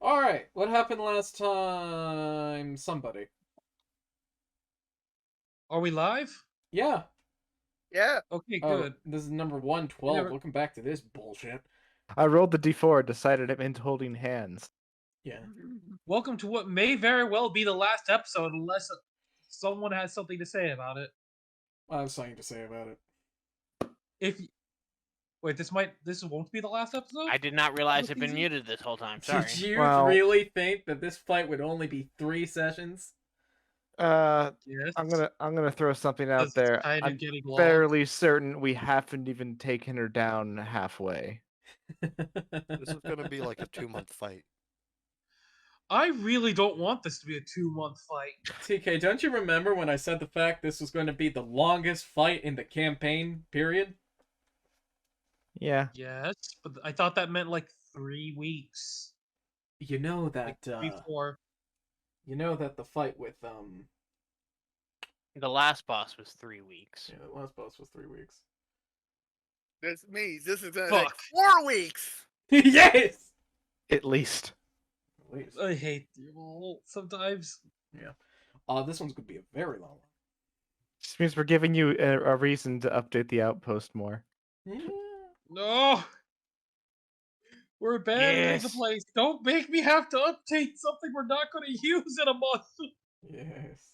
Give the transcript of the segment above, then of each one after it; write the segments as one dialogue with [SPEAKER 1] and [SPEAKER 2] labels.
[SPEAKER 1] Alright, what happened last time? Somebody.
[SPEAKER 2] Are we live?
[SPEAKER 1] Yeah.
[SPEAKER 3] Yeah.
[SPEAKER 2] Okay,
[SPEAKER 1] Oh,
[SPEAKER 2] good.
[SPEAKER 1] this is number 112.
[SPEAKER 2] Never-
[SPEAKER 1] Welcome back to this bullshit.
[SPEAKER 4] I rolled the d4, decided I'm into holding hands.
[SPEAKER 1] Yeah.
[SPEAKER 2] Welcome to what may very well be the last episode, unless someone has something to say about it.
[SPEAKER 1] I have something to say about it.
[SPEAKER 2] If wait, this won't be the last episode.
[SPEAKER 5] I did not realize I'd been
[SPEAKER 2] Easy.
[SPEAKER 5] muted this whole time. Sorry.
[SPEAKER 1] Did you
[SPEAKER 4] Well-
[SPEAKER 1] really think that this fight would only be 3 sessions?
[SPEAKER 2] Yes.
[SPEAKER 4] I'm gonna throw something out
[SPEAKER 2] Because it's
[SPEAKER 4] there.
[SPEAKER 2] kind of
[SPEAKER 4] I'm
[SPEAKER 2] getting long.
[SPEAKER 4] fairly certain we haven't even taken her down halfway.
[SPEAKER 3] This is going to be like a 2-month fight.
[SPEAKER 2] I really don't want this to be a 2-month fight.
[SPEAKER 1] TK, don't you remember when I said the fact this was going to be the longest fight in the campaign period?
[SPEAKER 4] Yeah.
[SPEAKER 2] Yes, but I thought that meant like 3 weeks.
[SPEAKER 1] You know that
[SPEAKER 2] Like 3-4.
[SPEAKER 1] you know that the fight with
[SPEAKER 5] The last boss was 3 weeks.
[SPEAKER 1] yeah, the last boss was 3 weeks.
[SPEAKER 3] This means this is going to take
[SPEAKER 2] Fuck.
[SPEAKER 3] 4 weeks.
[SPEAKER 1] Yes.
[SPEAKER 4] At least.
[SPEAKER 1] At least.
[SPEAKER 2] I hate the roll sometimes.
[SPEAKER 1] This one's going to be a very long
[SPEAKER 4] Just means we're giving you a reason to update the outpost more.
[SPEAKER 1] one.
[SPEAKER 2] No! We're abandoning the
[SPEAKER 5] Yes.
[SPEAKER 2] place. Don't make me have to update something we're not going to use in a month.
[SPEAKER 1] Yes.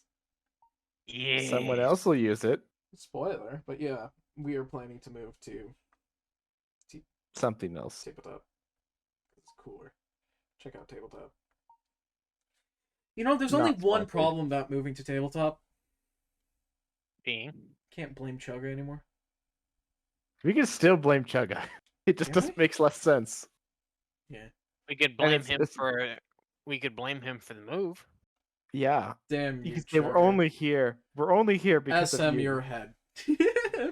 [SPEAKER 5] Yeah.
[SPEAKER 4] Someone else will use it.
[SPEAKER 1] Spoiler, but yeah, we are planning to move to
[SPEAKER 4] Something else.
[SPEAKER 1] tabletop. It's cooler. Check out tabletop. You know, there's only
[SPEAKER 4] Not
[SPEAKER 1] one
[SPEAKER 4] sponsored.
[SPEAKER 1] problem about moving to tabletop.
[SPEAKER 5] Being.
[SPEAKER 1] Can't blame Chugga anymore.
[SPEAKER 4] We can still blame Chugga. It just
[SPEAKER 1] Can
[SPEAKER 4] doesn't make less sense.
[SPEAKER 1] Yeah.
[SPEAKER 5] We could blame
[SPEAKER 4] it's-
[SPEAKER 5] him
[SPEAKER 4] it's-
[SPEAKER 5] for. We could blame him for the move.
[SPEAKER 4] Yeah.
[SPEAKER 1] Damn
[SPEAKER 4] You
[SPEAKER 1] you,
[SPEAKER 4] can say we're
[SPEAKER 1] Chugga.
[SPEAKER 4] only here. We're only here because
[SPEAKER 1] SM
[SPEAKER 4] of you.
[SPEAKER 1] your head.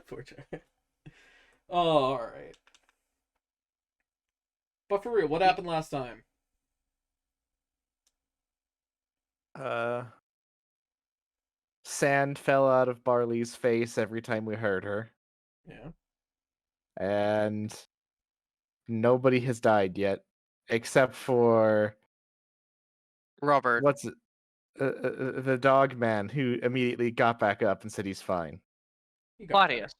[SPEAKER 1] Poor Chugga. Oh, alright. But for real, what happened last time?
[SPEAKER 4] Sand fell out of Barley's face every time we heard her.
[SPEAKER 1] Yeah.
[SPEAKER 4] And nobody has died yet, except for
[SPEAKER 6] Robert.
[SPEAKER 4] what's it? The dog man who immediately got back up and said he's fine.
[SPEAKER 1] He got better.
[SPEAKER 6] Claudius.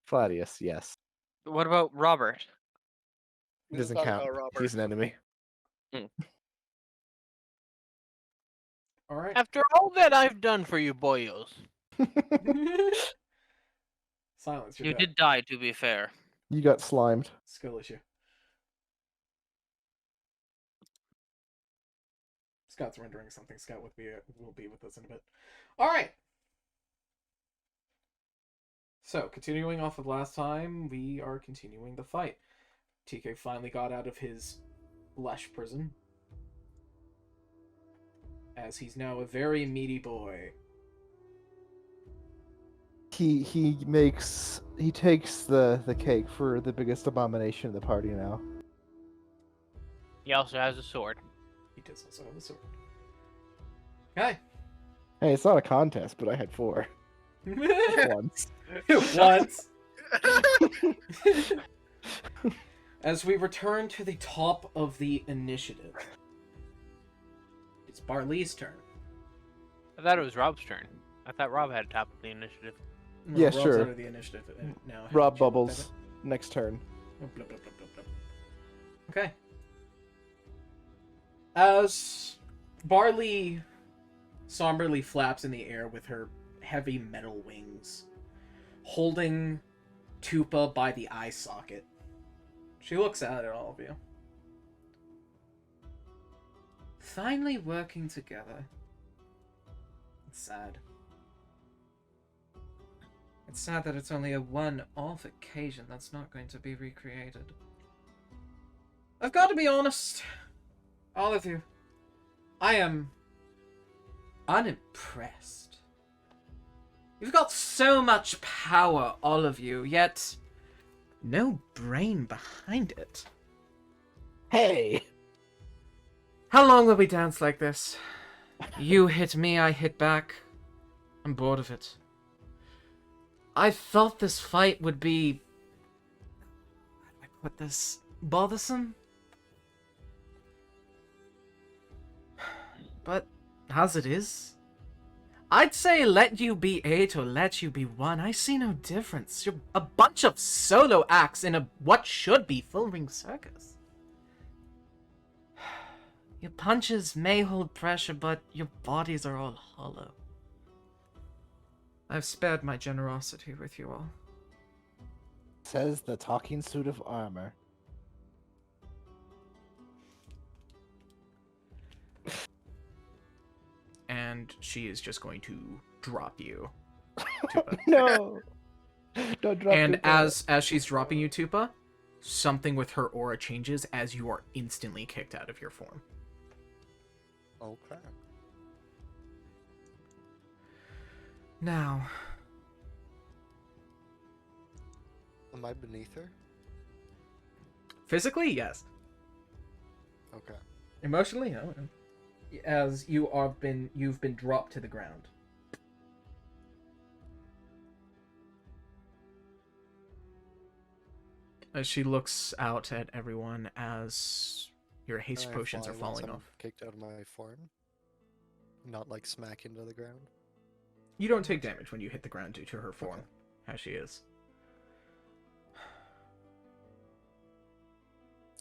[SPEAKER 4] Claudius, yes,
[SPEAKER 6] What about Robert?
[SPEAKER 4] he
[SPEAKER 3] We
[SPEAKER 4] doesn't
[SPEAKER 3] talk
[SPEAKER 4] count.
[SPEAKER 3] about Robert.
[SPEAKER 4] He's an enemy.
[SPEAKER 1] Alright.
[SPEAKER 5] After all that I've done for you, boyos.
[SPEAKER 1] Silence, you're
[SPEAKER 6] You
[SPEAKER 1] dead.
[SPEAKER 6] did die, to be fair.
[SPEAKER 4] You got slimed.
[SPEAKER 1] Skill issue. Scott's rendering something. Scott will be with us in a bit. All right. So, continuing off of last time, we are continuing the fight. TK finally got out of his Lesh prison, as he's now a very meaty boy.
[SPEAKER 4] He takes the cake for the biggest abomination of the party now.
[SPEAKER 5] He also has a sword.
[SPEAKER 1] He does also have a sword. Okay.
[SPEAKER 4] Hey, it's not a contest, but I had 4 once.
[SPEAKER 1] Once. As we return to the top of the initiative, it's Barley's turn.
[SPEAKER 5] I thought it was Rob's turn. I thought Rob had top of the initiative.
[SPEAKER 1] No,
[SPEAKER 4] Yeah,
[SPEAKER 1] Rob's
[SPEAKER 4] sure.
[SPEAKER 1] out of the initiative now.
[SPEAKER 4] Rob
[SPEAKER 1] Haven't you looked
[SPEAKER 4] Bubbles, next turn.
[SPEAKER 1] at it? Blah, blah, blah, blah, blah. Okay. As Barley somberly flaps in the air with her heavy metal wings, holding Tupa by the eye socket, she looks out at all of you. Finally working together. It's sad. It's sad that it's only a one-off occasion that's not going to be recreated. I've got to be honest, all of you, I am unimpressed. You've got so much power, all of you, yet no brain behind it.
[SPEAKER 4] Hey!
[SPEAKER 1] How long will we dance like this? You hit me, I hit back. I'm bored of it. I thought this fight would be... How do I put this? Bothersome? But as it is, I'd say let you be 8 or let you be 1. I see no difference. You're a bunch of solo acts in a what should be full-ring circus. Your punches may hold pressure, but your bodies are all hollow. I've spared my generosity with you all.
[SPEAKER 4] Says the talking suit of armor.
[SPEAKER 1] And she is just going to drop you.
[SPEAKER 4] No! Don't drop
[SPEAKER 1] And
[SPEAKER 4] Tupa.
[SPEAKER 1] as she's dropping you, Tupa, something with her aura changes as you are instantly kicked out of your form.
[SPEAKER 3] Okay.
[SPEAKER 1] Now,
[SPEAKER 3] Am I beneath her?
[SPEAKER 1] physically, yes.
[SPEAKER 3] Okay.
[SPEAKER 1] Emotionally, no. As you've been dropped to the ground. As she looks out at everyone as your haste
[SPEAKER 3] Can I
[SPEAKER 1] potions are
[SPEAKER 3] fly once
[SPEAKER 1] falling
[SPEAKER 3] I'm
[SPEAKER 1] off.
[SPEAKER 3] Kicked out of my form? Not like smack into the ground?
[SPEAKER 1] You don't take damage when you hit the ground due to her form, as she is.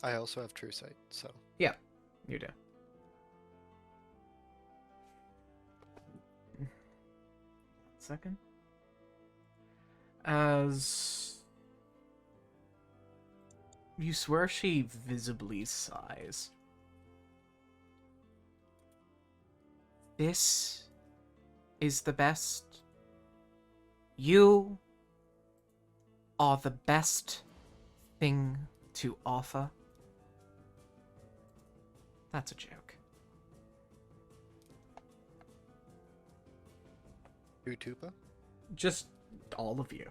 [SPEAKER 3] I also have true sight, so.
[SPEAKER 1] You do. Second. As you swear she visibly sighs. This is the best. You are the best thing to offer. That's a joke.
[SPEAKER 3] True Tupa?
[SPEAKER 1] Just all of you.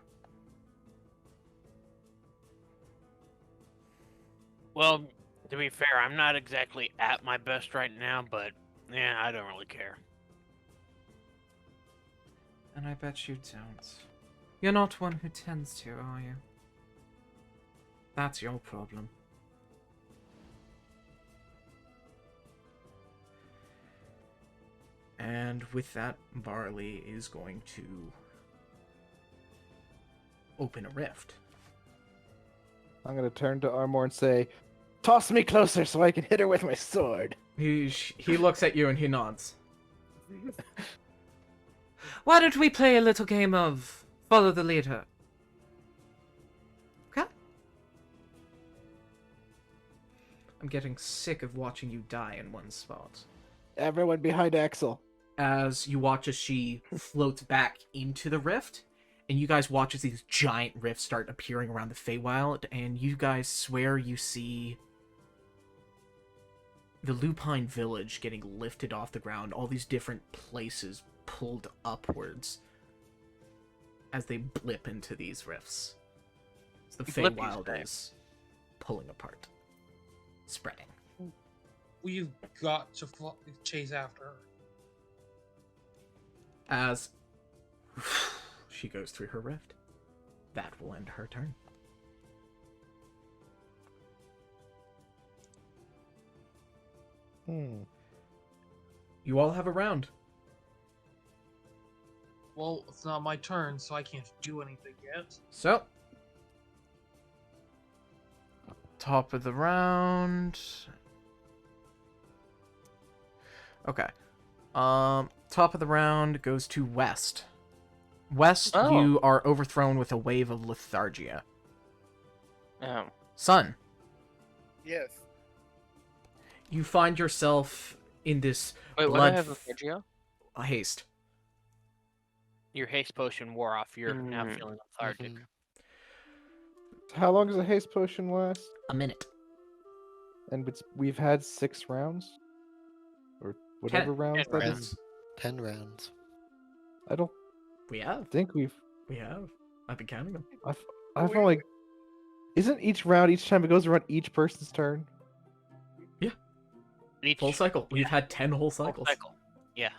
[SPEAKER 5] Well, to be fair, I'm not exactly at my best right now, but yeah, I don't really care.
[SPEAKER 1] And I bet you don't. You're not one who tends to, are you? That's your problem. And with that, Barley is going to open a rift.
[SPEAKER 4] I'm gonna turn to Armor and say, "Toss me closer so I can hit her with my sword."
[SPEAKER 1] He looks at you and he nods. Why don't we play a little game of follow the leader? Okay. I'm getting sick of watching you die in one spot.
[SPEAKER 4] Everyone behind Axel.
[SPEAKER 1] As you watch as she floats back into the rift, and you guys watch as these giant rifts start appearing around the Feywild, and you guys swear you see the Lupine village getting lifted off the ground, all these different places pulled upwards as they blip into these rifts. So the
[SPEAKER 6] Blippies
[SPEAKER 1] Feywild
[SPEAKER 6] time.
[SPEAKER 1] is pulling apart, spreading.
[SPEAKER 2] We've got to chase after her.
[SPEAKER 1] As she goes through her rift, that will end her turn. You all have a round.
[SPEAKER 2] Well, it's not my turn, so I can't do anything yet.
[SPEAKER 1] So, top of the round. Okay. Top of the round goes to West. West,
[SPEAKER 6] Oh.
[SPEAKER 1] you are overthrown with a wave of lethargia.
[SPEAKER 6] Oh.
[SPEAKER 1] Sun,
[SPEAKER 3] Yes.
[SPEAKER 1] you find yourself in this
[SPEAKER 6] Wait, what do
[SPEAKER 1] blood
[SPEAKER 6] I have with Sergio?
[SPEAKER 1] haste.
[SPEAKER 5] Your haste potion wore off. You're now
[SPEAKER 6] Mm.
[SPEAKER 5] feeling lethargic.
[SPEAKER 3] Mhm.
[SPEAKER 4] How long does a haste potion last?
[SPEAKER 1] A minute.
[SPEAKER 4] And we've had 6 rounds, or whatever rounds
[SPEAKER 5] ten
[SPEAKER 4] that
[SPEAKER 5] rounds.
[SPEAKER 4] is.
[SPEAKER 3] 10 rounds.
[SPEAKER 4] I don't
[SPEAKER 1] We have.
[SPEAKER 4] think we've.
[SPEAKER 1] I've been counting them.
[SPEAKER 4] I've only. Isn't each round each time it goes around each person's turn?
[SPEAKER 5] Each
[SPEAKER 1] Full cycle. We've
[SPEAKER 5] yeah.
[SPEAKER 1] had 10 whole
[SPEAKER 5] full
[SPEAKER 1] cycles.
[SPEAKER 5] cycle. Yeah.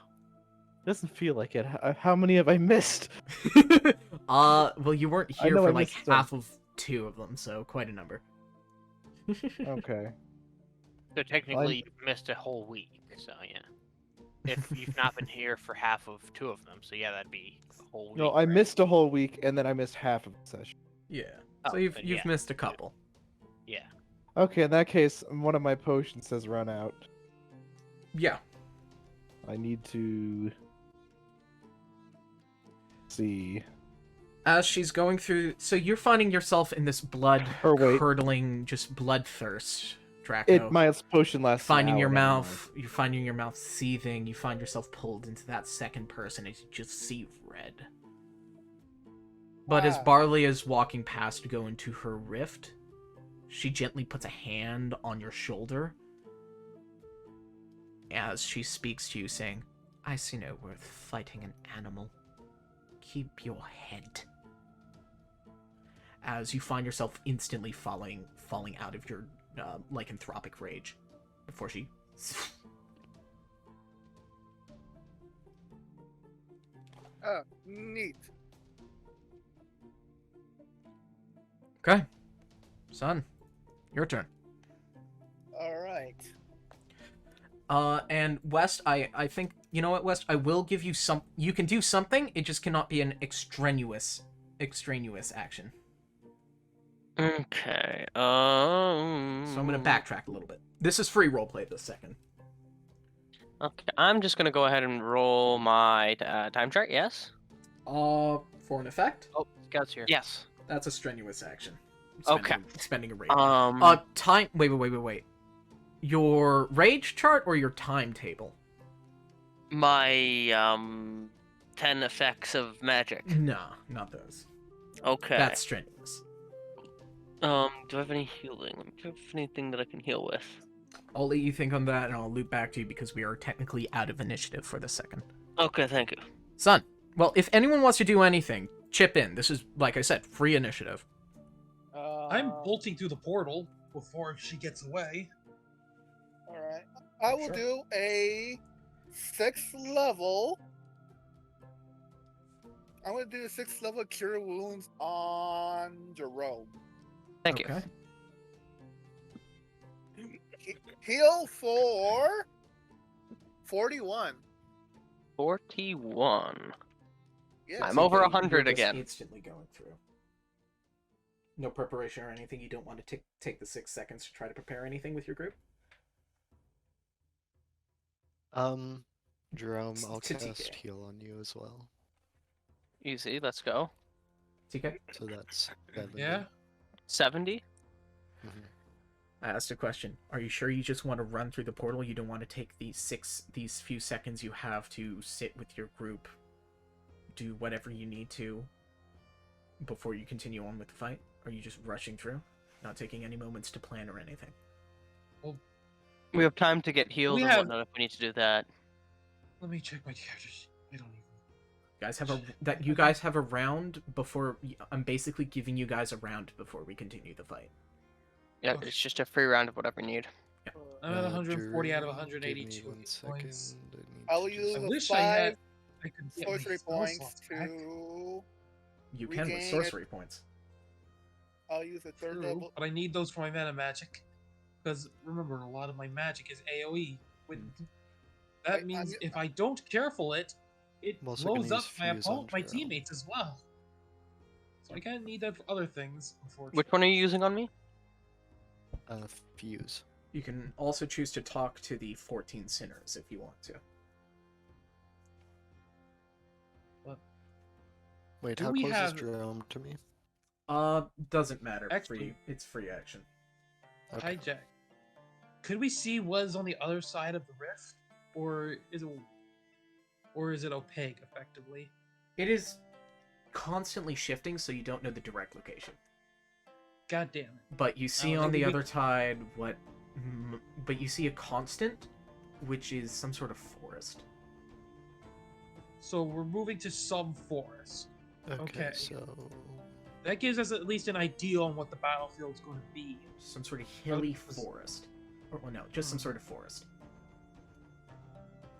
[SPEAKER 4] Doesn't feel like it. How many have I missed?
[SPEAKER 1] Well, you weren't
[SPEAKER 4] I
[SPEAKER 1] here
[SPEAKER 4] know
[SPEAKER 1] for
[SPEAKER 4] I
[SPEAKER 1] like
[SPEAKER 4] missed some.
[SPEAKER 1] half of 2 of them, so quite a number.
[SPEAKER 4] Okay.
[SPEAKER 5] So technically, you missed a whole week. So yeah. if you've not been here for half of 2 of them. So yeah, that'd be a whole
[SPEAKER 4] No,
[SPEAKER 5] week,
[SPEAKER 4] I
[SPEAKER 5] right?
[SPEAKER 4] missed a whole week, and then I missed half of the session.
[SPEAKER 1] Yeah.
[SPEAKER 5] Oh,
[SPEAKER 1] So you've
[SPEAKER 5] then
[SPEAKER 1] you've
[SPEAKER 5] yeah.
[SPEAKER 1] missed a couple.
[SPEAKER 5] Yeah.
[SPEAKER 4] Okay, in that case, one of my potions has run out.
[SPEAKER 1] Yeah.
[SPEAKER 4] I need to see.
[SPEAKER 1] As she's going through, so you're finding yourself in this blood
[SPEAKER 4] Or wait.
[SPEAKER 1] curdling, just bloodthirst, Draco.
[SPEAKER 4] My potion lasts.
[SPEAKER 1] Finding
[SPEAKER 4] an
[SPEAKER 1] your
[SPEAKER 4] hour, never
[SPEAKER 1] mouth, you're finding your mouth seething. You find yourself pulled into that second person as you just see red. But as
[SPEAKER 7] Wow.
[SPEAKER 1] Barley is walking past to go into her rift, she gently puts a hand on your shoulder as she speaks to you, saying, "I see no worth fighting an animal. Keep your head." As you find yourself instantly falling out of your lycanthropic rage before she
[SPEAKER 7] Oh, neat.
[SPEAKER 1] Okay. Son, your turn.
[SPEAKER 7] All right.
[SPEAKER 1] And West, I think, you know what, West, I will give you some, you can do something, it just cannot be an extraneous action.
[SPEAKER 6] Okay.
[SPEAKER 1] So I'm gonna backtrack a little bit. This is free roleplay this second.
[SPEAKER 6] Okay, I'm just gonna go ahead and roll my time chart. Yes.
[SPEAKER 1] For an effect,
[SPEAKER 5] Oh, Scout's here.
[SPEAKER 6] Yes.
[SPEAKER 1] that's a strenuous action.
[SPEAKER 6] Okay.
[SPEAKER 1] Spending a rage.
[SPEAKER 6] Time.
[SPEAKER 1] Wait. Your rage chart or your timetable?
[SPEAKER 6] My 10 effects of magic.
[SPEAKER 1] No, not those.
[SPEAKER 6] Okay.
[SPEAKER 1] That's strenuous.
[SPEAKER 6] Do I have any healing? Do I have anything that I can heal with?
[SPEAKER 1] I'll let you think on that, and I'll loop back to you because we are technically out of initiative for the second.
[SPEAKER 6] Okay, thank you.
[SPEAKER 1] Son, well, if anyone wants to do anything, chip in. This is, like I said, free initiative.
[SPEAKER 2] I'm bolting through the portal before she gets away.
[SPEAKER 7] All right. I will
[SPEAKER 1] Sure.
[SPEAKER 7] do a 6th level. I'm going to do a 6th level Cure Wounds on Jerome.
[SPEAKER 6] Thank you.
[SPEAKER 1] Okay.
[SPEAKER 7] Heal for 41.
[SPEAKER 6] 41.
[SPEAKER 7] Yes.
[SPEAKER 6] I'm over
[SPEAKER 1] Okay,
[SPEAKER 6] 100
[SPEAKER 1] you're just
[SPEAKER 6] again.
[SPEAKER 1] Instantly going through. No preparation or anything. You don't want to take the 6 seconds to try to prepare anything with your group.
[SPEAKER 3] Jerome, I'll
[SPEAKER 1] To
[SPEAKER 3] cast
[SPEAKER 1] TK.
[SPEAKER 3] heal on you as well.
[SPEAKER 6] Easy, let's go.
[SPEAKER 1] TK,
[SPEAKER 3] So that's 70.
[SPEAKER 2] Yeah.
[SPEAKER 6] 70?
[SPEAKER 3] Mhm.
[SPEAKER 1] I asked a question. Are you sure you just want to run through the portal? You don't want to take these few seconds you have to sit with your group, do whatever you need to before you continue on with the fight? Are you just rushing through, not taking any moments to plan or anything?
[SPEAKER 6] We have time to get healed
[SPEAKER 2] We
[SPEAKER 6] and
[SPEAKER 2] have-
[SPEAKER 6] whatnot if we need to do that.
[SPEAKER 2] Let me check my characters. I don't even.
[SPEAKER 1] You guys have a round before. I'm basically giving you guys a round before we continue the fight.
[SPEAKER 6] Yeah,
[SPEAKER 2] Okay.
[SPEAKER 6] it's just a free round of whatever you need.
[SPEAKER 2] I'm at 140 out of
[SPEAKER 3] Jerome,
[SPEAKER 2] 182
[SPEAKER 3] give me 1
[SPEAKER 2] hit
[SPEAKER 3] second.
[SPEAKER 2] points.
[SPEAKER 3] I need
[SPEAKER 7] I'll
[SPEAKER 3] to
[SPEAKER 7] use
[SPEAKER 2] I
[SPEAKER 3] just-
[SPEAKER 7] a
[SPEAKER 2] wish I had.
[SPEAKER 7] 5
[SPEAKER 2] I could get my
[SPEAKER 7] sorcery
[SPEAKER 2] spell
[SPEAKER 7] points
[SPEAKER 2] slots back.
[SPEAKER 7] to.
[SPEAKER 1] You can with
[SPEAKER 7] Regain
[SPEAKER 1] sorcery points.
[SPEAKER 7] I'll use a 3rd
[SPEAKER 2] True,
[SPEAKER 7] level.
[SPEAKER 2] but I need those for my mana magic. Because remember, a lot of my magic is AoE. That
[SPEAKER 7] I-
[SPEAKER 2] means
[SPEAKER 7] I'm-
[SPEAKER 2] if I don't careful it, it
[SPEAKER 3] I'm also gonna
[SPEAKER 2] blows up
[SPEAKER 3] use
[SPEAKER 2] my
[SPEAKER 3] Fuse on
[SPEAKER 2] opponent, my
[SPEAKER 3] Jerome.
[SPEAKER 2] teammates as well. So I kind of need that for other things, unfortunately.
[SPEAKER 6] Which one are you using on me?
[SPEAKER 3] Fuse.
[SPEAKER 1] You can also choose to talk to the 14 sinners if you want to.
[SPEAKER 3] Wait,
[SPEAKER 2] Do
[SPEAKER 3] how
[SPEAKER 2] we
[SPEAKER 3] close
[SPEAKER 2] have-
[SPEAKER 3] is Jerome to me?
[SPEAKER 1] Doesn't matter.
[SPEAKER 2] Actually-
[SPEAKER 1] It's free action.
[SPEAKER 3] Okay.
[SPEAKER 2] Hijack. Could we see what's on the other side of the rift, or is it opaque effectively?
[SPEAKER 1] It is constantly shifting, so you don't know the direct location.
[SPEAKER 2] God damn it!
[SPEAKER 1] But you see
[SPEAKER 2] Oh,
[SPEAKER 1] on the
[SPEAKER 2] maybe we-
[SPEAKER 1] other side but you see a constant, which is some sort of forest.
[SPEAKER 2] So we're moving to some forest.
[SPEAKER 3] Okay,
[SPEAKER 2] Okay.
[SPEAKER 3] so
[SPEAKER 2] That gives us at least an idea on what the battlefield's going to be.
[SPEAKER 1] Some sort of hilly
[SPEAKER 2] was-
[SPEAKER 1] forest. Or well, no, just some sort of forest.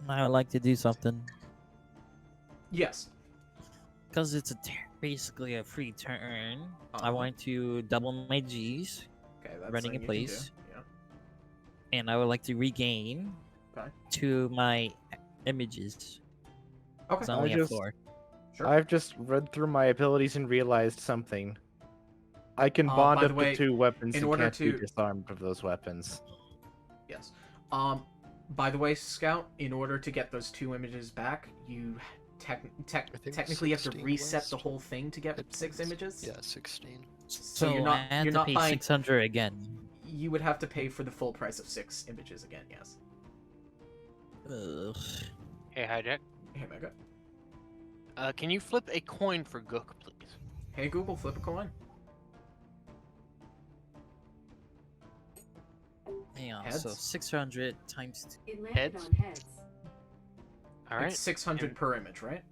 [SPEAKER 8] I would like to do something
[SPEAKER 1] Yes.
[SPEAKER 8] because it's basically a free turn. I
[SPEAKER 1] Uh-huh.
[SPEAKER 8] want to double my G's,
[SPEAKER 1] Okay, that's
[SPEAKER 8] running
[SPEAKER 1] something
[SPEAKER 8] in
[SPEAKER 1] you can
[SPEAKER 8] place.
[SPEAKER 1] do, Yeah.
[SPEAKER 8] and I would like to regain
[SPEAKER 1] Okay.
[SPEAKER 8] to my images.
[SPEAKER 1] Okay.
[SPEAKER 8] It's only a
[SPEAKER 4] just-
[SPEAKER 8] floor.
[SPEAKER 1] Sure.
[SPEAKER 4] I've just read through my abilities and realized something. I can
[SPEAKER 1] by
[SPEAKER 4] bond
[SPEAKER 1] the
[SPEAKER 4] up
[SPEAKER 1] way,
[SPEAKER 4] to 2 weapons
[SPEAKER 1] in
[SPEAKER 4] and
[SPEAKER 1] order
[SPEAKER 4] can't be
[SPEAKER 1] to-
[SPEAKER 4] disarmed of those weapons.
[SPEAKER 1] Yes. By the way, Scout, in order to get those 2 images back, you technically have to
[SPEAKER 3] 16
[SPEAKER 1] reset the
[SPEAKER 3] west.
[SPEAKER 1] whole thing to get
[SPEAKER 3] Hit
[SPEAKER 1] 6
[SPEAKER 3] points.
[SPEAKER 1] images.
[SPEAKER 3] Yeah, 16.
[SPEAKER 1] So you're
[SPEAKER 8] I
[SPEAKER 1] not
[SPEAKER 8] had
[SPEAKER 1] you're
[SPEAKER 8] to
[SPEAKER 1] not
[SPEAKER 8] pay
[SPEAKER 1] buying.
[SPEAKER 8] 600 again.
[SPEAKER 1] You would have to pay for the full price of 6 images again. Yes.
[SPEAKER 8] Ugh.
[SPEAKER 5] Hey, Hijack.
[SPEAKER 1] Hey Mega.
[SPEAKER 5] Can you flip a coin for Gook, please?
[SPEAKER 1] Hey Google, flip a coin.
[SPEAKER 8] Hang on. So
[SPEAKER 1] Heads?
[SPEAKER 8] 600 times 2.
[SPEAKER 9] It landed
[SPEAKER 5] Heads?
[SPEAKER 9] on heads.
[SPEAKER 5] All right.
[SPEAKER 1] It's 600
[SPEAKER 5] And-
[SPEAKER 1] per image, right?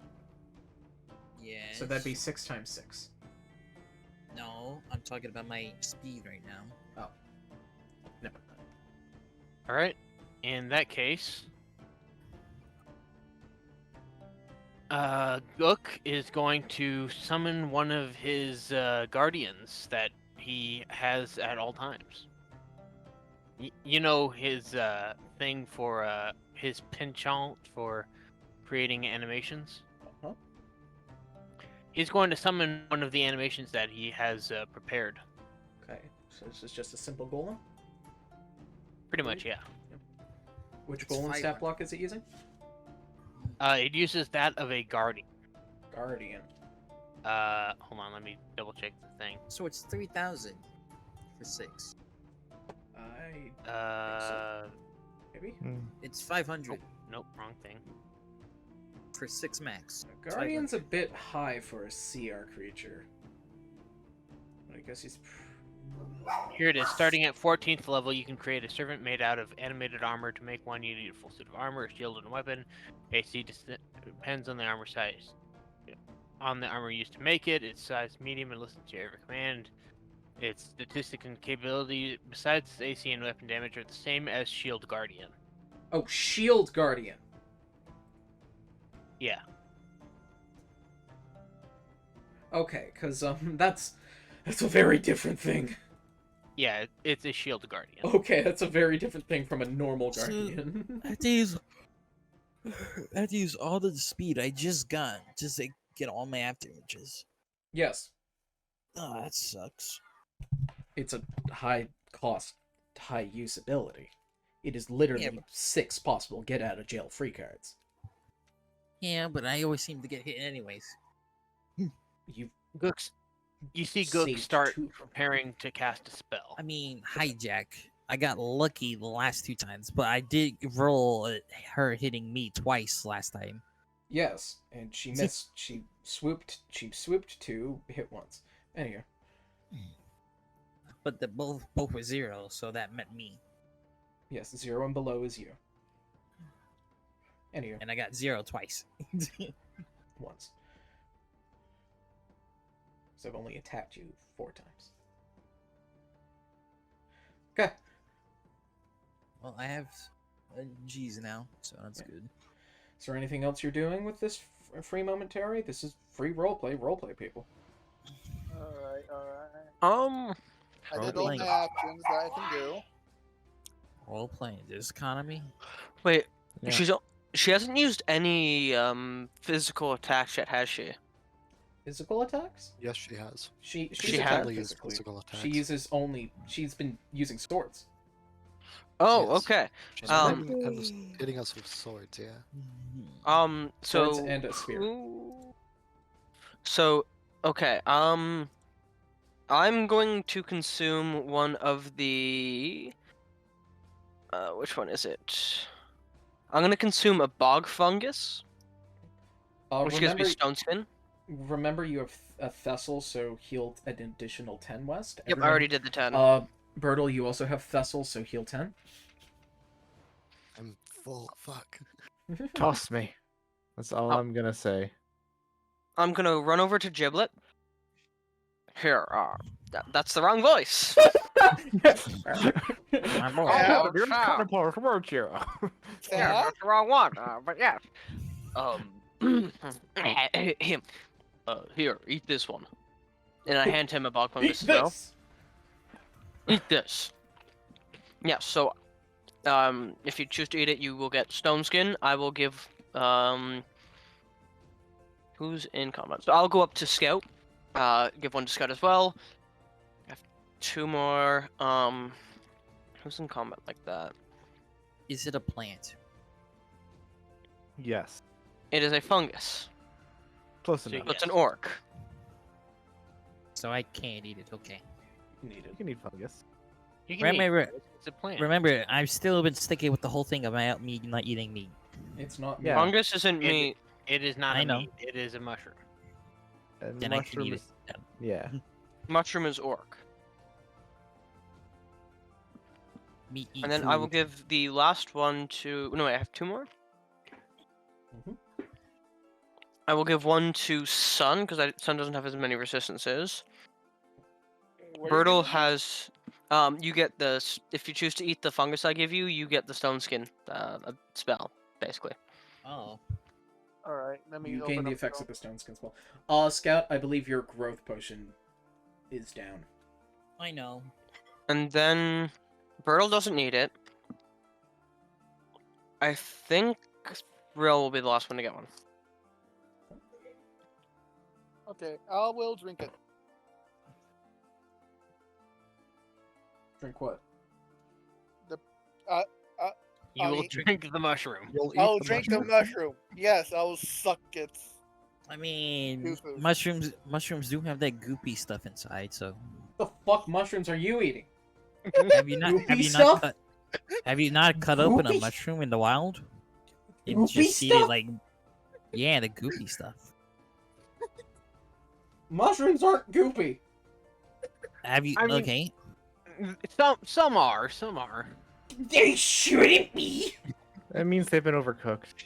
[SPEAKER 8] Yeah.
[SPEAKER 1] So that'd be 6 times 6.
[SPEAKER 8] No, I'm talking about my speed right now.
[SPEAKER 1] Oh. Never mind.
[SPEAKER 5] All right. In that case, Gook is going to summon one of his guardians that he has at all times. You know his thing for his penchant for creating animations.
[SPEAKER 1] Uh-huh.
[SPEAKER 5] He's going to summon one of the animations that he has prepared.
[SPEAKER 1] Okay. So this is just a simple golem.
[SPEAKER 5] Pretty much, yeah.
[SPEAKER 1] Which
[SPEAKER 8] It's
[SPEAKER 1] golem
[SPEAKER 8] 500.
[SPEAKER 1] stat block is it using?
[SPEAKER 5] It uses that of a guardian.
[SPEAKER 1] Guardian.
[SPEAKER 5] Hold on, let me double check the thing.
[SPEAKER 8] So it's 3,000 for 6.
[SPEAKER 1] Maybe.
[SPEAKER 8] It's 500
[SPEAKER 5] Nope, wrong thing.
[SPEAKER 8] for 6 max.
[SPEAKER 1] Guardian's a bit high for a CR creature. I guess he's.
[SPEAKER 5] Here it is. Starting at 14th level, you can create a servant made out of animated armor. To make one, you need a full suit of armor, a shield, and a weapon. AC depends on the armor size. On the armor used to make it, its size medium, and listen to every command. Its statistic and capability, besides its AC and weapon damage, are the same as Shield Guardian.
[SPEAKER 1] Oh, Shield Guardian.
[SPEAKER 5] Yeah.
[SPEAKER 1] Okay, because that's a very different thing.
[SPEAKER 5] Yeah, it's a Shield Guardian.
[SPEAKER 1] Okay, that's a very different thing from a normal
[SPEAKER 8] So-
[SPEAKER 1] Guardian.
[SPEAKER 8] I had to use all the speed I just got just to get all my after images.
[SPEAKER 1] Yes,
[SPEAKER 8] Oh, that sucks.
[SPEAKER 1] it's a high cost, high usability. It is literally
[SPEAKER 8] Yeah, but-
[SPEAKER 1] 6 possible get out of jail free cards.
[SPEAKER 8] Yeah, but I always seem to get hit anyways.
[SPEAKER 1] You
[SPEAKER 5] Gook's, you see Gook
[SPEAKER 1] Saved
[SPEAKER 5] start
[SPEAKER 1] 2.
[SPEAKER 5] preparing to cast a spell.
[SPEAKER 8] I mean, hijack. I got lucky the last 2 times, but I did roll her hitting me twice last time.
[SPEAKER 1] Yes, and she missed. She swooped 2, hit once. Anyway,
[SPEAKER 8] But the both were 0, so that meant me.
[SPEAKER 1] yes, 0 and below is you. Anyway,
[SPEAKER 8] And I got 0 twice.
[SPEAKER 1] once. So I've only attacked you 4 times. Okay.
[SPEAKER 8] Well, I have G's now, so that's
[SPEAKER 1] Yeah.
[SPEAKER 8] good.
[SPEAKER 1] Is there anything else you're doing with this free momentary? This is free roleplay, people.
[SPEAKER 7] Alright. I did all
[SPEAKER 8] Role-playing.
[SPEAKER 7] my actions that I can do.
[SPEAKER 8] Role playing this economy.
[SPEAKER 6] Wait,
[SPEAKER 4] Yeah.
[SPEAKER 6] she hasn't used any physical attacks yet, has she?
[SPEAKER 1] Physical attacks?
[SPEAKER 3] Yes, she has.
[SPEAKER 1] She's
[SPEAKER 6] She
[SPEAKER 1] attacked
[SPEAKER 3] only uses
[SPEAKER 1] physically.
[SPEAKER 3] physical attacks.
[SPEAKER 1] She's been using swords.
[SPEAKER 6] Oh,
[SPEAKER 3] Yes.
[SPEAKER 6] okay.
[SPEAKER 3] She's
[SPEAKER 6] Um,
[SPEAKER 3] hitting us with swords, yeah.
[SPEAKER 1] Swords
[SPEAKER 6] So
[SPEAKER 1] and a spear.
[SPEAKER 6] So, okay. I'm going to consume one of the. Which one is it? I'm gonna consume a bog fungus, which gives me stone skin.
[SPEAKER 1] Remember, you have a Thessal, so heal an additional 10 west.
[SPEAKER 6] Yep, I already did the 10.
[SPEAKER 1] Bertle, you also have Thessal, so heal 10.
[SPEAKER 3] I'm full. Fuck.
[SPEAKER 4] Toss me. That's all
[SPEAKER 6] Oh.
[SPEAKER 4] I'm gonna say.
[SPEAKER 6] I'm gonna run over to Giblet. Here, that's the wrong voice.
[SPEAKER 8] My boy.
[SPEAKER 7] Yeah.
[SPEAKER 4] You're
[SPEAKER 6] Ah.
[SPEAKER 4] kind of poor. Come on, Jiro.
[SPEAKER 6] Yeah,
[SPEAKER 7] Huh?
[SPEAKER 6] that's the wrong one. But yeah. Him. Here, eat this one. And I hand him a bog fungus as well.
[SPEAKER 1] This!
[SPEAKER 6] Eat this. Yeah, so if you choose to eat it, you will get stone skin. I will give Who's in combat? So I'll go up to Scout. Give one to Scout as well. I have 2 more. Who's in combat like that?
[SPEAKER 8] Is it a plant?
[SPEAKER 4] Yes.
[SPEAKER 6] It is a fungus.
[SPEAKER 4] Close
[SPEAKER 5] So
[SPEAKER 4] enough.
[SPEAKER 6] So it's an
[SPEAKER 5] Yes.
[SPEAKER 6] orc.
[SPEAKER 8] So I can't eat it. Okay.
[SPEAKER 1] Need it.
[SPEAKER 4] You can eat fungus.
[SPEAKER 5] You can eat
[SPEAKER 8] Remember,
[SPEAKER 5] it. It's a plant.
[SPEAKER 8] remember, I've still been sticking with the whole thing about me not eating meat.
[SPEAKER 1] It's not
[SPEAKER 4] Yeah.
[SPEAKER 1] meat.
[SPEAKER 6] Fungus isn't
[SPEAKER 5] It-
[SPEAKER 6] meat.
[SPEAKER 5] It is not
[SPEAKER 8] I
[SPEAKER 5] a
[SPEAKER 8] know.
[SPEAKER 5] meat. It is a mushroom.
[SPEAKER 4] And
[SPEAKER 8] Then I can eat it.
[SPEAKER 4] mushroom is- Yeah.
[SPEAKER 6] Mushroom is orc.
[SPEAKER 8] Meat eat
[SPEAKER 6] And then I will
[SPEAKER 8] food.
[SPEAKER 6] give the last one to. No, wait, I have 2 more.
[SPEAKER 1] Mhm.
[SPEAKER 6] I will give one to Sun because Sun doesn't have as many resistances.
[SPEAKER 7] What are you
[SPEAKER 6] Birtle
[SPEAKER 7] giving me?
[SPEAKER 6] has. You get the. If you choose to eat the fungus I give you, you get the stone skin a spell, basically.
[SPEAKER 8] Oh.
[SPEAKER 7] All right, let me.
[SPEAKER 1] You
[SPEAKER 7] open
[SPEAKER 1] gain the
[SPEAKER 7] up
[SPEAKER 1] effects
[SPEAKER 7] the-
[SPEAKER 1] of the stone skin spell. Scout, I believe your growth potion is down.
[SPEAKER 8] I know.
[SPEAKER 6] And then Birtle doesn't need it. I think Rill will be the last one to get one.
[SPEAKER 7] Okay, I will drink it.
[SPEAKER 1] Drink what?
[SPEAKER 5] You
[SPEAKER 7] I'll
[SPEAKER 5] will
[SPEAKER 7] eat-
[SPEAKER 5] drink the mushroom.
[SPEAKER 3] You'll eat
[SPEAKER 7] I'll
[SPEAKER 3] the
[SPEAKER 7] drink
[SPEAKER 3] mushroom.
[SPEAKER 7] the mushroom. Yes, I'll suck it.
[SPEAKER 8] I mean,
[SPEAKER 7] Goofus.
[SPEAKER 8] mushrooms do have that goopy stuff inside. So
[SPEAKER 1] The fuck mushrooms are you eating?
[SPEAKER 8] have you not
[SPEAKER 1] Goopy stuff?
[SPEAKER 8] have you not cut open a
[SPEAKER 1] Goopy?
[SPEAKER 8] mushroom in the wild? And
[SPEAKER 1] Goopy
[SPEAKER 8] just eat
[SPEAKER 1] stuff?
[SPEAKER 8] it like, yeah, the goopy stuff.
[SPEAKER 1] Mushrooms aren't goopy.
[SPEAKER 8] Have you?
[SPEAKER 5] I mean-
[SPEAKER 8] Okay.
[SPEAKER 5] Some are. Some are.
[SPEAKER 1] They shouldn't be.
[SPEAKER 4] That means they've been overcooked,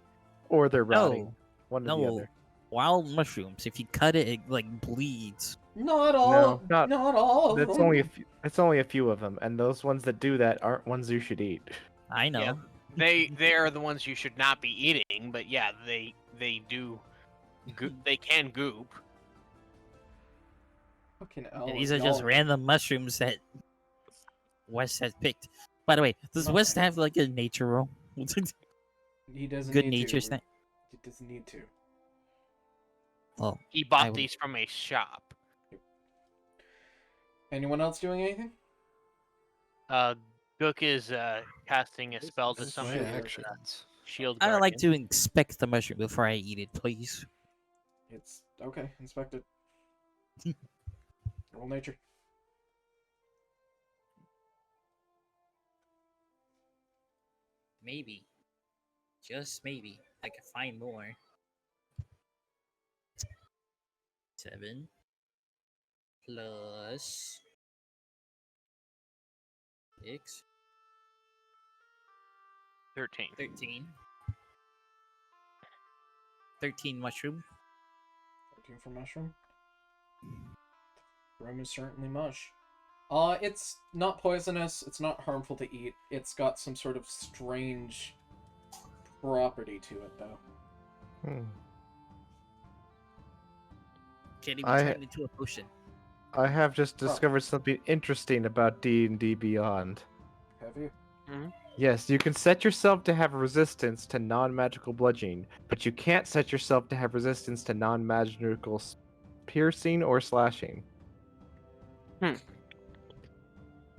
[SPEAKER 4] or they're rotting.
[SPEAKER 8] No,
[SPEAKER 4] One or the
[SPEAKER 8] no.
[SPEAKER 4] other.
[SPEAKER 8] Wild mushrooms. If you cut it, it like bleeds.
[SPEAKER 1] Not all.
[SPEAKER 4] No,
[SPEAKER 1] not all. Of
[SPEAKER 4] That's
[SPEAKER 1] them.
[SPEAKER 4] only a few. It's only a few of them, and those ones that do that aren't ones you should eat.
[SPEAKER 8] I know.
[SPEAKER 5] Yeah. They are the ones you should not be eating. But yeah, they do. They can goop.
[SPEAKER 1] Fucking
[SPEAKER 8] And
[SPEAKER 1] hell,
[SPEAKER 8] these are just
[SPEAKER 1] y'all-
[SPEAKER 8] random mushrooms that West has picked. By the way, does
[SPEAKER 1] No.
[SPEAKER 8] West have like a nature roll?
[SPEAKER 1] He doesn't
[SPEAKER 8] Good
[SPEAKER 1] need
[SPEAKER 8] nature
[SPEAKER 1] to.
[SPEAKER 8] snack.
[SPEAKER 1] He doesn't need to.
[SPEAKER 8] Oh,
[SPEAKER 5] He
[SPEAKER 8] I
[SPEAKER 5] bought
[SPEAKER 8] would-
[SPEAKER 5] these from a shop.
[SPEAKER 1] Anyone else doing anything?
[SPEAKER 5] Gook is casting a spell to
[SPEAKER 3] This is
[SPEAKER 5] summon
[SPEAKER 3] my
[SPEAKER 5] his,
[SPEAKER 3] actions.
[SPEAKER 5] shield.
[SPEAKER 8] I would like
[SPEAKER 5] guardian.
[SPEAKER 8] to inspect the mushroom before I eat it, please.
[SPEAKER 1] It's okay. Inspect it. Roll nature.
[SPEAKER 8] Maybe. Just maybe. I can find more. 7 plus 6,
[SPEAKER 5] 13.
[SPEAKER 8] 13. 13 mushroom.
[SPEAKER 1] 13 for mushroom. Room is certainly mush. It's not poisonous. It's not harmful to eat. It's got some sort of strange property to it, though.
[SPEAKER 4] Hmm.
[SPEAKER 8] Can't even
[SPEAKER 4] I-
[SPEAKER 8] turn into a potion.
[SPEAKER 4] I have just
[SPEAKER 1] Oh.
[SPEAKER 4] discovered something interesting about D&D Beyond.
[SPEAKER 1] Have you?
[SPEAKER 4] Yes, you can set yourself to have resistance to non-magical bludgeoning, but you can't set yourself to have resistance to non-magical piercing or slashing.
[SPEAKER 6] Hmm.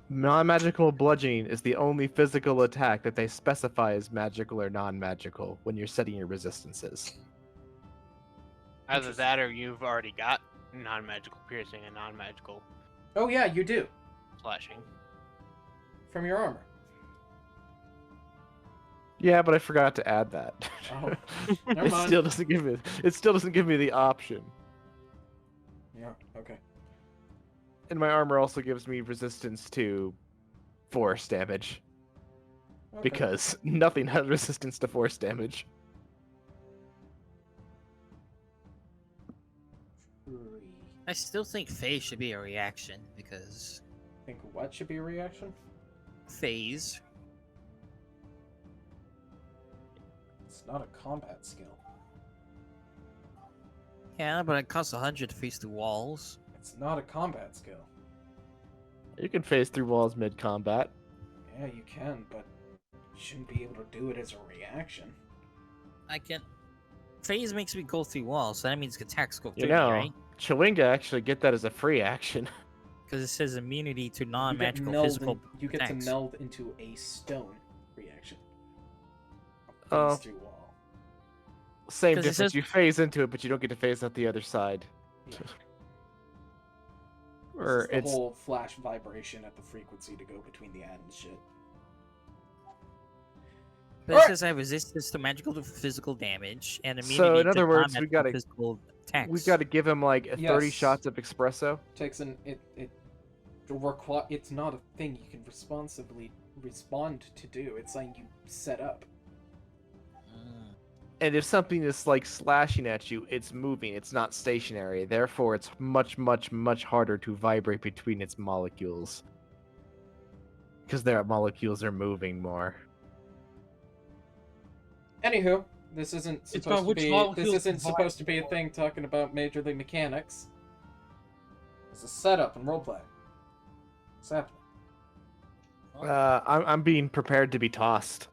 [SPEAKER 4] Non-magical bludgeoning is the only physical attack that they specify as magical or non-magical when you're setting your resistances.
[SPEAKER 5] Either that or you've already got non-magical piercing and non-magical
[SPEAKER 1] Oh yeah, you do.
[SPEAKER 5] slashing.
[SPEAKER 1] From your armor.
[SPEAKER 4] Yeah, but I forgot to add that.
[SPEAKER 1] Oh, never
[SPEAKER 4] it
[SPEAKER 1] mind.
[SPEAKER 4] still doesn't give me. It still doesn't give me the option.
[SPEAKER 1] Yeah. Okay.
[SPEAKER 4] And my armor also gives me resistance to force damage
[SPEAKER 1] Okay.
[SPEAKER 4] because nothing has resistance to force damage.
[SPEAKER 1] Three.
[SPEAKER 8] I still think phase should be a reaction because
[SPEAKER 1] Think what should be a reaction?
[SPEAKER 8] phase.
[SPEAKER 1] It's not a combat skill.
[SPEAKER 8] Yeah, but it costs 100 to face the walls.
[SPEAKER 1] It's not a combat skill.
[SPEAKER 4] You can phase through walls mid-combat.
[SPEAKER 1] Yeah, you can, but you shouldn't be able to do it as a reaction.
[SPEAKER 8] I can. phase makes me go through walls, so that means attacks go through
[SPEAKER 4] You know,
[SPEAKER 8] me, right?
[SPEAKER 4] Chewinga actually get that as a free action.
[SPEAKER 8] Because it says immunity to
[SPEAKER 1] You get
[SPEAKER 8] non-magical
[SPEAKER 1] meld
[SPEAKER 8] physical
[SPEAKER 1] you get to
[SPEAKER 8] attacks.
[SPEAKER 1] meld into a stone reaction.
[SPEAKER 4] Oh.
[SPEAKER 1] Phase through wall.
[SPEAKER 4] Same
[SPEAKER 8] 'Cause it
[SPEAKER 4] difference.
[SPEAKER 8] says-
[SPEAKER 4] You phase into it, but you don't get to phase out the other side.
[SPEAKER 1] Yeah.
[SPEAKER 4] Or
[SPEAKER 1] This is the
[SPEAKER 4] it's
[SPEAKER 1] whole flash vibration at the frequency to go between the atoms shit.
[SPEAKER 8] But it
[SPEAKER 1] Alright.
[SPEAKER 8] says I have resistance to magical to physical damage and immunity
[SPEAKER 4] So, in
[SPEAKER 8] to
[SPEAKER 4] other words, we
[SPEAKER 8] non-magical
[SPEAKER 4] gotta-
[SPEAKER 8] physical attacks.
[SPEAKER 4] we got to give him like 30
[SPEAKER 1] Yes.
[SPEAKER 4] shots of espresso.
[SPEAKER 1] Takes it's not a thing you can responsibly respond to do. It's something you set up.
[SPEAKER 8] Mm.
[SPEAKER 4] And if something is like slashing at you, it's moving. It's not stationary. Therefore, it's much, much, much harder to vibrate between its molecules. Because their molecules are moving more.
[SPEAKER 1] Anywho, this isn't
[SPEAKER 2] about
[SPEAKER 1] supposed to
[SPEAKER 2] which
[SPEAKER 1] be. This
[SPEAKER 2] molecules
[SPEAKER 1] isn't
[SPEAKER 2] can
[SPEAKER 1] supposed to be a thing talking about Major League Mechanics. It's a setup and roleplay. What's happening?
[SPEAKER 4] I'm being prepared to be tossed.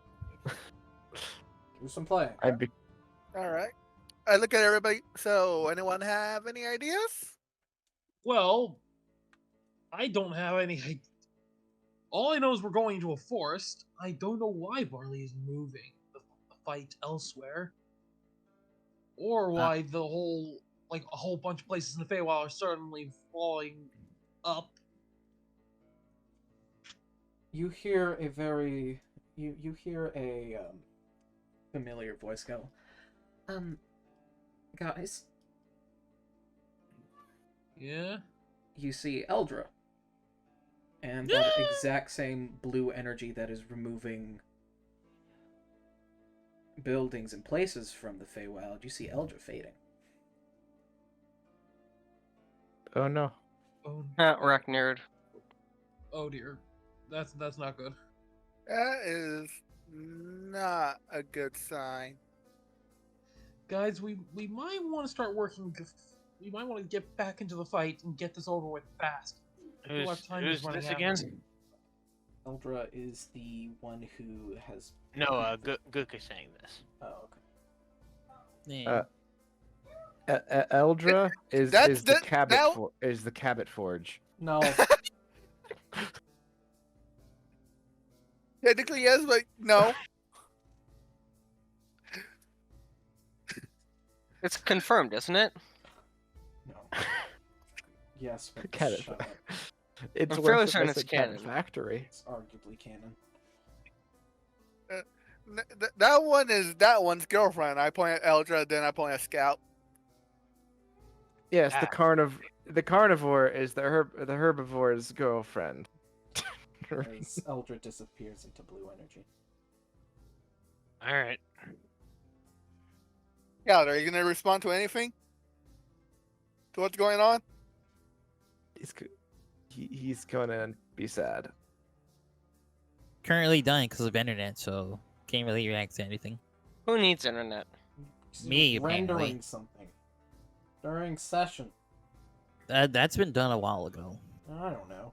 [SPEAKER 1] Do some playing.
[SPEAKER 4] I'd be.
[SPEAKER 7] All right. I look at everybody. So, anyone have any ideas?
[SPEAKER 2] Well, I don't have any. All I know is we're going into a forest. I don't know why Barley is moving the fight elsewhere, or why the whole a whole bunch of places in the Feywild are suddenly falling up.
[SPEAKER 1] You hear a very you hear a familiar voice go, guys.
[SPEAKER 2] Yeah.
[SPEAKER 1] You see Eldra. And that exact same blue energy that is removing buildings and places from the Feywild, you see Eldra fading.
[SPEAKER 4] Oh no.
[SPEAKER 2] Oh,
[SPEAKER 6] Rock nerd.
[SPEAKER 2] oh dear, that's not good.
[SPEAKER 7] That is not a good sign.
[SPEAKER 2] Guys, we might want to start working. We might want to get back into the fight and get this over with fast.
[SPEAKER 5] Who's,
[SPEAKER 2] Our time
[SPEAKER 5] who's
[SPEAKER 2] is running
[SPEAKER 5] this
[SPEAKER 2] out.
[SPEAKER 5] again?
[SPEAKER 1] Eldra is the one who has.
[SPEAKER 5] No, Gook is saying this.
[SPEAKER 1] Oh, okay.
[SPEAKER 8] Yeah.
[SPEAKER 4] Eldra is
[SPEAKER 7] that's
[SPEAKER 4] the
[SPEAKER 7] the-
[SPEAKER 4] Cabot
[SPEAKER 7] now-
[SPEAKER 4] is the Cabot Forge.
[SPEAKER 1] No,
[SPEAKER 7] Technically, yes, but no.
[SPEAKER 6] It's confirmed, isn't it?
[SPEAKER 1] no. Yes, but
[SPEAKER 4] Cabot.
[SPEAKER 1] shut up.
[SPEAKER 4] It's
[SPEAKER 6] I'm
[SPEAKER 4] worth
[SPEAKER 6] fairly
[SPEAKER 4] it,
[SPEAKER 6] certain
[SPEAKER 4] that's
[SPEAKER 6] it's
[SPEAKER 4] a Cabot
[SPEAKER 6] canon.
[SPEAKER 4] Factory.
[SPEAKER 1] It's arguably canon.
[SPEAKER 7] That one is that one's girlfriend. I point at Eldra, then I point at Scout.
[SPEAKER 4] Yes,
[SPEAKER 5] Ah.
[SPEAKER 4] the carnivore is the herbivore's girlfriend.
[SPEAKER 1] As Eldra disappears into blue energy.
[SPEAKER 5] All right.
[SPEAKER 7] Scout, are you gonna respond to anything? To what's going on?
[SPEAKER 4] He's gonna be sad.
[SPEAKER 8] Currently dying because of internet, so can't really react to anything.
[SPEAKER 6] Who needs internet?
[SPEAKER 1] She's
[SPEAKER 8] Me,
[SPEAKER 1] rendering
[SPEAKER 8] apparently.
[SPEAKER 1] something during session.
[SPEAKER 8] That's been done a while ago.
[SPEAKER 1] I don't know.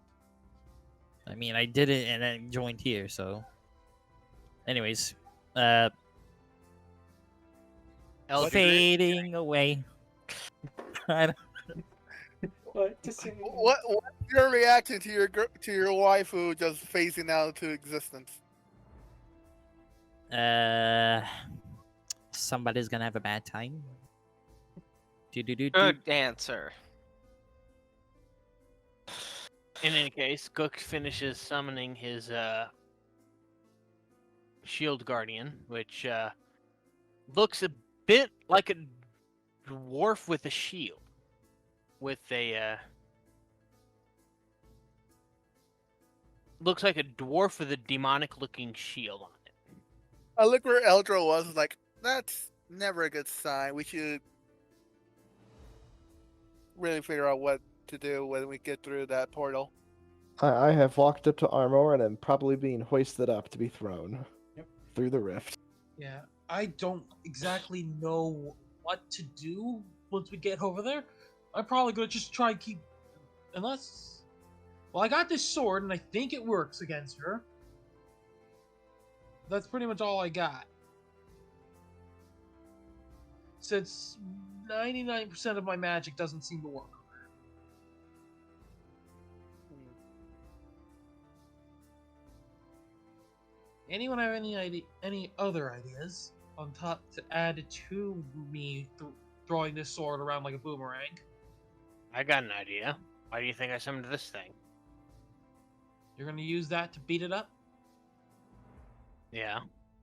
[SPEAKER 8] I mean, I did it and then joined here, so. Anyways,
[SPEAKER 5] Eldra,
[SPEAKER 8] fading away. I don't-
[SPEAKER 1] What to say?
[SPEAKER 7] What's your reaction to your waifu just phasing out into existence?
[SPEAKER 8] Somebody's gonna have a bad time. Do.
[SPEAKER 6] Good answer.
[SPEAKER 5] in any case, Gook finishes summoning his Shield Guardian, which looks a bit like a dwarf with a shield, with a looks like a dwarf with a demonic-looking shield on it.
[SPEAKER 7] I look where Eldra was like, that's never a good sign. We should really figure out what to do when we get through that portal.
[SPEAKER 4] I have walked up to Armor and am probably being hoisted up to be thrown
[SPEAKER 1] Yep.
[SPEAKER 4] through the rift.
[SPEAKER 2] Yeah, I don't exactly know what to do once we get over there. I'm probably gonna just try and keep, unless. Well, I got this sword and I think it works against her. That's pretty much all I got. since 99% of my magic doesn't seem to work. Anyone have any other ideas on top to add to me throwing this sword around like a boomerang?
[SPEAKER 5] I got an idea. Why do you think I summoned this thing?
[SPEAKER 2] You're gonna use that to beat it up?
[SPEAKER 5] Yeah.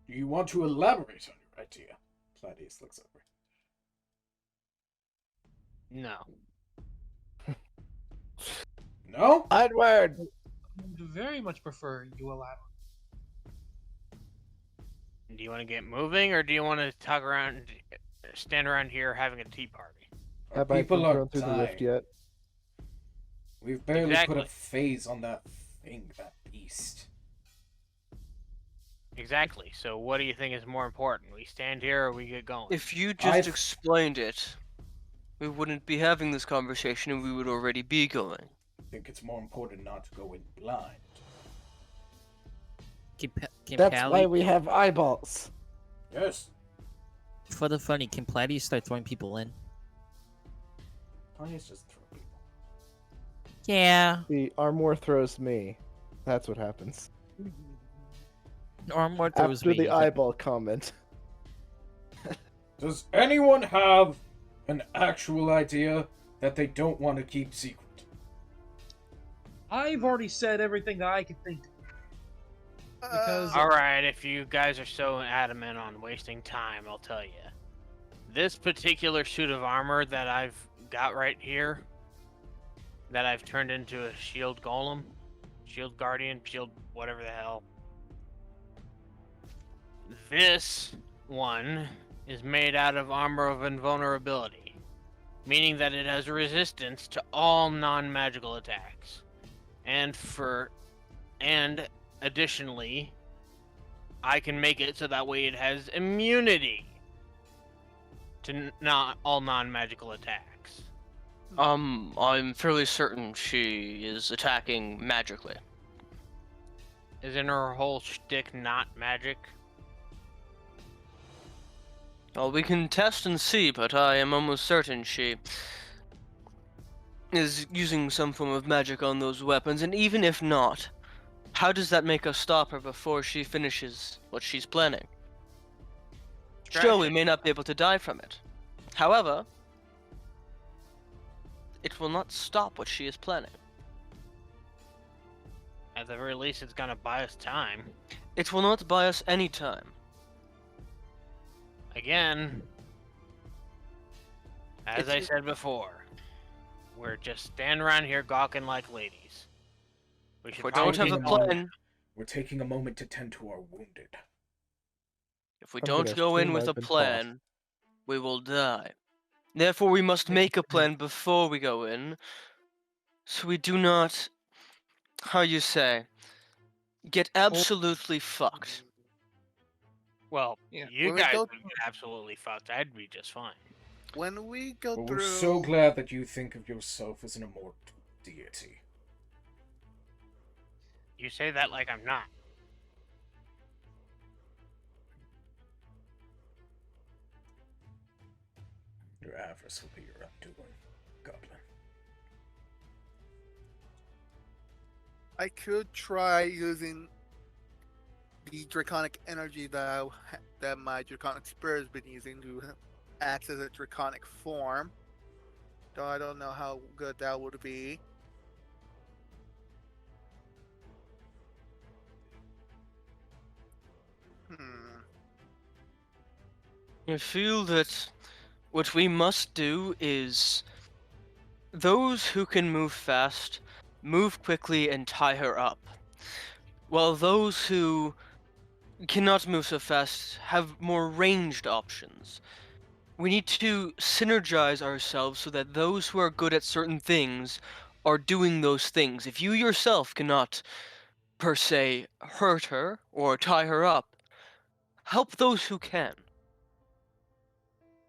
[SPEAKER 1] Do you want to elaborate on your idea? Claudius looks over.
[SPEAKER 5] No.
[SPEAKER 1] No?
[SPEAKER 4] Onward!
[SPEAKER 2] I would very much prefer you elaborate.
[SPEAKER 5] Do you want to get moving, or do you want to stand around here having a tea party?
[SPEAKER 1] Our
[SPEAKER 4] Have I been
[SPEAKER 1] people are
[SPEAKER 4] thrown through the rift
[SPEAKER 1] dying.
[SPEAKER 4] yet?
[SPEAKER 1] We've barely
[SPEAKER 5] Exactly.
[SPEAKER 1] put a phase on that thing, that beast.
[SPEAKER 5] Exactly. So what do you think is more important? We stand here or we get going?
[SPEAKER 6] If you just
[SPEAKER 1] I've-
[SPEAKER 6] explained it, we wouldn't be having this conversation and we would already be going.
[SPEAKER 1] I think it's more important not to go in blind.
[SPEAKER 8] Can
[SPEAKER 4] That's
[SPEAKER 8] Pally,
[SPEAKER 4] why we have eyeballs.
[SPEAKER 1] Yes.
[SPEAKER 8] for the funny, can Platy start throwing people in?
[SPEAKER 1] Claudius just throw people.
[SPEAKER 8] Yeah.
[SPEAKER 4] The Armor throws me. That's what happens.
[SPEAKER 8] Or more throws
[SPEAKER 4] After
[SPEAKER 8] me.
[SPEAKER 4] the eyeball comment.
[SPEAKER 1] Does anyone have an actual idea that they don't want to keep secret?
[SPEAKER 2] I've already said everything that I could think of. Because
[SPEAKER 5] All right, if you guys are so adamant on wasting time, I'll tell you. This particular suit of armor that I've got right here, that I've turned into a shield golem, shield guardian, shield whatever the hell. This one is made out of armor of invulnerability, meaning that it has resistance to all non-magical attacks. And additionally, I can make it so that way it has immunity to not all non-magical attacks.
[SPEAKER 6] I'm fairly certain she is attacking magically.
[SPEAKER 5] Isn't her whole shtick not magic?
[SPEAKER 6] Well, we can test and see, but I am almost certain she is using some form of magic on those weapons, and even if not, how does that make us stop her before she finishes what she's planning? Sure, we may not be able to die from it. However, it will not stop what she is planning.
[SPEAKER 5] At the very least, it's gonna buy us time.
[SPEAKER 6] It will not buy us any time.
[SPEAKER 5] Again, as I said before, we're just standing around here gawking like ladies. We
[SPEAKER 6] If
[SPEAKER 5] should
[SPEAKER 6] we don't have a
[SPEAKER 5] probably-
[SPEAKER 6] plan,
[SPEAKER 1] We're taking a moment to tend to our wounded.
[SPEAKER 6] if we
[SPEAKER 4] I'm
[SPEAKER 6] don't
[SPEAKER 4] gonna
[SPEAKER 6] go in
[SPEAKER 4] assume
[SPEAKER 6] with
[SPEAKER 4] I've
[SPEAKER 6] a
[SPEAKER 4] been taught.
[SPEAKER 6] plan, we will die. Therefore, we must make a plan before we go in, so we do not, how you say, get absolutely fucked.
[SPEAKER 5] Well,
[SPEAKER 7] Yeah,
[SPEAKER 5] you
[SPEAKER 7] when we
[SPEAKER 5] guys
[SPEAKER 7] go-
[SPEAKER 5] would get absolutely fucked. I'd be just fine.
[SPEAKER 7] When we go
[SPEAKER 1] But
[SPEAKER 7] through,
[SPEAKER 1] we're so glad that you think of yourself as an immortal deity.
[SPEAKER 5] You say that like I'm not.
[SPEAKER 1] Your avarice will be your undoing, Goblin.
[SPEAKER 7] I could try using the draconic energy that my draconic spirit has been using to act as a draconic form. Though I don't know how good that would be.
[SPEAKER 6] I feel that what we must do is those who can move fast, move quickly and tie her up. While those who cannot move so fast have more ranged options. We need to synergize ourselves so that those who are good at certain things are doing those things. If you yourself cannot, per se, hurt her or tie her up, help those who can.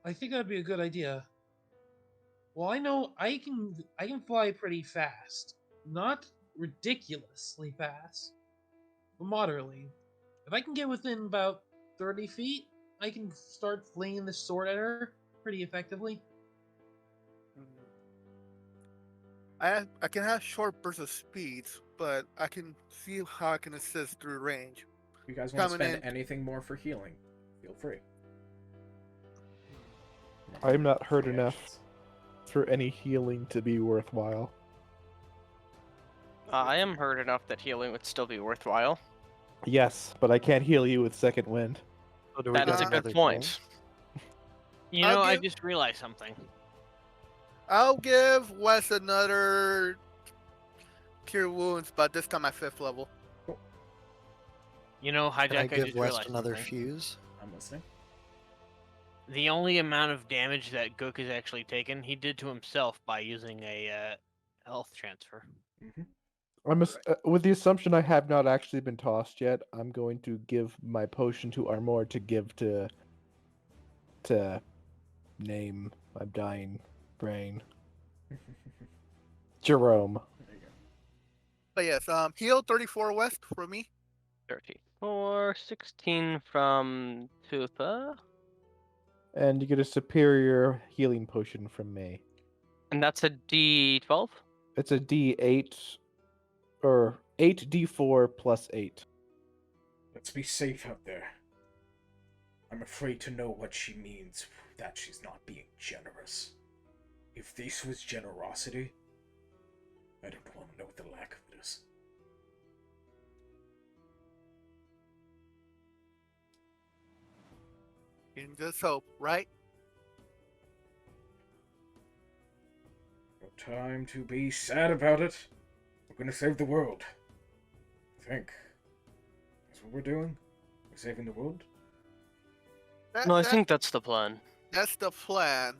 [SPEAKER 2] I think that'd be a good idea. Well, I know I can fly pretty fast. Not ridiculously fast, but moderately. If I can get within about 30 feet, I can start flinging this sword at her. pretty effectively.
[SPEAKER 7] I can have short bursts of speeds, but I can see how I can assist through range.
[SPEAKER 1] You guys want to
[SPEAKER 7] Coming
[SPEAKER 1] spend
[SPEAKER 7] in.
[SPEAKER 1] anything more for healing? Feel free.
[SPEAKER 4] I'm not hurt
[SPEAKER 1] Free
[SPEAKER 4] enough
[SPEAKER 1] actions.
[SPEAKER 4] for any healing to be worthwhile.
[SPEAKER 6] I am hurt enough that healing would still be worthwhile.
[SPEAKER 4] Yes, but I can't heal you with second wind.
[SPEAKER 3] So do we
[SPEAKER 6] That is
[SPEAKER 3] get
[SPEAKER 6] a good
[SPEAKER 3] another
[SPEAKER 6] point.
[SPEAKER 5] You
[SPEAKER 7] I'll
[SPEAKER 5] know, I
[SPEAKER 7] give-
[SPEAKER 5] just realized something.
[SPEAKER 7] I'll give Wes another cure wounds, but this time at 5th level.
[SPEAKER 5] You know,
[SPEAKER 3] Can I
[SPEAKER 5] Hijack, I
[SPEAKER 3] give
[SPEAKER 5] just
[SPEAKER 3] West
[SPEAKER 5] realized
[SPEAKER 3] another
[SPEAKER 5] something.
[SPEAKER 3] fuse?
[SPEAKER 1] I'm listening.
[SPEAKER 5] The only amount of damage that Gook has actually taken, he did to himself by using a health transfer.
[SPEAKER 4] With the assumption I have not actually been tossed yet, I'm going to give my potion to Armor to give to name my dying brain. Jerome.
[SPEAKER 1] There you go.
[SPEAKER 7] But yes, heal 34 West for me.
[SPEAKER 6] 34, 16 from Tupa.
[SPEAKER 4] And you get a superior healing potion from me.
[SPEAKER 6] And that's a D12?
[SPEAKER 4] It's a D8 or 8d4 plus 8.
[SPEAKER 1] Let's be safe out there. I'm afraid to know what she means that she's not being generous. If this was generosity, I don't want to know what the lack of it is.
[SPEAKER 7] You can just hope, right?
[SPEAKER 1] No time to be sad about it. We're gonna save the world. I think. That's what we're doing. We're saving the world.
[SPEAKER 6] No, I think that's the plan.
[SPEAKER 7] That's the plan.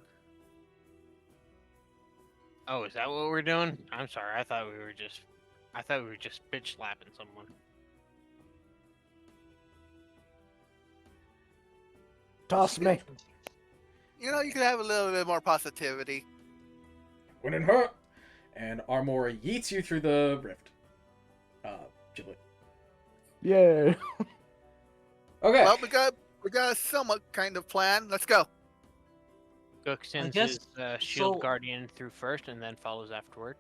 [SPEAKER 5] Oh, is that what we're doing? I'm sorry. I thought we were just bitch slapping someone.
[SPEAKER 4] Toss me.
[SPEAKER 7] You know, you can have a little bit more positivity.
[SPEAKER 1] When in hurt, and Armor yeets you through the rift. Giblet.
[SPEAKER 4] Yay.
[SPEAKER 1] Okay.
[SPEAKER 7] Well, we got a somewhat kind of plan. Let's go.
[SPEAKER 5] Gook sends
[SPEAKER 2] guess-
[SPEAKER 5] his shield
[SPEAKER 2] so-
[SPEAKER 5] guardian through first and then follows afterward.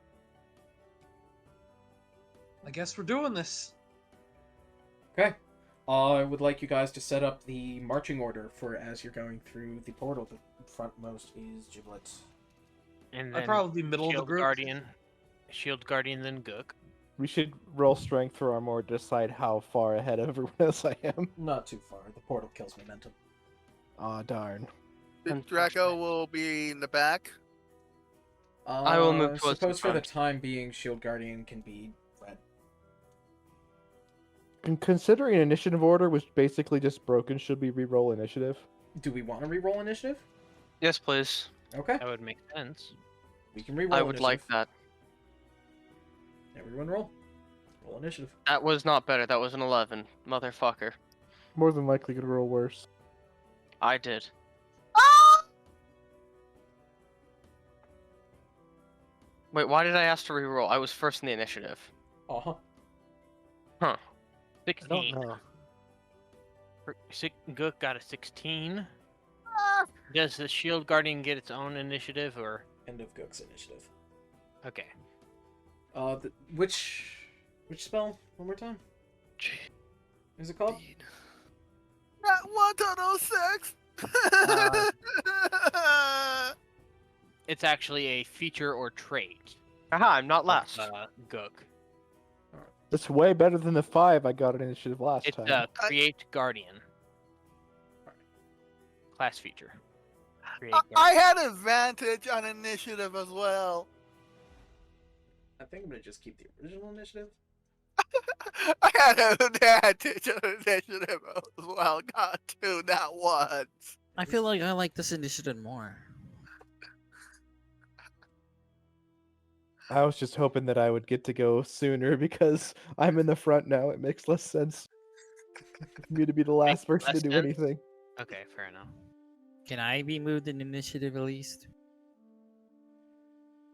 [SPEAKER 2] I guess we're doing this.
[SPEAKER 1] Okay. I would like you guys to set up the marching order for as you're going through the portal. The frontmost is Giblet.
[SPEAKER 5] And then
[SPEAKER 2] I'd probably be middle of the
[SPEAKER 5] shield
[SPEAKER 2] group.
[SPEAKER 5] shield guardian, then Gook.
[SPEAKER 4] We should roll strength for Armor to decide how far ahead of everyone else I am.
[SPEAKER 1] Not too far. The portal kills momentum.
[SPEAKER 4] Aw, darn.
[SPEAKER 7] The Draco will be in the back.
[SPEAKER 6] I will move towards the
[SPEAKER 1] Suppose for the
[SPEAKER 6] front.
[SPEAKER 1] time being, shield guardian can be red.
[SPEAKER 4] And considering initiative order was basically just broken, should we re-roll initiative?
[SPEAKER 1] Do we want to re-roll initiative?
[SPEAKER 6] Yes, please.
[SPEAKER 1] Okay.
[SPEAKER 5] That would make sense.
[SPEAKER 1] We can re-roll
[SPEAKER 6] I would like
[SPEAKER 1] initiative.
[SPEAKER 6] that.
[SPEAKER 1] Everyone roll. Roll initiative.
[SPEAKER 6] That was not better. That was an 11. Motherfucker.
[SPEAKER 4] More than likely could roll worse.
[SPEAKER 6] I did. Wait, why did I ask to reroll? I was first in the initiative.
[SPEAKER 1] Uh-huh.
[SPEAKER 3] I
[SPEAKER 5] 16.
[SPEAKER 3] don't know.
[SPEAKER 5] Gook got a 16. Does the shield guardian get its own initiative, or
[SPEAKER 1] End of Gook's initiative.
[SPEAKER 5] okay?
[SPEAKER 1] Which spell? One more time. Is it called?
[SPEAKER 7] Not 106.
[SPEAKER 5] It's actually a feature or trait.
[SPEAKER 6] Aha, I'm not last.
[SPEAKER 5] Gook.
[SPEAKER 4] It's way better than the 5 I got in initiative last
[SPEAKER 5] It's
[SPEAKER 4] time.
[SPEAKER 5] create guardian. Class feature. Create
[SPEAKER 7] I
[SPEAKER 5] guardian.
[SPEAKER 7] had advantage on initiative as well.
[SPEAKER 1] I think I'm gonna just keep the original initiative.
[SPEAKER 7] I had an advantage on initiative as well. Got 2, not once.
[SPEAKER 8] I feel like I like this initiative more.
[SPEAKER 4] I was just hoping that I would get to go sooner because I'm in the front now. It makes less sense for me to be the last person to
[SPEAKER 5] less
[SPEAKER 4] do
[SPEAKER 5] sense?
[SPEAKER 4] anything.
[SPEAKER 5] Okay, fair enough.
[SPEAKER 8] Can I be moved in initiative at least?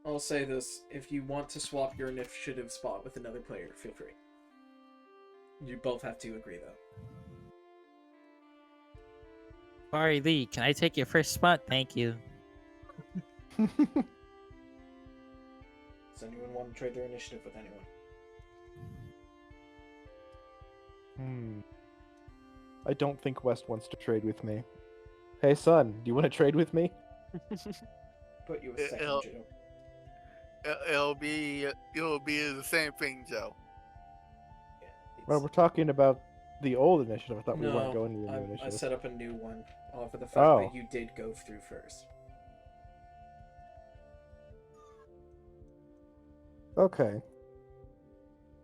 [SPEAKER 1] I'll say this: if you want to swap your initiative spot with another player, feel free. You both have to agree, though.
[SPEAKER 8] Sorry, Lee. Can I take your first spot? Thank you.
[SPEAKER 1] Does anyone want to trade their initiative with anyone?
[SPEAKER 4] I don't think West wants to trade with me. Hey, son, do you want to trade with me?
[SPEAKER 1] Put you a second,
[SPEAKER 7] It'll-
[SPEAKER 1] Joe.
[SPEAKER 7] It'll be the same thing, Joe.
[SPEAKER 1] Yeah,
[SPEAKER 4] Well,
[SPEAKER 1] it's-
[SPEAKER 4] we're talking about the old initiative. I thought we
[SPEAKER 1] No,
[SPEAKER 4] weren't going to the new
[SPEAKER 1] I
[SPEAKER 4] initiative.
[SPEAKER 1] set up a new one for the fact
[SPEAKER 4] Oh.
[SPEAKER 1] that you did go through first.
[SPEAKER 4] Okay.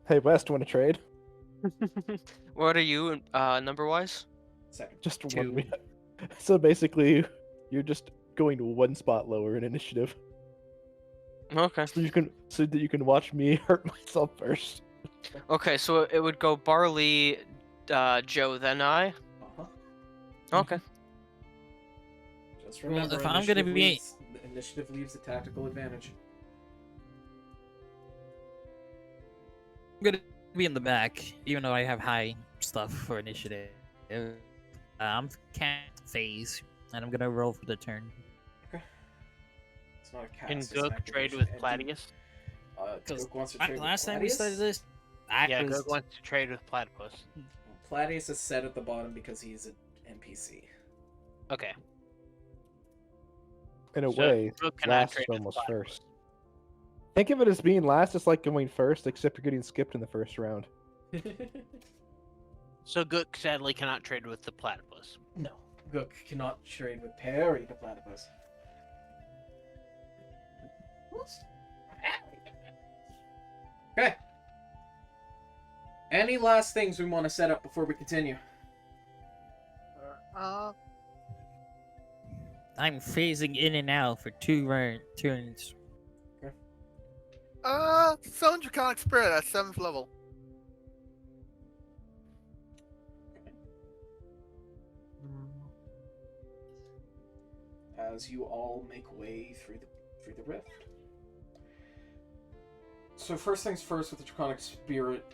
[SPEAKER 4] Hey, West, want to trade?
[SPEAKER 6] What are you, number wise?
[SPEAKER 1] Second.
[SPEAKER 4] Just
[SPEAKER 1] Two.
[SPEAKER 4] one. So basically, you're just going to one spot lower in initiative,
[SPEAKER 6] Okay.
[SPEAKER 4] so that you can watch me hurt myself first.
[SPEAKER 6] Okay, so it would go Barley, Joe, then I.
[SPEAKER 1] Uh-huh.
[SPEAKER 6] Okay.
[SPEAKER 1] Just
[SPEAKER 8] Well,
[SPEAKER 1] remember,
[SPEAKER 8] if I'm gonna be-
[SPEAKER 1] the initiative leaves a tactical advantage.
[SPEAKER 8] I'm gonna be in the back, even though I have high stuff for initiative. I'm can't phase, and I'm gonna roll for the turn.
[SPEAKER 1] It's not a cast.
[SPEAKER 5] Can
[SPEAKER 1] it's an
[SPEAKER 5] Gook trade
[SPEAKER 1] activation.
[SPEAKER 5] with
[SPEAKER 1] And
[SPEAKER 5] Gladius?
[SPEAKER 1] Gook wants to trade with
[SPEAKER 8] Last time we
[SPEAKER 1] Gladius?
[SPEAKER 8] started this, I
[SPEAKER 5] Yeah,
[SPEAKER 8] was
[SPEAKER 5] Gook wants to trade with Platypus.
[SPEAKER 1] Gladius is set at the bottom because he's an NPC.
[SPEAKER 5] Okay.
[SPEAKER 4] In a
[SPEAKER 5] So,
[SPEAKER 4] way,
[SPEAKER 5] Gook cannot
[SPEAKER 4] last
[SPEAKER 5] trade
[SPEAKER 4] is
[SPEAKER 5] with
[SPEAKER 4] almost
[SPEAKER 5] Platypus.
[SPEAKER 4] first. Think of it as being last. It's like going first, except you're getting skipped in the first round.
[SPEAKER 5] So Gook sadly cannot trade with the Platypus.
[SPEAKER 1] No. Gook cannot trade with Perry the Platypus. Okay. Any last things we want to set up before we continue?
[SPEAKER 8] I'm phasing in and out for turns.
[SPEAKER 7] Summon Draconic Spirit at 7th level.
[SPEAKER 1] As you all make way through the rift. So first things first with the Draconic Spirit.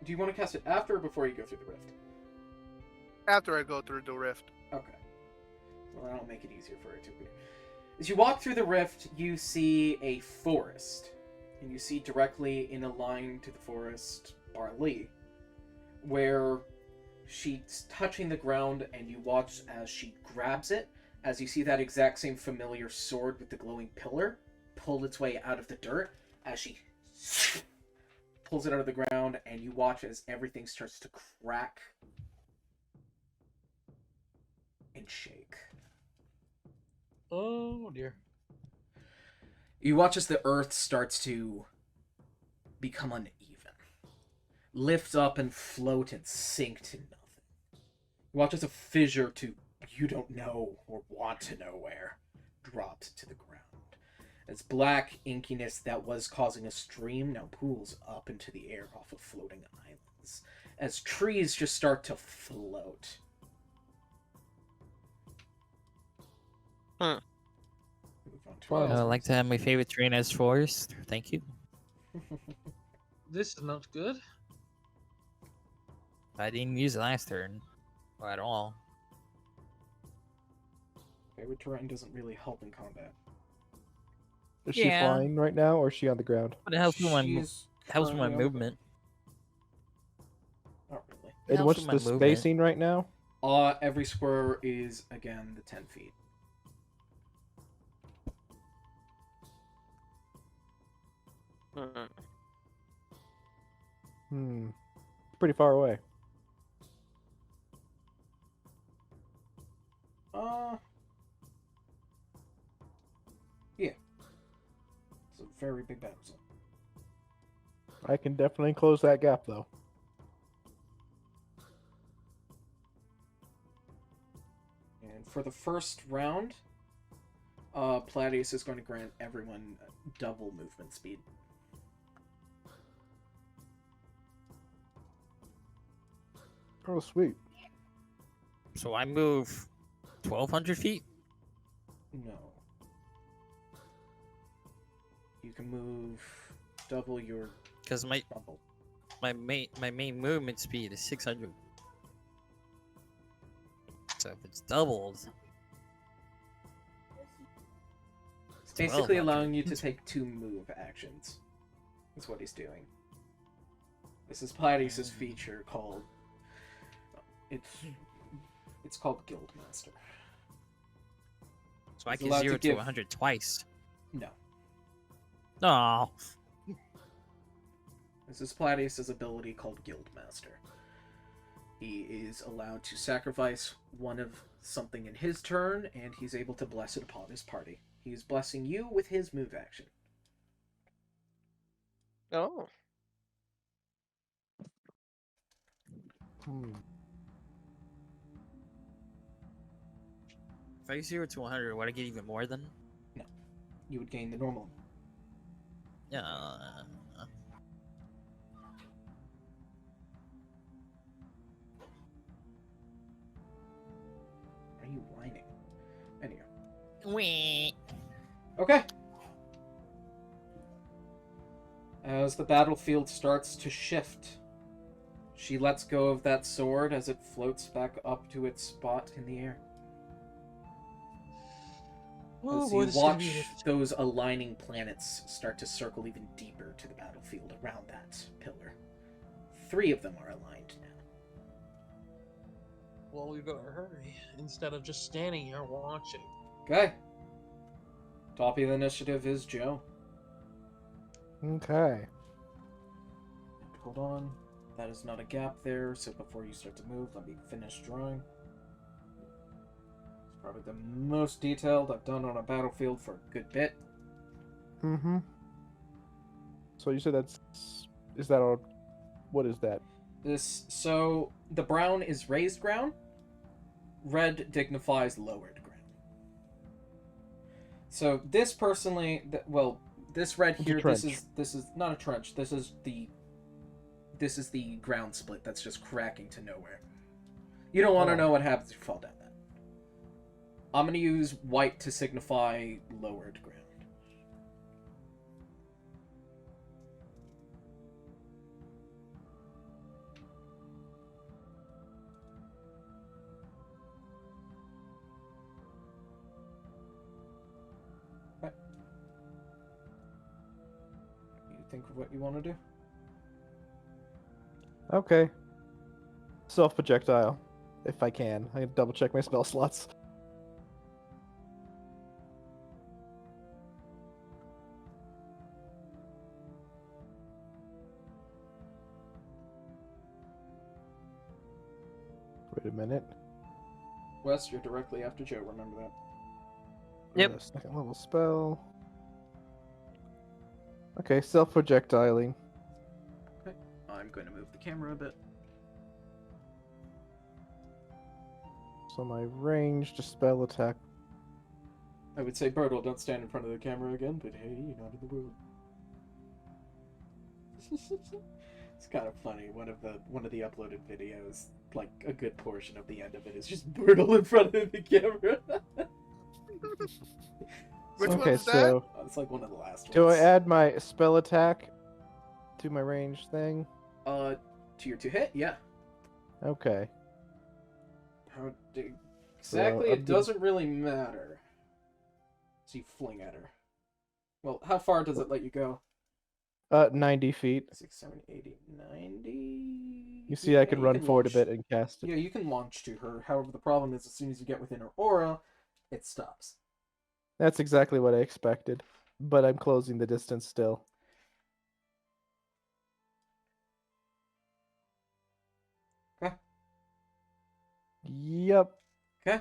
[SPEAKER 1] Do you want to cast it after or before you go through the rift?
[SPEAKER 7] After I go through the rift.
[SPEAKER 1] Okay. Well, that'll make it easier for it to be. As you walk through the rift, you see a forest. And you see directly in a line to the forest Barley, where she's touching the ground and you watch as she grabs it, as you see that exact same familiar sword with the glowing pillar pull its way out of the dirt, as she pulls it out of the ground, and you watch as everything starts to crack and shake.
[SPEAKER 2] Oh dear.
[SPEAKER 1] You watch as the earth starts to become uneven, lift up and float and sink to nothing. You watch as a fissure to you don't know or want to know where drops to the ground. As black inkiness that was causing a stream now pools up into the air off of floating islands. As trees just start to float.
[SPEAKER 6] Huh.
[SPEAKER 1] Move on to
[SPEAKER 4] Wow.
[SPEAKER 8] I'd like to have my favorite train as forest. Thank you.
[SPEAKER 2] This is not good.
[SPEAKER 8] I didn't use it last turn at all.
[SPEAKER 1] Favorite terrain doesn't really help in combat.
[SPEAKER 4] Is she
[SPEAKER 8] Yeah.
[SPEAKER 4] flying right now, or is she on the ground?
[SPEAKER 8] But it helps with my
[SPEAKER 1] She's
[SPEAKER 8] helps with my
[SPEAKER 1] currently on the-
[SPEAKER 8] movement.
[SPEAKER 1] Not really.
[SPEAKER 8] It
[SPEAKER 4] And
[SPEAKER 8] helps
[SPEAKER 4] what's
[SPEAKER 8] with
[SPEAKER 4] the
[SPEAKER 8] my movement.
[SPEAKER 4] spacing right now?
[SPEAKER 1] Every square is again the 10 feet.
[SPEAKER 4] Pretty far away.
[SPEAKER 1] Yeah. It's a very big battle zone.
[SPEAKER 4] I can definitely close that gap, though.
[SPEAKER 1] And for the first round, Platius is going to grant everyone double movement speed.
[SPEAKER 4] Oh, sweet.
[SPEAKER 8] So I move 1,200 feet.
[SPEAKER 1] No. You can move double your
[SPEAKER 8] Because
[SPEAKER 1] double.
[SPEAKER 8] my main movement speed is 600. So if it's doubled,
[SPEAKER 1] It's basically
[SPEAKER 8] 1200.
[SPEAKER 1] allowing you to take 2 move actions. That's what he's doing. This is Pleiades' feature called... It's called Guildmaster.
[SPEAKER 8] so I
[SPEAKER 1] He's
[SPEAKER 8] can
[SPEAKER 1] allowed to
[SPEAKER 8] 0 to
[SPEAKER 1] give-
[SPEAKER 8] 100 twice.
[SPEAKER 1] No.
[SPEAKER 8] No.
[SPEAKER 1] This is Pleiades' ability called Guildmaster. He is allowed to sacrifice one of something in his turn, and he's able to bless it upon his party. He's blessing you with his move action.
[SPEAKER 6] Oh.
[SPEAKER 4] Hmm.
[SPEAKER 8] If I 0 to 100, would I get even more than?
[SPEAKER 1] You would gain the normal.
[SPEAKER 8] Yeah.
[SPEAKER 1] Are you whining? Anyway.
[SPEAKER 8] Wee.
[SPEAKER 1] Okay. As the battlefield starts to shift, she lets go of that sword as it floats back up to its spot in the air.
[SPEAKER 2] Oh
[SPEAKER 1] As
[SPEAKER 2] boy,
[SPEAKER 1] you
[SPEAKER 2] this is gonna be
[SPEAKER 1] watch
[SPEAKER 2] interesting.
[SPEAKER 1] those aligning planets start to circle even deeper to the battlefield around that pillar. 3 of them are aligned now.
[SPEAKER 2] Well, we gotta hurry instead of just standing here watching.
[SPEAKER 1] Okay. Top of the initiative is Joe.
[SPEAKER 4] Okay.
[SPEAKER 1] Hold on. That is not a gap there, so before you start to move, let me finish drawing. It's probably the most detailed I've done on a battlefield for a good bit.
[SPEAKER 4] Mm-hmm. So you said that's... Is that all... What is that?
[SPEAKER 1] So the brown is raised ground. Red dignifies lowered ground. So this personally, this red
[SPEAKER 4] It's a
[SPEAKER 1] here,
[SPEAKER 4] trench.
[SPEAKER 1] this is not a trench. This is the ground split that's just cracking to nowhere. You don't want to
[SPEAKER 4] Oh.
[SPEAKER 1] know what happens if you fall down that. I'm gonna use white to signify lowered ground. Okay. You think of what you want to do?
[SPEAKER 4] Okay. Self-projectile. If I can. I can double check my spell slots. Wait a minute.
[SPEAKER 1] Wes, you're directly after Joe, remember that.
[SPEAKER 6] Yep.
[SPEAKER 4] Second level spell. Okay, self-projectiling.
[SPEAKER 1] I'm going to move the camera a bit.
[SPEAKER 4] So my ranged spell attack.
[SPEAKER 1] I would say, Bertle, don't stand in front of the camera again, but hey, you're not in the world. It's kind of funny. One of the uploaded videos, like a good portion of the end of it, is just Bertle in front of the camera.
[SPEAKER 7] Which one
[SPEAKER 4] Okay,
[SPEAKER 7] is that?
[SPEAKER 4] so
[SPEAKER 1] It's like one of the last ones.
[SPEAKER 4] do I add my spell attack to my ranged thing?
[SPEAKER 1] To your 2 hit? Yeah.
[SPEAKER 4] Okay.
[SPEAKER 1] How exactly?
[SPEAKER 4] I'll
[SPEAKER 1] It
[SPEAKER 4] do-
[SPEAKER 1] doesn't really matter. So you fling at her. Well, how far does it let you go?
[SPEAKER 4] 90 feet.
[SPEAKER 1] 6, 7, 8, 90.
[SPEAKER 4] You see, I can
[SPEAKER 1] you
[SPEAKER 4] run forward a
[SPEAKER 1] launch.
[SPEAKER 4] bit and cast it.
[SPEAKER 1] Yeah, you can launch to her. However, the problem is as soon as you get within her aura, it stops.
[SPEAKER 4] That's exactly what I expected, but I'm closing the distance still.
[SPEAKER 1] Okay.
[SPEAKER 4] Yep.
[SPEAKER 1] Okay.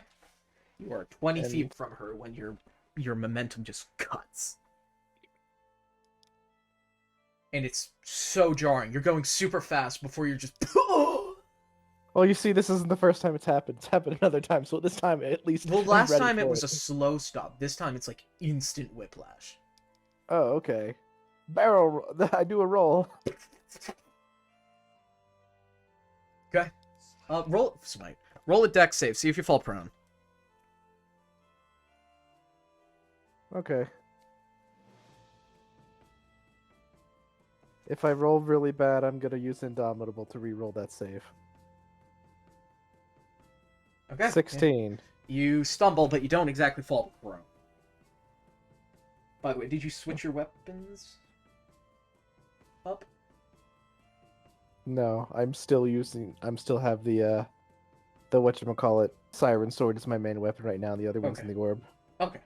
[SPEAKER 1] You are 20
[SPEAKER 4] And-
[SPEAKER 1] feet from her when your momentum just cuts. And it's so jarring. You're going super fast before you're just
[SPEAKER 4] Well, you see, this isn't the first time it's happened. It's happened another time, so this time at least.
[SPEAKER 1] Well,
[SPEAKER 4] I'm
[SPEAKER 1] last
[SPEAKER 4] ready
[SPEAKER 1] time it
[SPEAKER 4] for
[SPEAKER 1] was a slow stop. This time it's like instant whiplash.
[SPEAKER 4] Oh, okay. Barrel. I do a roll.
[SPEAKER 1] Okay. Roll smite. Roll a dex save. See if you fall prone.
[SPEAKER 4] Okay. If I roll really bad, I'm gonna use Indomitable to re-roll that save.
[SPEAKER 1] Okay.
[SPEAKER 4] 16.
[SPEAKER 1] You stumble, but you don't exactly fall prone. By the way, did you switch your weapons up?
[SPEAKER 4] No, I'm still have the whatchamacallit, Siren Sword is my main weapon right now, the other one's in
[SPEAKER 1] Okay.
[SPEAKER 4] the orb.
[SPEAKER 1] Okay.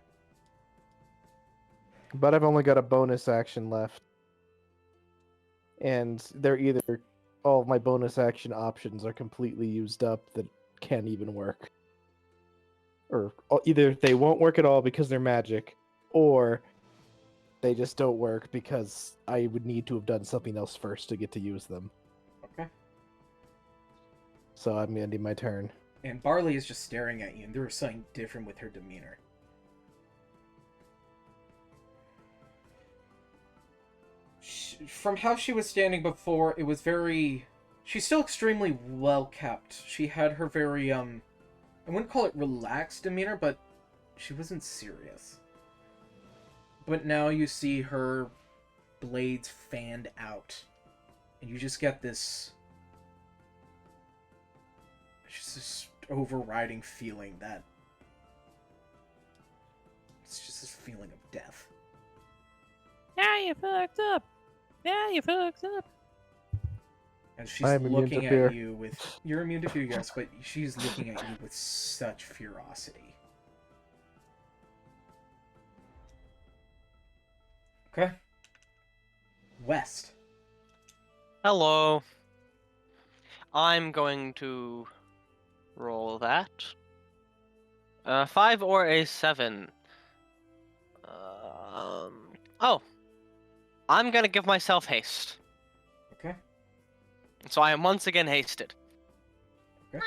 [SPEAKER 4] But I've only got a bonus action left. And they're either all of my bonus action options are completely used up that can't even work. Or either they won't work at all because they're magic, or they just don't work because I would need to have done something else first to get to use them.
[SPEAKER 1] Okay.
[SPEAKER 4] So I'm ending my turn.
[SPEAKER 1] And Barley is just staring at you, and there was something different with her demeanor. From how she was standing before, it was very... She's still extremely well kept. She had her very, I wouldn't call it relaxed demeanor, but she wasn't serious. But now you see her blades fanned out. And you just get this... Just this overriding feeling that... It's just this feeling of death.
[SPEAKER 8] Yeah, you fucked up. Yeah, you fucked up.
[SPEAKER 1] And she's
[SPEAKER 4] I am immune
[SPEAKER 1] looking
[SPEAKER 4] to
[SPEAKER 1] at
[SPEAKER 4] fear.
[SPEAKER 1] you with... You're immune to fear, yes, but she's looking at you with such ferocity. Okay. West.
[SPEAKER 6] Hello. I'm going to roll that. 5 or a 7. Oh. I'm gonna give myself haste.
[SPEAKER 1] Okay.
[SPEAKER 6] So I am once again hasted.
[SPEAKER 1] Okay.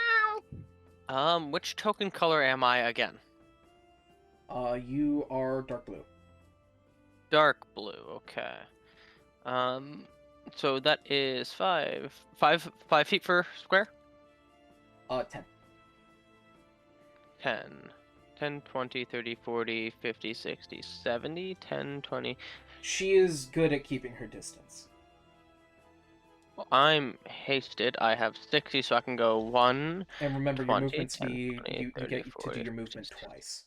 [SPEAKER 6] Which token color am I again?
[SPEAKER 1] You are dark blue.
[SPEAKER 6] Dark blue, okay. So that is 5 feet per square?
[SPEAKER 1] 10.
[SPEAKER 6] 10. 10, 20, 30, 40, 50, 60, 70, 10, 20.
[SPEAKER 1] She is good at keeping her distance.
[SPEAKER 6] I'm hasted. I have 60, so I can go 1.
[SPEAKER 1] And remember, your
[SPEAKER 6] 20,
[SPEAKER 1] movement
[SPEAKER 6] 10,
[SPEAKER 1] speed,
[SPEAKER 6] 20,
[SPEAKER 1] you
[SPEAKER 6] 30,
[SPEAKER 1] get to
[SPEAKER 6] 40,
[SPEAKER 1] do your movement
[SPEAKER 6] 50,
[SPEAKER 1] twice.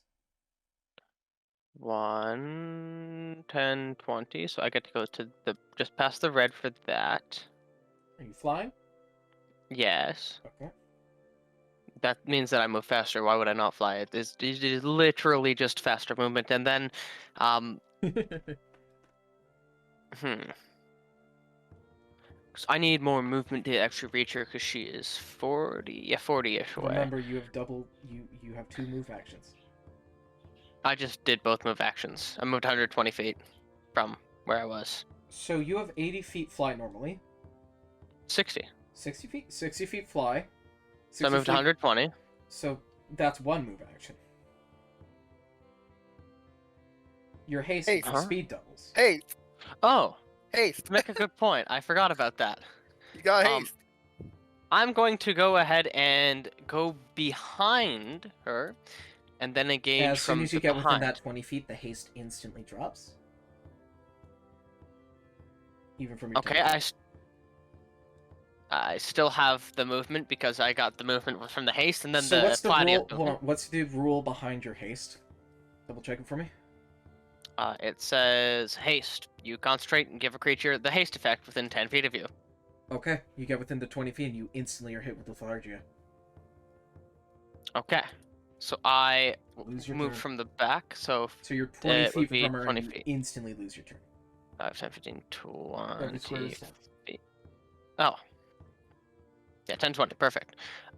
[SPEAKER 6] 1, 10, 20. So I get to go to the just past the red for that.
[SPEAKER 1] Are you flying?
[SPEAKER 6] Yes.
[SPEAKER 1] Okay.
[SPEAKER 6] That means that I move faster. Why would I not fly? It is literally just faster movement. And then, So I need more movement to actually reach her because she is 40-ish away.
[SPEAKER 1] Remember, you have you have 2 move actions.
[SPEAKER 6] I just did both move actions. I moved 120 feet from where I was.
[SPEAKER 1] So you have 80 feet fly normally.
[SPEAKER 6] 60.
[SPEAKER 1] 60 feet? 60 feet fly.
[SPEAKER 6] So I
[SPEAKER 1] 60
[SPEAKER 6] moved
[SPEAKER 1] feet-
[SPEAKER 6] 120.
[SPEAKER 1] So that's 1 move action. Your haste
[SPEAKER 7] Hey,
[SPEAKER 1] your
[SPEAKER 6] huh?
[SPEAKER 1] speed doubles.
[SPEAKER 7] Haste!
[SPEAKER 6] Oh,
[SPEAKER 7] Haste!
[SPEAKER 6] you make a good point. I forgot about that.
[SPEAKER 7] You got
[SPEAKER 6] Um,
[SPEAKER 7] haste.
[SPEAKER 6] I'm going to go ahead and go behind her, and then engage
[SPEAKER 1] As
[SPEAKER 6] from
[SPEAKER 1] soon as you
[SPEAKER 6] the
[SPEAKER 1] get within
[SPEAKER 6] behind.
[SPEAKER 1] that 20 feet, the haste instantly drops. Even from your
[SPEAKER 6] Okay,
[SPEAKER 1] turn.
[SPEAKER 6] I still have the movement because I got the movement from the haste, and then
[SPEAKER 1] So
[SPEAKER 6] the
[SPEAKER 1] what's the
[SPEAKER 6] platinum.
[SPEAKER 1] rule? Hold on. What's the rule behind your haste? Double check it for me.
[SPEAKER 6] It says haste. You concentrate and give a creature the haste effect within 10 feet of you.
[SPEAKER 1] Okay, you get within the 20 feet and you instantly are hit with lethargia.
[SPEAKER 6] Okay. So I
[SPEAKER 1] Lose your
[SPEAKER 6] moved
[SPEAKER 1] turn.
[SPEAKER 6] from the back, so
[SPEAKER 1] So you're 20
[SPEAKER 6] it would
[SPEAKER 1] feet
[SPEAKER 6] be
[SPEAKER 1] from her
[SPEAKER 6] 20
[SPEAKER 1] and you
[SPEAKER 6] feet.
[SPEAKER 1] instantly lose your turn.
[SPEAKER 6] 5, 10, 15,
[SPEAKER 1] Every square
[SPEAKER 6] 20
[SPEAKER 1] is 10.
[SPEAKER 6] feet. Oh. Yeah, 10, 20. Perfect.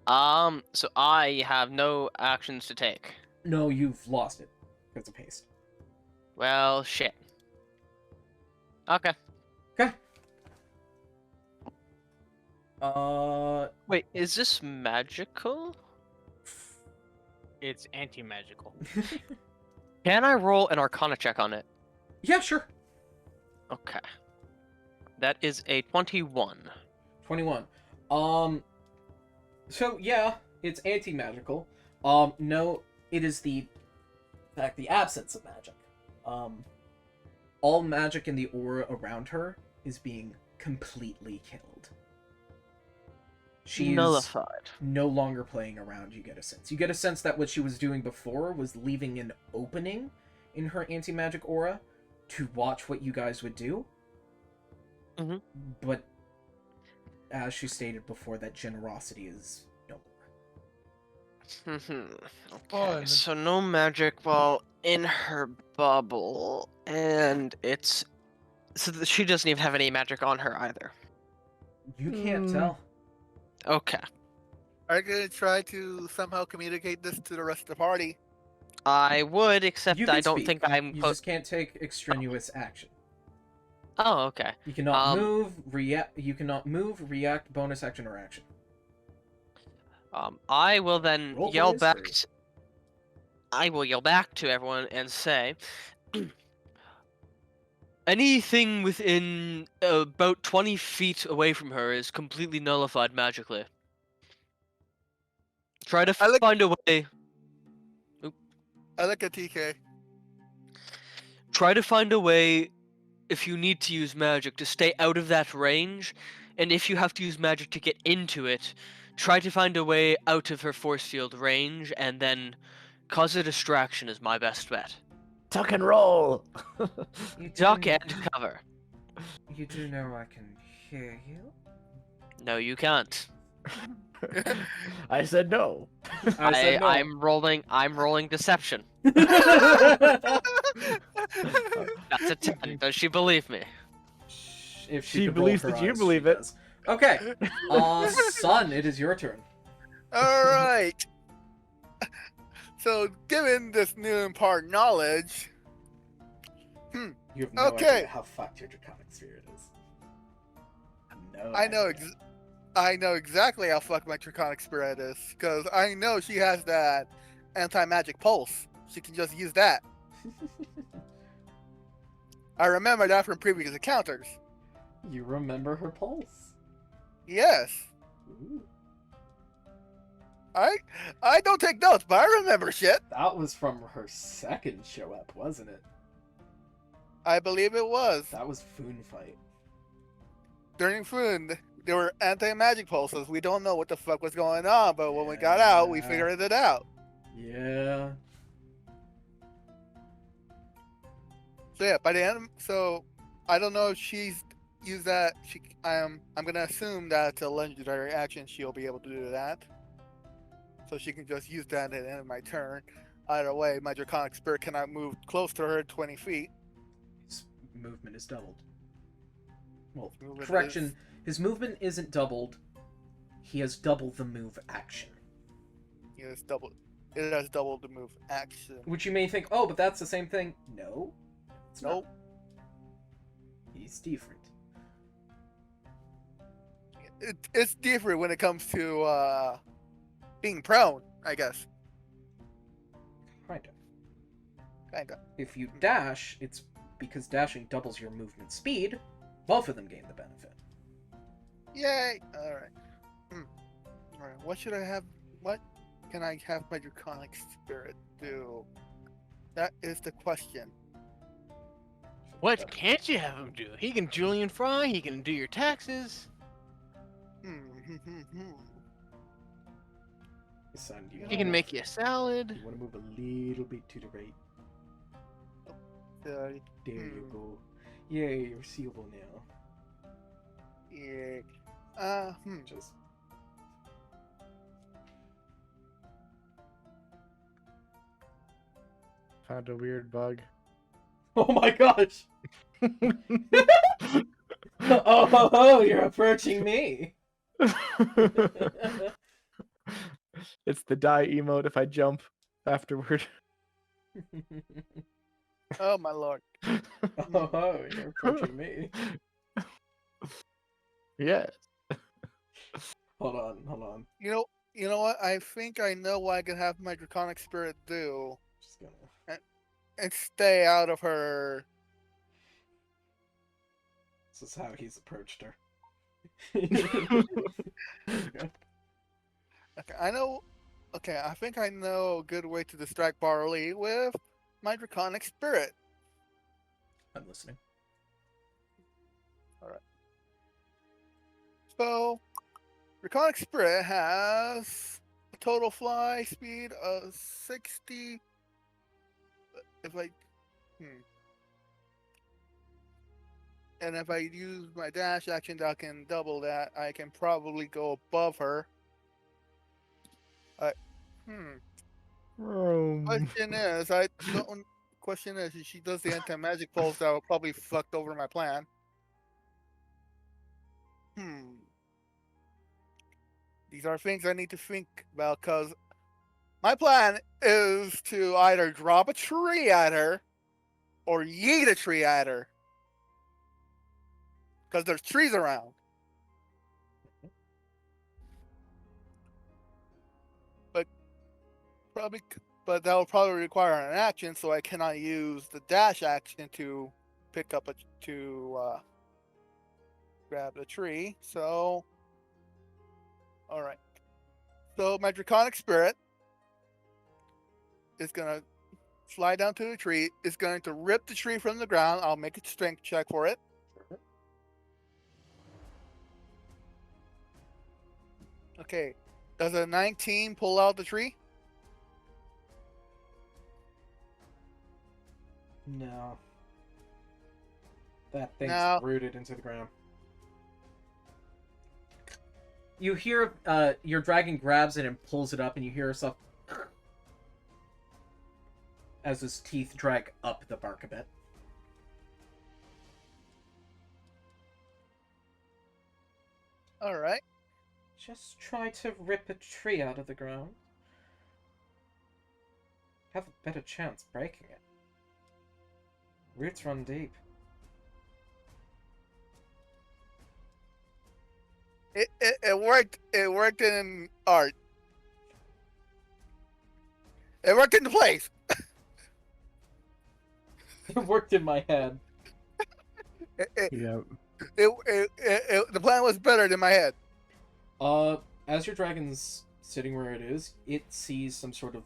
[SPEAKER 6] So I have no actions to take.
[SPEAKER 1] No, you've lost it because of haste.
[SPEAKER 6] Well, shit. Okay.
[SPEAKER 1] Okay.
[SPEAKER 6] Wait, is this magical?
[SPEAKER 5] It's anti-magical.
[SPEAKER 6] Can I roll an Arcana check on it?
[SPEAKER 1] Yeah, sure.
[SPEAKER 6] Okay. That is a 21.
[SPEAKER 1] 21. So yeah, it's anti-magical. No, it is the absence of magic. All magic in the aura around her is being completely killed. She's
[SPEAKER 6] Nullified.
[SPEAKER 1] no longer playing around, you get a sense. You get a sense that what she was doing before was leaving an opening in her anti-magic aura to watch what you guys would do.
[SPEAKER 6] Mhm.
[SPEAKER 1] But as she stated before, that generosity is no more.
[SPEAKER 6] Okay,
[SPEAKER 2] Fun.
[SPEAKER 6] so no magic while in her bubble, and it's she doesn't even have any magic on her either.
[SPEAKER 1] You can't tell.
[SPEAKER 6] Okay,
[SPEAKER 7] Are you gonna try to somehow communicate this to the rest of the party?
[SPEAKER 6] I would, except
[SPEAKER 1] You can
[SPEAKER 6] I don't
[SPEAKER 1] speak.
[SPEAKER 6] think I'm.
[SPEAKER 1] You just can't take extraneous action.
[SPEAKER 6] Oh, okay.
[SPEAKER 1] You cannot
[SPEAKER 6] Um,
[SPEAKER 1] move, react. You cannot move, react, bonus action, or action.
[SPEAKER 6] I will then
[SPEAKER 1] Roll
[SPEAKER 6] yell
[SPEAKER 1] please,
[SPEAKER 6] back.
[SPEAKER 1] or-
[SPEAKER 6] I will yell back to everyone and say, anything within about 20 feet away from her is completely nullified magically. Try to
[SPEAKER 7] I look-
[SPEAKER 6] find a way.
[SPEAKER 7] I look at TK.
[SPEAKER 6] Try to find a way, if you need to use magic, to stay out of that range, and if you have to use magic to get into it, try to find a way out of her force field range, and then cause a distraction is my best bet.
[SPEAKER 4] Tuck and roll.
[SPEAKER 1] You
[SPEAKER 6] Duck
[SPEAKER 1] do-
[SPEAKER 6] and cover.
[SPEAKER 1] You do know I can hear you.
[SPEAKER 6] No, you can't.
[SPEAKER 4] I said no.
[SPEAKER 1] I said no.
[SPEAKER 6] I'm rolling deception.
[SPEAKER 1] That's
[SPEAKER 6] That's a 10. Does she believe me?
[SPEAKER 1] If
[SPEAKER 4] She
[SPEAKER 1] could roll
[SPEAKER 4] believes
[SPEAKER 1] her
[SPEAKER 4] that you
[SPEAKER 1] eyes,
[SPEAKER 4] believe
[SPEAKER 1] she
[SPEAKER 4] it.
[SPEAKER 1] does. Okay, Sun, it is your turn.
[SPEAKER 7] All right. So, given this new impart knowledge,
[SPEAKER 1] You have no
[SPEAKER 7] Okay.
[SPEAKER 1] idea how fucked your draconic spirit is. No.
[SPEAKER 7] I know
[SPEAKER 1] idea.
[SPEAKER 7] I know exactly how fucked my draconic spirit is, because I know she has that anti-magic pulse. She can just use that. I remember that from previous encounters.
[SPEAKER 1] You remember her pulse.
[SPEAKER 7] Yes,
[SPEAKER 1] Ooh,
[SPEAKER 7] I don't take notes, but I remember shit.
[SPEAKER 1] that was from her second show up, wasn't it?
[SPEAKER 7] I believe it was.
[SPEAKER 1] That was Foon Fight.
[SPEAKER 7] During Foon, there were anti-magic pulses. We don't know what the fuck was going on, but when we got out, we
[SPEAKER 1] Yeah.
[SPEAKER 7] figured it out.
[SPEAKER 1] Yeah.
[SPEAKER 7] So yeah, by the end, so I don't know if she's used that. I'm gonna assume that it's a legendary action. She'll be able to do that. So she can just use that at the end of my turn. Either way, my draconic spirit cannot move close to her 20 feet.
[SPEAKER 1] His movement is doubled. Well,
[SPEAKER 7] Movement
[SPEAKER 1] correction.
[SPEAKER 7] is-
[SPEAKER 1] His movement isn't doubled. He has double the move action.
[SPEAKER 7] It has double. It has double the move action.
[SPEAKER 1] Which you may think, oh, but that's the same thing. No. It's
[SPEAKER 7] Nope.
[SPEAKER 1] not. He's different.
[SPEAKER 7] It's different when it comes to being prone, I guess.
[SPEAKER 1] Kind of.
[SPEAKER 7] Kinda.
[SPEAKER 1] If you dash, it's because dashing doubles your movement speed. Both of them gain the benefit.
[SPEAKER 7] Yay! Alright. Alright, what should I have? What can I have my draconic spirit do? That is the question.
[SPEAKER 5] What can't you have him do? He can Julian Fry, he can do your taxes.
[SPEAKER 1] Son,
[SPEAKER 5] He can make you a salad.
[SPEAKER 1] You want to move a little bit to the right. There you go. Yay, you're seeable now.
[SPEAKER 7] Yeah.
[SPEAKER 1] Just
[SPEAKER 4] Found a weird bug.
[SPEAKER 1] oh my gosh! Oh, you're approaching me.
[SPEAKER 4] It's the die emote if I jump afterward.
[SPEAKER 7] Oh my lord.
[SPEAKER 1] Oh, you're approaching me.
[SPEAKER 4] Yes.
[SPEAKER 1] Hold on.
[SPEAKER 7] You know what? I think I know what I can have my draconic spirit do
[SPEAKER 1] Just gonna.
[SPEAKER 7] and stay out of her.
[SPEAKER 1] This is how he's approached her.
[SPEAKER 7] Okay, I know. Okay, I think I know a good way to distract Barley with my draconic spirit.
[SPEAKER 1] I'm listening.
[SPEAKER 7] So, Draconic Spirit has a total fly speed of 60. If I, and if I use my dash action, that can double that. I can probably go above her. Question is, I don't. Question is, if she does the anti-magic pulse, that will probably fucked over my plan. These are things I need to think about, because my plan is to either drop a tree at her or yeet a tree at her. Because there's trees around. But that will probably require an action, so I cannot use the dash action to pick up grab the tree. So, all right. So my Draconic Spirit is gonna fly down to the tree. It's going to rip the tree from the ground. I'll make a strength check for it. Okay. Does a 19 pull out the tree?
[SPEAKER 1] No. That thing's
[SPEAKER 7] No.
[SPEAKER 1] rooted into the ground. You hear your dragon grabs it and pulls it up, and you hear yourself as his teeth drag up the bark a bit.
[SPEAKER 7] All right.
[SPEAKER 1] Just try to rip a tree out of the ground. Have a better chance breaking it. Roots run deep.
[SPEAKER 7] It worked. It worked in art. It worked in the place.
[SPEAKER 1] It worked in my head.
[SPEAKER 4] Yeah.
[SPEAKER 7] The plan was better than my head.
[SPEAKER 1] As your dragon's sitting where it is, it sees some sort of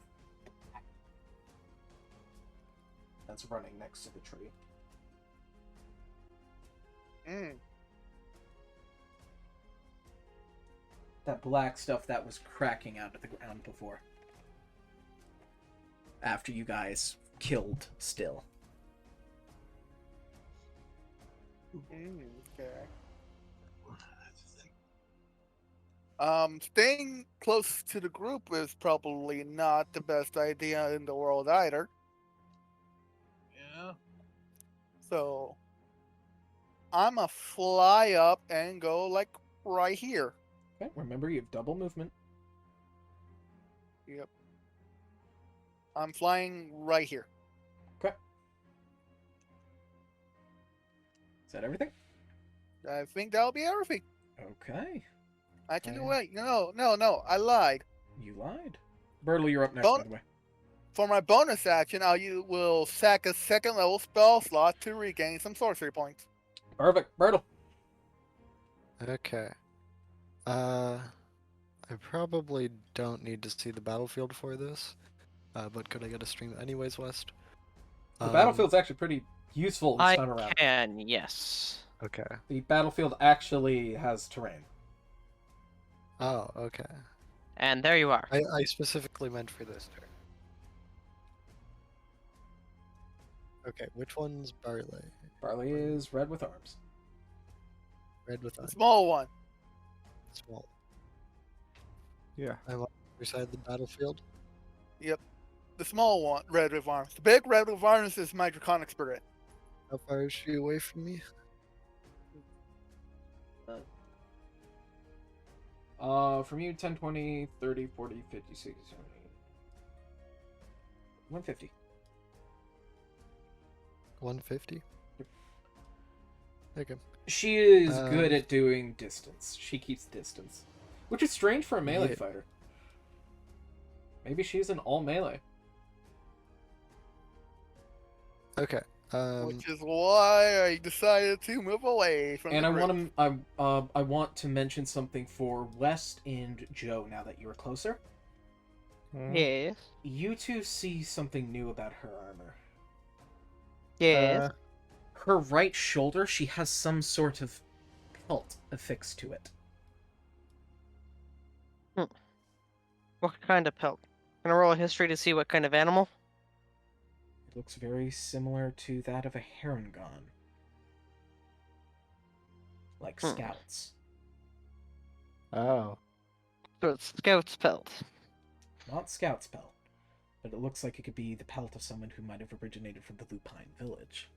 [SPEAKER 1] that's running next to the tree. That black stuff that was cracking out of the ground before. After you guys killed Still.
[SPEAKER 7] Okay. Staying close to the group is probably not the best idea in the world either.
[SPEAKER 2] Yeah.
[SPEAKER 7] So, I'm a fly up and go like right here.
[SPEAKER 1] Okay, remember you have double movement.
[SPEAKER 7] Yep. I'm flying right here.
[SPEAKER 1] Okay. Is that everything?
[SPEAKER 7] I think that'll be everything.
[SPEAKER 1] Okay.
[SPEAKER 7] Actually,
[SPEAKER 1] Okay.
[SPEAKER 7] wait. No. I lied.
[SPEAKER 1] You lied. Bertle, you're up next,
[SPEAKER 7] Don't-
[SPEAKER 1] by the way.
[SPEAKER 7] For my bonus action, you will sack a second level spell slot to regain some sorcery points.
[SPEAKER 1] Perfect. Bertle.
[SPEAKER 3] Okay. I probably don't need to see the battlefield for this, but could I get a stream anyways, West?
[SPEAKER 1] The battlefield's actually pretty useful this
[SPEAKER 6] I
[SPEAKER 1] time around.
[SPEAKER 6] can, yes.
[SPEAKER 3] Okay.
[SPEAKER 1] The battlefield actually has terrain.
[SPEAKER 3] Oh, okay.
[SPEAKER 6] And there you are.
[SPEAKER 3] I specifically meant for this turn. Okay, which one's Barley?
[SPEAKER 1] Barley is red with arms.
[SPEAKER 3] Red with
[SPEAKER 7] The
[SPEAKER 3] eyes.
[SPEAKER 7] small one.
[SPEAKER 3] Small.
[SPEAKER 4] Yeah.
[SPEAKER 3] I'm on the other side of the battlefield.
[SPEAKER 7] The small one, red with arms. The big red with arms is my Draconic Spirit.
[SPEAKER 3] How far is she away from me?
[SPEAKER 1] From you, 10, 20, 30, 40, 50, 60, 70. 150.
[SPEAKER 3] 150? Okay.
[SPEAKER 1] She is
[SPEAKER 3] Um,
[SPEAKER 1] good at doing distance. She keeps distance. Which is strange for a melee
[SPEAKER 3] Yeah.
[SPEAKER 1] fighter. Maybe she's an all melee.
[SPEAKER 3] Okay.
[SPEAKER 7] Which is why I decided to move away from
[SPEAKER 1] And
[SPEAKER 7] the
[SPEAKER 1] I
[SPEAKER 7] group.
[SPEAKER 1] want to I want to mention something for West and Joe now that you're closer.
[SPEAKER 6] Yes.
[SPEAKER 1] You two see something new about her armor.
[SPEAKER 6] Yes.
[SPEAKER 1] Her right shoulder, she has some sort of pelt affixed to it.
[SPEAKER 6] What kind of pelt? Can I roll a history to see what kind of animal?
[SPEAKER 1] It looks very similar to that of a Herongon. Like
[SPEAKER 6] Hmm.
[SPEAKER 1] scouts.
[SPEAKER 4] Oh.
[SPEAKER 6] So it's scout's pelt.
[SPEAKER 1] Not scout's pelt, but it looks like it could be the pelt of someone who might have originated from the Lupine village.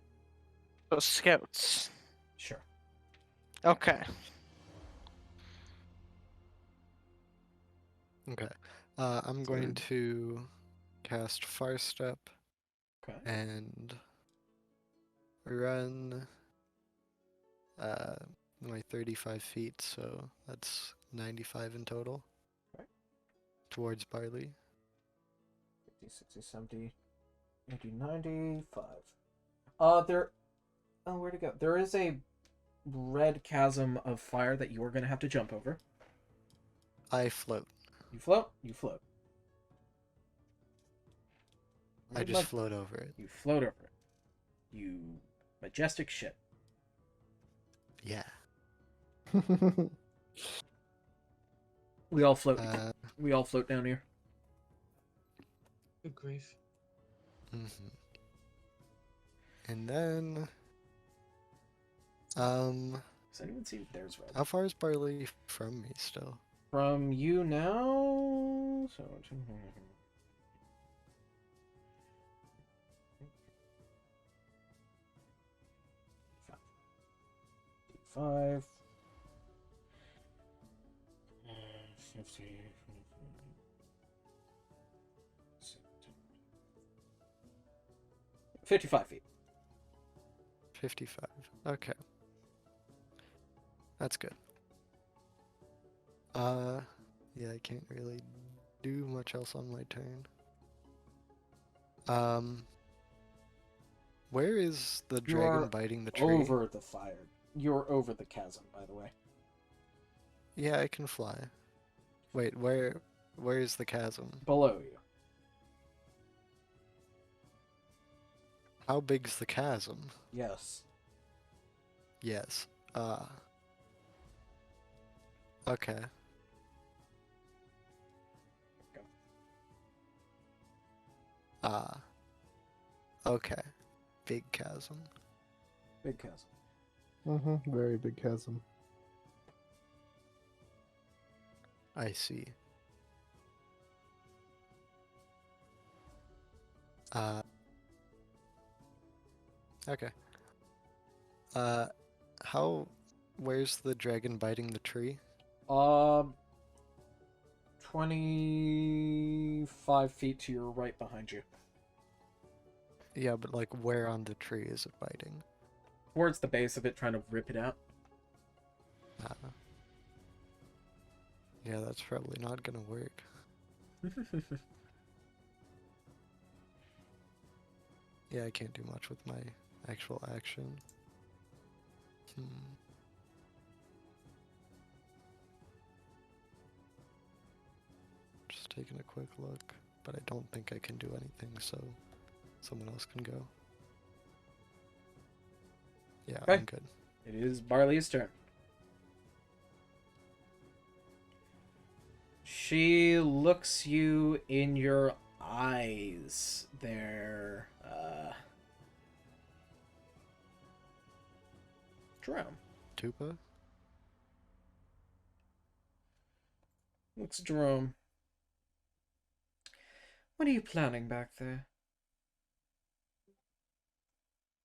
[SPEAKER 6] So scouts.
[SPEAKER 1] Sure.
[SPEAKER 6] Okay.
[SPEAKER 3] Okay. I'm going to cast Fire Step
[SPEAKER 1] Okay.
[SPEAKER 3] and run my 35 feet, so that's 95 in total.
[SPEAKER 1] Okay.
[SPEAKER 3] Towards Barley.
[SPEAKER 1] 50, 60, 70, 80, 95. There... Oh, where'd it go? There is a red chasm of fire that you are going to have to jump over.
[SPEAKER 3] I float.
[SPEAKER 1] You float, you float.
[SPEAKER 3] I just float over it.
[SPEAKER 1] You float over it. You majestic shit.
[SPEAKER 3] Yeah.
[SPEAKER 1] We all float.
[SPEAKER 3] Uh,
[SPEAKER 1] We all float down here.
[SPEAKER 2] Good grief.
[SPEAKER 3] mhm. And then,
[SPEAKER 1] Does anyone see there's red?
[SPEAKER 3] how far is Barley from me still?
[SPEAKER 1] From you now. So 5. 50, 55 feet.
[SPEAKER 3] 55. Okay. That's good. Yeah, I can't really do much else on my turn. Where is the
[SPEAKER 1] You
[SPEAKER 3] dragon
[SPEAKER 1] are
[SPEAKER 3] biting the tree?
[SPEAKER 1] Over the fire. You're over the chasm, by the way.
[SPEAKER 3] Yeah, I can fly. Wait, where is the chasm?
[SPEAKER 1] Below you.
[SPEAKER 3] How big's the chasm?
[SPEAKER 1] Yes.
[SPEAKER 3] Yes. Okay. Okay. Big chasm.
[SPEAKER 1] Big chasm.
[SPEAKER 4] Very big chasm.
[SPEAKER 3] I see. Okay. Where's the dragon biting the tree?
[SPEAKER 1] 25 feet to your right behind you.
[SPEAKER 3] Yeah, but like where on the tree is it biting?
[SPEAKER 1] Towards the base of it, trying to rip it out.
[SPEAKER 3] Yeah, that's probably not gonna work. Yeah, I can't do much with my actual action. Just taking a quick look, but I don't think I can do anything, so someone else can go. Yeah,
[SPEAKER 1] Okay.
[SPEAKER 3] I'm good.
[SPEAKER 1] It is Barley's turn. She looks you in your eyes there, Jerome.
[SPEAKER 3] Tupa?
[SPEAKER 1] Looks at Jerome. What are you planning back there?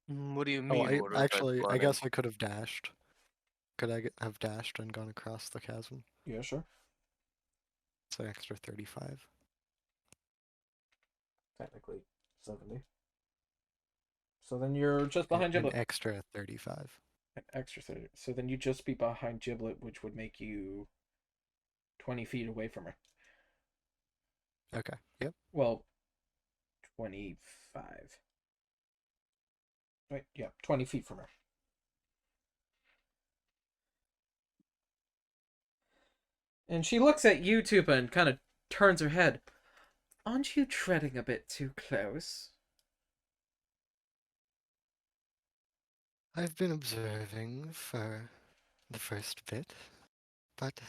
[SPEAKER 6] What do you
[SPEAKER 3] Oh,
[SPEAKER 6] mean?
[SPEAKER 3] I guess I could have dashed. Could I have dashed and gone across the chasm?
[SPEAKER 1] Yeah, sure.
[SPEAKER 3] It's an extra 35.
[SPEAKER 1] Technically, 70. So then you're just behind
[SPEAKER 3] An
[SPEAKER 1] Giblet.
[SPEAKER 3] extra 35.
[SPEAKER 1] An extra 30. So then you'd just be behind Giblet, which would make you 20 feet away from her.
[SPEAKER 3] Okay, yep.
[SPEAKER 1] Well, 25. Right, yeah, 20 feet from her. And she looks at you, Tupa, and kind of turns her head. Aren't you treading a bit too close?
[SPEAKER 3] I've been observing for the first bit, but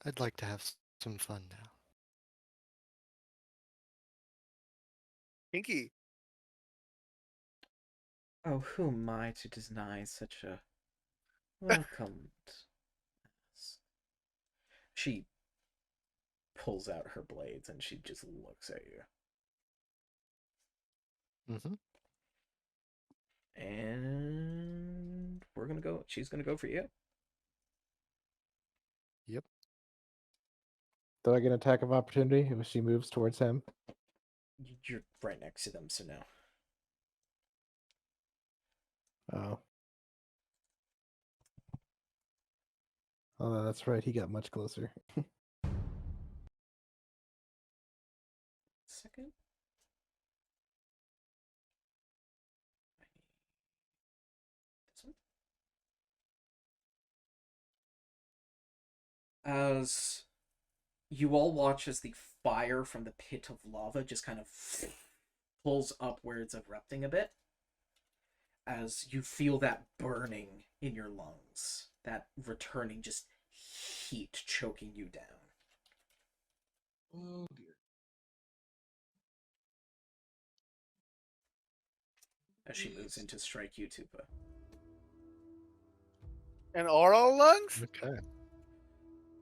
[SPEAKER 3] I'd like to have some fun now.
[SPEAKER 7] Pinky.
[SPEAKER 1] Oh, who am I to deny such a welcome? She pulls out her blades and she just looks at you.
[SPEAKER 3] Mm-hmm.
[SPEAKER 1] And we're gonna go. She's gonna go for you.
[SPEAKER 3] Yep.
[SPEAKER 4] Do I get an attack of opportunity if she moves towards him?
[SPEAKER 1] You're right next to them, so no.
[SPEAKER 4] Oh. Oh, no, that's right. He got much closer.
[SPEAKER 1] Second. This one. As you all watch as the fire from the pit of lava just kind of pulls upwards, erupting a bit, as you feel that burning in your lungs, that returning just heat choking you down.
[SPEAKER 2] Oh dear.
[SPEAKER 1] As she moves in to strike you, Tupa.
[SPEAKER 7] And oral lungs?
[SPEAKER 3] Okay.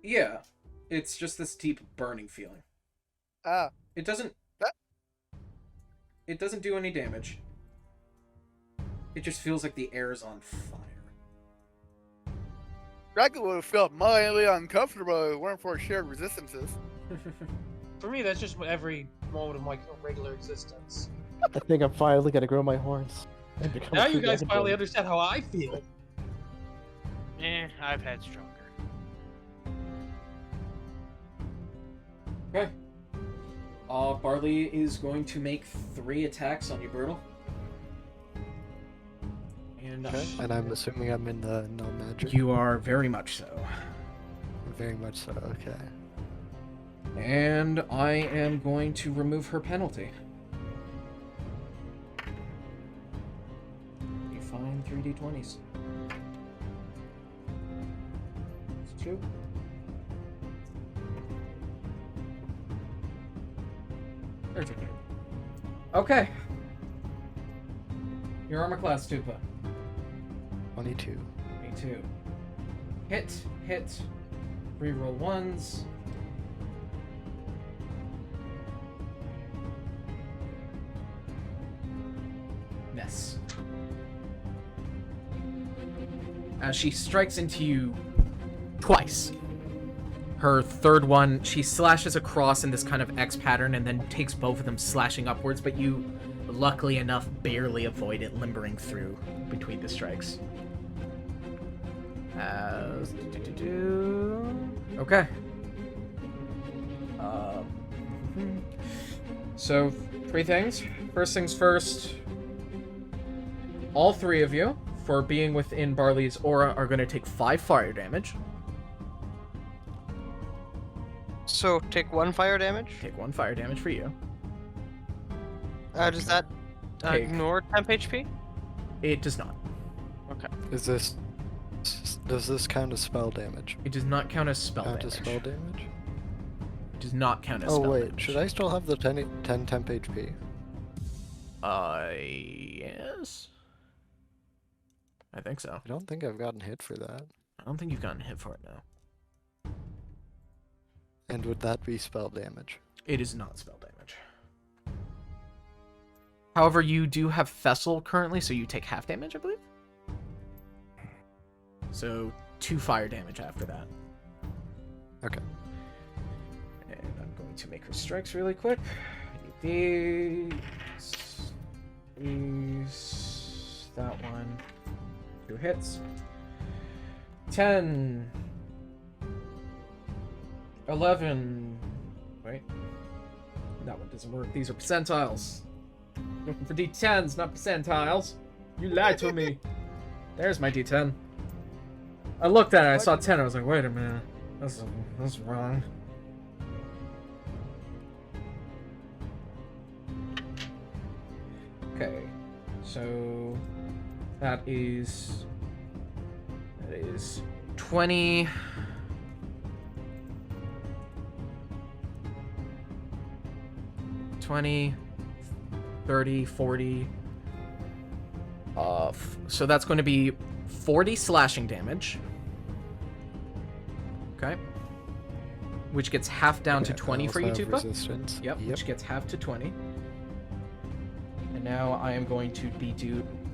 [SPEAKER 1] Yeah, it's just this deep burning feeling.
[SPEAKER 7] Ah.
[SPEAKER 1] It doesn't... It doesn't do any damage. It just feels like the air is on fire.
[SPEAKER 7] Dragon would have felt mildly uncomfortable if it weren't for shared resistances.
[SPEAKER 2] For me, that's just every moment of my regular existence.
[SPEAKER 4] I think I'm finally gonna grow my horns. and become
[SPEAKER 2] Now
[SPEAKER 4] a
[SPEAKER 2] you
[SPEAKER 4] true
[SPEAKER 2] guys
[SPEAKER 4] dragonborn.
[SPEAKER 2] finally understand how I feel.
[SPEAKER 5] I've had stronger.
[SPEAKER 1] Okay. Barley is going to make 3 attacks on you, Brutal. And
[SPEAKER 3] Okay. And I'm assuming I'm in the no magic.
[SPEAKER 1] you are very much so.
[SPEAKER 3] Very much so. Okay.
[SPEAKER 1] And I am going to remove her penalty. You find 3d20s. It's 2. There's a 3. Okay. Your armor class, Tupa.
[SPEAKER 3] 22.
[SPEAKER 1] Me too. Hit. Reroll 1s. Miss. As she strikes into you twice. Her third one, she slashes across in this kind of X pattern and then takes both of them slashing upwards, but you, luckily enough, barely avoid it limbering through between the strikes. Okay. So, 3 things. First things first, all 3 of you, for being within Barley's aura, are going to take 5 fire damage.
[SPEAKER 6] So take 1 fire damage.
[SPEAKER 1] Take 1 fire damage for you.
[SPEAKER 6] Does that
[SPEAKER 1] Take.
[SPEAKER 6] ignore temp HP?
[SPEAKER 1] It does not.
[SPEAKER 3] Is this? Does this count as spell damage?
[SPEAKER 1] It does not count as spell
[SPEAKER 3] Count
[SPEAKER 1] damage.
[SPEAKER 3] as spell damage?
[SPEAKER 1] It does not count as
[SPEAKER 3] Oh
[SPEAKER 1] spell
[SPEAKER 3] wait,
[SPEAKER 1] damage.
[SPEAKER 3] should I still have the 10 temp HP?
[SPEAKER 1] Yes. I think so.
[SPEAKER 3] I don't think I've gotten hit for that.
[SPEAKER 1] I don't think you've gotten hit for it now.
[SPEAKER 3] And would that be spell damage?
[SPEAKER 1] It is not spell damage. However, you do have Fessel currently, so you take half damage, I believe? So, 2 fire damage after that.
[SPEAKER 3] Okay.
[SPEAKER 1] And I'm going to make her strikes really quick. These. That one. 2 hits. 10. 11. Wait. That one doesn't work. These are percentiles. Looking for D10s, not percentiles. You lied to me. There's my D10. I looked at it, I saw 10, I was like, wait a minute. That's wrong. Okay. So that is 20 20 30, 40. So that's going to be 40 slashing damage. Okay. Which gets half down to
[SPEAKER 3] Okay,
[SPEAKER 1] 20
[SPEAKER 3] I
[SPEAKER 1] for you,
[SPEAKER 3] also have
[SPEAKER 1] Tupa.
[SPEAKER 3] resistance.
[SPEAKER 1] Yep, which gets half to 20. And now I am going to be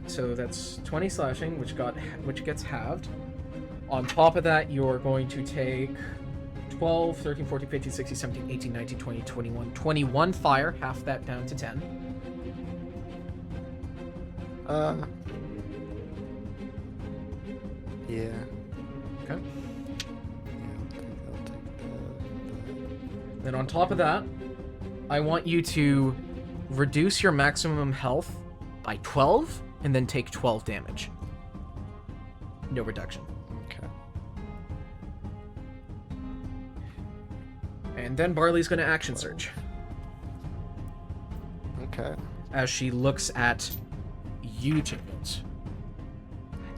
[SPEAKER 1] so that's 20 slashing, which gets halved. On top of that, you're going to take 12, 13, 14, 15, 16, 17, 18, 19, 20, 21. 21 fire, half that down to 10.
[SPEAKER 3] Yeah.
[SPEAKER 1] Okay.
[SPEAKER 3] Yeah, I'll take that.
[SPEAKER 1] Then on top of that, I want you to reduce your maximum health by 12 and then take 12 damage. No reduction.
[SPEAKER 3] Okay.
[SPEAKER 1] And then Barley's going to action surge
[SPEAKER 3] Okay.
[SPEAKER 1] as she looks at you, Chickens.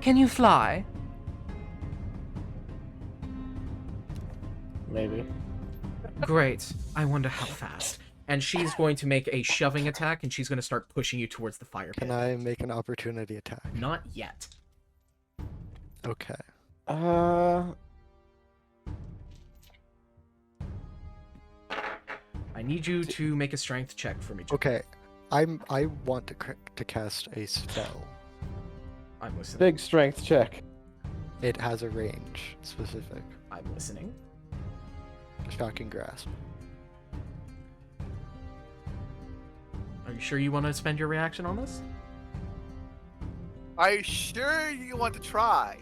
[SPEAKER 1] Can you fly?
[SPEAKER 4] Maybe.
[SPEAKER 1] Great. I wonder how fast. And she's going to make a shoving attack, and she's going to start pushing you towards the fire pit.
[SPEAKER 3] Can I make an opportunity attack?
[SPEAKER 1] Not yet.
[SPEAKER 3] Okay.
[SPEAKER 1] I need you to make a strength check for me. Chickens.
[SPEAKER 3] Okay. I want to cast a spell.
[SPEAKER 1] I'm listening.
[SPEAKER 4] Big strength check.
[SPEAKER 3] It has a range specific.
[SPEAKER 1] I'm listening.
[SPEAKER 3] Shocking grasp.
[SPEAKER 1] Are you sure you want to spend your reaction on this?
[SPEAKER 7] Are you sure you want to try?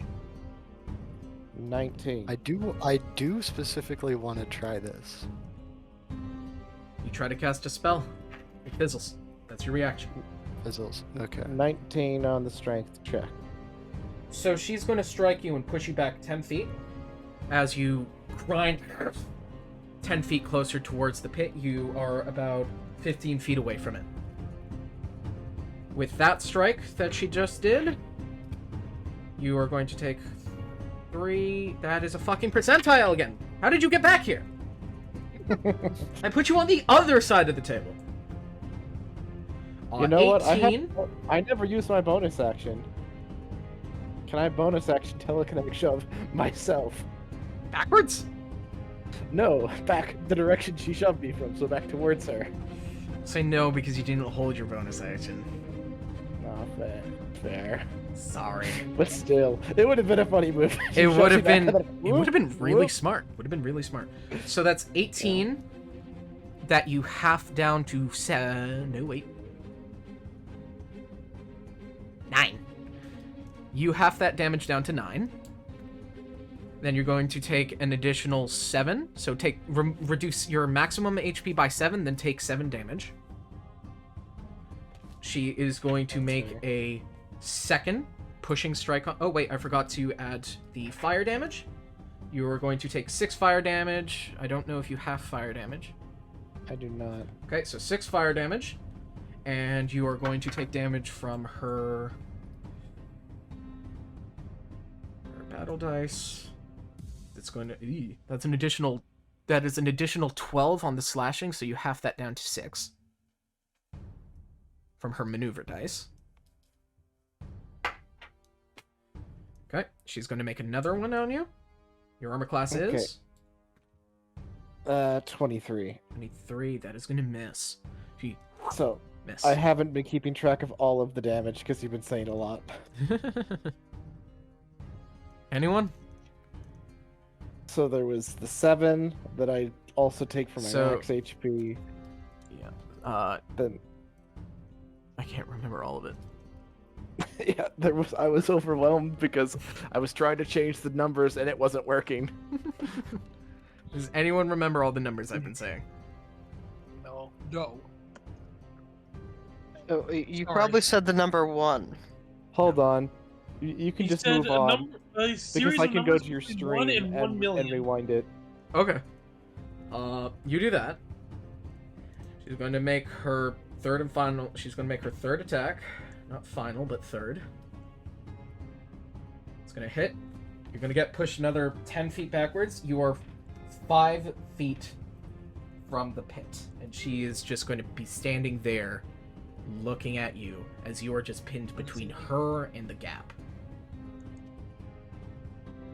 [SPEAKER 4] 19.
[SPEAKER 3] I do specifically want to try this.
[SPEAKER 1] You try to cast a spell. It fizzles. That's your reaction.
[SPEAKER 3] Fizzles. Okay.
[SPEAKER 4] 19 on the strength check.
[SPEAKER 1] So she's going to strike you and push you back 10 feet. As you grind 10 feet closer towards the pit, you are about 15 feet away from it. With that strike that she just did, you are going to take 3. That is a fucking percentile again. How did you get back here? I put you on the other side of the table.
[SPEAKER 4] You know what?
[SPEAKER 1] 18.
[SPEAKER 4] I never used my bonus action. Can I bonus action telekinetic shove myself?
[SPEAKER 1] Backwards?
[SPEAKER 4] No, back the direction she shoved me from, so back towards her.
[SPEAKER 1] Say no because you didn't hold your bonus action.
[SPEAKER 4] Oh, fair.
[SPEAKER 1] Sorry.
[SPEAKER 4] But still, it would have been a funny move.
[SPEAKER 1] It would have been.
[SPEAKER 4] It
[SPEAKER 1] It would have been really smart. Would have been really smart. So that's 18. That you half down to 7. No, wait. 9. You half that damage down to 9. Then you're going to take an additional 7. So reduce your maximum HP by 7, then take 7 damage. She is going to make a second pushing strike on... Oh, wait, I forgot to add the fire damage. You are going to take 6 fire damage. I don't know if you have fire damage.
[SPEAKER 4] I do not.
[SPEAKER 1] Okay, so 6 fire damage. And you are going to take damage from her battle dice. That's going to... That's an additional... That is an additional 12 on the slashing, so you half that down to 6. From her maneuver dice. Okay, she's going to make another one on you. Your armor class is?
[SPEAKER 4] 23.
[SPEAKER 1] 23, that is going to miss. She
[SPEAKER 4] So,
[SPEAKER 1] miss.
[SPEAKER 4] I haven't been keeping track of all of the damage because you've been saying a lot.
[SPEAKER 1] Anyone?
[SPEAKER 4] So there was the 7 that I also take for my
[SPEAKER 1] So-
[SPEAKER 4] max HP.
[SPEAKER 1] Yeah.
[SPEAKER 4] Then
[SPEAKER 1] I can't remember all of it.
[SPEAKER 4] yeah, I was overwhelmed because I was trying to change the numbers and it wasn't working.
[SPEAKER 1] Does anyone remember all the numbers I've been saying?
[SPEAKER 7] No.
[SPEAKER 2] No.
[SPEAKER 6] Oh, you
[SPEAKER 2] Sorry.
[SPEAKER 6] probably said the number 1.
[SPEAKER 4] Hold on. You can
[SPEAKER 2] He
[SPEAKER 4] just
[SPEAKER 2] said
[SPEAKER 4] move
[SPEAKER 2] a
[SPEAKER 4] on
[SPEAKER 2] a
[SPEAKER 4] because
[SPEAKER 2] series
[SPEAKER 4] I
[SPEAKER 2] of
[SPEAKER 4] can go
[SPEAKER 2] numbers
[SPEAKER 4] to your
[SPEAKER 2] between
[SPEAKER 4] stream
[SPEAKER 2] 1 and 1
[SPEAKER 4] and
[SPEAKER 2] million.
[SPEAKER 4] rewind it.
[SPEAKER 1] Okay. You do that. She's going to make her third and final... She's going to make her third attack. Not final, but third. It's going to hit. You're going to get pushed another 10 feet backwards. You are 5 feet from the pit. And she is just going to be standing there looking at you as you are just pinned between her and the gap.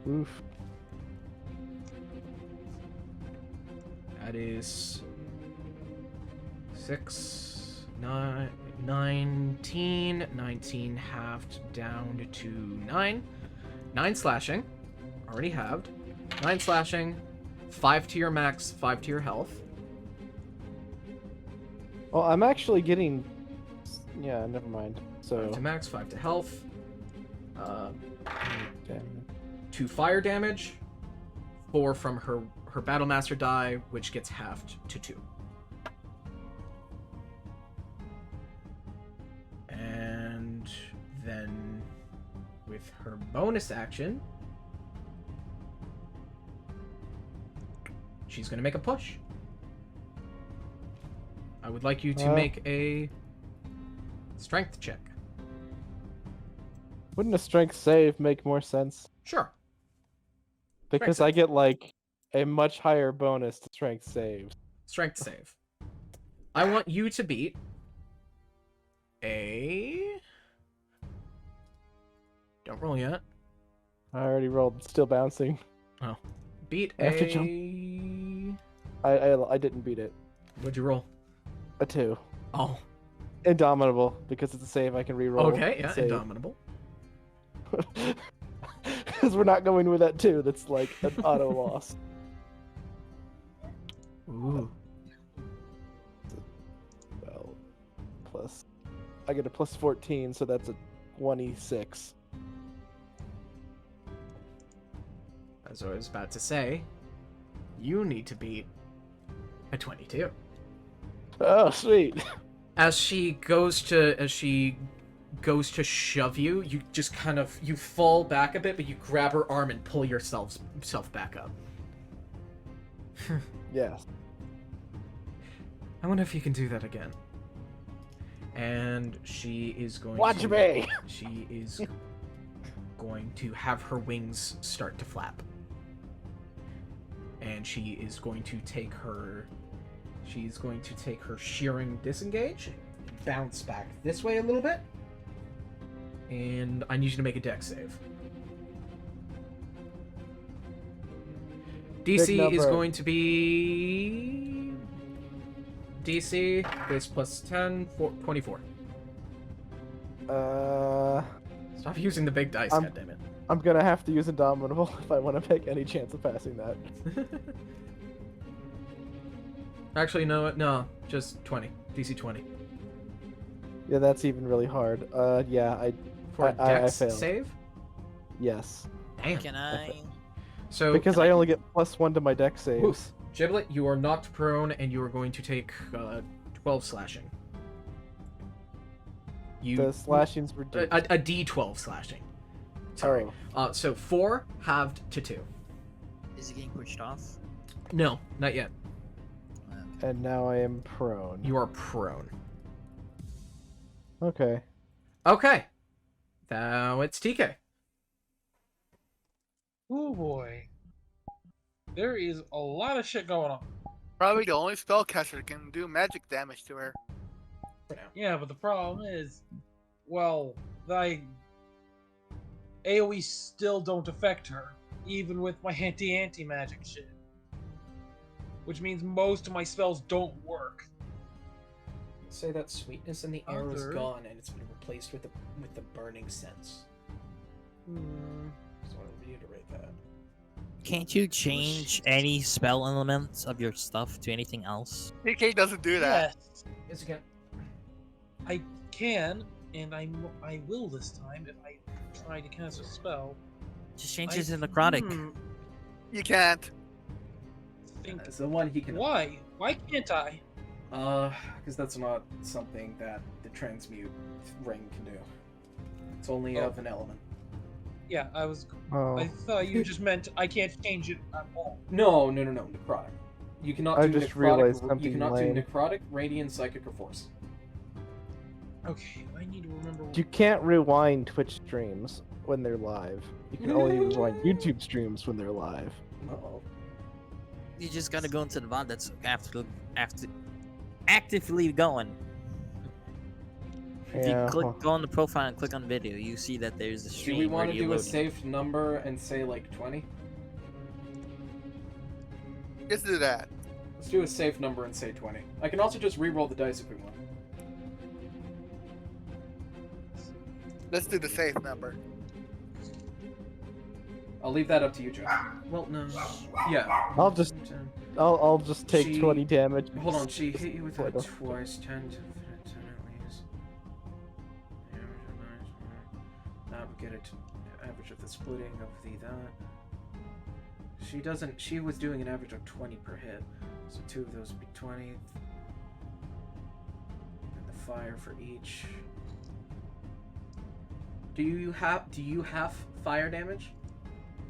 [SPEAKER 4] Oof.
[SPEAKER 1] That is 6, 9, 19, 19 halved down to 9. 9 slashing, already halved. 9 slashing, 5 to your max, 5 to your health.
[SPEAKER 4] Well, I'm actually getting. Yeah, never mind.
[SPEAKER 1] 5
[SPEAKER 4] So.
[SPEAKER 1] to max, 5 to health.
[SPEAKER 4] Damn.
[SPEAKER 1] 2 fire damage, 4 from her Battlemaster die, which gets halved to 2. And then with her bonus action, she's going to make a push. I would like you to make a strength check.
[SPEAKER 4] Wouldn't a strength save make more sense?
[SPEAKER 1] Sure.
[SPEAKER 4] Because I get like a much higher bonus to strength saves.
[SPEAKER 1] Strength save. I want you to beat a... Don't roll yet.
[SPEAKER 4] I already rolled. Still bouncing.
[SPEAKER 1] Beat
[SPEAKER 4] I have to
[SPEAKER 1] a...
[SPEAKER 4] I didn't beat it.
[SPEAKER 1] What'd you roll?
[SPEAKER 4] A 2.
[SPEAKER 1] Oh.
[SPEAKER 4] Indomitable, because it's a save I can reroll.
[SPEAKER 1] Okay, yeah,
[SPEAKER 4] Save.
[SPEAKER 1] Indomitable.
[SPEAKER 4] Because we're not going with that 2. That's like an auto loss.
[SPEAKER 1] Ooh.
[SPEAKER 4] Well, plus. I get a plus 14, so that's a 26.
[SPEAKER 1] As I was about to say, you need to beat a 22.
[SPEAKER 4] Oh, sweet.
[SPEAKER 1] As she goes to shove you, you just kind of you fall back a bit, but you grab her arm and pull yourself back up.
[SPEAKER 4] Yes.
[SPEAKER 1] I wonder if you can do that again. And she is going
[SPEAKER 4] Watch
[SPEAKER 1] to
[SPEAKER 4] me!
[SPEAKER 1] She is going to have her wings start to flap. And she's going to take her shearing disengage, bounce back this way a little bit. And I need you to make a dex save. DC is going to be... DC is plus 10, 24. Stop using the big dice, goddammit.
[SPEAKER 4] I'm gonna have to use Indomitable if I want to make any chance of passing that.
[SPEAKER 1] Actually, no, just 20. DC 20.
[SPEAKER 4] Yeah, that's even really hard. Yeah,
[SPEAKER 1] For a
[SPEAKER 4] I
[SPEAKER 1] dex
[SPEAKER 4] failed.
[SPEAKER 1] save?
[SPEAKER 4] Yes.
[SPEAKER 1] Damn.
[SPEAKER 8] Can I?
[SPEAKER 1] So,
[SPEAKER 4] Because I only get +1 to my deck saves.
[SPEAKER 1] Oof. Giblet, you are knocked prone, and you are going to take 12 slashing.
[SPEAKER 4] The slashing's reduced.
[SPEAKER 1] A D12 slashing. Sorry. So 4 halved to 2.
[SPEAKER 8] Is it getting pushed off?
[SPEAKER 1] No, not yet.
[SPEAKER 4] And now I am prone.
[SPEAKER 1] You are prone.
[SPEAKER 4] Okay.
[SPEAKER 1] Okay. Now it's TK.
[SPEAKER 2] Oh boy. There is a lot of shit going on.
[SPEAKER 7] Probably the only spellcaster that can do magic damage to her.
[SPEAKER 1] For now.
[SPEAKER 2] Yeah, but the problem is, well, AoE still don't affect her, even with my anti-magic shit. Which means most of my spells don't work.
[SPEAKER 1] Say that sweetness in the air is
[SPEAKER 2] Other-
[SPEAKER 1] gone, and it's been replaced with the burning sense. Just want to reiterate that.
[SPEAKER 8] Can't you change any spell elements of your stuff to anything else?
[SPEAKER 7] PK doesn't do that.
[SPEAKER 2] Yes,
[SPEAKER 1] Yes, again.
[SPEAKER 2] I can, and I will this time if I try to cast a spell.
[SPEAKER 8] Just change it to necrotic.
[SPEAKER 7] You can't.
[SPEAKER 2] Think,
[SPEAKER 1] It's the one he can.
[SPEAKER 2] why? Why can't I?
[SPEAKER 1] Because that's not something that the transmute ring can do. It's only of an element.
[SPEAKER 2] Yeah, I
[SPEAKER 4] Oh.
[SPEAKER 2] thought you just meant I can't change it at all.
[SPEAKER 1] No, necrotic. You cannot
[SPEAKER 4] I
[SPEAKER 1] do
[SPEAKER 4] just
[SPEAKER 1] necrotic.
[SPEAKER 4] realized
[SPEAKER 1] You
[SPEAKER 4] something
[SPEAKER 1] cannot
[SPEAKER 4] lame.
[SPEAKER 1] do necrotic, radiant, psychic, or force.
[SPEAKER 2] Okay, I need to remember.
[SPEAKER 4] You can't rewind Twitch streams when they're live. You can only rewind YouTube streams when they're live.
[SPEAKER 1] Uh-oh.
[SPEAKER 8] You just gotta go into the VOD that's actively going. If you
[SPEAKER 4] Yeah,
[SPEAKER 8] click,
[SPEAKER 4] well,
[SPEAKER 8] go on the profile and click on video, you see that there's a
[SPEAKER 1] Do
[SPEAKER 8] stream.
[SPEAKER 1] we want to
[SPEAKER 8] already
[SPEAKER 1] do a
[SPEAKER 8] loading.
[SPEAKER 1] safe number and say like 20?
[SPEAKER 7] Let's do that.
[SPEAKER 1] Let's do a safe number and say 20. I can also just re-roll the dice if we want.
[SPEAKER 7] Let's do the safe number.
[SPEAKER 1] I'll leave that up to you, Joe. Well, no. Yeah.
[SPEAKER 4] I'll just take
[SPEAKER 1] She-
[SPEAKER 4] 20 damage.
[SPEAKER 1] Hold on, she hit you with
[SPEAKER 4] What
[SPEAKER 1] that
[SPEAKER 4] the-
[SPEAKER 1] twice, 10 to 10 at least. That would get it to average of the splitting of the that. She doesn't, she was doing an average of 20 per hit. So 2 of those would be 20. And the fire for each. Do you have fire damage?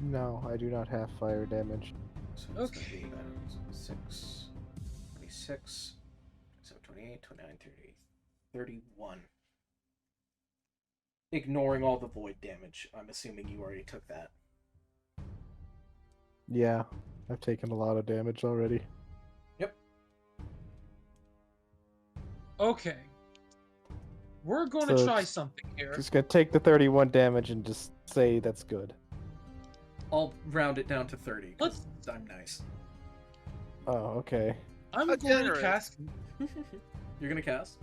[SPEAKER 4] No, I do not have fire damage.
[SPEAKER 1] So it's
[SPEAKER 2] Okay.
[SPEAKER 1] gonna be 6, 26, so 28, 29, 30, 31. Ignoring all the void damage, I'm assuming you already took that.
[SPEAKER 4] Yeah, I've taken a lot of damage already.
[SPEAKER 2] Okay. We're going
[SPEAKER 4] So
[SPEAKER 2] to try
[SPEAKER 4] it's-
[SPEAKER 2] something here.
[SPEAKER 4] Just gonna take the 31 damage and just say that's good.
[SPEAKER 1] I'll round it down to 30, because I'm nice.
[SPEAKER 4] Oh, okay.
[SPEAKER 2] I'm
[SPEAKER 7] How
[SPEAKER 2] going to
[SPEAKER 7] generous.
[SPEAKER 2] cast.
[SPEAKER 1] You're gonna cast?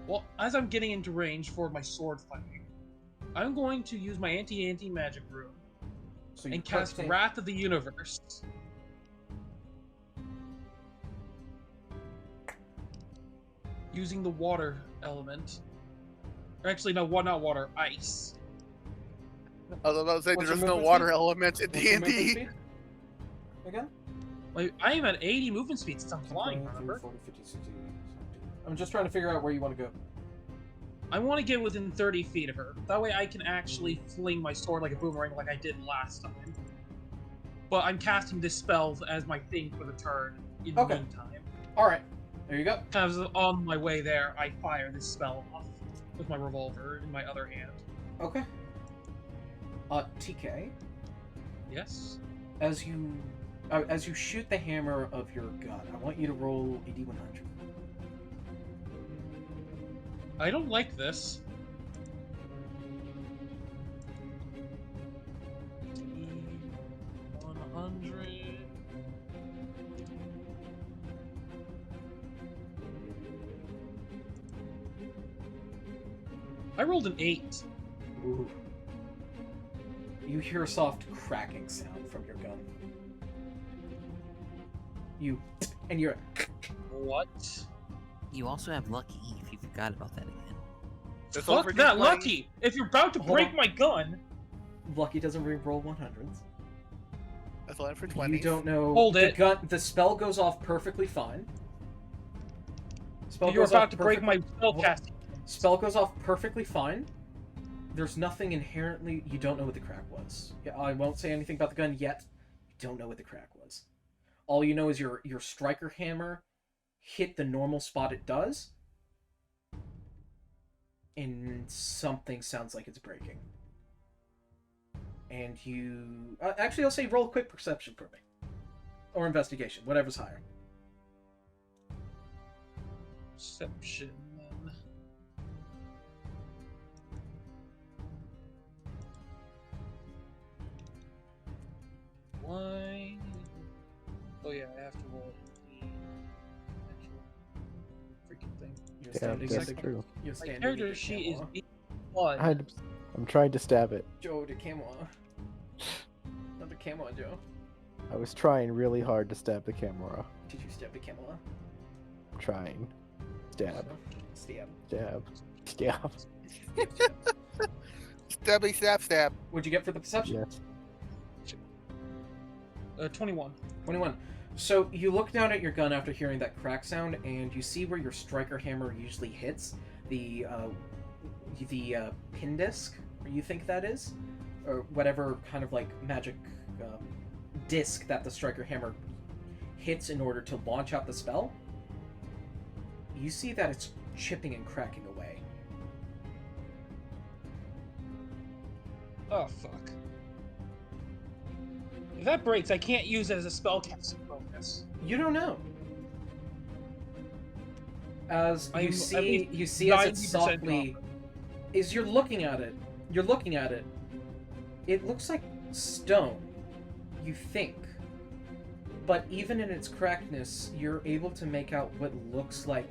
[SPEAKER 2] Well, as I'm getting into range for my sword fighting, I'm going to use my anti magic rune
[SPEAKER 1] So you
[SPEAKER 2] and cast
[SPEAKER 1] casting-
[SPEAKER 2] Wrath of the Universe. Using the water element. Or actually, no, not water, ice.
[SPEAKER 7] I was about to say
[SPEAKER 1] What's
[SPEAKER 7] there's
[SPEAKER 1] your
[SPEAKER 7] no
[SPEAKER 1] movement
[SPEAKER 7] water
[SPEAKER 1] speed?
[SPEAKER 7] elements in
[SPEAKER 1] What's your movement
[SPEAKER 7] D&D.
[SPEAKER 1] speed? Again?
[SPEAKER 2] I am at 80 movement speed since I'm flying,
[SPEAKER 1] 20, 30,
[SPEAKER 2] remember?
[SPEAKER 1] 40, 50, 60, 70. I'm just trying to figure out where you want to go.
[SPEAKER 2] I want to get within 30 feet of her. That way I can actually fling my sword like a boomerang like I did last time. But I'm casting this spell as my thing for the turn in
[SPEAKER 1] Okay.
[SPEAKER 2] the meantime.
[SPEAKER 1] Alright, there you go.
[SPEAKER 2] Kind of on my way there, I fire this spell off with my revolver in my other hand.
[SPEAKER 1] Okay. TK,
[SPEAKER 2] Yes?
[SPEAKER 1] as you shoot the hammer of your gun, I want you to roll a d100.
[SPEAKER 2] I don't like this. D100. I rolled an 8.
[SPEAKER 1] Ooh. You hear a soft cracking sound from your gun. You're
[SPEAKER 2] What?
[SPEAKER 8] You also have lucky if you forgot about that again.
[SPEAKER 7] It's all
[SPEAKER 2] Fuck
[SPEAKER 7] for
[SPEAKER 2] that,
[SPEAKER 7] D20.
[SPEAKER 2] Lucky! If you're about to
[SPEAKER 1] Hold
[SPEAKER 2] break
[SPEAKER 1] on.
[SPEAKER 2] my gun,
[SPEAKER 1] Lucky doesn't re-roll 100s.
[SPEAKER 7] That's only for 20.
[SPEAKER 1] You don't know.
[SPEAKER 2] Hold
[SPEAKER 1] the
[SPEAKER 2] it.
[SPEAKER 1] Gun, the spell goes off perfectly fine. Spell
[SPEAKER 2] you're
[SPEAKER 1] goes
[SPEAKER 2] about
[SPEAKER 1] off
[SPEAKER 2] to break my
[SPEAKER 1] perfect-
[SPEAKER 2] spell casting.
[SPEAKER 1] Spell goes off perfectly fine. There's nothing inherently. You don't know what the crack was. Yeah, I won't say anything about the gun yet. You don't know what the crack was. All you know is your striker hammer hit the normal spot it does, and something sounds like it's breaking. And you actually, I'll say roll a quick perception for me, or investigation, whatever's higher.
[SPEAKER 2] Perception, then. Why? Oh yeah, I have to roll the actual freaking thing.
[SPEAKER 1] You're
[SPEAKER 4] Yeah,
[SPEAKER 1] standing
[SPEAKER 4] that's
[SPEAKER 1] next-
[SPEAKER 4] true.
[SPEAKER 1] You're
[SPEAKER 2] My
[SPEAKER 1] standing
[SPEAKER 2] character
[SPEAKER 1] next to
[SPEAKER 2] sheet is
[SPEAKER 1] Camelot.
[SPEAKER 2] being blood.
[SPEAKER 4] I'm trying to stab it.
[SPEAKER 1] Joe to Camelot. Not the Camelot, Joe.
[SPEAKER 4] I was trying really hard to stab the camera.
[SPEAKER 1] Did you stab the Camelot?
[SPEAKER 4] Trying. Stab.
[SPEAKER 1] Stab.
[SPEAKER 4] Stab. Stab.
[SPEAKER 7] Stabby stab stab.
[SPEAKER 1] What'd you get for the perception?
[SPEAKER 4] Yes.
[SPEAKER 2] 21.
[SPEAKER 1] 21. So you look down at your gun after hearing that crack sound, and you see where your striker hammer usually hits the pin disc, or you think that is, or whatever kind of like magic disc that the striker hammer hits in order to launch out the spell. You see that it's chipping and cracking away.
[SPEAKER 2] Oh fuck. If that breaks, I can't use it as a spellcasting bonus.
[SPEAKER 1] You don't know. As
[SPEAKER 2] I'm
[SPEAKER 1] you
[SPEAKER 2] at
[SPEAKER 1] see,
[SPEAKER 2] least
[SPEAKER 1] as it
[SPEAKER 2] 90%
[SPEAKER 1] softly, as you're looking at it, it looks like stone, you think. But even in its crackness, you're able to make out what looks like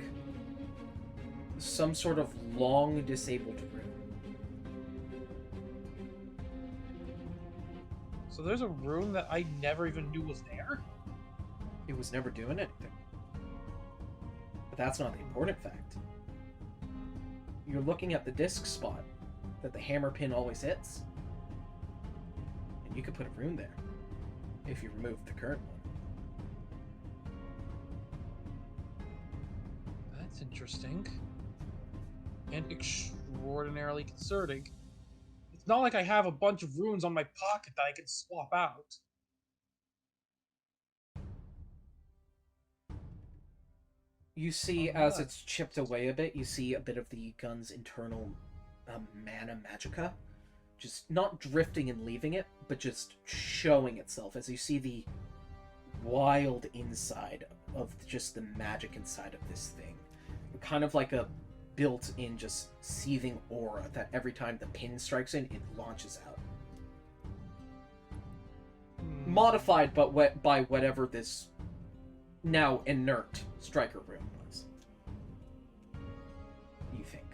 [SPEAKER 1] some sort of long disabled rune.
[SPEAKER 2] So there's a rune that I never even knew was there?
[SPEAKER 1] It was never doing anything. But that's not the important fact. You're looking at the disc spot that the hammer pin always hits. And you could put a rune there if you remove the current one.
[SPEAKER 2] That's interesting. And extraordinarily concerning. It's not like I have a bunch of runes on my pocket that I can swap out.
[SPEAKER 1] You see, as it's chipped away a bit, you see a bit of the gun's internal mana magica. Just not drifting and leaving it, but just showing itself as you see the wild inside of just the magic inside of this thing. Kind of like a built-in just seething aura that every time the pin strikes in, it launches out. Modified but by whatever this now inert striker rune was. You think.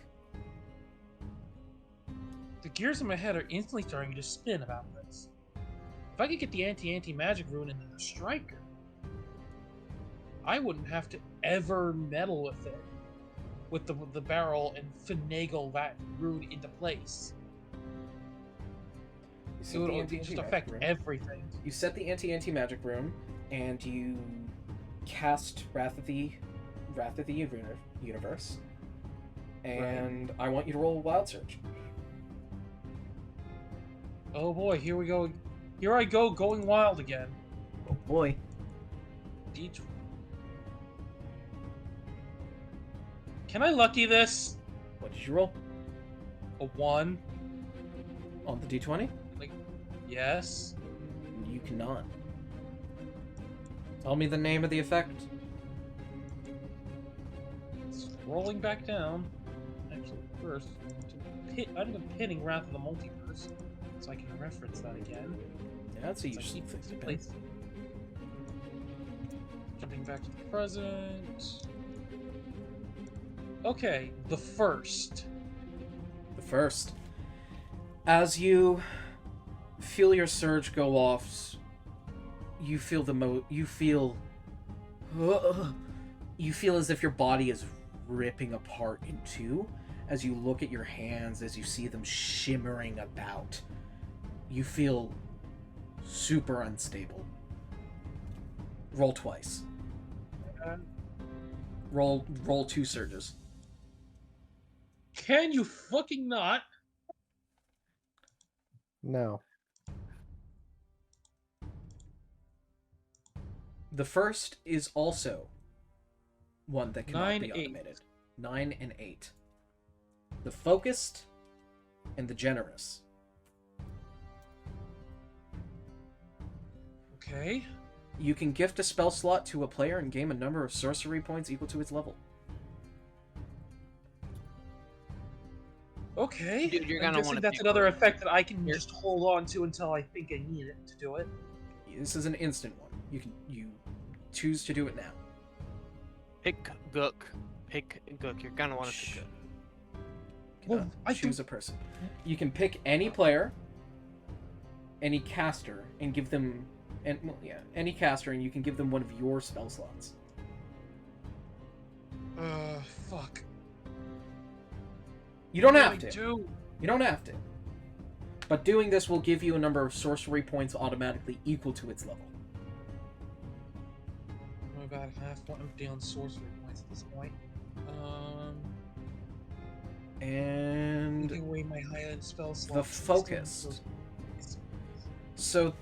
[SPEAKER 2] The gears in my head are instantly starting to spin about this. If I could get the anti-magic rune into the striker, I wouldn't have to ever meddle with it, with the barrel, and finagle that rune into place. It would just affect everything.
[SPEAKER 1] You set the anti-magic rune, and you cast Wrath of the Universe. And I want you to roll a wild search.
[SPEAKER 2] Oh boy, here we go. Here I go, going wild again.
[SPEAKER 1] Oh boy.
[SPEAKER 2] D20. Can I lucky this?
[SPEAKER 1] What did you roll?
[SPEAKER 2] A 1.
[SPEAKER 1] On the d20?
[SPEAKER 2] Yes.
[SPEAKER 1] You cannot. Tell me the name of the effect.
[SPEAKER 2] Rolling back down. Actually, first, I'm pinning Wrath of the Multiverse, so I can reference that again.
[SPEAKER 1] Yeah, that's a
[SPEAKER 2] So I
[SPEAKER 1] useful
[SPEAKER 2] keep
[SPEAKER 1] thing
[SPEAKER 2] this
[SPEAKER 1] to
[SPEAKER 2] in
[SPEAKER 1] pin.
[SPEAKER 2] place. Jumping back to the present. Okay, the first.
[SPEAKER 1] The first. As you feel your surge go off, you feel you feel as if your body is ripping apart in two. As you look at your hands, as you see them shimmering about, you feel super unstable. Roll twice. Roll 2 surges.
[SPEAKER 2] Can you fucking not?
[SPEAKER 4] No.
[SPEAKER 1] The first is also one that cannot
[SPEAKER 2] 9,
[SPEAKER 1] be
[SPEAKER 2] 8.
[SPEAKER 1] automated. 9 and 8. The focused and the generous.
[SPEAKER 2] Okay.
[SPEAKER 1] You can gift a spell slot to a player and gain a number of sorcery points equal to its level.
[SPEAKER 2] Okay.
[SPEAKER 5] Dude, you're
[SPEAKER 2] I'm
[SPEAKER 5] gonna
[SPEAKER 2] guessing
[SPEAKER 5] wanna
[SPEAKER 2] that's
[SPEAKER 5] pick
[SPEAKER 2] another
[SPEAKER 5] one.
[SPEAKER 2] effect that I can just hold on to until I think I need it to do it.
[SPEAKER 1] This is an instant one. You choose to do it now.
[SPEAKER 5] Pick Gook. Pick Gook. You're gonna want to pick Gook.
[SPEAKER 2] Well, I
[SPEAKER 1] choose a person. You can pick any player, any caster, and give them, any caster, and you can give them one of your spell slots.
[SPEAKER 2] Fuck.
[SPEAKER 1] You don't
[SPEAKER 2] What
[SPEAKER 1] have
[SPEAKER 2] do I
[SPEAKER 1] to.
[SPEAKER 2] do?
[SPEAKER 1] You don't have to. But doing this will give you a number of sorcery points automatically equal to its level.
[SPEAKER 2] I'm about half empty on sorcery points at this point.
[SPEAKER 1] And
[SPEAKER 2] Taking away my high-end spell slots.
[SPEAKER 1] the focused. So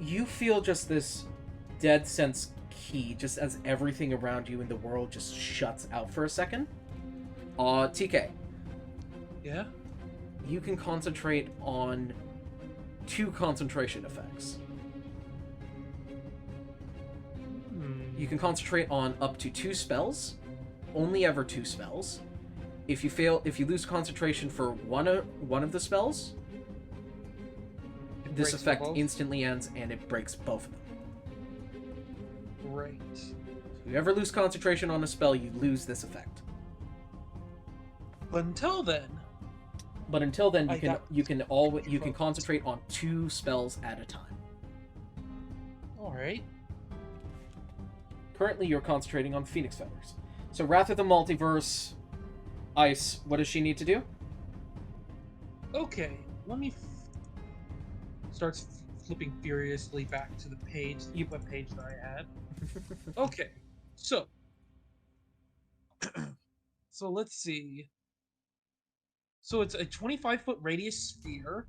[SPEAKER 1] you feel just this dead sense key, just as everything around you in the world just shuts out for a second. TK.
[SPEAKER 2] Yeah?
[SPEAKER 1] You can concentrate on 2 concentration effects. You can concentrate on up to 2 spells, only ever 2 spells. If you lose concentration for one of the spells,
[SPEAKER 2] It
[SPEAKER 1] this
[SPEAKER 2] breaks for
[SPEAKER 1] effect
[SPEAKER 2] both?
[SPEAKER 1] instantly ends and it breaks both of them.
[SPEAKER 2] Great.
[SPEAKER 1] If you ever lose concentration on a spell, you lose this effect.
[SPEAKER 2] But until then,
[SPEAKER 1] But until then,
[SPEAKER 2] I got-
[SPEAKER 1] you can concentrate on 2 spells at a time.
[SPEAKER 2] all right.
[SPEAKER 1] Currently, you're concentrating on Phoenix Feathers. So Wrath of the Multiverse, Ice, what does she need to do?
[SPEAKER 2] Okay, let me starts flipping furiously back to the page, the web page that I had. Okay, so so let's see. So it's a 25-foot radius sphere.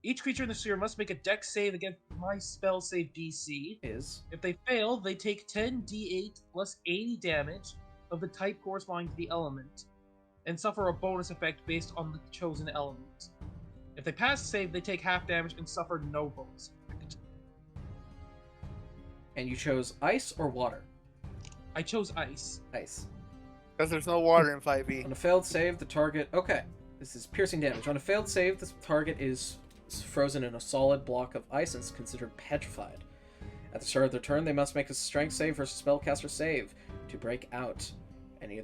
[SPEAKER 2] Each creature in the sphere must make a dex save against my spell save DC.
[SPEAKER 1] Is
[SPEAKER 2] If they fail, they take 10d8 plus 80 damage of the type corresponding to the element, and suffer a bonus effect based on the chosen element. If they pass the save, they take half damage and suffer no bonus effect.
[SPEAKER 1] and you chose Ice or Water?
[SPEAKER 2] I chose ice.
[SPEAKER 1] Ice.
[SPEAKER 7] Because there's no water in 5e.
[SPEAKER 1] On a failed save, the target... Okay, this is piercing damage. On a failed save, the target is frozen in a solid block of ice and is considered petrified. At the start of their turn, they must make a strength save versus spellcaster save to break out. Any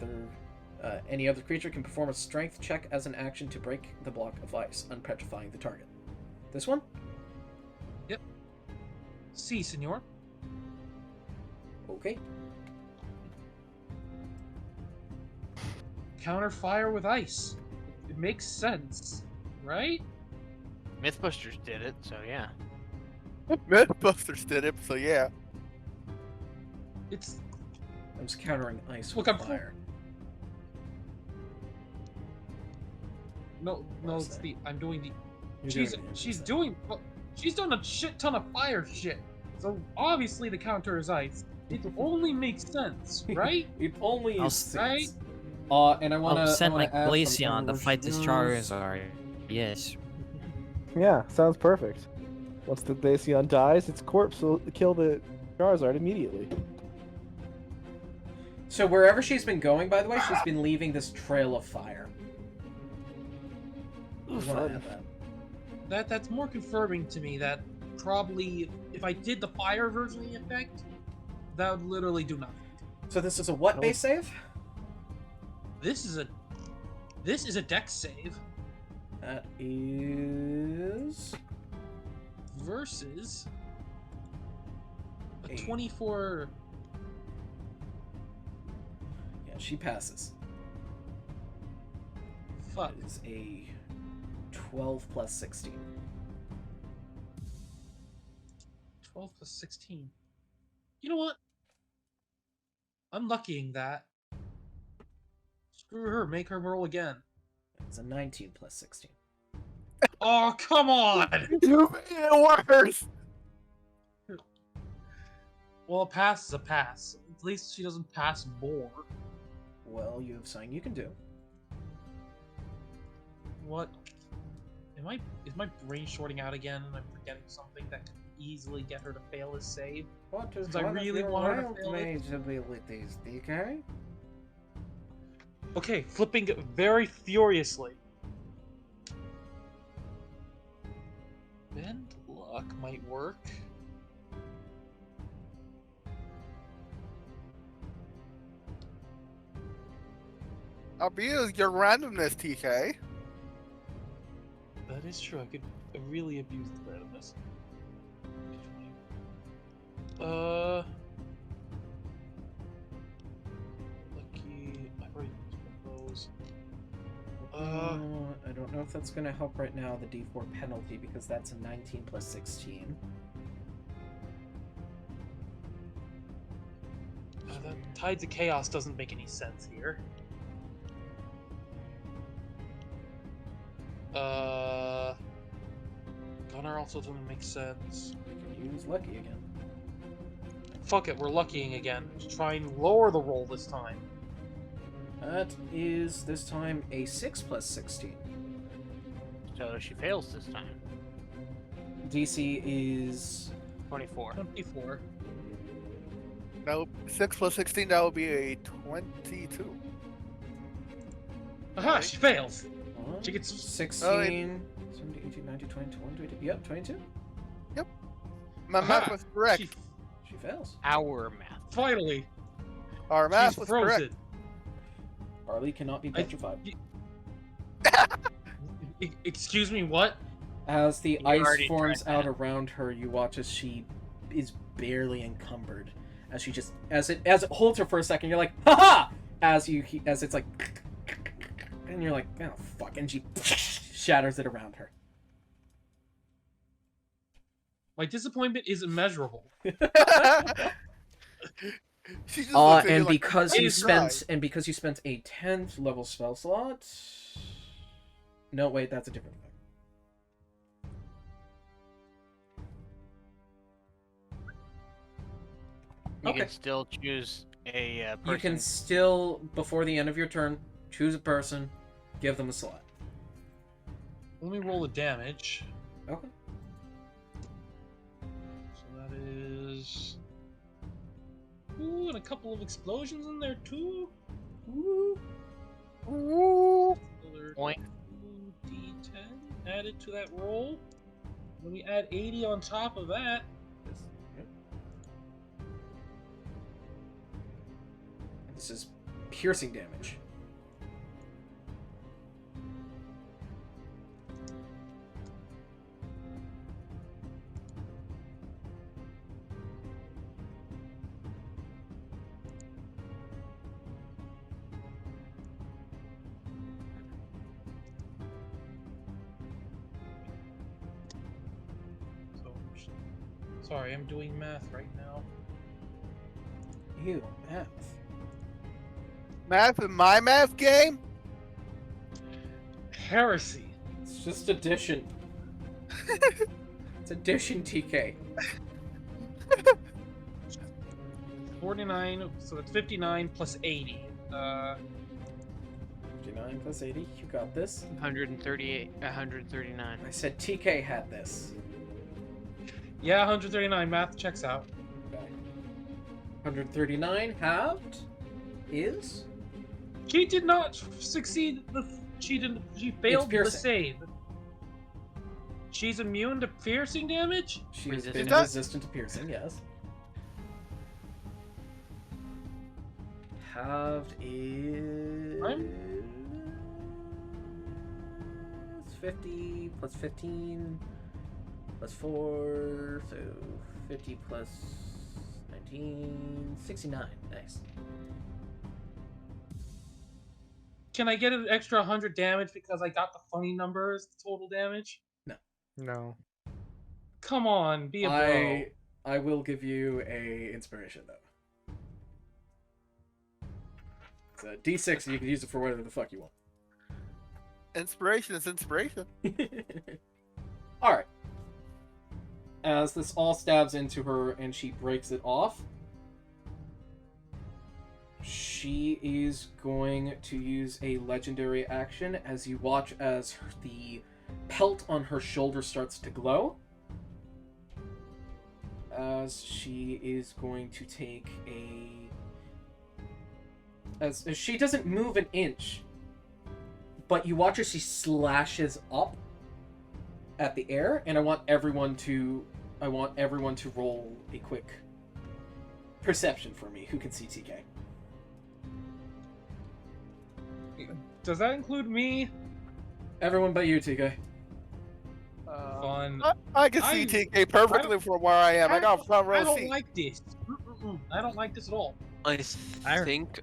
[SPEAKER 1] other creature can perform a strength check as an action to break the block of ice, unpetrifying the target. This one?
[SPEAKER 2] Si, senor.
[SPEAKER 1] Okay.
[SPEAKER 2] Counter fire with ice. It makes sense, right?
[SPEAKER 5] Mythbusters did it, so yeah.
[SPEAKER 7] Mythbusters did it, so yeah.
[SPEAKER 2] It's
[SPEAKER 1] I was countering ice
[SPEAKER 2] Look,
[SPEAKER 1] with
[SPEAKER 2] I'm
[SPEAKER 1] fire.
[SPEAKER 2] no,
[SPEAKER 1] What's
[SPEAKER 2] it's
[SPEAKER 1] that?
[SPEAKER 2] the I'm doing the.
[SPEAKER 1] You're doing it.
[SPEAKER 2] She's doing a shit ton of fire shit. So obviously the counter is ice. It only makes sense, right?
[SPEAKER 1] It only
[SPEAKER 8] I'll
[SPEAKER 1] is
[SPEAKER 8] s-
[SPEAKER 2] Right?
[SPEAKER 1] six. And I want
[SPEAKER 8] I'll
[SPEAKER 1] to
[SPEAKER 8] send my Glaceon to fight this Charizard. Yes.
[SPEAKER 4] Yeah, sounds perfect. Once the Glaceon dies, its corpse will kill the Charizard immediately.
[SPEAKER 1] So wherever she's been going, by the way, she's been leaving this trail of fire. I just wanna add that.
[SPEAKER 2] That's more confirming to me that probably if I did the fire version of the effect, that would literally do nothing.
[SPEAKER 1] So this is a what base save?
[SPEAKER 2] This is a dex save
[SPEAKER 1] That is...
[SPEAKER 2] versus a
[SPEAKER 1] Eight.
[SPEAKER 2] 24.
[SPEAKER 1] Yeah, she passes.
[SPEAKER 2] Fuck.
[SPEAKER 1] That is a 12 plus 16.
[SPEAKER 2] 12 plus 16. You know what? I'm luckying that. Screw her, make her roll again.
[SPEAKER 1] It's a 19 plus 16.
[SPEAKER 2] Oh, come on!
[SPEAKER 7] You made it worse!
[SPEAKER 2] Well, a pass is a pass. At least she doesn't pass more.
[SPEAKER 1] Well, you have something you can do.
[SPEAKER 2] What? Is my brain shorting out again and I'm forgetting something that could easily get her to fail his save?
[SPEAKER 1] What is
[SPEAKER 2] Since I really want her to fail it.
[SPEAKER 1] abilities, DK?
[SPEAKER 2] Okay, flipping very furiously. Bend luck might work.
[SPEAKER 7] Abuse your randomness, TK.
[SPEAKER 2] That is true. I could really abuse the randomness. Lucky. I've already used one of those.
[SPEAKER 1] I don't know if that's going to help right now, the D4 penalty, because that's a 19 plus 16.
[SPEAKER 2] That Tides of Chaos doesn't make any sense here. Gunner also doesn't make sense.
[SPEAKER 1] You can use Lucky again.
[SPEAKER 2] Fuck it, we're luckying again. Let's try and lower the roll this time.
[SPEAKER 1] That is, this time, a 6 plus 16.
[SPEAKER 5] So she fails this time.
[SPEAKER 1] DC is...
[SPEAKER 5] 24.
[SPEAKER 2] 24.
[SPEAKER 7] Nope. 6 plus 16, that would be a 22.
[SPEAKER 2] Aha, she fails.
[SPEAKER 1] One,
[SPEAKER 2] She gets
[SPEAKER 1] 16,
[SPEAKER 7] Oh,
[SPEAKER 1] 17, 18, 19, 20, 21, 22. Yep, 22.
[SPEAKER 7] My math
[SPEAKER 2] Aha,
[SPEAKER 7] was correct.
[SPEAKER 1] She fails.
[SPEAKER 5] Our math.
[SPEAKER 2] Finally,
[SPEAKER 7] Our math
[SPEAKER 2] she's
[SPEAKER 7] was
[SPEAKER 2] frozen.
[SPEAKER 7] correct.
[SPEAKER 1] Barley cannot be petrified.
[SPEAKER 2] Excuse me, what?
[SPEAKER 1] As the
[SPEAKER 5] You
[SPEAKER 1] ice
[SPEAKER 5] already
[SPEAKER 1] forms
[SPEAKER 5] tried
[SPEAKER 1] out
[SPEAKER 5] that.
[SPEAKER 1] around her, you watch as she is barely encumbered. As she just as it holds her for a second, you're like, haha! As it's like, and you're like, oh fuck, and she shatters it around her.
[SPEAKER 2] My disappointment is immeasurable.
[SPEAKER 7] She just looks at you
[SPEAKER 1] And
[SPEAKER 7] like,
[SPEAKER 1] because you
[SPEAKER 2] "Nice
[SPEAKER 1] spent a 10th level spell slot. No, wait, that's a different thing.
[SPEAKER 5] You
[SPEAKER 1] Okay.
[SPEAKER 5] can still choose a person.
[SPEAKER 1] You can still, before the end of your turn, choose a person, give them a slot.
[SPEAKER 2] Let me roll the damage.
[SPEAKER 1] Okay.
[SPEAKER 2] So that is. Ooh, and a couple of explosions in there too.
[SPEAKER 1] Ooh.
[SPEAKER 2] Another
[SPEAKER 5] Point.
[SPEAKER 2] 2d10 added to that roll. Then we add 80 on top of that.
[SPEAKER 1] Yep. This is piercing damage.
[SPEAKER 2] So, sorry, I'm doing math right now.
[SPEAKER 1] Ew, math.
[SPEAKER 7] math in my math game?
[SPEAKER 2] Heresy.
[SPEAKER 1] It's just addition. It's addition, TK.
[SPEAKER 2] 49, so that's 59 plus 80.
[SPEAKER 1] 59 plus 80, you got this.
[SPEAKER 5] 138, 139.
[SPEAKER 1] I said TK had this.
[SPEAKER 2] Yeah, 139. Math checks out.
[SPEAKER 1] Okay. 139 halved is
[SPEAKER 2] She did not succeed. She failed the
[SPEAKER 1] piercing.
[SPEAKER 2] save. She's immune to piercing damage?
[SPEAKER 1] she has been
[SPEAKER 5] Resistant.
[SPEAKER 1] resistant to piercing, yes. Halved is 50 plus 15 plus 4, so 50 plus 19, 69. Nice.
[SPEAKER 2] Can I get an extra 100 damage because I got the funny numbers, total damage?
[SPEAKER 3] No.
[SPEAKER 2] Come on, be a bro.
[SPEAKER 1] I will give you a inspiration though. It's a D6 and you can use it for whatever the fuck you want.
[SPEAKER 7] Inspiration is inspiration.
[SPEAKER 1] Alright. As this all stabs into her and she breaks it off, she is going to use a legendary action as you watch as the pelt on her shoulder starts to glow. As she is going to take a... As she doesn't move an inch, but you watch as she slashes up at the air, and I want everyone to roll a quick perception for me. Who can see TK?
[SPEAKER 2] Does that include me?
[SPEAKER 1] Everyone but you, TK.
[SPEAKER 2] Fun.
[SPEAKER 7] I can see TK perfectly from where I am. I got front
[SPEAKER 2] I
[SPEAKER 7] row
[SPEAKER 2] don't
[SPEAKER 7] seat.
[SPEAKER 2] like this. I don't like this at all.
[SPEAKER 6] I think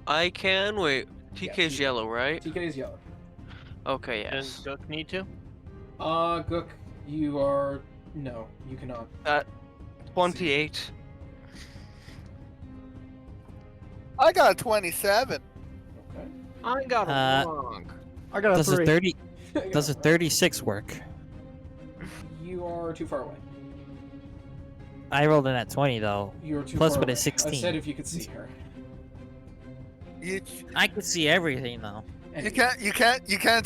[SPEAKER 6] I can. Wait, TK's
[SPEAKER 1] Yeah,
[SPEAKER 6] yellow, right?
[SPEAKER 1] TK is yellow.
[SPEAKER 6] Okay,
[SPEAKER 5] Does
[SPEAKER 6] yes.
[SPEAKER 5] Gook need to?
[SPEAKER 1] Gook, you are... No, you cannot.
[SPEAKER 6] 28.
[SPEAKER 7] I got a 27.
[SPEAKER 1] Okay.
[SPEAKER 3] I got
[SPEAKER 8] Uh,
[SPEAKER 3] it wrong. I got a
[SPEAKER 8] Does a
[SPEAKER 3] 3.
[SPEAKER 8] 30? Does a 36 work?
[SPEAKER 1] You are too far away.
[SPEAKER 8] I rolled in at 20 though.
[SPEAKER 1] You're too
[SPEAKER 8] Plus
[SPEAKER 1] far
[SPEAKER 8] with a
[SPEAKER 1] away.
[SPEAKER 8] 16.
[SPEAKER 1] I said if you could see her.
[SPEAKER 7] You
[SPEAKER 8] I can see everything though.
[SPEAKER 7] you can't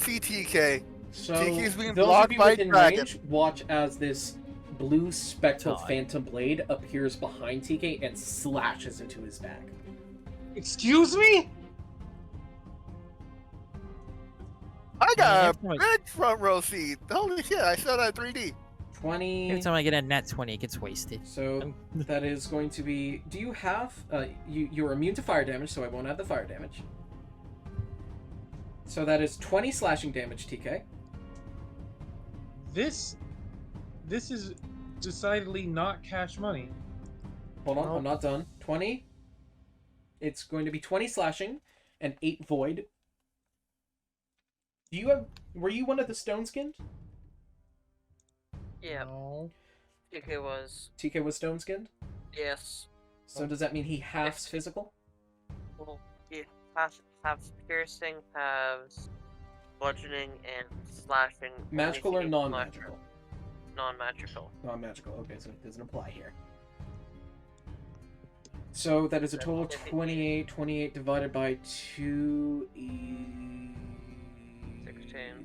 [SPEAKER 7] see TK.
[SPEAKER 1] So,
[SPEAKER 7] TK's being
[SPEAKER 1] those
[SPEAKER 7] blocked
[SPEAKER 1] of you
[SPEAKER 7] by
[SPEAKER 1] within
[SPEAKER 7] dragon.
[SPEAKER 1] range, watch as this blue spectral
[SPEAKER 8] God.
[SPEAKER 1] phantom blade appears behind TK and slashes into his back.
[SPEAKER 2] Excuse me?
[SPEAKER 7] I got
[SPEAKER 8] every
[SPEAKER 7] a
[SPEAKER 8] time
[SPEAKER 7] big front row seat. Holy shit! I saw that 3D.
[SPEAKER 1] 20.
[SPEAKER 8] Every time I get a nat 20, it gets wasted.
[SPEAKER 1] So that is going to be. Do you have? You're immune to fire damage, so I won't add the fire damage. So that is 20 slashing damage, TK.
[SPEAKER 2] This is decidedly not cash money.
[SPEAKER 1] Hold on, I'm not done. 20. It's going to be 20 slashing and 8 void. Do you have? Were you one of the stone skinned?
[SPEAKER 6] Yeah,
[SPEAKER 2] No.
[SPEAKER 6] TK was.
[SPEAKER 1] TK was stone skinned.
[SPEAKER 6] Yes.
[SPEAKER 1] So does that mean he halves physical?
[SPEAKER 6] Well, he has piercing, has bludgeoning, and slashing.
[SPEAKER 1] Magical or
[SPEAKER 6] Anything
[SPEAKER 1] non-magical?
[SPEAKER 6] Non-magical.
[SPEAKER 1] Non-magical. Okay, so it doesn't apply here. So that is a total of 28. 28 divided by 2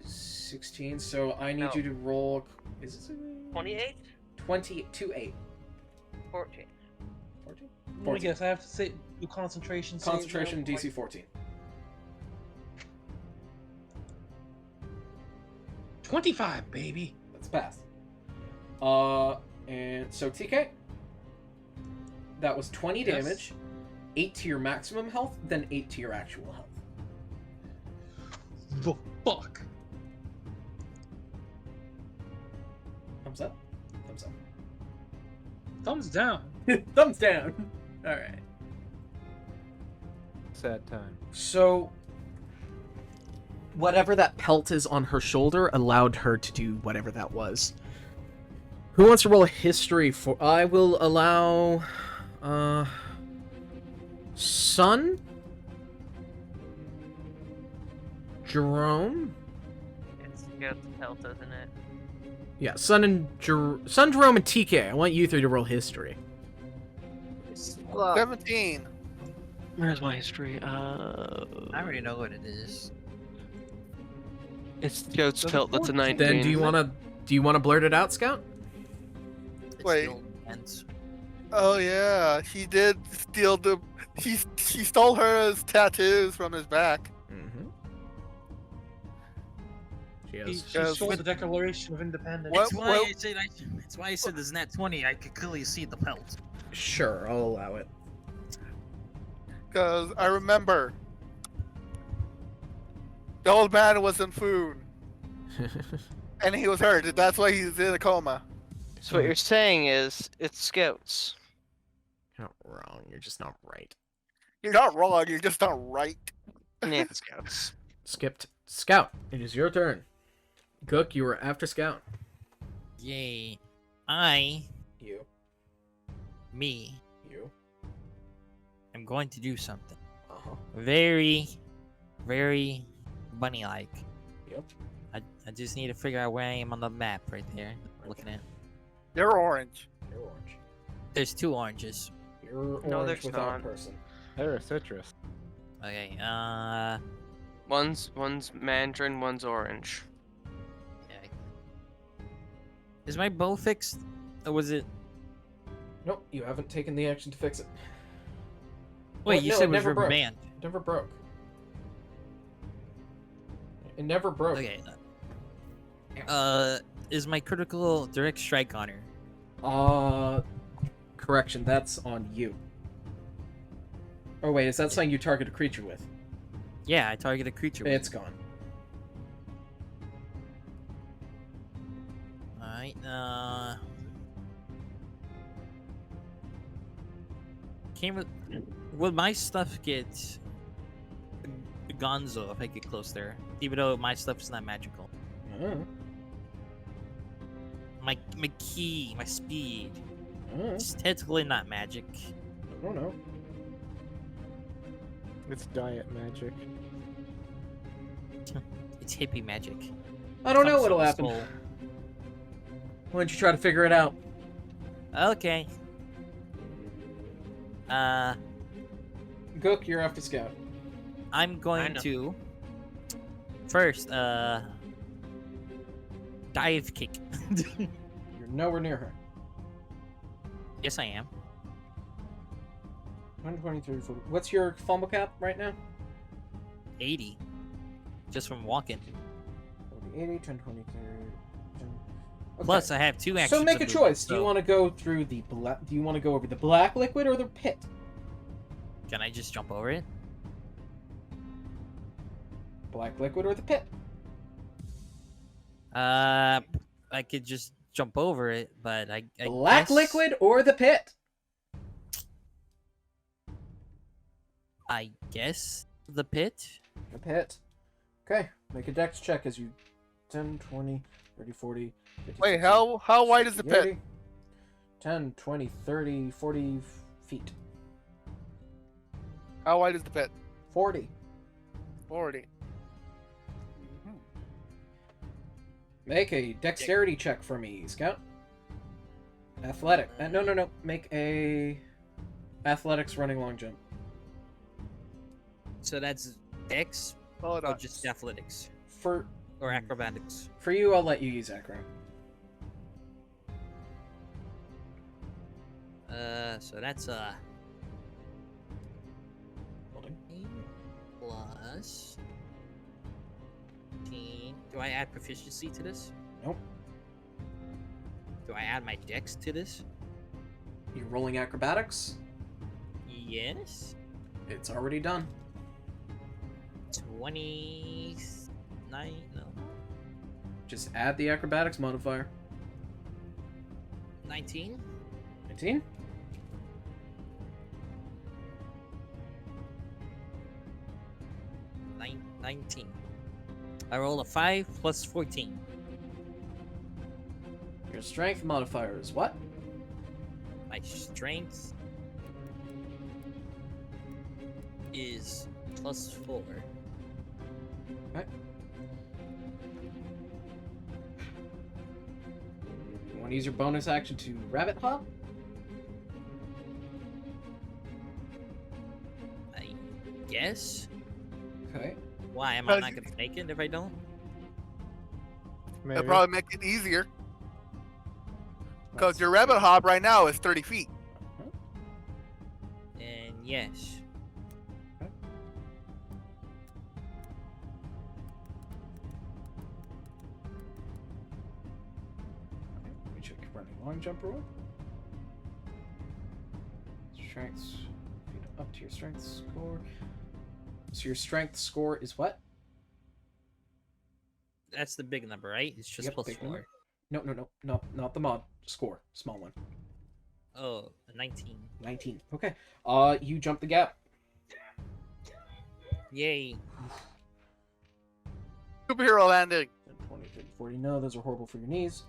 [SPEAKER 1] is 16. So I need
[SPEAKER 6] No.
[SPEAKER 1] you to roll. Is this
[SPEAKER 6] 28?
[SPEAKER 1] 28?
[SPEAKER 6] 14.
[SPEAKER 1] 14?
[SPEAKER 2] Let me guess. I have to say do concentration. save
[SPEAKER 1] Concentration
[SPEAKER 2] though?
[SPEAKER 1] DC 14.
[SPEAKER 2] 25, baby.
[SPEAKER 1] That's passed. And so TK, that was 20
[SPEAKER 2] Yes.
[SPEAKER 1] damage, 8 to your maximum health, then 8 to your actual health.
[SPEAKER 2] The fuck.
[SPEAKER 1] Thumbs up? Thumbs up.
[SPEAKER 2] Thumbs down.
[SPEAKER 1] Thumbs down. Alright.
[SPEAKER 4] Sad time.
[SPEAKER 1] So, whatever that pelt is on her shoulder allowed her to do whatever that was. Who wants to roll a history for... I will allow... Sun? Jerome?
[SPEAKER 6] It's Scout's health, isn't it?
[SPEAKER 1] Yeah, Sun, Jerome, and TK. I want you three to roll history.
[SPEAKER 7] 17.
[SPEAKER 6] Where's my history?
[SPEAKER 8] I already know what it is.
[SPEAKER 6] It's Scout's pelt. That's a 19.
[SPEAKER 1] Then do you want to blurt it out, Scout?
[SPEAKER 8] It's
[SPEAKER 7] Wait.
[SPEAKER 8] still intense.
[SPEAKER 7] Oh yeah, he did steal the. She stole her tattoos from his back.
[SPEAKER 1] Mm-hmm. She
[SPEAKER 2] He
[SPEAKER 1] has...
[SPEAKER 2] stole the Declaration of Independence.
[SPEAKER 7] What-
[SPEAKER 8] That's why I said that's why I said there's nat 20. I could clearly see the pelt.
[SPEAKER 1] Sure, I'll allow it.
[SPEAKER 7] Because I remember the old man was in food and he was hurt. That's why he's in a coma.
[SPEAKER 6] So what you're saying is it's Scouts.
[SPEAKER 1] You're not wrong. You're just not right.
[SPEAKER 7] You're not wrong. You're just not right.
[SPEAKER 6] Yeah, Scouts.
[SPEAKER 1] Skipped. Scout, it is your turn. Cook, you were after Scout.
[SPEAKER 8] Yay.
[SPEAKER 1] You.
[SPEAKER 8] Me,
[SPEAKER 1] You.
[SPEAKER 8] am going to do something.
[SPEAKER 1] Uh-huh.
[SPEAKER 8] Very, very bunny-like.
[SPEAKER 1] Yep.
[SPEAKER 8] I just need to figure out where I am on the map right there. Looking at.
[SPEAKER 7] You're orange.
[SPEAKER 1] You're orange.
[SPEAKER 8] There's 2 oranges.
[SPEAKER 1] You're
[SPEAKER 6] No,
[SPEAKER 1] orange
[SPEAKER 6] there's
[SPEAKER 1] without
[SPEAKER 6] not.
[SPEAKER 1] person.
[SPEAKER 4] They're a citrus.
[SPEAKER 8] Okay,
[SPEAKER 6] One's mandarin, one's orange.
[SPEAKER 8] okay. Is my bow fixed? Or was it...
[SPEAKER 1] Nope, you haven't taken the action to fix it.
[SPEAKER 8] Wait,
[SPEAKER 1] Well,
[SPEAKER 8] you
[SPEAKER 1] no,
[SPEAKER 8] said
[SPEAKER 1] it
[SPEAKER 8] it was
[SPEAKER 1] never
[SPEAKER 8] rubber
[SPEAKER 1] broke.
[SPEAKER 8] band.
[SPEAKER 1] It never broke. It never broke.
[SPEAKER 8] Okay. Is my critical direct strike on her?
[SPEAKER 1] Correction, that's on you. Oh wait, is that something you target a creature with?
[SPEAKER 8] Yeah, I target a creature with
[SPEAKER 1] It's gone.
[SPEAKER 8] Alright, would my stuff get gonzo if I get close there? Even though my stuff is not magical. My key, my speed. It's technically not magic.
[SPEAKER 1] I don't know.
[SPEAKER 4] It's diet magic.
[SPEAKER 8] It's hippie magic.
[SPEAKER 1] I don't know
[SPEAKER 8] Comes
[SPEAKER 1] what'll
[SPEAKER 8] from the
[SPEAKER 1] happen.
[SPEAKER 8] soul.
[SPEAKER 1] Why don't you try to figure it out?
[SPEAKER 8] Okay.
[SPEAKER 1] Gook, you're after Scout.
[SPEAKER 8] I'm going
[SPEAKER 5] know.
[SPEAKER 8] to first dive kick.
[SPEAKER 1] You're nowhere near her.
[SPEAKER 8] Yes, I am.
[SPEAKER 1] 120, 30, 40. What's your fumble cap right now?
[SPEAKER 8] 80. Just from walking.
[SPEAKER 1] 40, 80, 10, 20, 30. 10. Okay.
[SPEAKER 8] Plus, I have 2 actions.
[SPEAKER 1] So make
[SPEAKER 8] of
[SPEAKER 1] a
[SPEAKER 8] movement,
[SPEAKER 1] choice. Do you
[SPEAKER 8] so-
[SPEAKER 1] want to go through the black? Do you want to go over the black liquid or the pit?
[SPEAKER 8] Can I just jump over it?
[SPEAKER 1] Black liquid or the pit?
[SPEAKER 8] I could just jump over it, but I
[SPEAKER 1] Black
[SPEAKER 8] guess
[SPEAKER 1] liquid or the pit?
[SPEAKER 8] I guess the pit.
[SPEAKER 1] The pit. Okay. Make a dex check as you 10, 20, 30, 40, 50,
[SPEAKER 7] Wait,
[SPEAKER 1] 60,
[SPEAKER 7] how wide is the
[SPEAKER 1] 70,
[SPEAKER 7] pit?
[SPEAKER 1] 80, 10, 20, 30, 40 feet.
[SPEAKER 7] How wide is the pit?
[SPEAKER 1] 40.
[SPEAKER 7] 40.
[SPEAKER 1] Make a dexterity check for me, Scout. Athletic. No. Make a athletics running long jump.
[SPEAKER 8] So that's Dex
[SPEAKER 7] Hold
[SPEAKER 8] or
[SPEAKER 7] on.
[SPEAKER 8] just athletics
[SPEAKER 1] For
[SPEAKER 8] or acrobatics.
[SPEAKER 1] you, I'll let you use acro.
[SPEAKER 8] So that's
[SPEAKER 1] Holding.
[SPEAKER 8] plus 15. Do I add proficiency to this?
[SPEAKER 1] Nope.
[SPEAKER 8] Do I add my Dex to this?
[SPEAKER 1] You're rolling acrobatics.
[SPEAKER 8] Yes.
[SPEAKER 1] It's already done.
[SPEAKER 8] 29. No.
[SPEAKER 1] Just add the acrobatics modifier.
[SPEAKER 8] 19.
[SPEAKER 1] 19.
[SPEAKER 8] 19. I roll a 5 plus 14.
[SPEAKER 1] Your strength modifier is what?
[SPEAKER 8] My strength is plus 4.
[SPEAKER 1] You want to use your bonus action to rabbit hop?
[SPEAKER 8] I guess.
[SPEAKER 1] Okay.
[SPEAKER 8] Why am I
[SPEAKER 7] Because-
[SPEAKER 8] not gonna take it if I don't?
[SPEAKER 7] It'll probably make it easier. Because your rabbit hop right now is 30 feet.
[SPEAKER 8] And yes.
[SPEAKER 1] Let me check your running long jump roll. Strength. Up to your strength score. So your strength score is what?
[SPEAKER 8] That's the big number, right? It's just
[SPEAKER 1] Yep,
[SPEAKER 8] plus
[SPEAKER 1] big
[SPEAKER 8] 4.
[SPEAKER 1] number. No, not the mod score. Small one.
[SPEAKER 8] Oh, 19.
[SPEAKER 1] 19. Okay. You jump the gap.
[SPEAKER 8] Yay.
[SPEAKER 7] Superhero landing.
[SPEAKER 1] 20, 30, 40. No, those are horrible for your knees.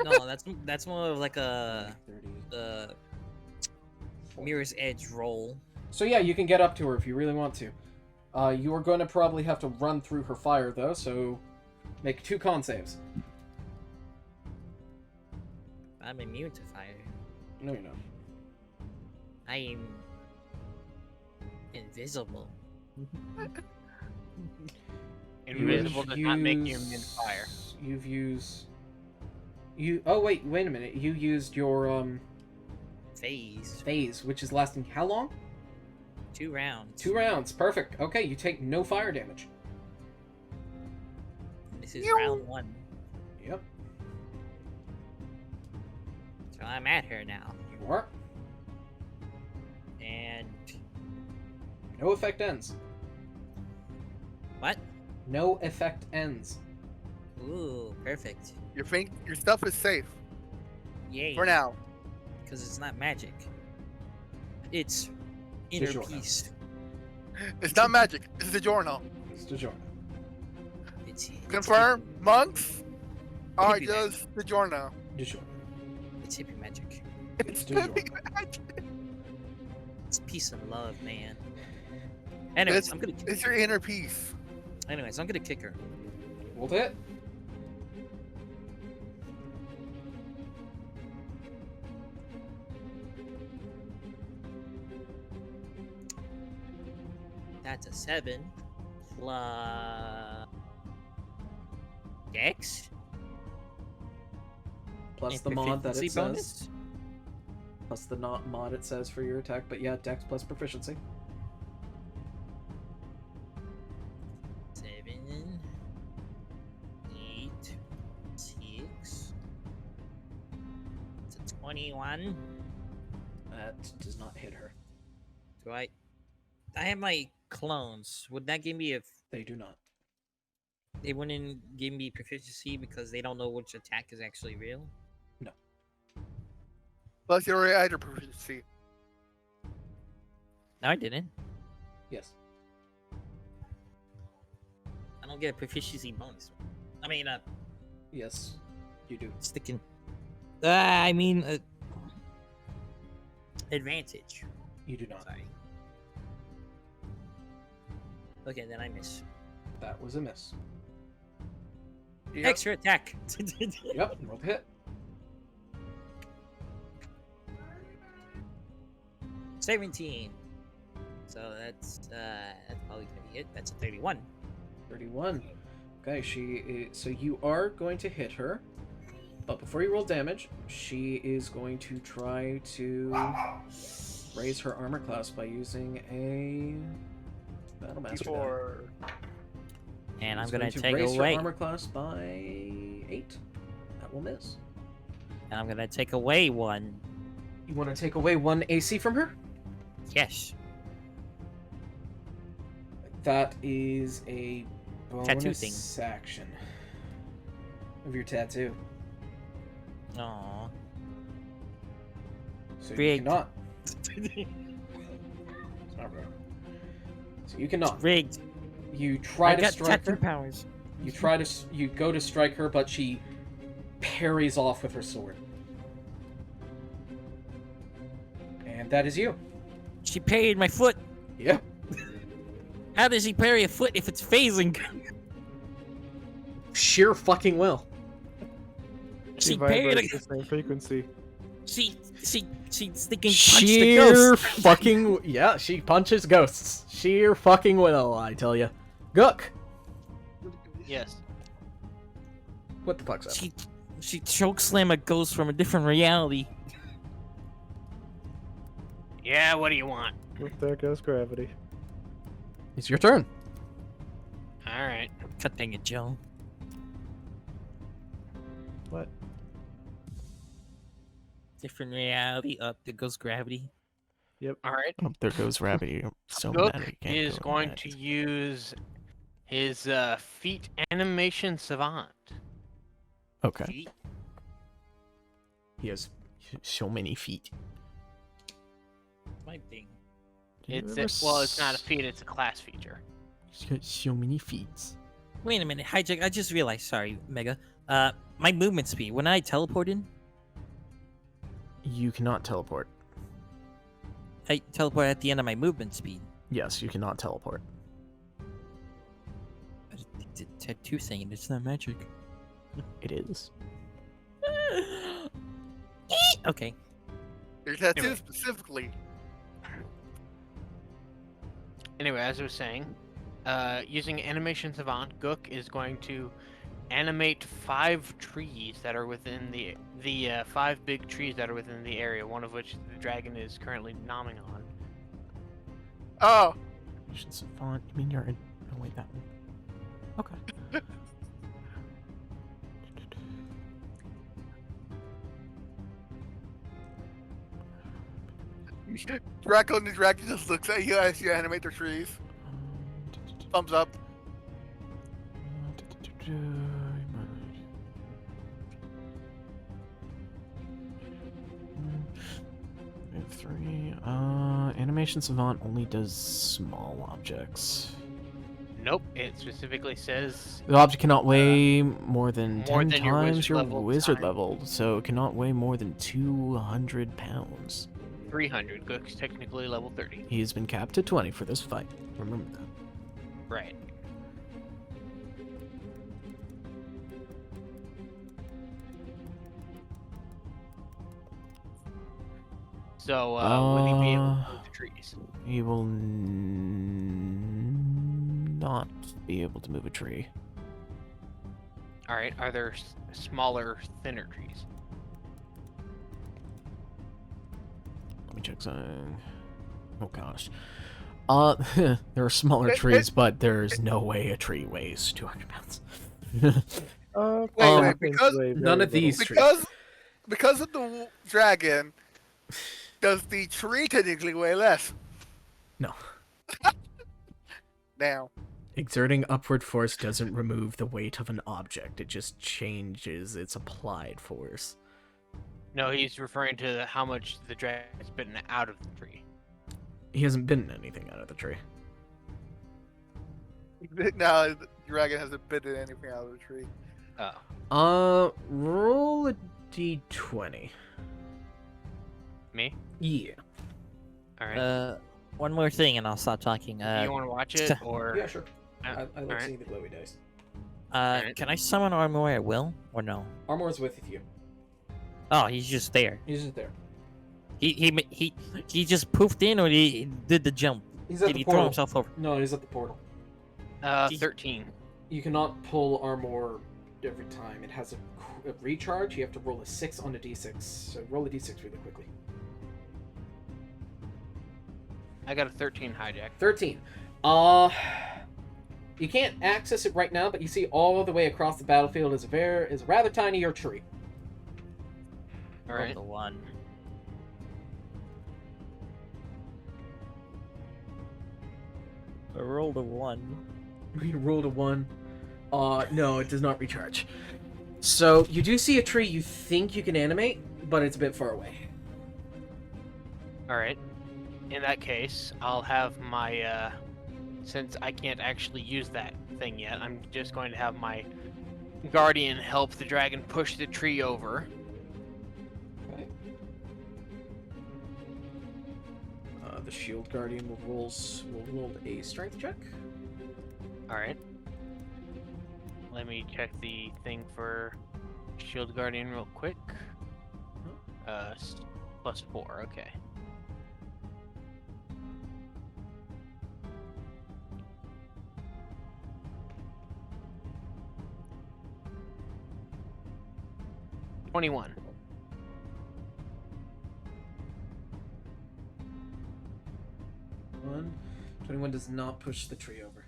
[SPEAKER 8] No, that's more of like a
[SPEAKER 1] 30. 40.
[SPEAKER 8] Mirror's Edge roll.
[SPEAKER 1] So yeah, you can get up to her if you really want to. You are going to probably have to run through her fire though, so make 2 con saves.
[SPEAKER 8] I'm immune to fire.
[SPEAKER 1] No, you're not.
[SPEAKER 8] I am invisible.
[SPEAKER 5] Invisible does not make you immune to fire.
[SPEAKER 1] You've used. Oh wait a minute. You used your
[SPEAKER 8] Phase.
[SPEAKER 1] phase, which is lasting how long?
[SPEAKER 8] 2 rounds.
[SPEAKER 1] 2 rounds. Perfect. Okay, you take no fire damage.
[SPEAKER 8] This is round 1.
[SPEAKER 1] Yep.
[SPEAKER 8] So I'm at her now.
[SPEAKER 1] You are.
[SPEAKER 8] And
[SPEAKER 1] No effect ends.
[SPEAKER 8] what?
[SPEAKER 1] No effect ends.
[SPEAKER 8] Ooh, perfect.
[SPEAKER 7] Your stuff is safe
[SPEAKER 8] Yay.
[SPEAKER 7] for now.
[SPEAKER 8] Because it's not magic. It's
[SPEAKER 1] It's
[SPEAKER 8] inner
[SPEAKER 1] DiGiorno.
[SPEAKER 8] peace.
[SPEAKER 7] It's not magic. It's the journal.
[SPEAKER 1] It's DiGiorno.
[SPEAKER 8] It's
[SPEAKER 7] Confirm. Monks are
[SPEAKER 8] Hippie
[SPEAKER 7] just the journal.
[SPEAKER 1] DiGiorno.
[SPEAKER 8] It's hippie magic.
[SPEAKER 7] It's
[SPEAKER 1] DiGiorno.
[SPEAKER 7] hippie magic.
[SPEAKER 8] It's peace and love, man. Anyways,
[SPEAKER 7] It's- It's your inner peace.
[SPEAKER 8] I'm gonna kick her.
[SPEAKER 1] Roll to hit.
[SPEAKER 8] That's a 7 plus Dex.
[SPEAKER 1] Plus
[SPEAKER 8] and
[SPEAKER 1] the mod that it
[SPEAKER 8] proficiency
[SPEAKER 1] says.
[SPEAKER 8] bonus.
[SPEAKER 1] plus the not mod it says for your attack, but yeah, Dex plus proficiency.
[SPEAKER 8] 7, 8, 6. It's a 21.
[SPEAKER 1] That does not hit her.
[SPEAKER 8] Do I have my clones. Would that give me a?
[SPEAKER 1] They do not.
[SPEAKER 8] They wouldn't give me proficiency because they don't know which attack is actually real.
[SPEAKER 7] Plus, you already had your proficiency.
[SPEAKER 8] No, I didn't.
[SPEAKER 1] Yes.
[SPEAKER 8] I don't get a proficiency bonus. I mean,
[SPEAKER 1] Yes, you do.
[SPEAKER 8] sticking. Advantage.
[SPEAKER 1] You do not.
[SPEAKER 8] Sorry. Okay, then I miss.
[SPEAKER 1] That was a miss.
[SPEAKER 7] Yep.
[SPEAKER 8] Extra attack.
[SPEAKER 1] Yep, roll to hit.
[SPEAKER 8] 17. So that's probably gonna be it. That's a 31.
[SPEAKER 1] 31. Okay, so you are going to hit her, but before you roll damage, she is going to try to raise her armor class by using a Battle Master die.
[SPEAKER 7] Before
[SPEAKER 8] And I'm
[SPEAKER 1] She's
[SPEAKER 8] gonna
[SPEAKER 1] going to
[SPEAKER 8] take
[SPEAKER 1] raise
[SPEAKER 8] away.
[SPEAKER 1] her armor class by 8. That will miss.
[SPEAKER 8] And I'm gonna take away 1.
[SPEAKER 1] You want to take away 1 AC from her?
[SPEAKER 8] Yes.
[SPEAKER 1] That is a
[SPEAKER 8] Tattoo
[SPEAKER 1] bonus
[SPEAKER 8] thing.
[SPEAKER 1] action of your tattoo.
[SPEAKER 8] Aww.
[SPEAKER 1] So you
[SPEAKER 8] Rigged.
[SPEAKER 1] cannot. It's not right. So you cannot.
[SPEAKER 8] Rigged.
[SPEAKER 1] You try
[SPEAKER 8] I
[SPEAKER 1] to
[SPEAKER 8] got
[SPEAKER 1] strike
[SPEAKER 8] tattoo
[SPEAKER 1] her.
[SPEAKER 8] powers.
[SPEAKER 1] You go to strike her, but she parries off with her sword. And that is you.
[SPEAKER 8] She parried my foot.
[SPEAKER 1] Yep.
[SPEAKER 8] How does she parry a foot if it's phasing?
[SPEAKER 1] Sheer fucking will.
[SPEAKER 8] She parried
[SPEAKER 4] vibrates the same frequency.
[SPEAKER 8] She sticking punched the
[SPEAKER 1] Sheer
[SPEAKER 8] ghost.
[SPEAKER 1] fucking yeah. She punches ghosts. Sheer fucking will, I tell you. Gook.
[SPEAKER 5] Yes.
[SPEAKER 1] What the fuck's up?
[SPEAKER 8] She chokeslam a ghost from a different reality.
[SPEAKER 5] Yeah, what do you want?
[SPEAKER 3] With there goes gravity.
[SPEAKER 1] It's your turn.
[SPEAKER 5] Alright.
[SPEAKER 8] God dang it, Joe.
[SPEAKER 3] What?
[SPEAKER 8] Different reality. Up there goes gravity.
[SPEAKER 5] Alright.
[SPEAKER 9] Oh, there goes Rabbit. So
[SPEAKER 5] Gook
[SPEAKER 9] mad he can't
[SPEAKER 5] is
[SPEAKER 9] go
[SPEAKER 5] going
[SPEAKER 9] mad.
[SPEAKER 5] to use his feat animation savant.
[SPEAKER 9] Okay.
[SPEAKER 8] Feet.
[SPEAKER 9] He has so many feet.
[SPEAKER 8] My thing.
[SPEAKER 9] Did you
[SPEAKER 5] It's
[SPEAKER 9] ever
[SPEAKER 5] it's not a feat, it's a class feature.
[SPEAKER 9] He's got so many feet.
[SPEAKER 8] Wait a minute, Hijack. I just realized. Sorry, Mega. My movement speed. When I teleport in,
[SPEAKER 9] You cannot teleport.
[SPEAKER 8] I teleport at the end of my movement speed.
[SPEAKER 9] Yes, you cannot teleport.
[SPEAKER 8] But the tattoo saying it's not magic.
[SPEAKER 9] It is.
[SPEAKER 8] Okay.
[SPEAKER 7] your tattoo
[SPEAKER 5] Anyway.
[SPEAKER 7] specifically.
[SPEAKER 5] Anyway, as I was saying, using animation savant, Gook is going to animate 5 trees that are within the 5 big trees that are within the area. One of which the dragon is currently nomming on.
[SPEAKER 7] Oh,
[SPEAKER 9] Mission Savant. You mean you're in. Oh, wait, that one. Okay.
[SPEAKER 7] Draco and the dragon just looks at you as you animate the trees. Thumbs up.
[SPEAKER 9] Move 3. Animation Savant only does small objects.
[SPEAKER 5] Nope, it specifically says
[SPEAKER 9] The object cannot weigh more than
[SPEAKER 5] More
[SPEAKER 9] 10
[SPEAKER 5] than your
[SPEAKER 9] times
[SPEAKER 5] wizard
[SPEAKER 9] your
[SPEAKER 5] level
[SPEAKER 9] wizard
[SPEAKER 5] time.
[SPEAKER 9] level, so it cannot weigh more than 200 pounds.
[SPEAKER 5] 300. Gook's technically level 30.
[SPEAKER 9] He has been capped at 20 for this fight. Remember that.
[SPEAKER 5] Right. So, will he be able to move the trees?
[SPEAKER 9] He will not be able to move a tree.
[SPEAKER 5] Alright, are there smaller, thinner trees?
[SPEAKER 9] check something. Oh gosh. There are smaller trees, but there's no way a tree weighs 200 pounds.
[SPEAKER 7] Wait, because
[SPEAKER 1] none of these trees.
[SPEAKER 7] because of the dragon, does the tree technically weigh less?
[SPEAKER 9] No.
[SPEAKER 7] Now,
[SPEAKER 9] Exerting upward force doesn't remove the weight of an object. It just changes its applied force.
[SPEAKER 5] No, he's referring to how much the dragon has bitten out of the tree.
[SPEAKER 9] He hasn't bitten anything out of the tree.
[SPEAKER 7] now the dragon hasn't bitten anything out of the tree.
[SPEAKER 5] Oh.
[SPEAKER 9] Roll a d20.
[SPEAKER 5] Me?
[SPEAKER 9] Yeah.
[SPEAKER 5] Alright.
[SPEAKER 8] One more thing, and I'll stop talking.
[SPEAKER 5] Do you want to watch it, or...
[SPEAKER 1] Yeah, sure.
[SPEAKER 5] Yeah,
[SPEAKER 1] I like
[SPEAKER 5] alright.
[SPEAKER 1] seeing the glowy dice.
[SPEAKER 8] Can I summon Armor at will, or no?
[SPEAKER 1] Armor's with you.
[SPEAKER 8] Oh, he's just there.
[SPEAKER 1] He's just there.
[SPEAKER 8] He just poofed in, or he did the jump?
[SPEAKER 1] He's at
[SPEAKER 8] Did
[SPEAKER 1] the
[SPEAKER 8] he
[SPEAKER 1] portal.
[SPEAKER 8] throw himself over?
[SPEAKER 1] No, he's at the portal.
[SPEAKER 5] 13.
[SPEAKER 1] You cannot pull armor every time. It has a recharge. You have to roll a 6 on a d6. So roll a d6 really quickly.
[SPEAKER 5] I got a 13 hijack.
[SPEAKER 1] 13. You can't access it right now, but you see all the way across the battlefield is a rather tiny tree.
[SPEAKER 5] Alright.
[SPEAKER 8] The one. I rolled a 1.
[SPEAKER 1] You rolled a 1. No, it does not recharge. So you do see a tree you think you can animate, but it's a bit far away.
[SPEAKER 5] Alright. In that case, I'll have my, since I can't actually use that thing yet, I'm just going to have my guardian help the dragon push the tree over.
[SPEAKER 1] Okay. The shield guardian will roll a strength check.
[SPEAKER 5] Alright. Let me check the thing for shield guardian real quick. +4, okay. $21.
[SPEAKER 1] 21 does not push the tree over.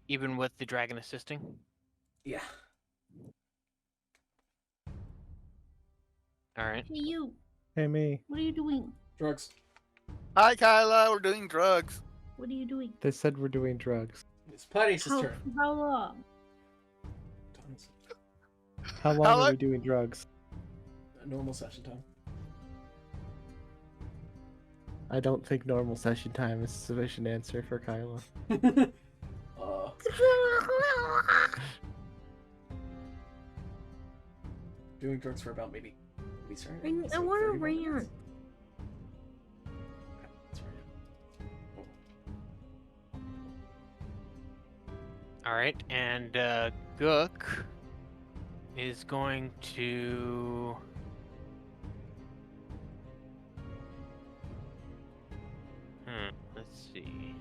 [SPEAKER 5] Even with the dragon assisting?
[SPEAKER 1] Yeah.
[SPEAKER 5] Alright.
[SPEAKER 10] Hey, you.
[SPEAKER 3] Hey, me.
[SPEAKER 10] What are you doing?
[SPEAKER 1] Drugs.
[SPEAKER 7] Hi, Kyla. We're doing drugs.
[SPEAKER 10] What are you doing?
[SPEAKER 3] They said we're doing drugs.
[SPEAKER 1] It's Platypus'
[SPEAKER 10] How,
[SPEAKER 1] turn.
[SPEAKER 10] how long?
[SPEAKER 1] Tons.
[SPEAKER 3] How long are we doing drugs?
[SPEAKER 1] Normal session time.
[SPEAKER 3] I don't think normal session time is a sufficient answer for Kyla.
[SPEAKER 1] Doing drugs for about maybe.
[SPEAKER 10] I want to rant.
[SPEAKER 5] Alright, and Gook is going to... let's see.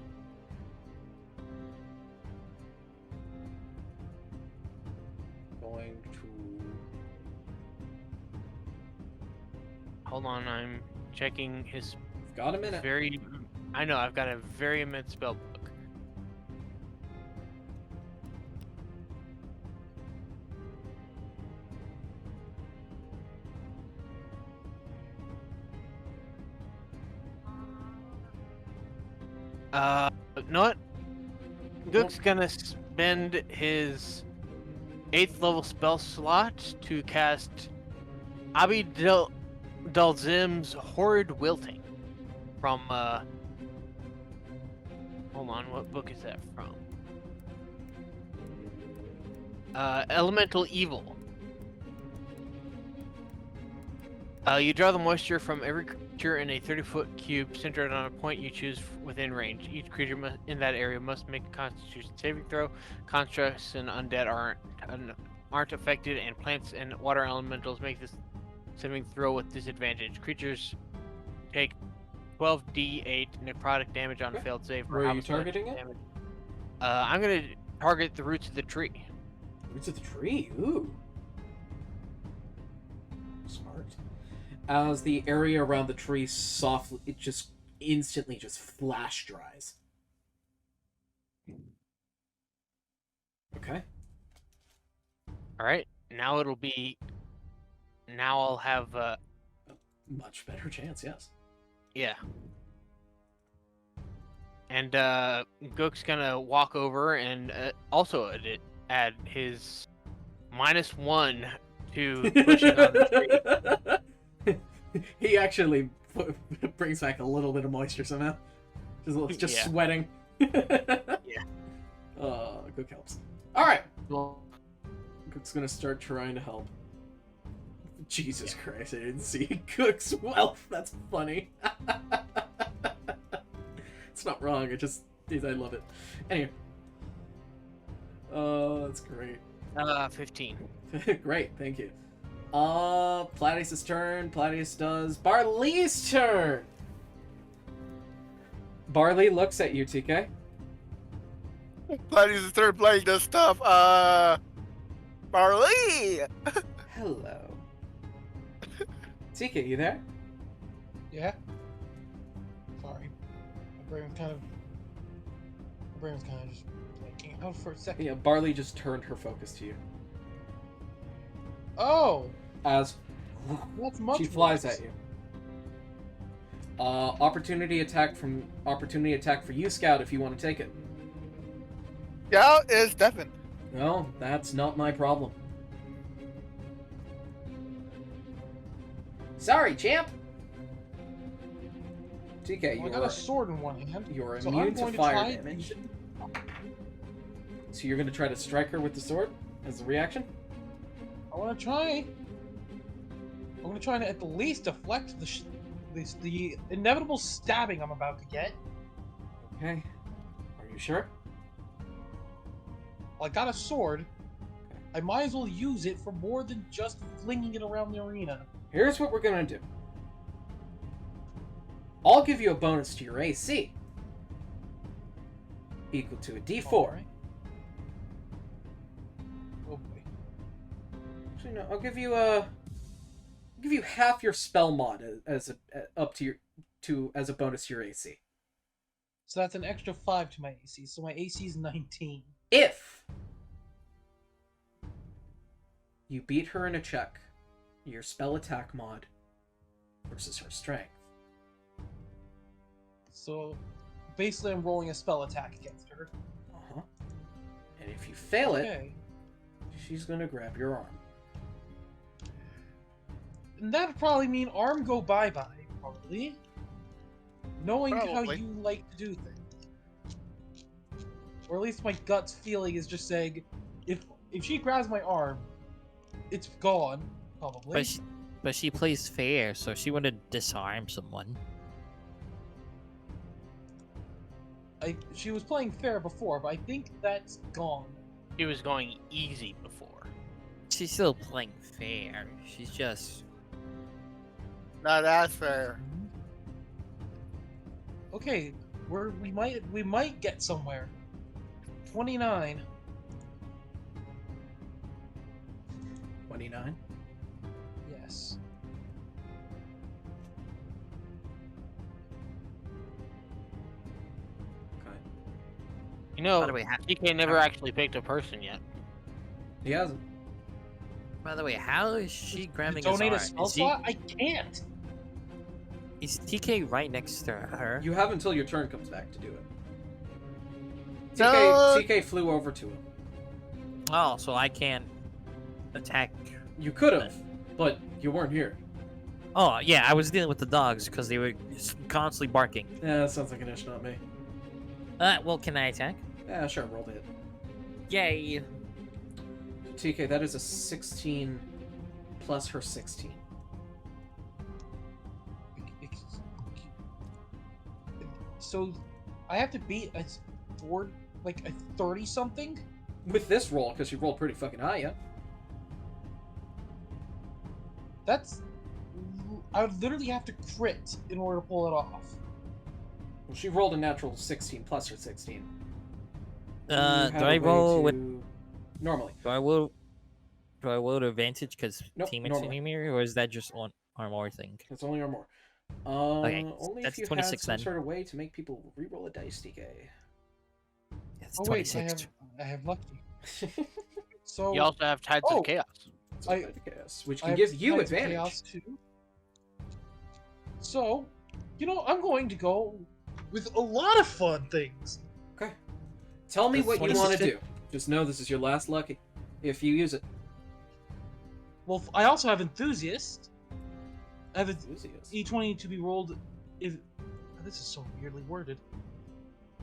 [SPEAKER 1] Going to...
[SPEAKER 5] Hold on, I'm checking his...
[SPEAKER 1] Got a minute.
[SPEAKER 5] I know, I've got a very immense spell book. You know what? Gook's gonna spend his 8th level spell slot to cast Abi Dalzim's Horrid Wilting from, hold on, what book is that from? Elemental Evil. You draw the moisture from every creature in a 30-foot cube centered on a point you choose within range. Each creature in that area must make a Constitution saving throw. Constructs and undead aren't affected, and plants and water elementals make this saving throw with disadvantage. Creatures take 12d8 necrotic damage on a failed save.
[SPEAKER 1] Where are you targeting it?
[SPEAKER 5] Damage. I'm gonna target the roots of the tree.
[SPEAKER 1] Roots of the tree? Ooh. Smart. as the area around the tree softly, it just instantly just flash dries. Okay.
[SPEAKER 5] All right. Now it'll be. Now I'll have.
[SPEAKER 1] Much better chance, yes.
[SPEAKER 5] Yeah. And Gook's gonna walk over and also add his -1 to pushing on the tree.
[SPEAKER 1] He actually brings back a little bit of moisture somehow. Just
[SPEAKER 5] Yeah.
[SPEAKER 1] sweating.
[SPEAKER 5] Yeah.
[SPEAKER 1] Gook helps. Alright. Gook's gonna start trying to help. Jesus Christ, I didn't see Gook's wealth. That's funny. It's not wrong, I love it. Anyway. Oh, that's great.
[SPEAKER 5] 15.
[SPEAKER 1] Great, thank you. Platius' turn. Platius does Barley's turn. Barley looks at you, TK.
[SPEAKER 7] Platius' third playing this stuff. Barley!
[SPEAKER 1] Hello. TK, you there?
[SPEAKER 2] Yeah. Sorry, my brain was kind of just blanking out for a second.
[SPEAKER 1] Yeah, Barley just turned her focus to you.
[SPEAKER 2] Oh,
[SPEAKER 1] As
[SPEAKER 2] that's much.
[SPEAKER 1] she flies
[SPEAKER 2] worse.
[SPEAKER 1] at you. Opportunity attack for you, Scout, if you want to take it.
[SPEAKER 7] Yeah, it's Devin.
[SPEAKER 1] No, that's not my problem. Sorry, champ. TK,
[SPEAKER 2] Well, I got a sword in one hand.
[SPEAKER 1] you're
[SPEAKER 2] so
[SPEAKER 1] immune
[SPEAKER 2] I'm
[SPEAKER 1] to
[SPEAKER 2] going
[SPEAKER 1] fire
[SPEAKER 2] try
[SPEAKER 1] damage. So you're going to try to strike her with the sword as a reaction?
[SPEAKER 2] I want to try. I'm going to try to at the least deflect the inevitable stabbing I'm about to get.
[SPEAKER 1] Okay. Are you sure?
[SPEAKER 2] Well, I got a sword. I might as well use it for more than just flinging it around the arena.
[SPEAKER 1] Here's what we're going to do. I'll give you a bonus to your AC. Equal to a D4.
[SPEAKER 2] Alright. Oh boy.
[SPEAKER 1] Actually, no, I'll give you half your spell mod as a bonus to your AC.
[SPEAKER 2] So that's an extra 5 to my AC. So my AC is 19.
[SPEAKER 1] If you beat her in a check, your spell attack mod versus her strength.
[SPEAKER 2] So basically, I'm rolling a spell attack against her.
[SPEAKER 1] Uh-huh. And if you fail it,
[SPEAKER 2] Okay.
[SPEAKER 1] she's gonna grab your arm.
[SPEAKER 2] And that'd probably mean arm go bye-bye, probably. Knowing how
[SPEAKER 7] Probably.
[SPEAKER 2] you like to do things. Or at least my gut's feeling is just saying, if she grabs my arm, it's gone, probably.
[SPEAKER 8] But she plays fair, so she wouldn't disarm someone.
[SPEAKER 2] She was playing fair before, but I think that's gone.
[SPEAKER 5] She was going easy before.
[SPEAKER 8] She's still playing fair. She's just...
[SPEAKER 7] Not as fair.
[SPEAKER 2] Okay, we might get somewhere. 29.
[SPEAKER 1] 29.
[SPEAKER 2] Yes.
[SPEAKER 1] Okay.
[SPEAKER 5] You know,
[SPEAKER 8] By the way,
[SPEAKER 5] TK never actually picked a person yet.
[SPEAKER 1] He hasn't.
[SPEAKER 8] By the way, how is she grabbing his
[SPEAKER 2] Donate a
[SPEAKER 8] arm?
[SPEAKER 2] spell slot? I can't.
[SPEAKER 8] Is TK right next to her?
[SPEAKER 1] You have until your turn comes back to do it.
[SPEAKER 7] No.
[SPEAKER 1] TK flew over to him.
[SPEAKER 8] Oh, so I can't attack.
[SPEAKER 1] You could have, but you weren't here.
[SPEAKER 8] Oh, yeah, I was dealing with the dogs because they were constantly barking.
[SPEAKER 1] Yeah, that sounds like an issue, not me.
[SPEAKER 8] Well, can I attack?
[SPEAKER 1] Yeah, sure, roll the hit.
[SPEAKER 8] Yay!
[SPEAKER 1] TK, that is a 16 plus her 16.
[SPEAKER 2] So, I have to beat a 30 something.
[SPEAKER 1] With this roll, because you rolled pretty fucking high, yeah?
[SPEAKER 2] That's. I would literally have to crit in order to pull it off.
[SPEAKER 1] Well, she rolled a natural 16 plus her 16.
[SPEAKER 8] Do
[SPEAKER 1] You have
[SPEAKER 8] I
[SPEAKER 1] a way
[SPEAKER 8] roll with...
[SPEAKER 1] to- Normally.
[SPEAKER 8] Do I roll with advantage because
[SPEAKER 1] Nope,
[SPEAKER 8] teammates
[SPEAKER 1] normally.
[SPEAKER 8] near me, or is that just on? armor thing.
[SPEAKER 1] It's only armor.
[SPEAKER 8] Okay,
[SPEAKER 1] Only
[SPEAKER 8] that's
[SPEAKER 1] if you
[SPEAKER 8] 26
[SPEAKER 1] had some
[SPEAKER 8] then.
[SPEAKER 1] sort of way to make people re-roll a dice, DK.
[SPEAKER 8] It's
[SPEAKER 2] Oh wait,
[SPEAKER 8] 26.
[SPEAKER 2] I have lucky. So
[SPEAKER 5] You also have Tides
[SPEAKER 2] Oh.
[SPEAKER 5] of Chaos.
[SPEAKER 1] So
[SPEAKER 2] I-
[SPEAKER 1] chaos, which
[SPEAKER 2] I
[SPEAKER 1] can
[SPEAKER 2] have
[SPEAKER 1] give you
[SPEAKER 2] Tides of
[SPEAKER 1] advantage.
[SPEAKER 2] Chaos too. So, I'm going to go with a lot of fun things.
[SPEAKER 1] Okay. Tell me
[SPEAKER 8] That's
[SPEAKER 1] what you
[SPEAKER 8] 26.
[SPEAKER 1] want to do. Just know this is your last lucky. If you use it.
[SPEAKER 2] Well, I also have Enthusiast. I have a
[SPEAKER 1] Enthusiast.
[SPEAKER 2] D20 to be rolled if. This is so weirdly worded.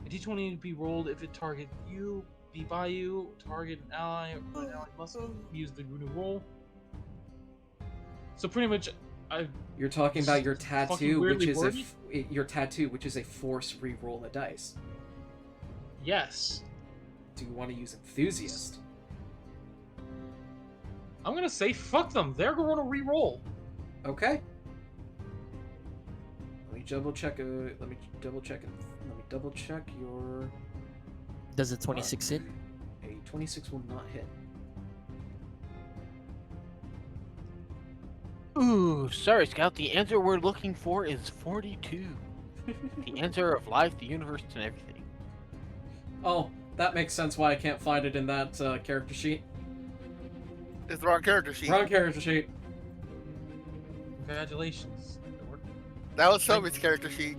[SPEAKER 2] A D20 to be rolled if it target you, be by you, target an ally, or an ally must use the new roll. So pretty much,
[SPEAKER 1] You're talking about your
[SPEAKER 2] Fucking
[SPEAKER 1] tattoo, which
[SPEAKER 2] weirdly
[SPEAKER 1] is
[SPEAKER 2] worded?
[SPEAKER 1] your tattoo, which is a force re-roll a dice.
[SPEAKER 2] yes,
[SPEAKER 1] Do you want to use enthusiast?
[SPEAKER 2] I'm gonna say fuck them. They're going to re-roll.
[SPEAKER 1] Okay. Let me double check. Let me double check. Let me double check your.
[SPEAKER 8] Does a 26 hit?
[SPEAKER 1] A 26 will not hit.
[SPEAKER 5] Ooh, sorry, Scout. The answer we're looking for is 42. The answer of life, the universe, and everything.
[SPEAKER 1] Oh, that makes sense why I can't find it in that character sheet.
[SPEAKER 7] It's the wrong character sheet.
[SPEAKER 1] Wrong character sheet.
[SPEAKER 2] Congratulations.
[SPEAKER 7] That was Sobe's character sheet.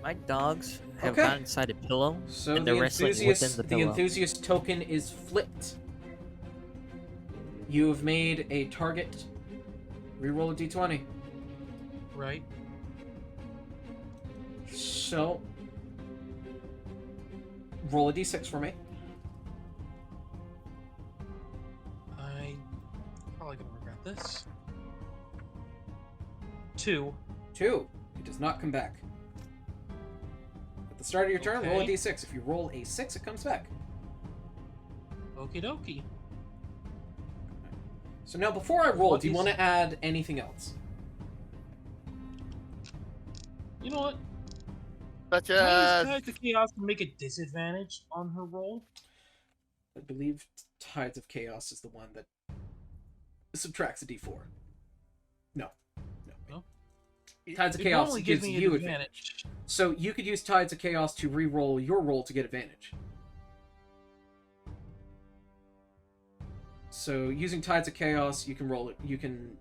[SPEAKER 8] My dogs have
[SPEAKER 1] Okay.
[SPEAKER 8] gone inside a pillow,
[SPEAKER 1] So
[SPEAKER 8] and
[SPEAKER 1] the
[SPEAKER 8] they're wrestling within
[SPEAKER 1] enthusiast,
[SPEAKER 8] the
[SPEAKER 1] the
[SPEAKER 8] pillow.
[SPEAKER 1] enthusiast token is flipped. You have made a target. Reroll a d20.
[SPEAKER 2] Right.
[SPEAKER 1] So, roll a d6 for me.
[SPEAKER 2] I'm probably gonna regret this. 2.
[SPEAKER 1] 2. It does not come back. At the start of your turn, roll a
[SPEAKER 2] Okay.
[SPEAKER 1] d6. If you roll a 6, it comes back.
[SPEAKER 2] Okie dokie.
[SPEAKER 1] So now, before I roll,
[SPEAKER 2] What
[SPEAKER 1] do you
[SPEAKER 2] is-
[SPEAKER 1] want to add anything else?
[SPEAKER 2] You know what?
[SPEAKER 7] Such
[SPEAKER 2] Can I use
[SPEAKER 7] as
[SPEAKER 2] Tides of Chaos to make a disadvantage on her roll?
[SPEAKER 1] I believe Tides of Chaos is the one that subtracts a d4. No.
[SPEAKER 2] No?
[SPEAKER 1] Tides of
[SPEAKER 2] It
[SPEAKER 1] Chaos
[SPEAKER 2] normally
[SPEAKER 1] gives
[SPEAKER 2] me
[SPEAKER 1] you
[SPEAKER 2] an
[SPEAKER 1] advantage. So you could use Tides of Chaos to re-roll your roll to get advantage. So using Tides of Chaos, you can roll it. You can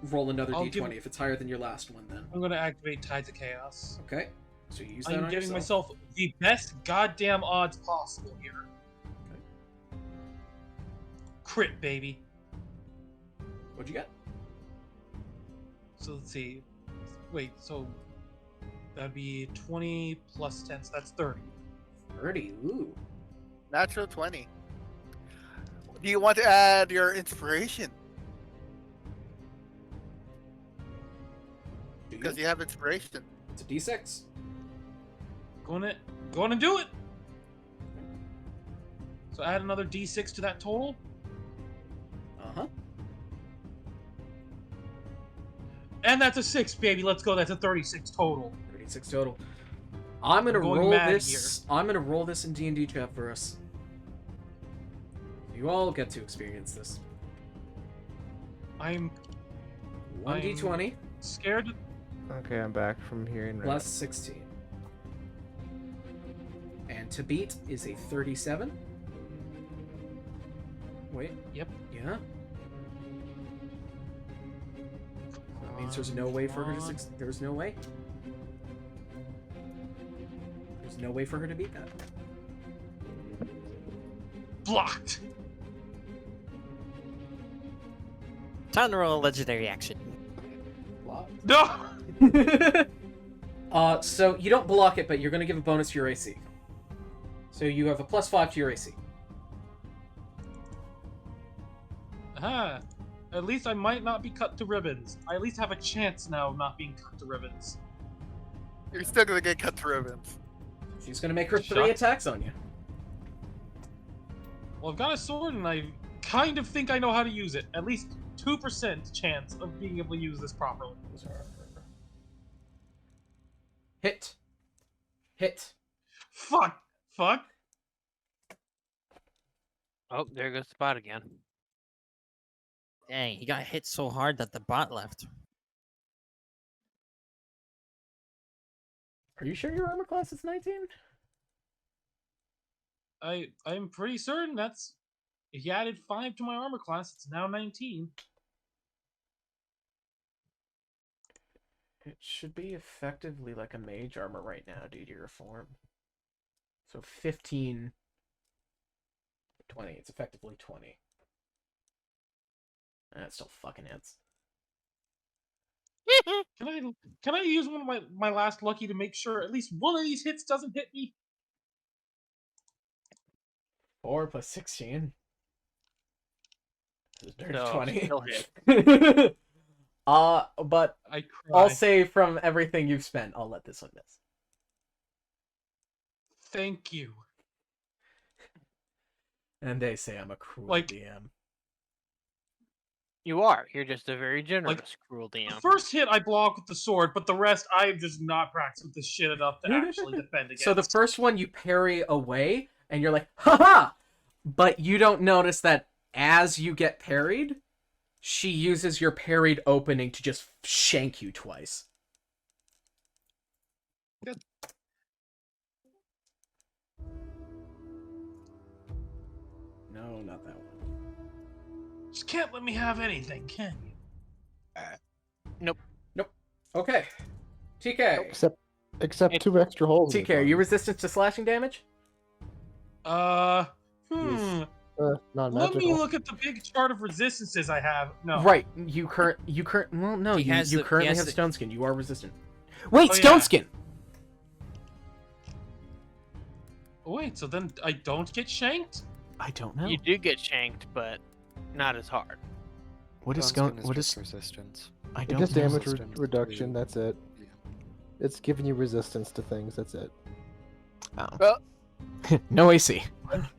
[SPEAKER 1] roll another
[SPEAKER 2] I'll
[SPEAKER 1] d20
[SPEAKER 2] give-
[SPEAKER 1] if it's higher than your last one. Then
[SPEAKER 2] I'm gonna activate Tides of Chaos.
[SPEAKER 1] okay. So you use that
[SPEAKER 2] I'm
[SPEAKER 1] on
[SPEAKER 2] giving
[SPEAKER 1] yourself.
[SPEAKER 2] myself the best goddamn odds possible here.
[SPEAKER 1] Okay.
[SPEAKER 2] Crit, baby.
[SPEAKER 1] What'd you get?
[SPEAKER 2] So let's see. Wait, so that'd be 20 plus 10, so that's 30.
[SPEAKER 1] 30. Ooh.
[SPEAKER 7] natural 20. Do you want to add your inspiration?
[SPEAKER 1] Do
[SPEAKER 7] Because you have inspiration.
[SPEAKER 1] It's a d6.
[SPEAKER 2] Gonna do it. So add another d6 to that total.
[SPEAKER 1] Uh-huh.
[SPEAKER 2] And that's a 6, baby. Let's go. That's a 36 total.
[SPEAKER 1] 36 total. I'm gonna
[SPEAKER 2] going
[SPEAKER 1] roll
[SPEAKER 2] mad
[SPEAKER 1] this. I'm gonna roll this in D&D chat for us. You all get to experience this.
[SPEAKER 2] I'm
[SPEAKER 1] 1d20
[SPEAKER 2] scared.
[SPEAKER 4] Okay, I'm back from hearing.
[SPEAKER 1] plus 16. And to beat is a 37. Wait.
[SPEAKER 2] Yep.
[SPEAKER 1] Yeah. That means there's no way for her to there's no way. There's no way for her to beat that.
[SPEAKER 2] Blocked.
[SPEAKER 8] Time to roll a legendary action.
[SPEAKER 2] No.
[SPEAKER 1] So you don't block it, but you're gonna give a bonus to your AC. So you have a +5 to your AC.
[SPEAKER 2] Aha. At least I might not be cut to ribbons. I at least have a chance now of not being cut to ribbons.
[SPEAKER 7] You're still gonna get cut to ribbons.
[SPEAKER 1] She's gonna make her 3
[SPEAKER 2] Shucks.
[SPEAKER 1] attacks on you.
[SPEAKER 2] Well, I've got a sword and I kind of think I know how to use it. At least 2% chance of being able to use this properly.
[SPEAKER 1] Hit. Hit.
[SPEAKER 2] Fuck.
[SPEAKER 5] Oh, there goes the spot again.
[SPEAKER 8] Dang, he got hit so hard that the bot left.
[SPEAKER 9] Are you sure your armor class is 19?
[SPEAKER 2] I'm pretty certain that's. If you added 5 to my armor class, it's now 19.
[SPEAKER 9] It should be effectively like a mage armor right now due to your form. So 15, 20. It's effectively 20. And it still fucking hits.
[SPEAKER 2] Can I use one of my last lucky to make sure at least one of these hits doesn't hit me?
[SPEAKER 9] 4 plus 16. There's
[SPEAKER 5] No,
[SPEAKER 9] 20.
[SPEAKER 5] still hit.
[SPEAKER 9] But
[SPEAKER 2] I cry.
[SPEAKER 9] I'll say from everything you've spent, I'll let this one miss.
[SPEAKER 2] Thank you.
[SPEAKER 9] And they say I'm a cruel
[SPEAKER 2] Like-
[SPEAKER 9] DM.
[SPEAKER 5] You are. You're just a very generous, cruel
[SPEAKER 2] The
[SPEAKER 5] DM.
[SPEAKER 2] first hit I block with the sword, but the rest I'm just not practiced with this shit enough to actually defend against.
[SPEAKER 9] So the first one you parry away, and you're like, haha! But you don't notice that as you get parried, she uses your parried opening to just shank you twice.
[SPEAKER 2] Good.
[SPEAKER 9] No, not that one.
[SPEAKER 2] Just can't let me have anything, can you?
[SPEAKER 9] Okay. TK.
[SPEAKER 4] Except 2 extra holes. in
[SPEAKER 9] TK,
[SPEAKER 4] the
[SPEAKER 9] are you
[SPEAKER 4] body.
[SPEAKER 9] resistant to slashing damage?
[SPEAKER 2] Hmm.
[SPEAKER 4] Not
[SPEAKER 2] Let me
[SPEAKER 4] magical.
[SPEAKER 2] look at the big chart of resistances I have. No.
[SPEAKER 9] Right. Well, no,
[SPEAKER 8] He
[SPEAKER 9] you
[SPEAKER 8] has the-
[SPEAKER 9] currently
[SPEAKER 8] he has
[SPEAKER 9] have
[SPEAKER 8] the-
[SPEAKER 9] stone skin. You are resistant. Wait,
[SPEAKER 2] Oh,
[SPEAKER 9] stone
[SPEAKER 2] yeah.
[SPEAKER 9] skin.
[SPEAKER 2] Oh, wait, so then I don't get shanked?
[SPEAKER 9] I don't know.
[SPEAKER 5] You do get shanked, but not as hard.
[SPEAKER 9] What is
[SPEAKER 3] Stone
[SPEAKER 9] stone?
[SPEAKER 3] skin
[SPEAKER 9] What
[SPEAKER 3] just
[SPEAKER 9] is?
[SPEAKER 3] resistance?
[SPEAKER 9] I
[SPEAKER 4] It's
[SPEAKER 9] don't
[SPEAKER 4] just
[SPEAKER 9] know.
[SPEAKER 4] damage
[SPEAKER 3] Resistance to-
[SPEAKER 4] reduction. That's it.
[SPEAKER 3] Yeah.
[SPEAKER 4] It's giving you resistance to things. That's it.
[SPEAKER 9] Oh.
[SPEAKER 7] Well-
[SPEAKER 9] No AC.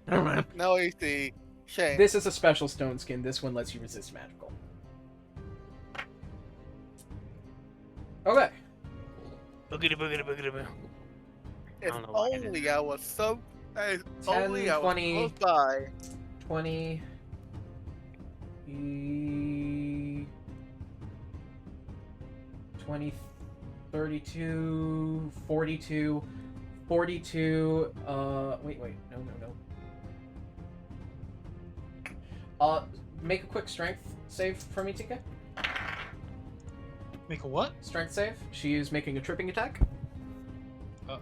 [SPEAKER 9] Never mind.
[SPEAKER 7] No AC. Shame.
[SPEAKER 9] This is a special stone skin. This one lets you resist magical. Okay.
[SPEAKER 5] Boogity boogity boogity boo.
[SPEAKER 7] If
[SPEAKER 5] don't know why I did
[SPEAKER 7] only I was so. If
[SPEAKER 9] 10,
[SPEAKER 7] only I was
[SPEAKER 9] 20.
[SPEAKER 7] close by.
[SPEAKER 9] 20. 20, 32, 42, 42, wait, no. Make a quick strength save for me, TK.
[SPEAKER 2] Make a what?
[SPEAKER 9] Strength save. She is making a tripping attack.
[SPEAKER 2] Uh-oh.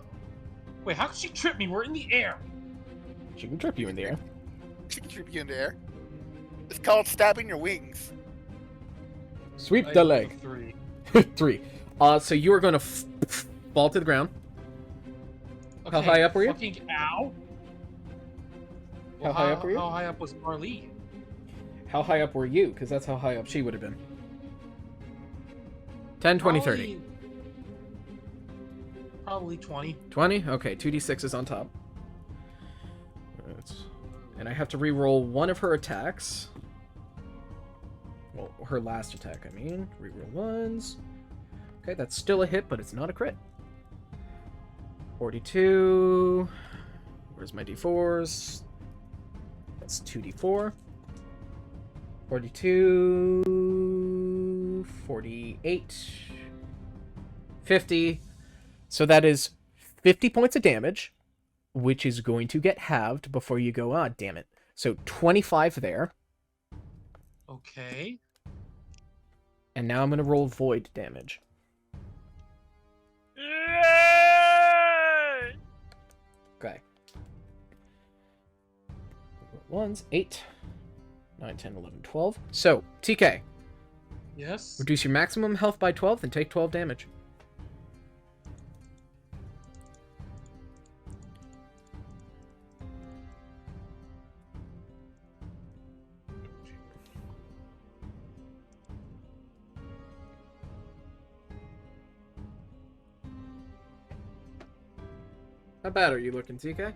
[SPEAKER 2] Wait, how could she trip me? We're in the air.
[SPEAKER 9] She can trip you in the air.
[SPEAKER 7] She can trip you in the air. It's called stabbing your wings.
[SPEAKER 9] Sweep
[SPEAKER 2] I
[SPEAKER 9] the
[SPEAKER 2] have a
[SPEAKER 9] leg.
[SPEAKER 2] 3.
[SPEAKER 9] 3. So you are going to fall to the ground. How
[SPEAKER 2] Okay,
[SPEAKER 9] high up were you?
[SPEAKER 2] Fucking ow.
[SPEAKER 9] How high up were you?
[SPEAKER 2] How high up was Marlene?
[SPEAKER 9] How high up were you? Because that's how high up she would have been. 10, 20, 30.
[SPEAKER 2] Probably 20.
[SPEAKER 9] 20? Okay, 2d6 is on top. And I have to re-roll one of her attacks. Well, her last attack, I mean. Re-roll ones. Okay, that's still a hit, but it's not a crit. 42. Where's my d4s? That's 2d4. 42. 48. 50. So that is 50 points of damage, which is going to get halved before you go, ah, damn it. So 25 there.
[SPEAKER 2] Okay.
[SPEAKER 9] And now I'm going to roll void damage. Okay. Ones, 8, 9, 10, 11, 12. So, TK,
[SPEAKER 2] Yes.
[SPEAKER 9] reduce your maximum health by 12 and take 12 damage. How bad are you looking, TK?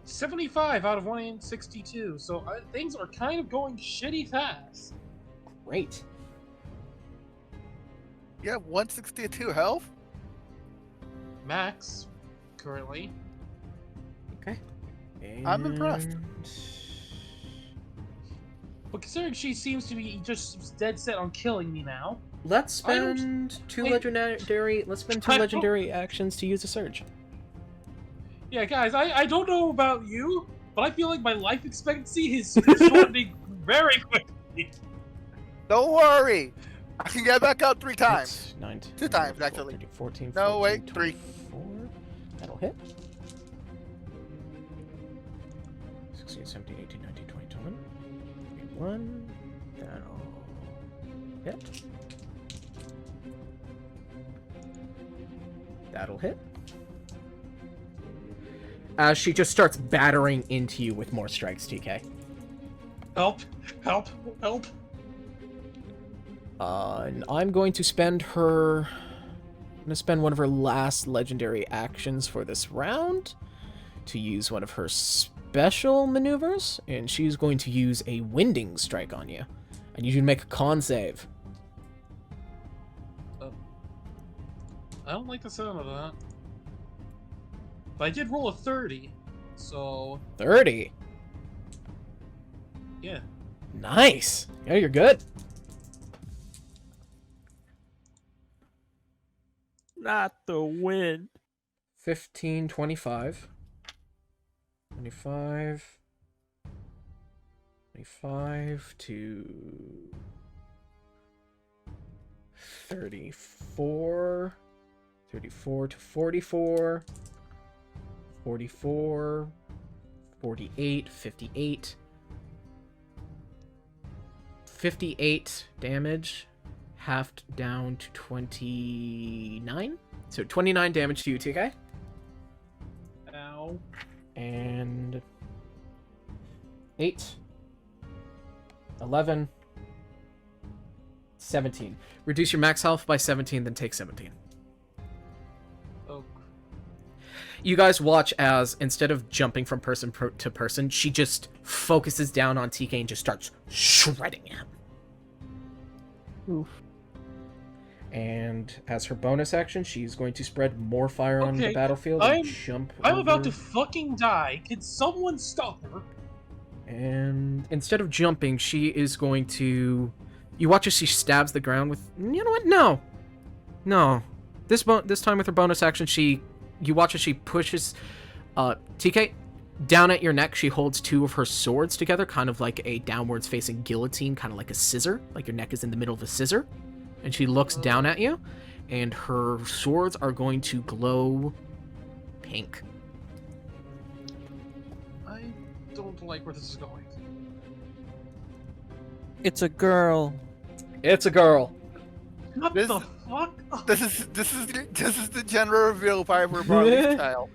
[SPEAKER 2] 75 out of 162. So things are kind of going shitty fast.
[SPEAKER 9] Great.
[SPEAKER 7] You have 162 health?
[SPEAKER 2] Max, currently.
[SPEAKER 9] Okay.
[SPEAKER 7] I'm impressed.
[SPEAKER 2] But considering she seems to be just dead set on killing me now,
[SPEAKER 9] Let's
[SPEAKER 2] I don't-
[SPEAKER 9] spend two
[SPEAKER 2] Wait.
[SPEAKER 9] legendary. Let's spend two
[SPEAKER 2] I don't-
[SPEAKER 9] legendary actions to use a surge.
[SPEAKER 2] yeah, guys, I don't know about you, but I feel like my life expectancy is shortening very quickly.
[SPEAKER 7] Don't worry. I can get back up 3 times.
[SPEAKER 9] Eight, 9, 10,
[SPEAKER 7] 2 times,
[SPEAKER 9] 11, 12,
[SPEAKER 7] actually.
[SPEAKER 9] 13, 14,
[SPEAKER 7] No,
[SPEAKER 9] 14,
[SPEAKER 7] wait, 3.
[SPEAKER 9] 24. That'll hit. 16, 17, 18, 19, 20, 21. 21. That'll hit. That'll hit. As she just starts battering into you with more strikes, TK.
[SPEAKER 2] Help! Help! Help!
[SPEAKER 9] And I'm going to spend her. I'm going to spend one of her last legendary actions for this round to use one of her special maneuvers, and she's going to use a winding strike on you. I need you to make a con save.
[SPEAKER 2] I don't like the sound of that. But I did roll a 30, so
[SPEAKER 9] 30.
[SPEAKER 2] yeah.
[SPEAKER 9] Nice. Yeah, you're good.
[SPEAKER 8] Not the wind.
[SPEAKER 9] 15, 25. 25. 25 to 34. 34 to 44. 44. 48. 58. 58 damage. Halved down to 29. So 29 damage to you, TK.
[SPEAKER 2] Ow.
[SPEAKER 9] And 8, 11, 17. Reduce your max health by 17, then take 17.
[SPEAKER 2] Oh.
[SPEAKER 9] You guys watch as, instead of jumping from person to person, she just focuses down on TK and just starts shredding him.
[SPEAKER 4] Oof.
[SPEAKER 9] And as her bonus action, she's going to spread more fire on the
[SPEAKER 2] Okay,
[SPEAKER 9] battlefield
[SPEAKER 2] I'm-
[SPEAKER 9] and jump
[SPEAKER 2] I'm about
[SPEAKER 9] over.
[SPEAKER 2] to fucking die. Can someone stop her?
[SPEAKER 9] And instead of jumping, she is going to. You watch as she stabs the ground with. You know what? No. This time with her bonus action, you watch as she pushes TK down at your neck. She holds two of her swords together, kind of like a downwards facing guillotine, kind of like a scissor, like your neck is in the middle of a scissor. And she looks down at you, and her swords are going to glow pink.
[SPEAKER 2] I don't like where this is going.
[SPEAKER 8] It's a girl.
[SPEAKER 9] It's a girl.
[SPEAKER 2] What
[SPEAKER 7] This-
[SPEAKER 2] the fuck?
[SPEAKER 7] This is the gender reveal part for Barley's child.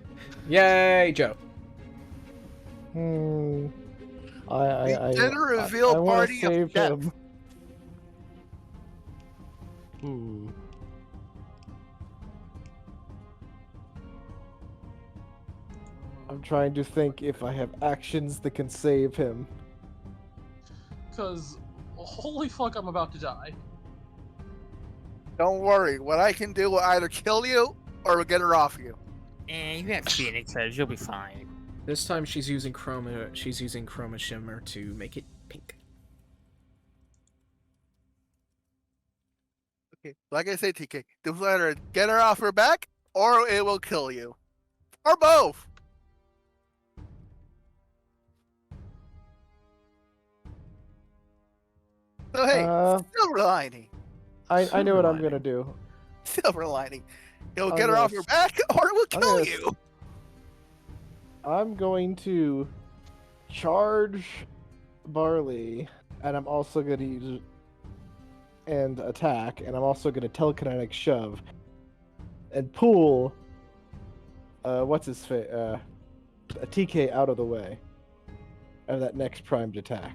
[SPEAKER 9] Yay, Joe.
[SPEAKER 3] Hmm.
[SPEAKER 7] The gender reveal
[SPEAKER 3] wanna
[SPEAKER 7] party of
[SPEAKER 3] save
[SPEAKER 7] death.
[SPEAKER 3] him. Hmm. I'm trying to think if I have actions that can save him.
[SPEAKER 2] Because, holy fuck, I'm about to die.
[SPEAKER 7] Don't worry. What I can do will either kill you or get her off you.
[SPEAKER 8] You have Phoenix heads. You'll be fine.
[SPEAKER 9] This time she's using chroma. She's using chroma shimmer to make it pink.
[SPEAKER 7] Okay. Like I say, TK, this will either get her off her back or it will kill you. Or both. So hey, silver lining.
[SPEAKER 3] I know what I'm
[SPEAKER 9] lining.
[SPEAKER 3] gonna do.
[SPEAKER 7] Silver lining. It'll
[SPEAKER 3] I'm
[SPEAKER 7] get her
[SPEAKER 3] gonna
[SPEAKER 7] off your back or it will
[SPEAKER 3] I'm
[SPEAKER 7] kill
[SPEAKER 3] gonna
[SPEAKER 7] you.
[SPEAKER 3] I'm going to charge Barley, and I'm also gonna use and attack, and I'm also gonna telekinetic shove and pull. What's his face? A TK out of the way of that next primed attack.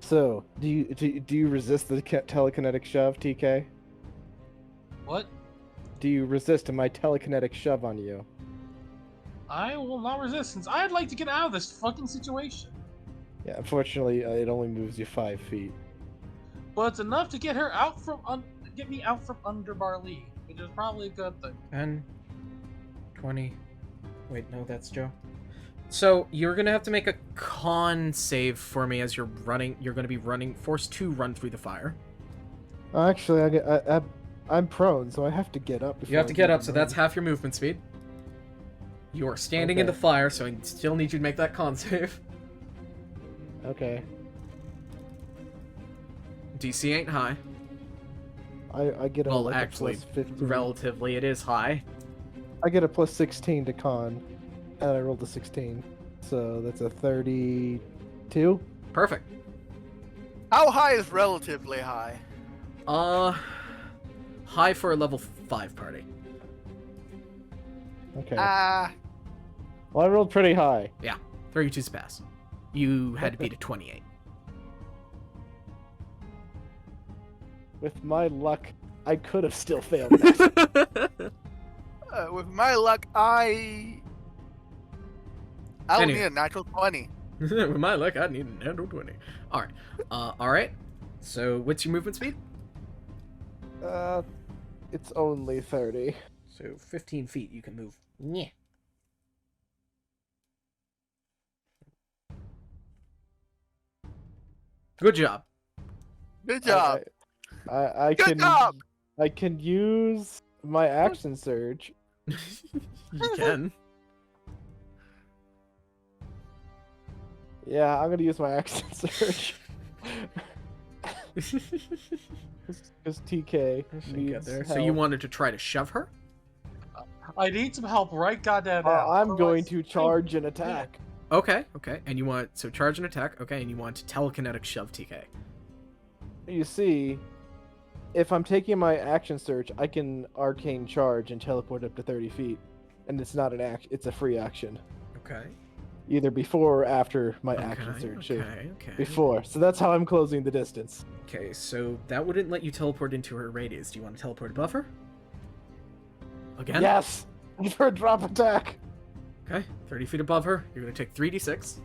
[SPEAKER 3] So, do you resist the telekinetic shove, TK?
[SPEAKER 2] What?
[SPEAKER 3] Do you resist my telekinetic shove on you?
[SPEAKER 2] I will not resist since I'd like to get out of this fucking situation.
[SPEAKER 3] Yeah, unfortunately, it only moves you 5 feet.
[SPEAKER 2] But it's enough to get her out from get me out from under Barley, which is probably a good thing.
[SPEAKER 9] 10, 20. Wait, no, that's Joe. So you're gonna have to make a con save for me as you're running. You're gonna be forced to run through the fire.
[SPEAKER 3] Actually, I'm prone, so I have to get up.
[SPEAKER 9] You have to get up, so
[SPEAKER 3] before I
[SPEAKER 9] that's half your movement speed. You are standing in the
[SPEAKER 3] Okay.
[SPEAKER 9] fire, so I still need you to make that con save.
[SPEAKER 3] move. Okay.
[SPEAKER 9] DC ain't high.
[SPEAKER 3] I get a,
[SPEAKER 9] Well,
[SPEAKER 3] like,
[SPEAKER 9] actually,
[SPEAKER 3] a plus 15.
[SPEAKER 9] relatively, it is high.
[SPEAKER 3] I get a plus 16 to con, and I rolled a 16, so that's a 32.
[SPEAKER 9] Perfect.
[SPEAKER 7] How high is relatively high?
[SPEAKER 9] High for a level 5 party.
[SPEAKER 3] Okay.
[SPEAKER 7] Ah,
[SPEAKER 3] Well, I rolled pretty high.
[SPEAKER 9] 32's pass. You had to beat a 28.
[SPEAKER 3] With my luck, I could have still failed that.
[SPEAKER 7] with my luck, I don't
[SPEAKER 9] Anyway.
[SPEAKER 7] need a natural 20.
[SPEAKER 9] With my luck, I'd need a natural 20. Alright. Alright. So, what's your movement speed?
[SPEAKER 3] It's only 30.
[SPEAKER 9] So, 15 feet you can move. Yeah. Good job.
[SPEAKER 7] Good job.
[SPEAKER 3] I
[SPEAKER 7] Good
[SPEAKER 3] can.
[SPEAKER 7] job.
[SPEAKER 3] I can use my action surge.
[SPEAKER 9] You can.
[SPEAKER 3] Yeah, I'm gonna use my action surge. Because TK needs
[SPEAKER 9] So
[SPEAKER 3] help.
[SPEAKER 9] you wanted to try to shove her?
[SPEAKER 2] I need some help right goddamn now.
[SPEAKER 3] I'm going
[SPEAKER 2] Otherwise-
[SPEAKER 3] to charge and attack.
[SPEAKER 9] Okay, okay. And you want, so charge and attack, okay, and you want to telekinetic shove TK.
[SPEAKER 3] You see, if I'm taking my action surge, I can arcane charge and teleport up to 30 feet, and it's not an act. It's a free action,
[SPEAKER 9] Okay.
[SPEAKER 3] either before or after my action surge. So
[SPEAKER 9] Okay.
[SPEAKER 3] before, so that's how I'm closing the distance.
[SPEAKER 9] Okay, so that wouldn't let you teleport into her radius. Do you want to teleport above her? Again?
[SPEAKER 3] Yes, for a drop attack.
[SPEAKER 9] Okay, 30 feet above her. You're going to take 3d6.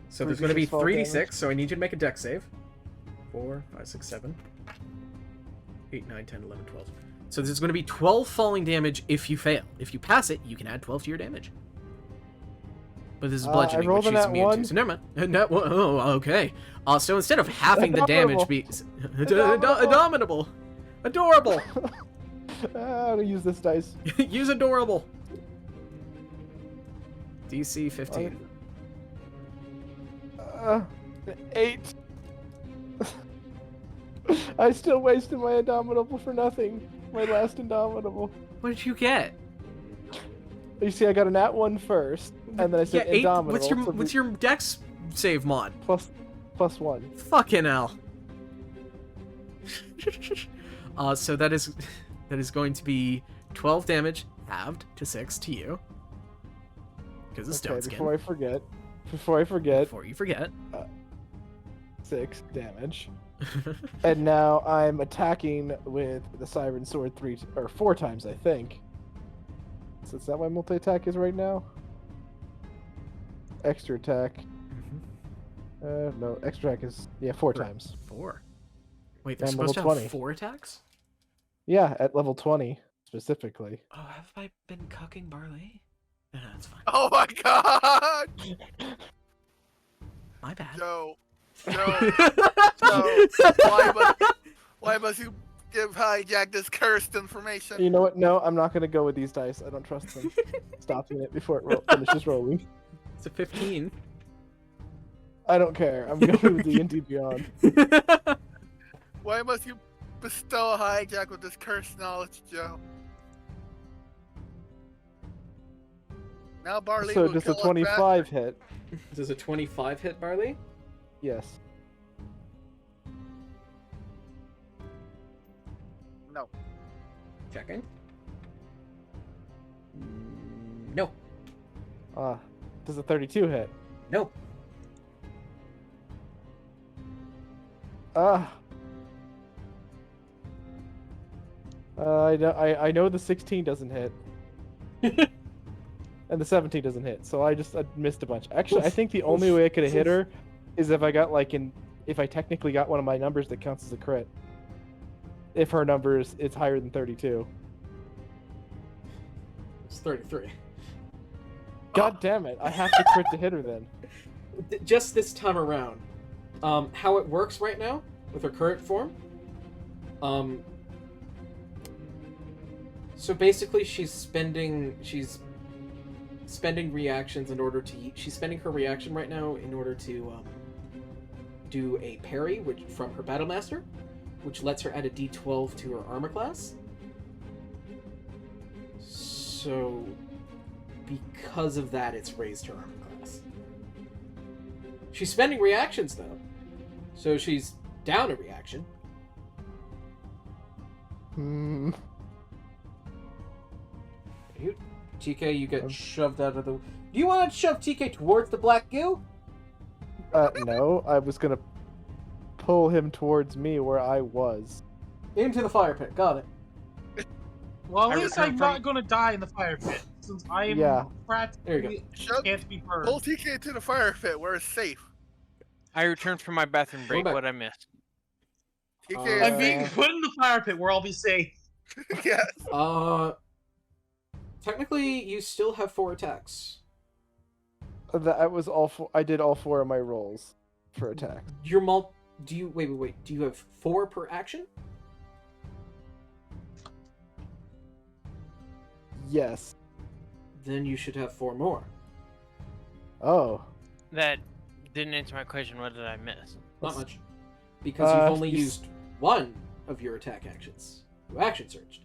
[SPEAKER 9] So there's going to
[SPEAKER 3] 3d6
[SPEAKER 9] be
[SPEAKER 3] fall
[SPEAKER 9] 3d6,
[SPEAKER 3] damage.
[SPEAKER 9] so I need you to make a dex save. 4, 5, 6, 7, 8, 9, 10, 11, 12. So there's going to be 12 falling damage if you fail. If you pass it, you can add 12 to your damage. But this is bludgeoning,
[SPEAKER 3] rolled
[SPEAKER 9] which
[SPEAKER 3] a
[SPEAKER 9] she's
[SPEAKER 3] nat
[SPEAKER 9] immune to.
[SPEAKER 3] one.
[SPEAKER 9] So never mind. Oh, okay. So instead of halving the damage, be
[SPEAKER 3] Abominable.
[SPEAKER 9] Adorable.
[SPEAKER 3] I'm gonna use this dice.
[SPEAKER 9] Use adorable. DC 15.
[SPEAKER 3] 8. I still wasted my Indomitable for nothing. My last Indomitable.
[SPEAKER 9] What did you get?
[SPEAKER 3] You see, I got a nat 1 first, and then I said
[SPEAKER 9] 8.
[SPEAKER 3] Indomitable.
[SPEAKER 9] What's your dex save mod?
[SPEAKER 3] plus 1.
[SPEAKER 9] Fucking hell. So that is going to be 12 damage halved to 6 to you. Because of stone skin.
[SPEAKER 3] Before I forget.
[SPEAKER 9] Before you forget.
[SPEAKER 3] 6 damage. And now I'm attacking with the Siren Sword 4 times, I think. So is that what my multi-attack is right now? Extra attack. No, extra attack is 4 times.
[SPEAKER 9] 4. Wait, they're
[SPEAKER 3] I'm
[SPEAKER 9] supposed to
[SPEAKER 3] level
[SPEAKER 9] have
[SPEAKER 3] 20.
[SPEAKER 9] 4 attacks?
[SPEAKER 3] Yeah, at level 20 specifically.
[SPEAKER 9] Oh, have I been cucking Barley? No, that's fine.
[SPEAKER 7] Oh my god!
[SPEAKER 9] My bad.
[SPEAKER 7] Joe, why must you give Hijack this cursed information?
[SPEAKER 3] You know what? No, I'm not gonna go with these dice. I don't trust them. Stopping it before it finishes rolling.
[SPEAKER 9] It's a 15.
[SPEAKER 3] I don't care. I'm going with D&D Beyond.
[SPEAKER 7] Why must you bestow Hijack with this cursed knowledge, Joe? Now Barley
[SPEAKER 3] So
[SPEAKER 7] will
[SPEAKER 3] does
[SPEAKER 7] kill
[SPEAKER 3] a
[SPEAKER 7] us
[SPEAKER 3] 25 hit?
[SPEAKER 9] Does a 25 hit Barley?
[SPEAKER 3] Yes.
[SPEAKER 7] No.
[SPEAKER 9] Checking. No.
[SPEAKER 3] Does a 32 hit?
[SPEAKER 9] Nope.
[SPEAKER 3] I know the 16 doesn't hit. And the 17 doesn't hit, so I missed a bunch. Actually, I think the only way I could have hit her is if I got if I technically got one of my numbers that counts as a crit. If her number is higher than 32.
[SPEAKER 9] It's 33.
[SPEAKER 3] God damn it! I have to crit to hit her then.
[SPEAKER 9] Just this time around. How it works right now with her current form. So basically, she's spending reactions in order to. She's spending her reaction right now in order to do a parry, from her battle master, which lets her add a D12 to her armor class. So, because of that, it's raised her armor class. She's spending reactions though, so she's down a reaction. TK, you get shoved out of the... Do you want to shove TK towards the black goo?
[SPEAKER 3] No, I was gonna pull him towards me where I was.
[SPEAKER 9] Into the fire pit, got it.
[SPEAKER 2] Well, at least I'm not gonna die in the fire pit, since I am practically can't be burned.
[SPEAKER 7] Pull TK to the fire pit where it's safe.
[SPEAKER 5] I returned from my bathroom break. What I missed?
[SPEAKER 7] TK
[SPEAKER 2] I'm being put in the fire pit where I'll be safe.
[SPEAKER 7] Yes.
[SPEAKER 9] Technically, you still have 4 attacks.
[SPEAKER 3] That was all. I did all 4 of my rolls for attack.
[SPEAKER 9] Do you wait? Do you have 4 per action?
[SPEAKER 3] Yes.
[SPEAKER 9] Then you should have 4 more.
[SPEAKER 3] Oh.
[SPEAKER 5] That didn't answer my question. What did I miss?
[SPEAKER 9] Not much. Because you've only used 1 of your attack actions. You action surged.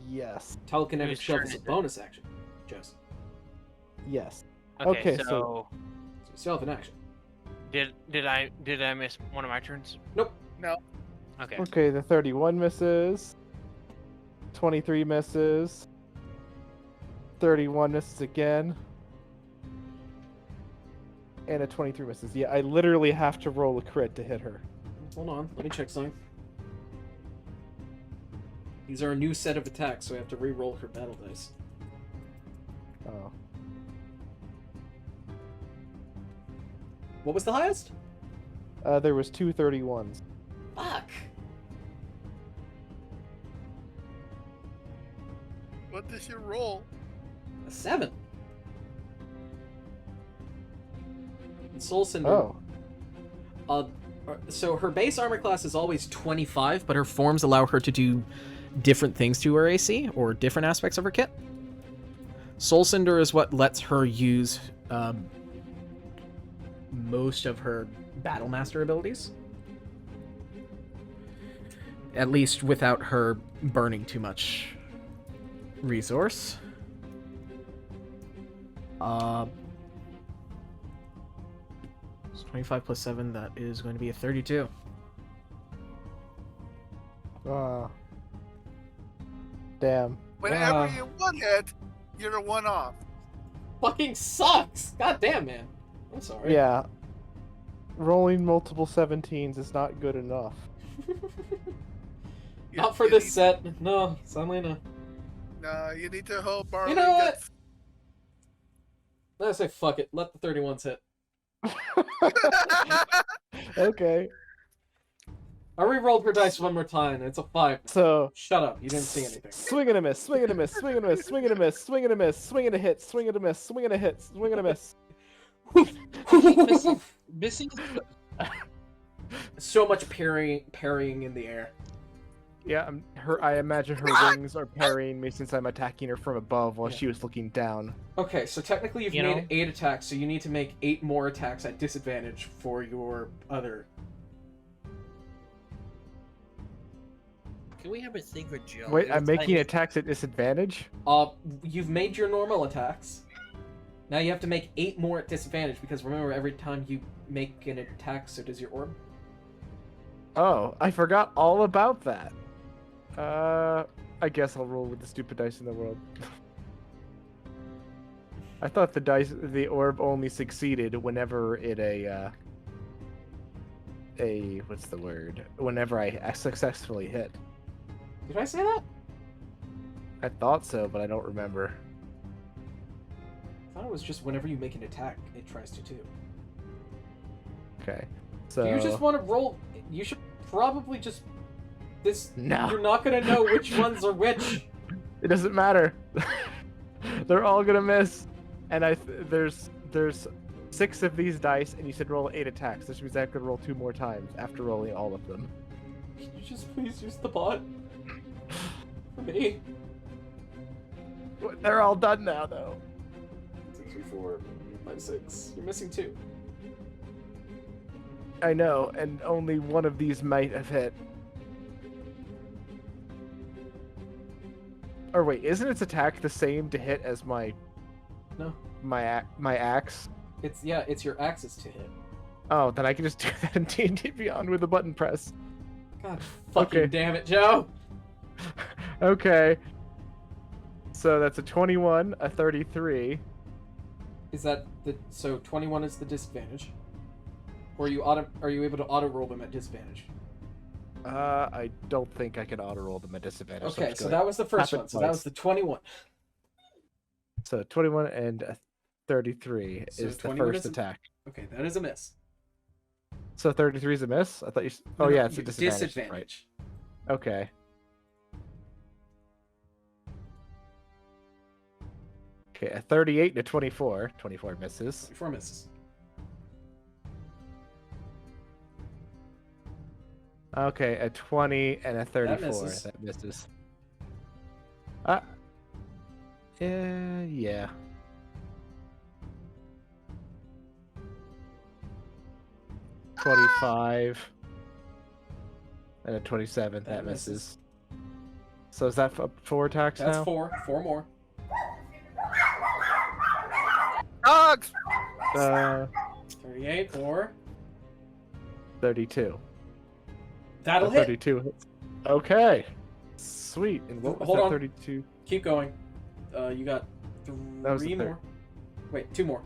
[SPEAKER 3] Yes.
[SPEAKER 9] Telekinetic shove is a bonus action, Joseph.
[SPEAKER 3] Yes.
[SPEAKER 5] Okay,
[SPEAKER 9] so
[SPEAKER 5] so
[SPEAKER 9] you still have an action.
[SPEAKER 5] Did I miss one of my turns?
[SPEAKER 9] Nope.
[SPEAKER 7] No.
[SPEAKER 5] Okay.
[SPEAKER 3] Okay, the 31 misses. 23 misses. 31 misses again. And a 23 misses. Yeah, I literally have to roll a crit to hit her.
[SPEAKER 9] Hold on, let me check something. These are a new set of attacks, so I have to re-roll her battle dice.
[SPEAKER 3] Oh.
[SPEAKER 9] What was the highest?
[SPEAKER 3] There was 2 31s.
[SPEAKER 9] Fuck!
[SPEAKER 7] What does you roll?
[SPEAKER 9] A 7. And Soul Cinder.
[SPEAKER 3] Oh.
[SPEAKER 9] So her base armor class is always 25, but her forms allow her to do different things to her AC, or different aspects of her kit. Soul Cinder is what lets her use most of her Battle Master abilities. At least without her burning too much resource. It's 25 plus 7, that is going to be a 32.
[SPEAKER 3] Damn.
[SPEAKER 7] Whenever you one hit, you're a one off.
[SPEAKER 9] Fucking sucks! God damn, man. I'm sorry.
[SPEAKER 3] Yeah. Rolling multiple 17s is not good enough.
[SPEAKER 9] Not for this set. No, Selena.
[SPEAKER 7] No, you need to hope Barley
[SPEAKER 9] You know what?
[SPEAKER 7] gets...
[SPEAKER 9] Let's say fuck it. Let the 31s hit.
[SPEAKER 3] Okay.
[SPEAKER 9] I re-rolled her dice one more time, and it's a 5.
[SPEAKER 3] So
[SPEAKER 9] shut up. You didn't see anything.
[SPEAKER 3] Swing and a miss, swing and a miss, swing and a miss, swing and a miss, swing and a miss, swing and a hit, swing and a miss, swing and a hit, swing and a miss.
[SPEAKER 2] Missing.
[SPEAKER 9] So much parrying in the air.
[SPEAKER 3] Yeah, I imagine her wings are parrying me since I'm attacking her from above while she was looking down.
[SPEAKER 9] Okay, so technically you've made 8 attacks, so you need to make 8 more attacks at disadvantage for your other.
[SPEAKER 8] Can we have a thing for Joe?
[SPEAKER 3] Wait, I'm making attacks at disadvantage?
[SPEAKER 9] You've made your normal attacks. Now you have to make 8 more at disadvantage, because remember, every time you make an attack, so does your orb.
[SPEAKER 3] Oh, I forgot all about that. I guess I'll roll with the stupid dice in the world. I thought the orb only succeeded whenever it what's the word? Whenever I successfully hit.
[SPEAKER 9] Did I say that?
[SPEAKER 3] I thought so, but I don't remember.
[SPEAKER 9] I thought it was just whenever you make an attack, it tries to too.
[SPEAKER 3] Okay, so...
[SPEAKER 9] Do you just want to roll... You should probably just...
[SPEAKER 3] No.
[SPEAKER 9] You're not gonna know which ones are which.
[SPEAKER 3] It doesn't matter. They're all gonna miss.
[SPEAKER 4] And there's 6 of these dice, and you said roll 8 attacks. This means I could roll 2 more times after rolling all of them.
[SPEAKER 9] Can you just please use the bot? For me?
[SPEAKER 4] They're all done now, though.
[SPEAKER 9] 6, 3, 4, 5, 6. You're missing 2.
[SPEAKER 4] I know, and only one of these might have hit. Or wait, isn't its attack the same to hit as my
[SPEAKER 9] No.
[SPEAKER 4] my axe?
[SPEAKER 9] It's your axes to hit.
[SPEAKER 4] Oh, then I can just do that in D&D Beyond with a button press.
[SPEAKER 9] God fucking
[SPEAKER 4] Okay.
[SPEAKER 9] damn it, Joe!
[SPEAKER 4] Okay. So that's a 21, a 33.
[SPEAKER 9] Is that so 21 is the disadvantage? Or are you able to auto roll them at disadvantage?
[SPEAKER 4] I don't think I can auto roll them at disadvantage.
[SPEAKER 9] Okay, so that was the first
[SPEAKER 4] tap it
[SPEAKER 9] one. So that was the 21.
[SPEAKER 4] So 21 and a 33
[SPEAKER 9] So
[SPEAKER 4] is the
[SPEAKER 9] 21
[SPEAKER 4] first
[SPEAKER 9] is a-
[SPEAKER 4] attack.
[SPEAKER 9] Okay, that is a miss.
[SPEAKER 4] So 33 is a miss? I thought you... Oh,
[SPEAKER 9] No,
[SPEAKER 4] yeah, it's a
[SPEAKER 9] you-
[SPEAKER 4] disadvantage. Right.
[SPEAKER 9] disadvantage.
[SPEAKER 4] Okay. Okay, a 38 and a 24. 24 misses.
[SPEAKER 9] 24 misses.
[SPEAKER 4] Okay, a 20 and a 34.
[SPEAKER 9] misses.
[SPEAKER 4] That misses. Yeah. $25 and a 27. That misses. So is that 4 attacks
[SPEAKER 9] That's
[SPEAKER 4] now?
[SPEAKER 9] 4. 4 more.
[SPEAKER 7] Dogs!
[SPEAKER 9] 38 or
[SPEAKER 4] 32.
[SPEAKER 9] that'll
[SPEAKER 4] A
[SPEAKER 9] hit.
[SPEAKER 4] 32 hits. Okay. Sweet. And what was
[SPEAKER 9] Hold
[SPEAKER 4] that
[SPEAKER 9] on.
[SPEAKER 4] 32?
[SPEAKER 9] Keep going. You got
[SPEAKER 4] That was the
[SPEAKER 9] 3
[SPEAKER 4] third.
[SPEAKER 9] more. Wait, 2 more.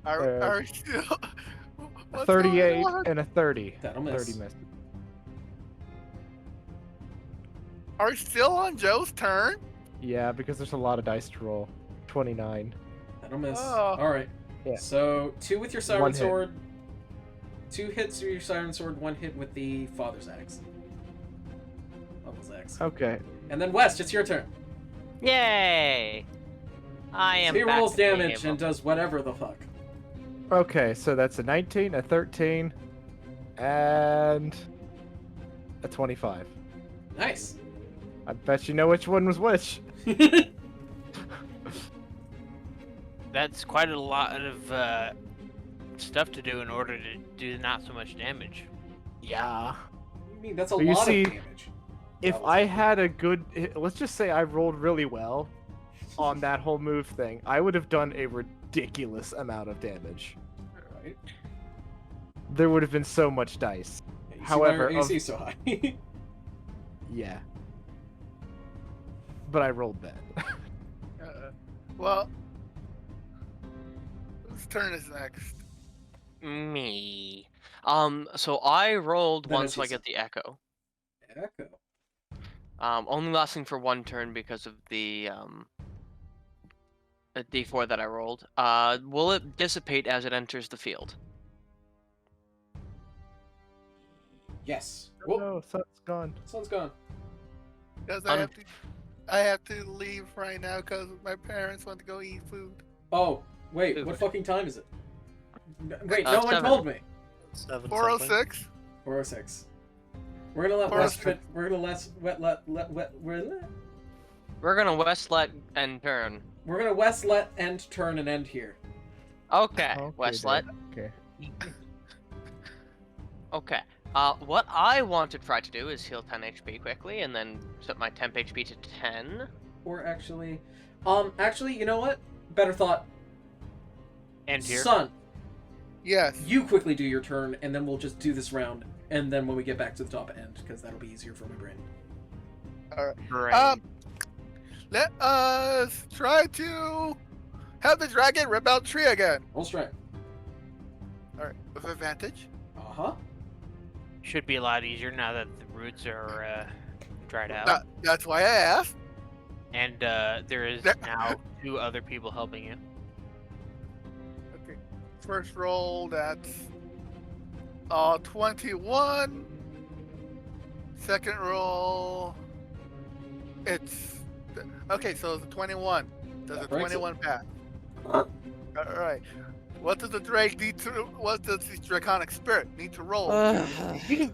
[SPEAKER 7] Are we still?
[SPEAKER 4] A
[SPEAKER 7] What's
[SPEAKER 4] 38
[SPEAKER 7] going on?
[SPEAKER 4] and a 30.
[SPEAKER 9] That'll miss.
[SPEAKER 4] 30 misses.
[SPEAKER 7] Are we still on Joe's turn?
[SPEAKER 4] Yeah, because there's a lot of dice to roll. 29.
[SPEAKER 9] That'll miss.
[SPEAKER 7] Oh.
[SPEAKER 9] All right.
[SPEAKER 4] Yeah.
[SPEAKER 9] So 2 with your siren
[SPEAKER 4] One hit.
[SPEAKER 9] sword. 2 hits with your siren sword. 1 hit with the father's axe. Uncle's axe.
[SPEAKER 4] Okay.
[SPEAKER 9] And then West, it's your turn.
[SPEAKER 6] Yay! I am.
[SPEAKER 9] He
[SPEAKER 6] back
[SPEAKER 9] rolls
[SPEAKER 6] to being
[SPEAKER 9] damage
[SPEAKER 6] able-
[SPEAKER 9] and does whatever the fuck.
[SPEAKER 4] Okay, so that's a 19, a 13, and a 25.
[SPEAKER 9] Nice.
[SPEAKER 4] I bet you know which one was which.
[SPEAKER 5] That's quite a lot of stuff to do in order to do not so much damage.
[SPEAKER 4] Yeah.
[SPEAKER 9] I mean, that's a
[SPEAKER 4] But you
[SPEAKER 9] lot
[SPEAKER 4] see,
[SPEAKER 9] of damage.
[SPEAKER 4] If
[SPEAKER 9] That was-
[SPEAKER 4] I had a good, let's just say I rolled really well on that whole move thing, I would have done a ridiculous amount of damage.
[SPEAKER 9] Right.
[SPEAKER 4] There would have been so much dice.
[SPEAKER 9] Yeah, you
[SPEAKER 4] However,
[SPEAKER 9] see why your AC is so high.
[SPEAKER 4] Yeah. But I rolled bad.
[SPEAKER 7] Well, whose turn is next?
[SPEAKER 6] Me. So I rolled
[SPEAKER 9] Then
[SPEAKER 6] one,
[SPEAKER 9] it's
[SPEAKER 6] so I
[SPEAKER 9] his-
[SPEAKER 6] get the echo.
[SPEAKER 9] Echo.
[SPEAKER 6] Only lasting for 1 turn because of the D4 that I rolled. Will it dissipate as it enters the field?
[SPEAKER 9] Yes.
[SPEAKER 4] Oh,
[SPEAKER 9] Whoop.
[SPEAKER 4] no, sun's gone.
[SPEAKER 9] Sun's gone.
[SPEAKER 7] Because
[SPEAKER 6] Un-
[SPEAKER 7] I have to leave right now because my parents want to go eat food.
[SPEAKER 9] Oh, wait.
[SPEAKER 6] Food.
[SPEAKER 9] What fucking time is it? Wait,
[SPEAKER 6] Uh,
[SPEAKER 9] no one
[SPEAKER 6] 7.
[SPEAKER 9] told me.
[SPEAKER 7] 406.
[SPEAKER 9] 406. We're gonna let
[SPEAKER 7] 406.
[SPEAKER 9] West. We're gonna
[SPEAKER 6] We're gonna Westlet and turn.
[SPEAKER 9] We're gonna West let end turn and end here.
[SPEAKER 6] Okay,
[SPEAKER 4] Okay,
[SPEAKER 6] Westlet.
[SPEAKER 4] Okay.
[SPEAKER 6] Okay. What I want to try to do is heal 10 HP quickly, and then set my temp HP to 10.
[SPEAKER 9] Or actually, you know what? Better thought.
[SPEAKER 5] And here.
[SPEAKER 9] Son,
[SPEAKER 7] Yes.
[SPEAKER 9] you quickly do your turn, and then we'll just do this round. And then when we get back to the top end, because that'll be easier for my brain.
[SPEAKER 6] Great.
[SPEAKER 7] Let us try to have the dragon rip out the tree again.
[SPEAKER 9] Roll strike.
[SPEAKER 7] All right, with advantage.
[SPEAKER 9] Uh-huh.
[SPEAKER 5] Should be a lot easier now that the roots are dried out.
[SPEAKER 7] That's why I asked.
[SPEAKER 5] And there is
[SPEAKER 7] That-
[SPEAKER 5] now 2 other people helping you.
[SPEAKER 7] Okay. First roll, that's 21. Second roll, it's Okay, so it's a 21. Does
[SPEAKER 1] That
[SPEAKER 7] a
[SPEAKER 1] breaks it.
[SPEAKER 7] 21 pass? All right. What does the Drake need to? What does the Draconic Spirit need to roll?
[SPEAKER 1] To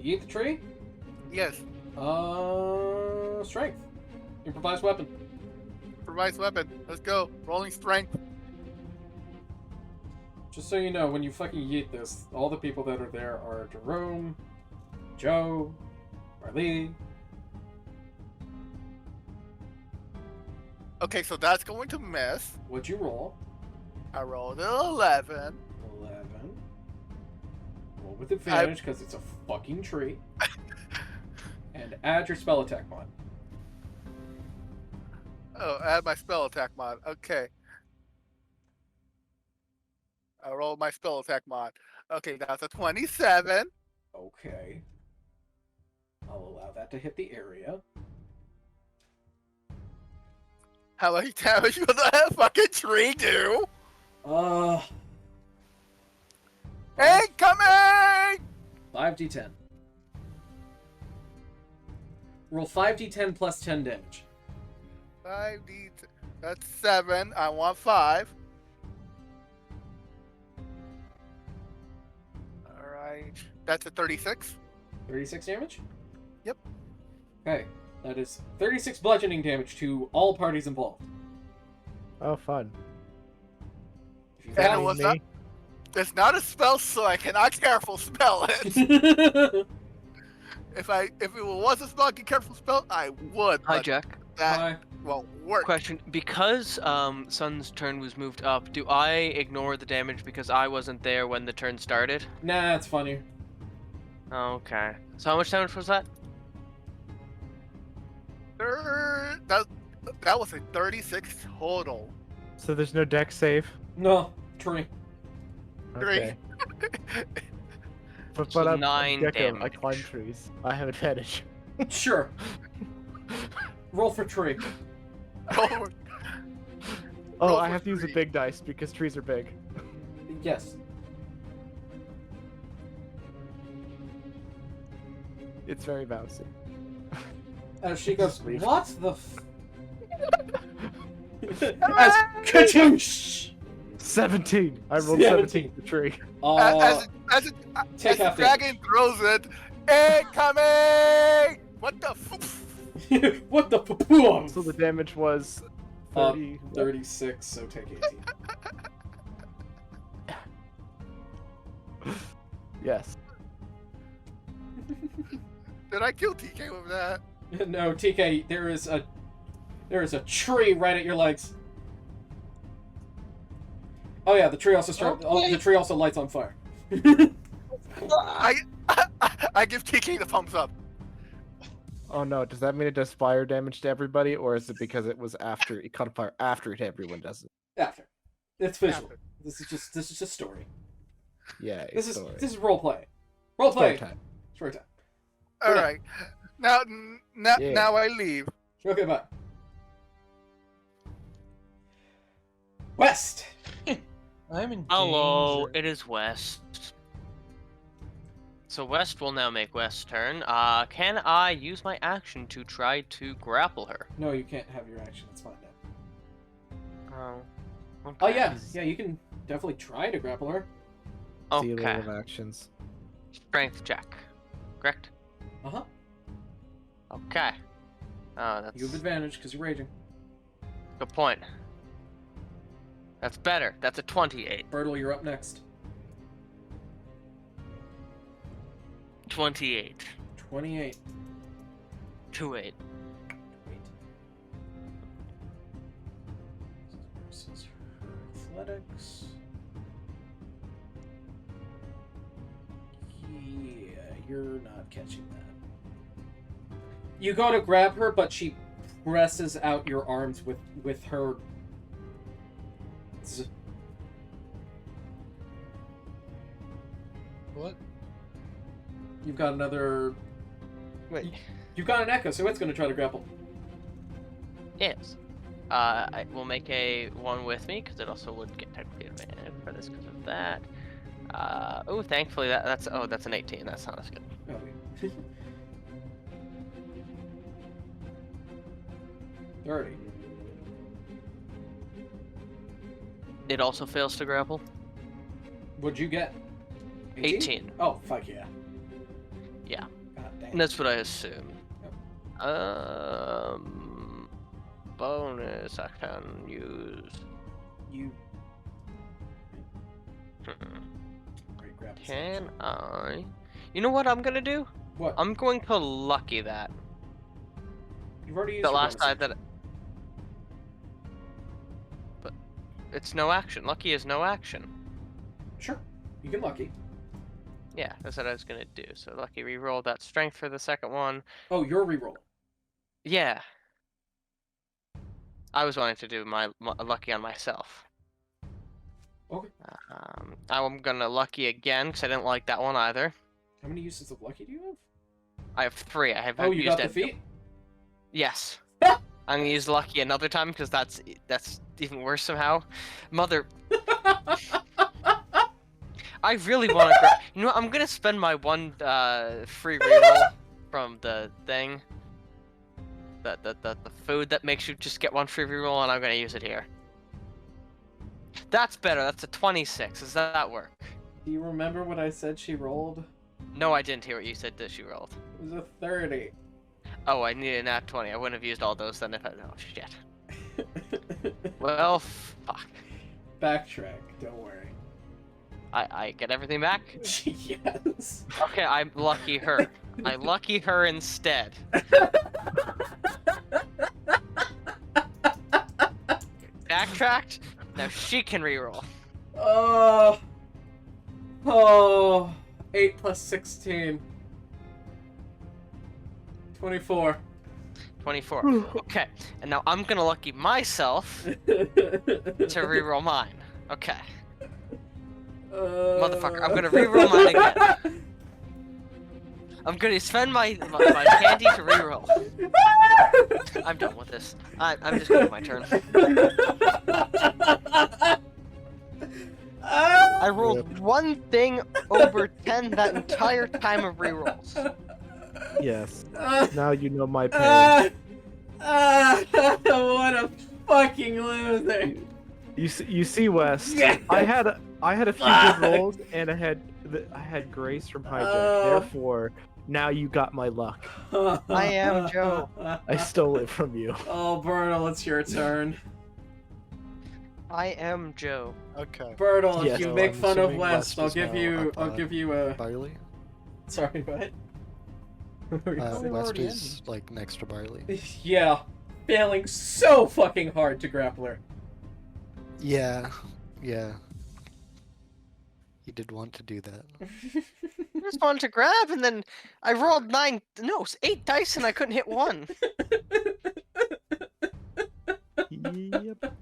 [SPEAKER 1] eat the tree?
[SPEAKER 7] Yes.
[SPEAKER 1] Strength. Improvised weapon.
[SPEAKER 7] Improvised weapon. Let's go. Rolling strength.
[SPEAKER 1] Just so you know, when you fucking yeet this, all the people that are there are Jerome, Joe, Marley.
[SPEAKER 7] Okay, so that's going to miss.
[SPEAKER 1] What'd you roll?
[SPEAKER 7] I rolled an 11.
[SPEAKER 1] 11. Roll with advantage because it's a fucking tree. And add your spell attack mod.
[SPEAKER 7] Oh, add my spell attack mod. Okay. I rolled my spell attack mod. Okay, that's a 27.
[SPEAKER 1] Okay. I'll allow that to hit the area.
[SPEAKER 7] How much damage will that fucking tree do? Incoming!
[SPEAKER 1] 5d10. Roll 5d10 plus 10 damage.
[SPEAKER 7] 5d. That's 7. I want 5. Alright. That's a 36.
[SPEAKER 1] 36 damage?
[SPEAKER 7] Yep.
[SPEAKER 1] Okay. That is 36 bludgeoning damage to all parties involved.
[SPEAKER 3] Oh, fun.
[SPEAKER 1] If you've
[SPEAKER 7] And
[SPEAKER 1] had
[SPEAKER 7] it was not, it's not a spell, so I cannot careful spell it. If it was a spell, I could careful spell, I would.
[SPEAKER 6] Hi,
[SPEAKER 7] but
[SPEAKER 6] Jack.
[SPEAKER 7] That won't work.
[SPEAKER 6] Question: because Sun's turn was moved up, do I ignore the damage because I wasn't there when the turn started?
[SPEAKER 1] Nah, it's funny.
[SPEAKER 6] Okay. So how much damage was that?
[SPEAKER 7] That was a 36 total.
[SPEAKER 3] So there's no deck save?
[SPEAKER 1] No, tree.
[SPEAKER 3] Okay. But
[SPEAKER 6] So
[SPEAKER 3] I'm
[SPEAKER 6] 9
[SPEAKER 3] Gecko, I
[SPEAKER 6] damage.
[SPEAKER 3] climb trees. I have advantage.
[SPEAKER 1] Sure. Roll for tree.
[SPEAKER 7] Oh,
[SPEAKER 3] Oh,
[SPEAKER 7] Roll
[SPEAKER 3] I
[SPEAKER 7] for
[SPEAKER 3] have to use a
[SPEAKER 7] three.
[SPEAKER 3] big dice because trees are big.
[SPEAKER 1] Yes.
[SPEAKER 3] It's very bouncy.
[SPEAKER 1] As she goes,
[SPEAKER 3] Just leave.
[SPEAKER 1] what the As ka-choosh!
[SPEAKER 3] 17! I rolled
[SPEAKER 1] 17.
[SPEAKER 3] 17 for tree.
[SPEAKER 1] Take
[SPEAKER 7] as the
[SPEAKER 1] half
[SPEAKER 7] dragon throws it, incoming! What the
[SPEAKER 1] what the poo?
[SPEAKER 3] So the damage was 30.
[SPEAKER 1] 36, so take 18.
[SPEAKER 3] Yes.
[SPEAKER 7] Did I kill TK with that?
[SPEAKER 1] No, TK, there is a tree right at your legs. Oh yeah, the tree also the tree also lights on fire.
[SPEAKER 7] I give TK the thumbs up.
[SPEAKER 3] Oh no, does that mean it does fire damage to everybody, or is it because it was after it caught fire after it everyone does it?
[SPEAKER 1] After. It's visual.
[SPEAKER 7] After.
[SPEAKER 1] This is just story.
[SPEAKER 3] Yeah,
[SPEAKER 1] This
[SPEAKER 3] it's
[SPEAKER 1] is role play. Role play.
[SPEAKER 3] Story time.
[SPEAKER 1] Story time.
[SPEAKER 7] All right. Now
[SPEAKER 3] Yeah.
[SPEAKER 7] now I leave.
[SPEAKER 1] Okay, bye. West.
[SPEAKER 2] I'm in
[SPEAKER 6] Hello,
[SPEAKER 2] danger.
[SPEAKER 6] it is West. So West will now make West's turn. Can I use my action to try to grapple her?
[SPEAKER 1] No, you can't have your action. Let's find out.
[SPEAKER 6] Oh. Okay.
[SPEAKER 1] Oh yeah, you can definitely try to grapple her.
[SPEAKER 3] Dealer
[SPEAKER 6] Okay.
[SPEAKER 3] of actions.
[SPEAKER 6] Strength check. Correct?
[SPEAKER 1] Uh huh.
[SPEAKER 6] Okay. That's
[SPEAKER 1] You have advantage because you're raging.
[SPEAKER 6] good point. That's better. That's a 28.
[SPEAKER 1] Bertle, you're up next.
[SPEAKER 6] 28.
[SPEAKER 1] 28.
[SPEAKER 6] 28.
[SPEAKER 1] Wait. This is her athletics. Yeah, you're not catching that. You go to grab her, but she presses out your arms with her.
[SPEAKER 2] What?
[SPEAKER 1] You've got another.
[SPEAKER 6] Wait.
[SPEAKER 1] You've got an echo, so it's going to try to grapple.
[SPEAKER 6] Yes. I will make a one with me because it also would get technically advantage for this because of that. Oh, thankfully that's an 18. That's not as good.
[SPEAKER 1] Okay. 30.
[SPEAKER 6] It also fails to grapple.
[SPEAKER 1] What'd you get?
[SPEAKER 6] 18.
[SPEAKER 1] Oh, fuck yeah.
[SPEAKER 6] Yeah.
[SPEAKER 1] God damn.
[SPEAKER 6] That's what I assumed. Bonus I can use.
[SPEAKER 1] You.
[SPEAKER 6] Hmm.
[SPEAKER 1] Grab this
[SPEAKER 6] Can
[SPEAKER 1] action.
[SPEAKER 6] I? You know what I'm gonna do?
[SPEAKER 1] What?
[SPEAKER 6] I'm going to lucky that.
[SPEAKER 1] You've already used
[SPEAKER 6] The
[SPEAKER 1] your
[SPEAKER 6] last
[SPEAKER 1] bonus
[SPEAKER 6] time that. But it's no action. Lucky is no action.
[SPEAKER 1] Sure. You can lucky.
[SPEAKER 6] Yeah, that's what I was gonna do. So lucky reroll that strength for the second one.
[SPEAKER 1] Oh, you're rerolling.
[SPEAKER 6] Yeah. I was wanting to do my lucky on myself.
[SPEAKER 1] Okay.
[SPEAKER 6] I'm gonna lucky again because I didn't like that one either.
[SPEAKER 1] How many uses of lucky do you have?
[SPEAKER 6] I have 3. I have
[SPEAKER 1] Oh, you
[SPEAKER 6] used
[SPEAKER 1] got the
[SPEAKER 6] it.
[SPEAKER 1] feat?
[SPEAKER 6] Yes. I'm gonna use lucky another time because that's even worse somehow. Mother. I really want to. You know what? I'm gonna spend my one free reroll from the thing. The food that makes you just get one free reroll, and I'm gonna use it here. That's better. That's a 26. Does that work?
[SPEAKER 1] Do you remember what I said she rolled?
[SPEAKER 6] No, I didn't hear what you said that she rolled.
[SPEAKER 1] It was a 30.
[SPEAKER 6] Oh, I needed a nat 20. I wouldn't have used all those then if I. Oh shit. Well, fuck.
[SPEAKER 1] Backtrack. Don't worry.
[SPEAKER 6] I get everything back?
[SPEAKER 1] Yes.
[SPEAKER 6] Okay, I'm lucky her. I lucky her instead. Backtracked? Now she can reroll.
[SPEAKER 1] Oh, 8 plus 16. 24.
[SPEAKER 6] 24. Okay, and now I'm gonna lucky myself to reroll mine. Okay. Motherfucker, I'm gonna reroll mine again. I'm gonna spend my candy to reroll. I'm done with this. I'm just gonna do my turn. I rolled one thing over 10 that entire time of rerolls.
[SPEAKER 3] Yes. Now you know my pain.
[SPEAKER 1] What a fucking loser.
[SPEAKER 3] You see, West.
[SPEAKER 1] Yes!
[SPEAKER 3] I had a few good rolls, and I had grace from hijack. Therefore, now you got my luck.
[SPEAKER 6] I am Joe.
[SPEAKER 3] I stole it from you.
[SPEAKER 1] Oh, Bertle, it's your turn.
[SPEAKER 6] I am Joe.
[SPEAKER 11] Okay.
[SPEAKER 1] Bertle,
[SPEAKER 3] Yes.
[SPEAKER 1] if you
[SPEAKER 11] So
[SPEAKER 1] make
[SPEAKER 11] I'm
[SPEAKER 1] fun of
[SPEAKER 11] assuming
[SPEAKER 1] West, I'll
[SPEAKER 11] is
[SPEAKER 1] give
[SPEAKER 11] now
[SPEAKER 1] you.
[SPEAKER 11] up
[SPEAKER 1] I'll
[SPEAKER 11] on
[SPEAKER 1] give you a.
[SPEAKER 11] Barley.
[SPEAKER 1] Sorry, what? What were you saying?
[SPEAKER 11] West is like next to Barley.
[SPEAKER 1] Yeah, failing so fucking hard to grapple her.
[SPEAKER 11] Yeah. Yeah. You did want to do that.
[SPEAKER 6] I just wanted to grab, and then I rolled 8 dice, and I couldn't hit one.
[SPEAKER 3] Yep.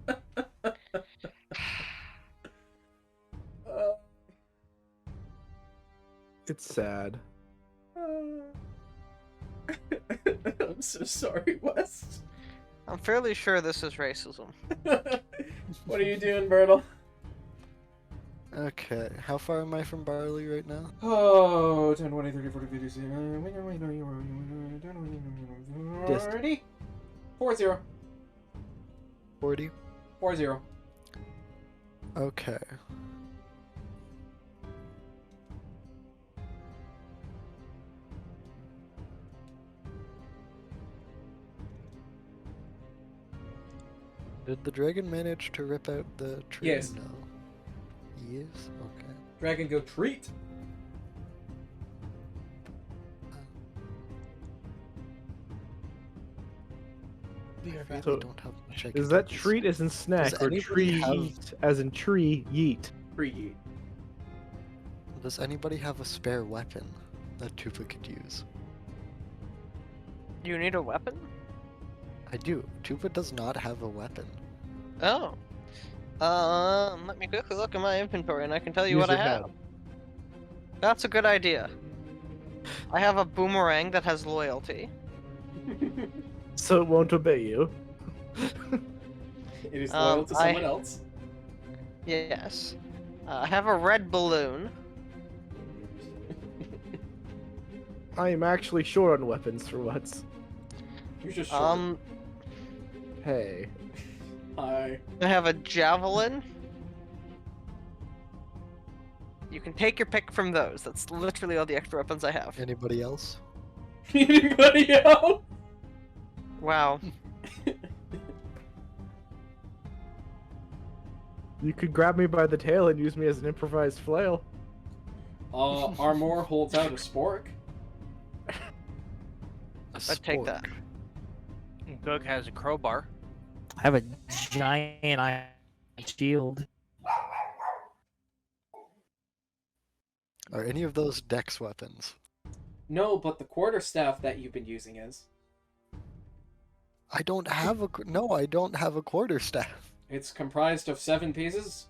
[SPEAKER 3] It's sad.
[SPEAKER 1] I'm so sorry, West.
[SPEAKER 6] I'm fairly sure this is racism.
[SPEAKER 1] What are you doing, Bertle?
[SPEAKER 11] Okay. How far am I from Barley right now?
[SPEAKER 1] Oh, 10, 20, 30, 40, 50, 60, 40. 40.
[SPEAKER 11] 40.
[SPEAKER 1] 40.
[SPEAKER 11] Okay. Did the dragon manage to rip out the tree?
[SPEAKER 1] Yes.
[SPEAKER 11] No. He is? Okay.
[SPEAKER 1] Dragon go treat.
[SPEAKER 11] I really
[SPEAKER 3] So,
[SPEAKER 11] don't have much I
[SPEAKER 3] Is
[SPEAKER 11] can
[SPEAKER 3] that
[SPEAKER 11] do this.
[SPEAKER 3] treat as in snack
[SPEAKER 11] Does
[SPEAKER 3] or
[SPEAKER 11] anybody
[SPEAKER 3] tree
[SPEAKER 11] have-
[SPEAKER 3] yeet as in tree yeet?
[SPEAKER 1] Preheat.
[SPEAKER 11] Does anybody have a spare weapon that Tupa could use?
[SPEAKER 6] You need a weapon?
[SPEAKER 11] I do. Tupa does not have a weapon.
[SPEAKER 6] Oh. Let me quickly look at my inventory, and I can tell you
[SPEAKER 3] Use
[SPEAKER 6] what I
[SPEAKER 3] your
[SPEAKER 6] have.
[SPEAKER 3] head.
[SPEAKER 6] That's a good idea. I have a boomerang that has loyalty.
[SPEAKER 3] So it won't obey you.
[SPEAKER 1] It is loyal to someone
[SPEAKER 6] I-
[SPEAKER 1] else.
[SPEAKER 6] Yes. I have a red balloon.
[SPEAKER 3] I am actually short on weapons for once.
[SPEAKER 1] You're just short.
[SPEAKER 3] Hey.
[SPEAKER 9] Hi.
[SPEAKER 6] I have a javelin. You can take your pick from those. That's literally all the extra weapons I have.
[SPEAKER 11] Anybody else?
[SPEAKER 9] Anybody else?
[SPEAKER 6] Wow.
[SPEAKER 3] You could grab me by the tail and use me as an improvised flail.
[SPEAKER 9] Armor holds out a spork.
[SPEAKER 6] I'd take that.
[SPEAKER 5] Gug has a crowbar.
[SPEAKER 8] I have a giant iron shield.
[SPEAKER 11] Are any of those dex weapons?
[SPEAKER 9] No, but the quarterstaff that you've been using is.
[SPEAKER 11] I don't have a no. I don't have a quarterstaff.
[SPEAKER 9] It's comprised of 7 pieces.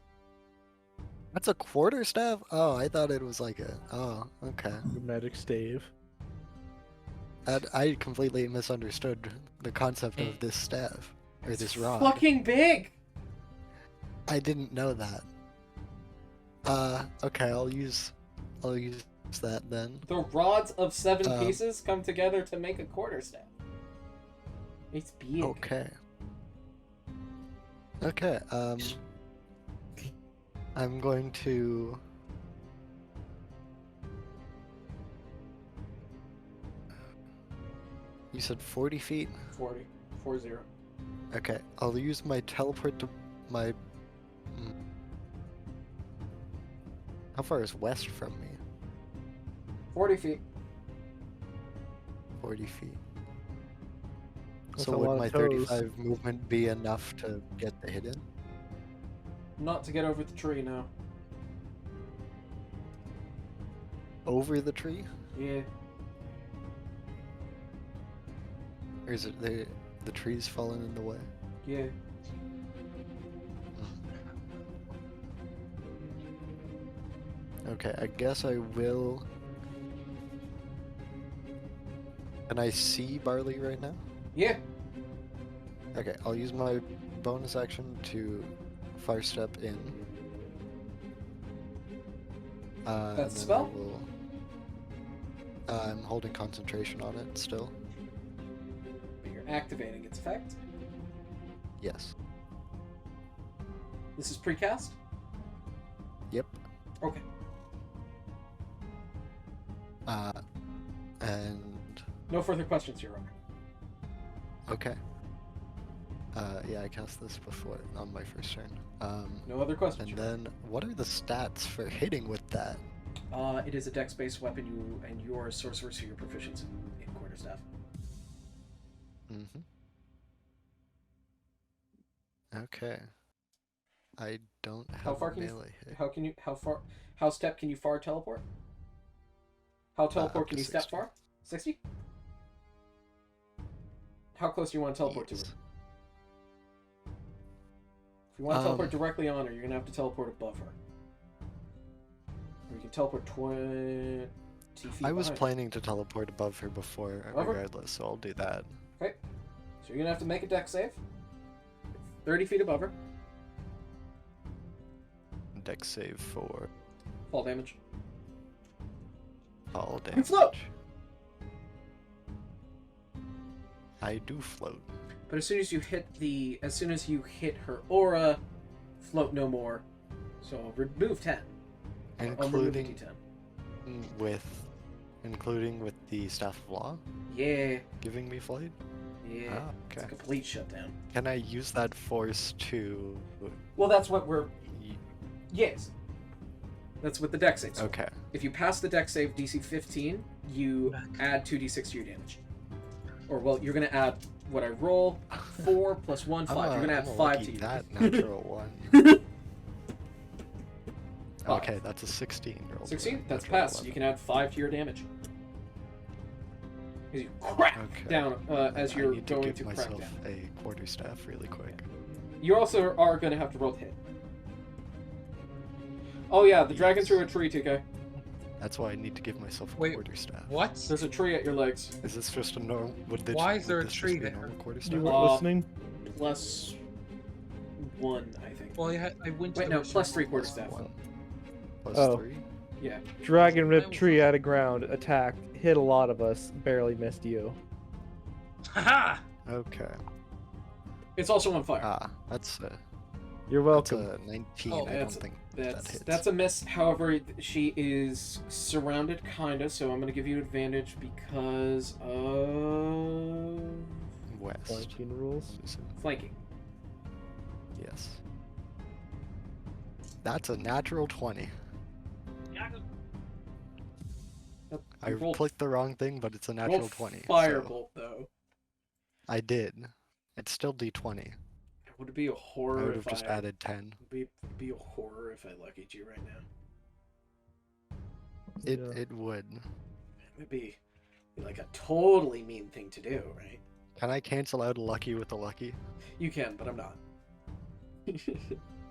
[SPEAKER 11] That's a quarterstaff? Oh, I thought it was like a. Oh, okay.
[SPEAKER 3] The magic stave.
[SPEAKER 11] I completely misunderstood the concept of this staff or this rod.
[SPEAKER 9] Fucking big.
[SPEAKER 11] I didn't know that. Okay, I'll use that then.
[SPEAKER 9] The rods of 7
[SPEAKER 11] Um,
[SPEAKER 9] pieces come together to make a quarterstaff. It's big.
[SPEAKER 11] Okay. Okay, I'm going to... You said 40 feet?
[SPEAKER 9] 40. 40.
[SPEAKER 11] Okay, I'll use my teleport to my... How far is west from me?
[SPEAKER 9] 40 feet.
[SPEAKER 11] 40 feet.
[SPEAKER 3] That's
[SPEAKER 11] So
[SPEAKER 3] a
[SPEAKER 11] would
[SPEAKER 3] lot
[SPEAKER 11] my
[SPEAKER 3] of toes.
[SPEAKER 11] 35 movement be enough to get the hit in?
[SPEAKER 9] Not to get over the tree now.
[SPEAKER 11] Over the tree?
[SPEAKER 9] Yeah.
[SPEAKER 11] Or is it the tree's fallen in the way?
[SPEAKER 9] Yeah.
[SPEAKER 11] Okay, I guess I will... Can I see Barley right now?
[SPEAKER 9] Yeah.
[SPEAKER 11] Okay, I'll use my bonus action to fire step in.
[SPEAKER 9] That's
[SPEAKER 11] and
[SPEAKER 9] a
[SPEAKER 11] then
[SPEAKER 9] spell?
[SPEAKER 11] I will... I'm holding concentration on it still.
[SPEAKER 9] But you're activating its effect.
[SPEAKER 11] Yes.
[SPEAKER 9] This is precast?
[SPEAKER 11] Yep.
[SPEAKER 9] Okay.
[SPEAKER 11] And...
[SPEAKER 9] No further questions, Your Honor.
[SPEAKER 11] Okay. Yeah, I cast this before on my first turn.
[SPEAKER 9] No other questions.
[SPEAKER 11] And
[SPEAKER 9] Your Honor.
[SPEAKER 11] then, what are the stats for hitting with that?
[SPEAKER 9] It is a dex-based weapon, and you are a sorcerer, so you're proficient in quarterstaff.
[SPEAKER 11] Mm-hmm. Okay. I don't have
[SPEAKER 9] How far can
[SPEAKER 11] melee hit.
[SPEAKER 9] How step can you far teleport? How teleport
[SPEAKER 11] up
[SPEAKER 9] can
[SPEAKER 11] to
[SPEAKER 9] you step
[SPEAKER 11] 60.
[SPEAKER 9] far? 60? How close do you want to teleport to her?
[SPEAKER 11] Yes.
[SPEAKER 9] If you want to teleport directly on her, you're going to have to teleport above her. Or you can teleport 20 feet
[SPEAKER 11] I was
[SPEAKER 9] behind.
[SPEAKER 11] planning to teleport above her before,
[SPEAKER 9] Above her?
[SPEAKER 11] regardless, so I'll do that.
[SPEAKER 9] Okay. So you're going to have to make a dex save. 30 feet above her.
[SPEAKER 11] Dex save for
[SPEAKER 9] Fall damage.
[SPEAKER 11] all
[SPEAKER 9] You
[SPEAKER 11] damage.
[SPEAKER 9] float!
[SPEAKER 11] I do float.
[SPEAKER 9] But as soon as you hit her aura, float no more. So I'll remove 10. I'll remove the
[SPEAKER 11] Including
[SPEAKER 9] D10.
[SPEAKER 11] including with the Staff of Law
[SPEAKER 9] Yeah.
[SPEAKER 11] giving me flight?
[SPEAKER 9] Yeah.
[SPEAKER 11] Ah,
[SPEAKER 9] It's a
[SPEAKER 11] okay.
[SPEAKER 9] complete shutdown.
[SPEAKER 11] Can I use that force to...
[SPEAKER 9] Well, that's what we're... Yes. That's what the dex saves.
[SPEAKER 11] Okay.
[SPEAKER 9] If you pass the dex save DC 15, you add 2d6 to your damage. Or, well, you're going to add what I roll, 4 plus 1, 5. You're going to add 5 to you.
[SPEAKER 11] That natural one. Okay, that's a 16. Roll
[SPEAKER 9] 16? That's
[SPEAKER 11] natural
[SPEAKER 9] passed.
[SPEAKER 11] 11.
[SPEAKER 9] You can add 5 to your damage. As you crack
[SPEAKER 11] Okay.
[SPEAKER 9] down as you're
[SPEAKER 11] I need
[SPEAKER 9] going
[SPEAKER 11] to
[SPEAKER 9] to
[SPEAKER 11] give
[SPEAKER 9] crack
[SPEAKER 11] myself
[SPEAKER 9] down.
[SPEAKER 11] a quarterstaff really quick.
[SPEAKER 9] You also are going to have to roll to hit. Oh yeah, the dragon threw a tree, TK.
[SPEAKER 11] That's why I need to give myself a
[SPEAKER 2] Wait,
[SPEAKER 11] quarterstaff.
[SPEAKER 2] What?
[SPEAKER 9] There's a tree at your legs.
[SPEAKER 11] Is this just a normal?
[SPEAKER 2] Why is there a
[SPEAKER 11] would this just
[SPEAKER 2] tree
[SPEAKER 11] be
[SPEAKER 2] there?
[SPEAKER 11] normal
[SPEAKER 3] You
[SPEAKER 11] quarterstaff?
[SPEAKER 3] weren't listening?
[SPEAKER 9] Plus 1, I think.
[SPEAKER 2] Well, I went to
[SPEAKER 9] Wait,
[SPEAKER 2] the
[SPEAKER 9] no,
[SPEAKER 2] restaurant
[SPEAKER 9] plus 3
[SPEAKER 2] once.
[SPEAKER 9] quarterstaff.
[SPEAKER 11] One. Plus
[SPEAKER 3] Oh.
[SPEAKER 11] 3?
[SPEAKER 9] Yeah.
[SPEAKER 3] Dragon ripped tree out of ground, attacked, hit a lot of us, barely missed you.
[SPEAKER 2] Haha!
[SPEAKER 11] Okay.
[SPEAKER 1] It's also on fire.
[SPEAKER 11] Ah, that's
[SPEAKER 3] You're
[SPEAKER 11] that's
[SPEAKER 3] welcome.
[SPEAKER 11] a 19.
[SPEAKER 1] Oh,
[SPEAKER 11] I don't think that hits.
[SPEAKER 1] That's a miss. However, she is surrounded, kinda. So I'm gonna give you advantage because of
[SPEAKER 11] West.
[SPEAKER 3] Flanking rules.
[SPEAKER 1] flanking.
[SPEAKER 11] Yes. That's a natural 20. I
[SPEAKER 1] Roll
[SPEAKER 11] clicked the wrong thing, but it's a natural 20. so
[SPEAKER 1] firebolt though.
[SPEAKER 11] I did. It's still D20.
[SPEAKER 1] Would it be a
[SPEAKER 11] I
[SPEAKER 1] horror
[SPEAKER 11] would
[SPEAKER 1] if
[SPEAKER 11] have just
[SPEAKER 1] I
[SPEAKER 11] added 10.
[SPEAKER 1] be a horror if I luckied you right now?
[SPEAKER 11] It
[SPEAKER 3] Yeah.
[SPEAKER 11] it would.
[SPEAKER 1] It would be like a totally mean thing to do, right?
[SPEAKER 11] Can I cancel out a lucky with a lucky?
[SPEAKER 1] You can, but I'm not.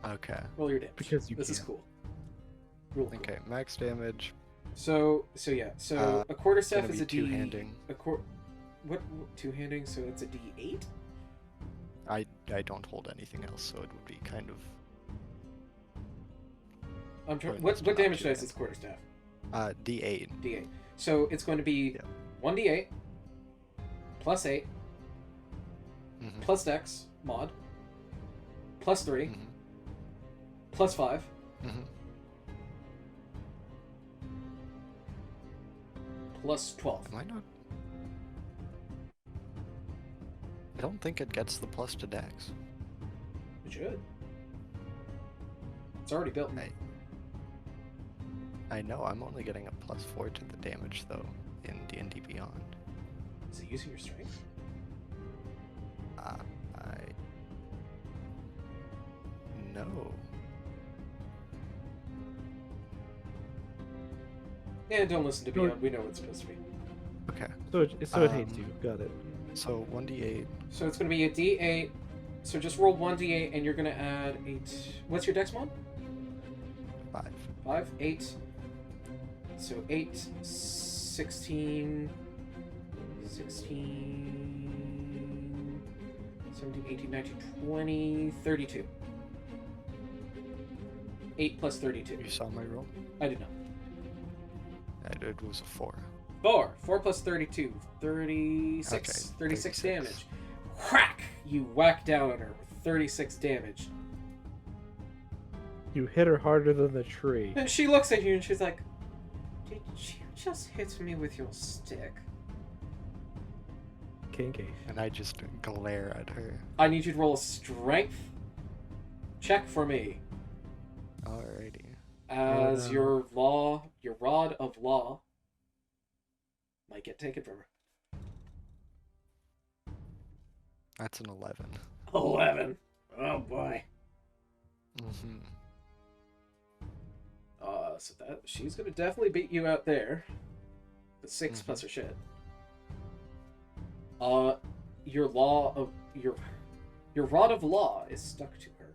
[SPEAKER 11] Okay.
[SPEAKER 1] Roll your damage.
[SPEAKER 3] Because you
[SPEAKER 1] This is
[SPEAKER 3] can.
[SPEAKER 1] cool. Real cool.
[SPEAKER 11] Okay. Max damage.
[SPEAKER 1] So yeah. So a quarterstaff
[SPEAKER 11] gonna
[SPEAKER 1] is
[SPEAKER 11] be
[SPEAKER 1] a D.
[SPEAKER 11] two-handing.
[SPEAKER 1] What two-handing? So that's a D8.
[SPEAKER 11] I don't hold anything else, so it would be kind of.
[SPEAKER 1] I'm trying.
[SPEAKER 11] Pointless
[SPEAKER 1] What
[SPEAKER 11] to not
[SPEAKER 1] damage dice
[SPEAKER 11] two-handed.
[SPEAKER 1] is quarterstaff?
[SPEAKER 11] D8.
[SPEAKER 1] D8. So it's going to be
[SPEAKER 11] Yeah.
[SPEAKER 1] 1d8 plus 8
[SPEAKER 11] Mhm.
[SPEAKER 1] plus Dex mod plus 3
[SPEAKER 11] Mhm.
[SPEAKER 1] plus 5
[SPEAKER 11] Mhm.
[SPEAKER 1] plus 12.
[SPEAKER 11] Am I not? I don't think it gets the plus to Dex.
[SPEAKER 1] It should. It's already built.
[SPEAKER 11] I know. I'm only getting a +4 to the damage though in D&D Beyond.
[SPEAKER 1] Is it using your strength?
[SPEAKER 11] No.
[SPEAKER 1] Yeah, don't listen to Beyond. We know what it's supposed to be.
[SPEAKER 11] Okay.
[SPEAKER 3] So it hates you. Got it.
[SPEAKER 11] So 1d8.
[SPEAKER 1] So it's going to be a D8. So just roll 1d8 and you're going to add 8. What's your Dex mod?
[SPEAKER 11] 5.
[SPEAKER 1] 5, 8. So 8, 16, 17, 18, 19, 20, 32. 8 plus 32.
[SPEAKER 11] You saw my roll?
[SPEAKER 1] I did not.
[SPEAKER 11] It was a 4.
[SPEAKER 1] 4. 4 plus 32. 36.
[SPEAKER 11] Okay,
[SPEAKER 1] 36
[SPEAKER 11] 36.
[SPEAKER 1] damage. Whack! You whack down on her with 36 damage.
[SPEAKER 3] You hit her harder than the tree.
[SPEAKER 1] And she looks at you and she's like, "Did you just hit me with your stick?"
[SPEAKER 3] Kinky.
[SPEAKER 11] And I just glare at her.
[SPEAKER 1] I need you to roll a strength check for me.
[SPEAKER 11] Alrighty.
[SPEAKER 1] As your rod of law might get taken from her.
[SPEAKER 11] That's an 11.
[SPEAKER 1] 11. Oh boy.
[SPEAKER 11] Mm-hmm.
[SPEAKER 1] So that she's gonna definitely beat you out there. The 6 plus her shit. Your law of your rod of law is stuck to her.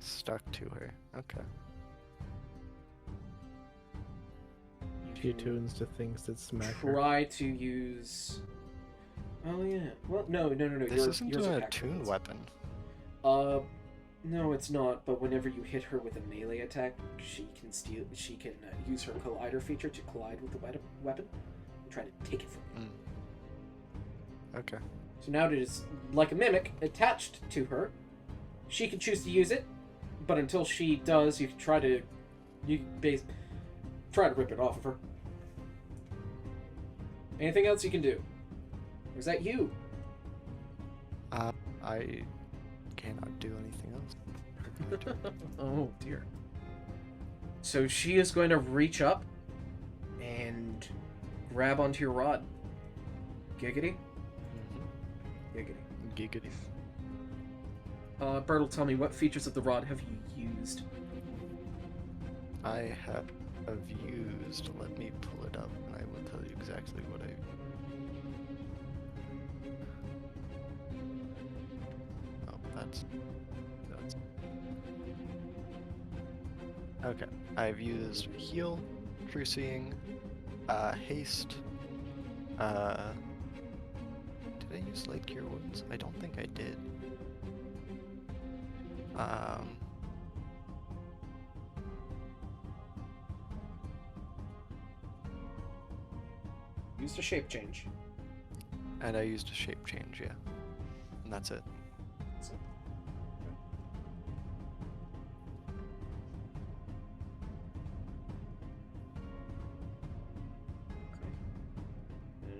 [SPEAKER 11] Stuck to her. Okay.
[SPEAKER 3] She attunes to things that smack her.
[SPEAKER 1] Try to use. Oh yeah. Well, no.
[SPEAKER 11] This isn't
[SPEAKER 1] yours are
[SPEAKER 11] a
[SPEAKER 1] packed
[SPEAKER 11] tune
[SPEAKER 1] weapons.
[SPEAKER 11] weapon.
[SPEAKER 1] No, it's not. But whenever you hit her with a melee attack, she can use her collider feature to collide with the weapon and try to take it from you.
[SPEAKER 11] Okay.
[SPEAKER 1] So now it is like a mimic attached to her. She can choose to use it, but until she does, you can try to rip it off of her. Anything else you can do? Or is that you?
[SPEAKER 11] I cannot do anything else.
[SPEAKER 1] Oh dear. So she is going to reach up and grab onto your rod. Giggity? Giggity.
[SPEAKER 11] Giggity.
[SPEAKER 1] Bertle, tell me, what features of the rod have you used?
[SPEAKER 11] I have used. Let me pull it up, and I will tell you exactly what I. Oh, that's. Okay. I've used heal, true seeing, haste. Did I use like cure wounds? I don't think I did.
[SPEAKER 1] Used a shape change.
[SPEAKER 11] And I used a shape change, yeah. And that's it.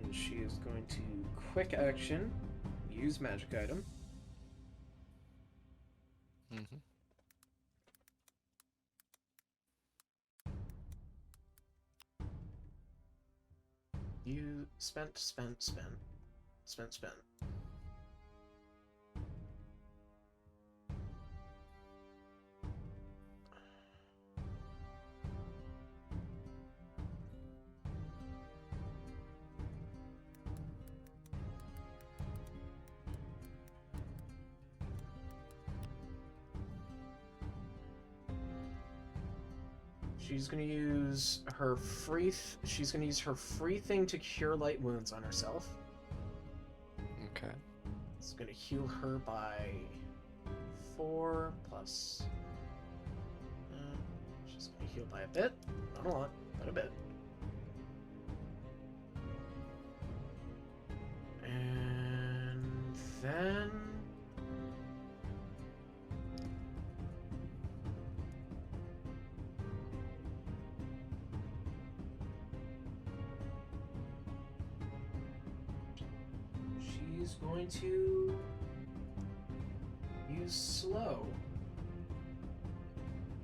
[SPEAKER 9] And she is going to quick action, use magic item.
[SPEAKER 11] Mm-hmm.
[SPEAKER 9] You spent. She's gonna use her free. She's gonna use her free thing to cure light wounds on herself.
[SPEAKER 11] Okay.
[SPEAKER 9] It's gonna heal her by 4 plus. She's gonna heal by a bit, not a lot, but a bit. And then. She's going to use slow.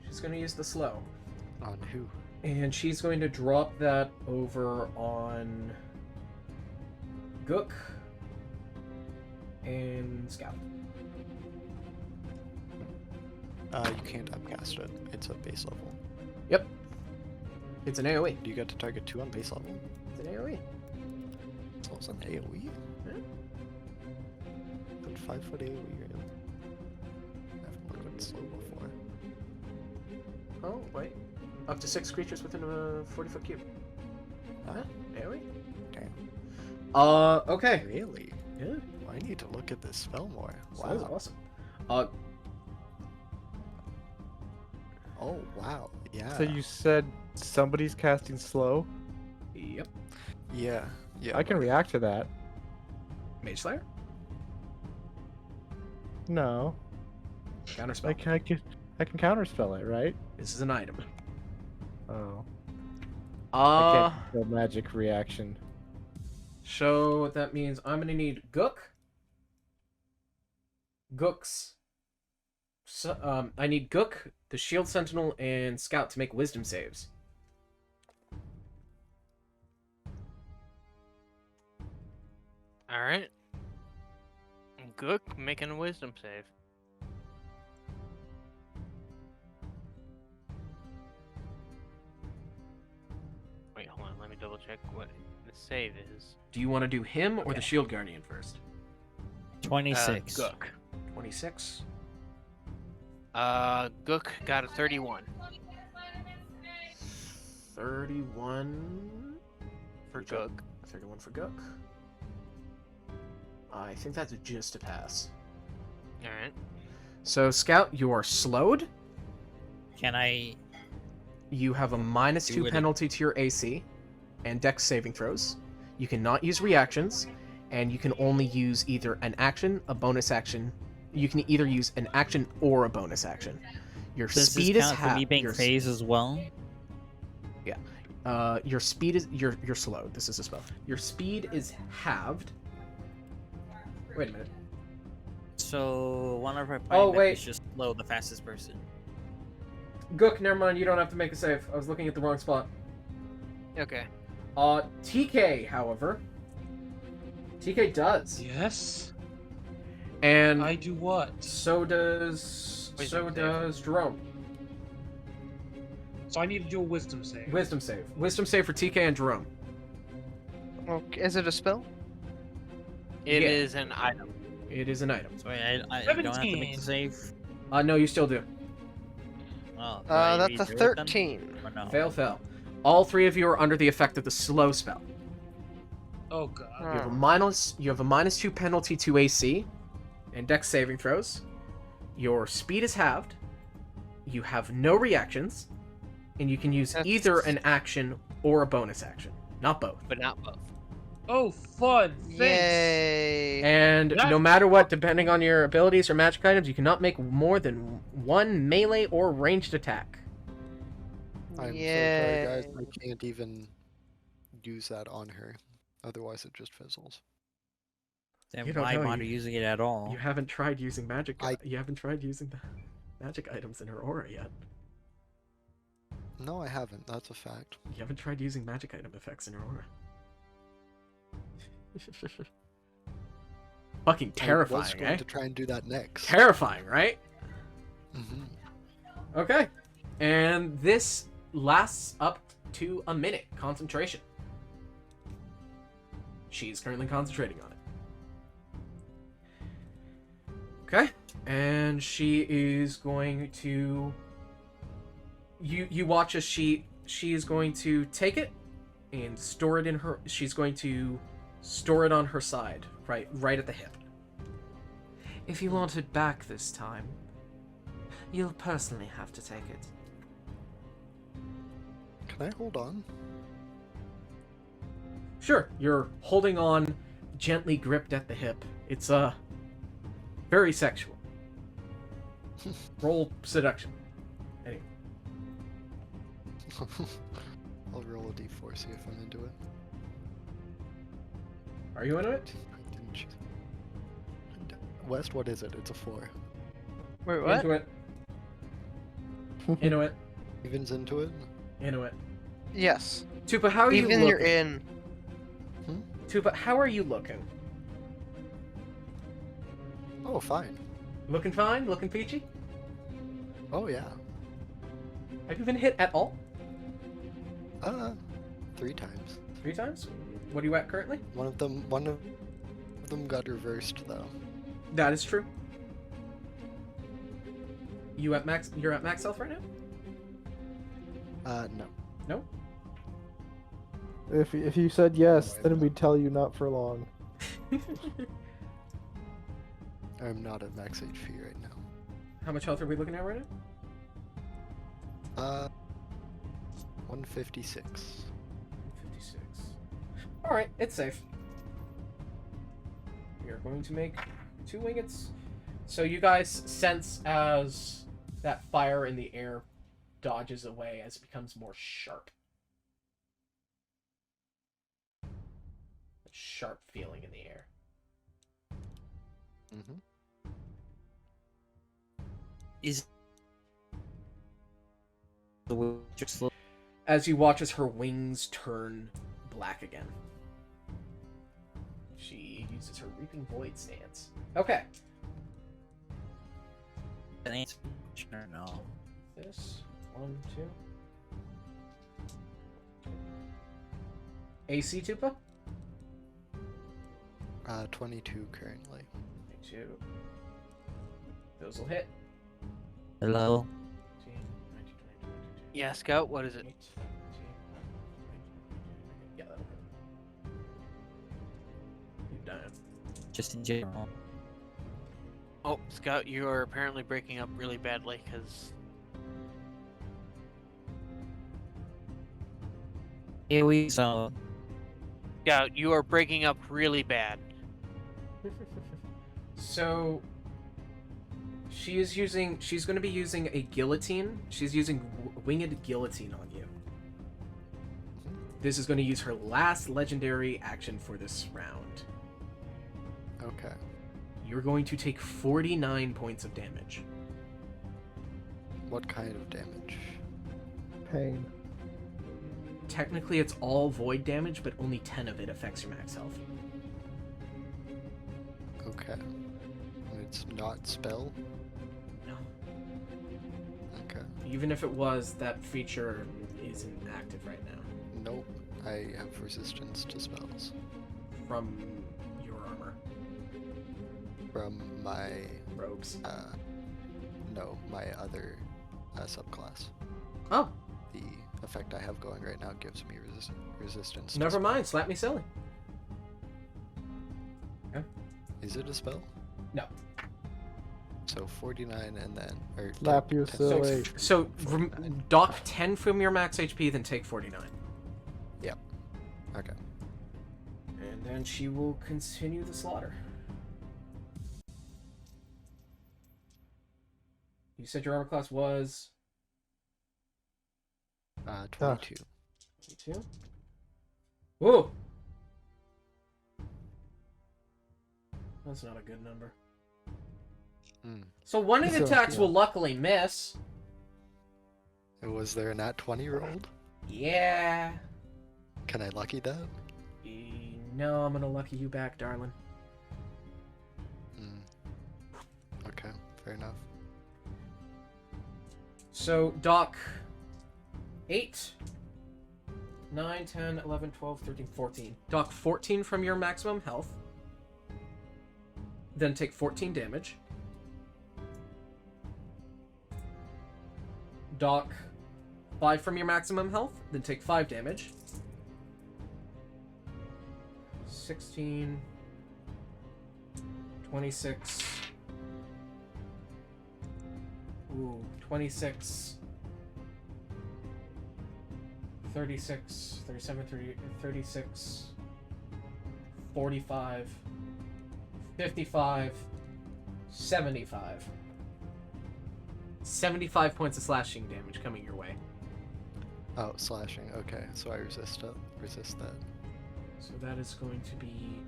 [SPEAKER 9] She's going to use the slow.
[SPEAKER 11] On who?
[SPEAKER 9] And she's going to drop that over on Gook and Scout.
[SPEAKER 11] You can't upcast it. It's a base level.
[SPEAKER 9] Yep. It's an AoE.
[SPEAKER 11] Do you get to target 2 on base level?
[SPEAKER 9] It's an AoE.
[SPEAKER 11] So it's an AoE?
[SPEAKER 9] Yeah.
[SPEAKER 11] Put 5-foot AoE in. I've looked at slow before.
[SPEAKER 9] Oh, wait. Up to 6 creatures within a 40-foot cube.
[SPEAKER 11] Huh?
[SPEAKER 9] AoE?
[SPEAKER 11] Damn.
[SPEAKER 9] Okay.
[SPEAKER 11] Really?
[SPEAKER 9] Yeah.
[SPEAKER 11] Well, I need to look at this spell more.
[SPEAKER 9] So that was
[SPEAKER 11] Wow.
[SPEAKER 9] awesome.
[SPEAKER 11] Oh, wow. Yeah.
[SPEAKER 4] So you said somebody's casting slow?
[SPEAKER 9] Yep.
[SPEAKER 11] Yeah. Yeah.
[SPEAKER 4] I can react to that.
[SPEAKER 9] Mage Slayer?
[SPEAKER 4] No.
[SPEAKER 9] Counterspell.
[SPEAKER 4] I can counterspell it, right?
[SPEAKER 9] This is an item.
[SPEAKER 4] Oh. I
[SPEAKER 9] Uh,
[SPEAKER 4] can't spell magic reaction.
[SPEAKER 9] so that means I'm gonna need Gook's. So, I need Gook, the Shield Sentinel, and Scout to make Wisdom saves.
[SPEAKER 5] All right. Gook making a wisdom save. Wait, hold on. Let me double check what the save is.
[SPEAKER 9] Do you want to do him or the Shield Guardian first?
[SPEAKER 8] 26.
[SPEAKER 5] Gook.
[SPEAKER 9] 26.
[SPEAKER 5] Gook got a 31.
[SPEAKER 9] 31
[SPEAKER 5] For Gook.
[SPEAKER 9] 31 for Gook. I think that's just a pass.
[SPEAKER 5] Alright.
[SPEAKER 9] So, Scout, you are slowed.
[SPEAKER 8] Can I?
[SPEAKER 9] You have a -2
[SPEAKER 8] Do it.
[SPEAKER 9] penalty to your AC and Dex saving throws. You cannot use reactions, and you can only use either an action, a bonus action. You can either use an action or a bonus action. Your
[SPEAKER 8] Does
[SPEAKER 9] speed
[SPEAKER 8] this
[SPEAKER 9] is
[SPEAKER 8] count for me being
[SPEAKER 9] your,
[SPEAKER 8] phased as well?
[SPEAKER 9] your speed is you're slowed. This is a spell. Your speed is halved. Wait a minute.
[SPEAKER 8] So one of our
[SPEAKER 9] Oh, wait.
[SPEAKER 8] is just slow the fastest person.
[SPEAKER 9] Gook, never mind. You don't have to make a save. I was looking at the wrong spot.
[SPEAKER 5] Okay.
[SPEAKER 9] TK, however, TK does,
[SPEAKER 2] Yes.
[SPEAKER 9] and
[SPEAKER 2] I do what?
[SPEAKER 9] so does
[SPEAKER 5] Wisdom save.
[SPEAKER 9] Jerome.
[SPEAKER 2] So I need to do a wisdom save.
[SPEAKER 9] Wisdom save for TK and Jerome.
[SPEAKER 6] Okay, is it a spell?
[SPEAKER 5] It
[SPEAKER 9] Yeah.
[SPEAKER 5] is an item.
[SPEAKER 9] It is an item.
[SPEAKER 8] So I don't have to make
[SPEAKER 2] 17.
[SPEAKER 8] the save.
[SPEAKER 9] No, you still do.
[SPEAKER 8] Oh, do I
[SPEAKER 6] That's a
[SPEAKER 8] redo it then?
[SPEAKER 6] 13.
[SPEAKER 8] Or no?
[SPEAKER 9] Fail. All 3 of you are under the effect of the slow spell.
[SPEAKER 2] Oh god.
[SPEAKER 9] You have a -2 penalty to AC and Dex saving throws. Your speed is halved. You have no reactions, and you can use either an action or a bonus action, not both.
[SPEAKER 5] But not both.
[SPEAKER 2] Oh, fun! Thanks.
[SPEAKER 6] Yay!
[SPEAKER 9] And
[SPEAKER 2] That-
[SPEAKER 9] no matter what, depending on your abilities or magic items, you cannot make more than one melee or ranged attack.
[SPEAKER 11] I'm so
[SPEAKER 6] Yay!
[SPEAKER 11] sorry, guys. I can't even use that on her. Otherwise, it just fizzles.
[SPEAKER 8] Then
[SPEAKER 9] You don't
[SPEAKER 8] why
[SPEAKER 9] know,
[SPEAKER 8] bother
[SPEAKER 9] you-
[SPEAKER 8] using it at all?
[SPEAKER 9] You haven't tried using magic.
[SPEAKER 11] I-
[SPEAKER 9] You haven't tried using the magic items in her aura yet.
[SPEAKER 11] No, I haven't. That's a fact.
[SPEAKER 9] You haven't tried using magic item effects in her aura. Fucking
[SPEAKER 11] I was
[SPEAKER 9] terrifying,
[SPEAKER 11] going
[SPEAKER 9] eh?
[SPEAKER 11] to try and do that next.
[SPEAKER 9] Terrifying, right?
[SPEAKER 11] hmm
[SPEAKER 9] Okay. And this lasts up to a minute. Concentration. She's currently concentrating on it. Okay. And she is going to... You watch as she is going to take it and store it in her... She's going to store it on her side, right at the hip. If you want it back this time, you'll personally have to take it.
[SPEAKER 11] Can I hold on?
[SPEAKER 9] Sure, you're holding on, gently gripped at the hip. It's very sexual. Roll seduction. Anyway.
[SPEAKER 11] I'll roll a d4, see if I'm into it.
[SPEAKER 9] Are you into it?
[SPEAKER 11] I didn't choose. West, what is it? It's a 4.
[SPEAKER 6] Wait, what?
[SPEAKER 9] Into it. Into it.
[SPEAKER 11] Even's into it?
[SPEAKER 9] Into it.
[SPEAKER 6] Yes.
[SPEAKER 9] Tupa, how are you
[SPEAKER 6] Even
[SPEAKER 9] looking?
[SPEAKER 6] you're in.
[SPEAKER 9] Tupa, how are you looking?
[SPEAKER 11] Oh, fine.
[SPEAKER 9] Looking fine? Looking peachy?
[SPEAKER 11] Oh, yeah.
[SPEAKER 9] Have you been hit at all?
[SPEAKER 11] 3 times.
[SPEAKER 9] 3 times? What are you at currently?
[SPEAKER 11] One of them got reversed, though.
[SPEAKER 9] That is true. You're at max health right now?
[SPEAKER 11] No.
[SPEAKER 9] No?
[SPEAKER 3] If you said yes, then we'd tell you not for long.
[SPEAKER 11] I'm not at max HP right now.
[SPEAKER 9] How much health are we looking at right now?
[SPEAKER 11] 156.
[SPEAKER 9] 56. Alright, it's safe. We are going to make 2 ingots. So you guys sense as that fire in the air dodges away as it becomes more sharp. A sharp feeling in the air.
[SPEAKER 11] Mm-hmm.
[SPEAKER 8] Is the waitress slow?
[SPEAKER 9] As you watch as her wings turn black again. She uses her Reaping Void stance. Okay.
[SPEAKER 8] Sure, no.
[SPEAKER 9] This. 1, 2. AC Tupa?
[SPEAKER 11] 22 currently.
[SPEAKER 9] 22. Those will hit.
[SPEAKER 8] Hello?
[SPEAKER 9] 18, 19, 20, 22,
[SPEAKER 5] Yeah, Scout, what is it?
[SPEAKER 9] 8, 19, yeah, that'll hit. You done.
[SPEAKER 8] Just in general.
[SPEAKER 5] Oh, Scout, you are apparently breaking up really badly, because...
[SPEAKER 8] Here we so
[SPEAKER 5] Scout, you are breaking up really bad.
[SPEAKER 9] So she's going to be using a guillotine. She's using winged guillotine on you. This is going to use her last legendary action for this round.
[SPEAKER 11] Okay.
[SPEAKER 9] You're going to take 49 points of damage.
[SPEAKER 11] What kind of damage?
[SPEAKER 3] Pain.
[SPEAKER 9] Technically, it's all void damage, but only 10 of it affects your max health.
[SPEAKER 11] Okay. It's not spell?
[SPEAKER 9] No.
[SPEAKER 11] Okay.
[SPEAKER 9] Even if it was, that feature isn't active right now.
[SPEAKER 11] Nope. I have resistance to spells.
[SPEAKER 9] From your armor.
[SPEAKER 11] From my...
[SPEAKER 9] Robes.
[SPEAKER 11] No, my other subclass.
[SPEAKER 9] Oh,
[SPEAKER 11] The effect I have going right now gives me resistance. to
[SPEAKER 9] never
[SPEAKER 11] spell.
[SPEAKER 9] mind. Slap me silly.
[SPEAKER 11] Is it a spell?
[SPEAKER 9] No.
[SPEAKER 11] So 49 and then... Or
[SPEAKER 3] Slap you
[SPEAKER 11] 10.
[SPEAKER 3] silly.
[SPEAKER 9] So dock 10 from your max HP, then take 49.
[SPEAKER 11] Okay.
[SPEAKER 9] And And she will continue the slaughter. You said your armor class was
[SPEAKER 11] 22.
[SPEAKER 9] 22? Whoa! That's not a good number.
[SPEAKER 11] Hmm.
[SPEAKER 9] So one of the
[SPEAKER 3] So,
[SPEAKER 9] attacks
[SPEAKER 3] yeah.
[SPEAKER 9] will luckily miss.
[SPEAKER 11] Was there a nat 20 rolled?
[SPEAKER 9] Yeah.
[SPEAKER 11] Can I lucky that?
[SPEAKER 9] No, I'm gonna lucky you back, darling.
[SPEAKER 11] Okay, fair enough.
[SPEAKER 9] So, Doc, 8, 9, 10, 11, 12, 13, 14. Doc, 14 from your maximum health. Then take 14 damage. Doc, 5 from your maximum health. Then take 5 damage. 16, 26. Ooh, 26, 36, 37, 30, 36, 45, 55, 75. 75 points of slashing damage coming your way.
[SPEAKER 11] Oh, slashing. Okay, so I resist it. Resist that.
[SPEAKER 9] So that is going to be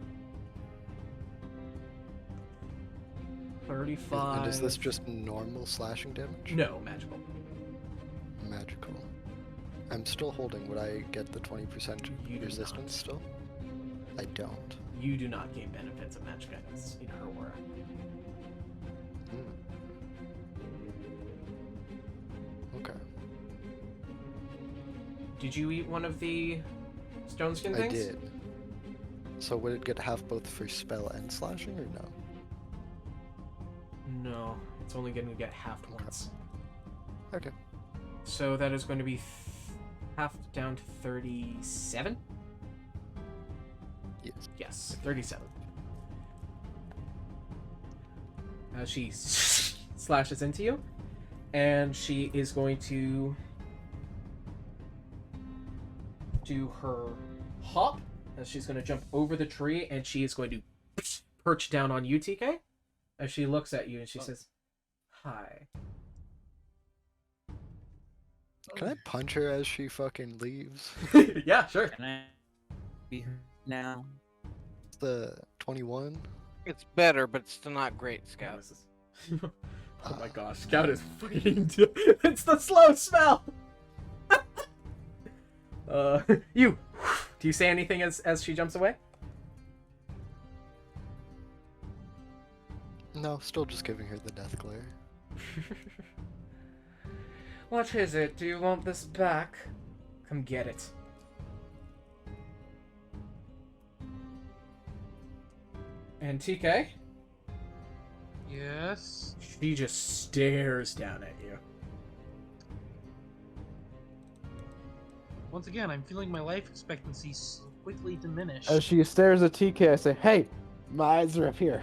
[SPEAKER 9] 35.
[SPEAKER 11] And is this just normal slashing damage?
[SPEAKER 9] No, magical.
[SPEAKER 11] Magical. I'm still holding. Would I get the 20%
[SPEAKER 9] You do
[SPEAKER 11] resistance still? I don't.
[SPEAKER 9] You do not gain benefits of magic items in her aura.
[SPEAKER 11] Okay.
[SPEAKER 9] Did you eat one of the stone skin
[SPEAKER 11] I
[SPEAKER 9] things?
[SPEAKER 11] did. So would it get half both for spell and slashing, or no?
[SPEAKER 9] No, it's only going to get halved once.
[SPEAKER 11] Okay.
[SPEAKER 9] So that is going to be half down to 37?
[SPEAKER 11] Yes.
[SPEAKER 9] Yes, 37. She slashes into you, and she is going to do her hop, and she's going to jump over the tree, and she is going to perch down on you, TK, as she looks at you, and she says, "Hi."
[SPEAKER 11] Can I punch her as she fucking leaves?
[SPEAKER 9] Yeah, sure.
[SPEAKER 8] Can I be now?
[SPEAKER 11] It's the 21.
[SPEAKER 5] It's better, but it's still not great, Scout.
[SPEAKER 9] Oh my gosh, Scout is fucking. It's the slow smell. You. Do you say anything as she jumps away?
[SPEAKER 11] No, still just giving her the death glare.
[SPEAKER 9] What is it? Do you want this back? Come get it. And TK?
[SPEAKER 2] Yes.
[SPEAKER 9] She just stares down at you.
[SPEAKER 2] Once again, I'm feeling my life expectancy quickly diminish.
[SPEAKER 3] As she stares at TK, I say, "Hey, my eyes are up here."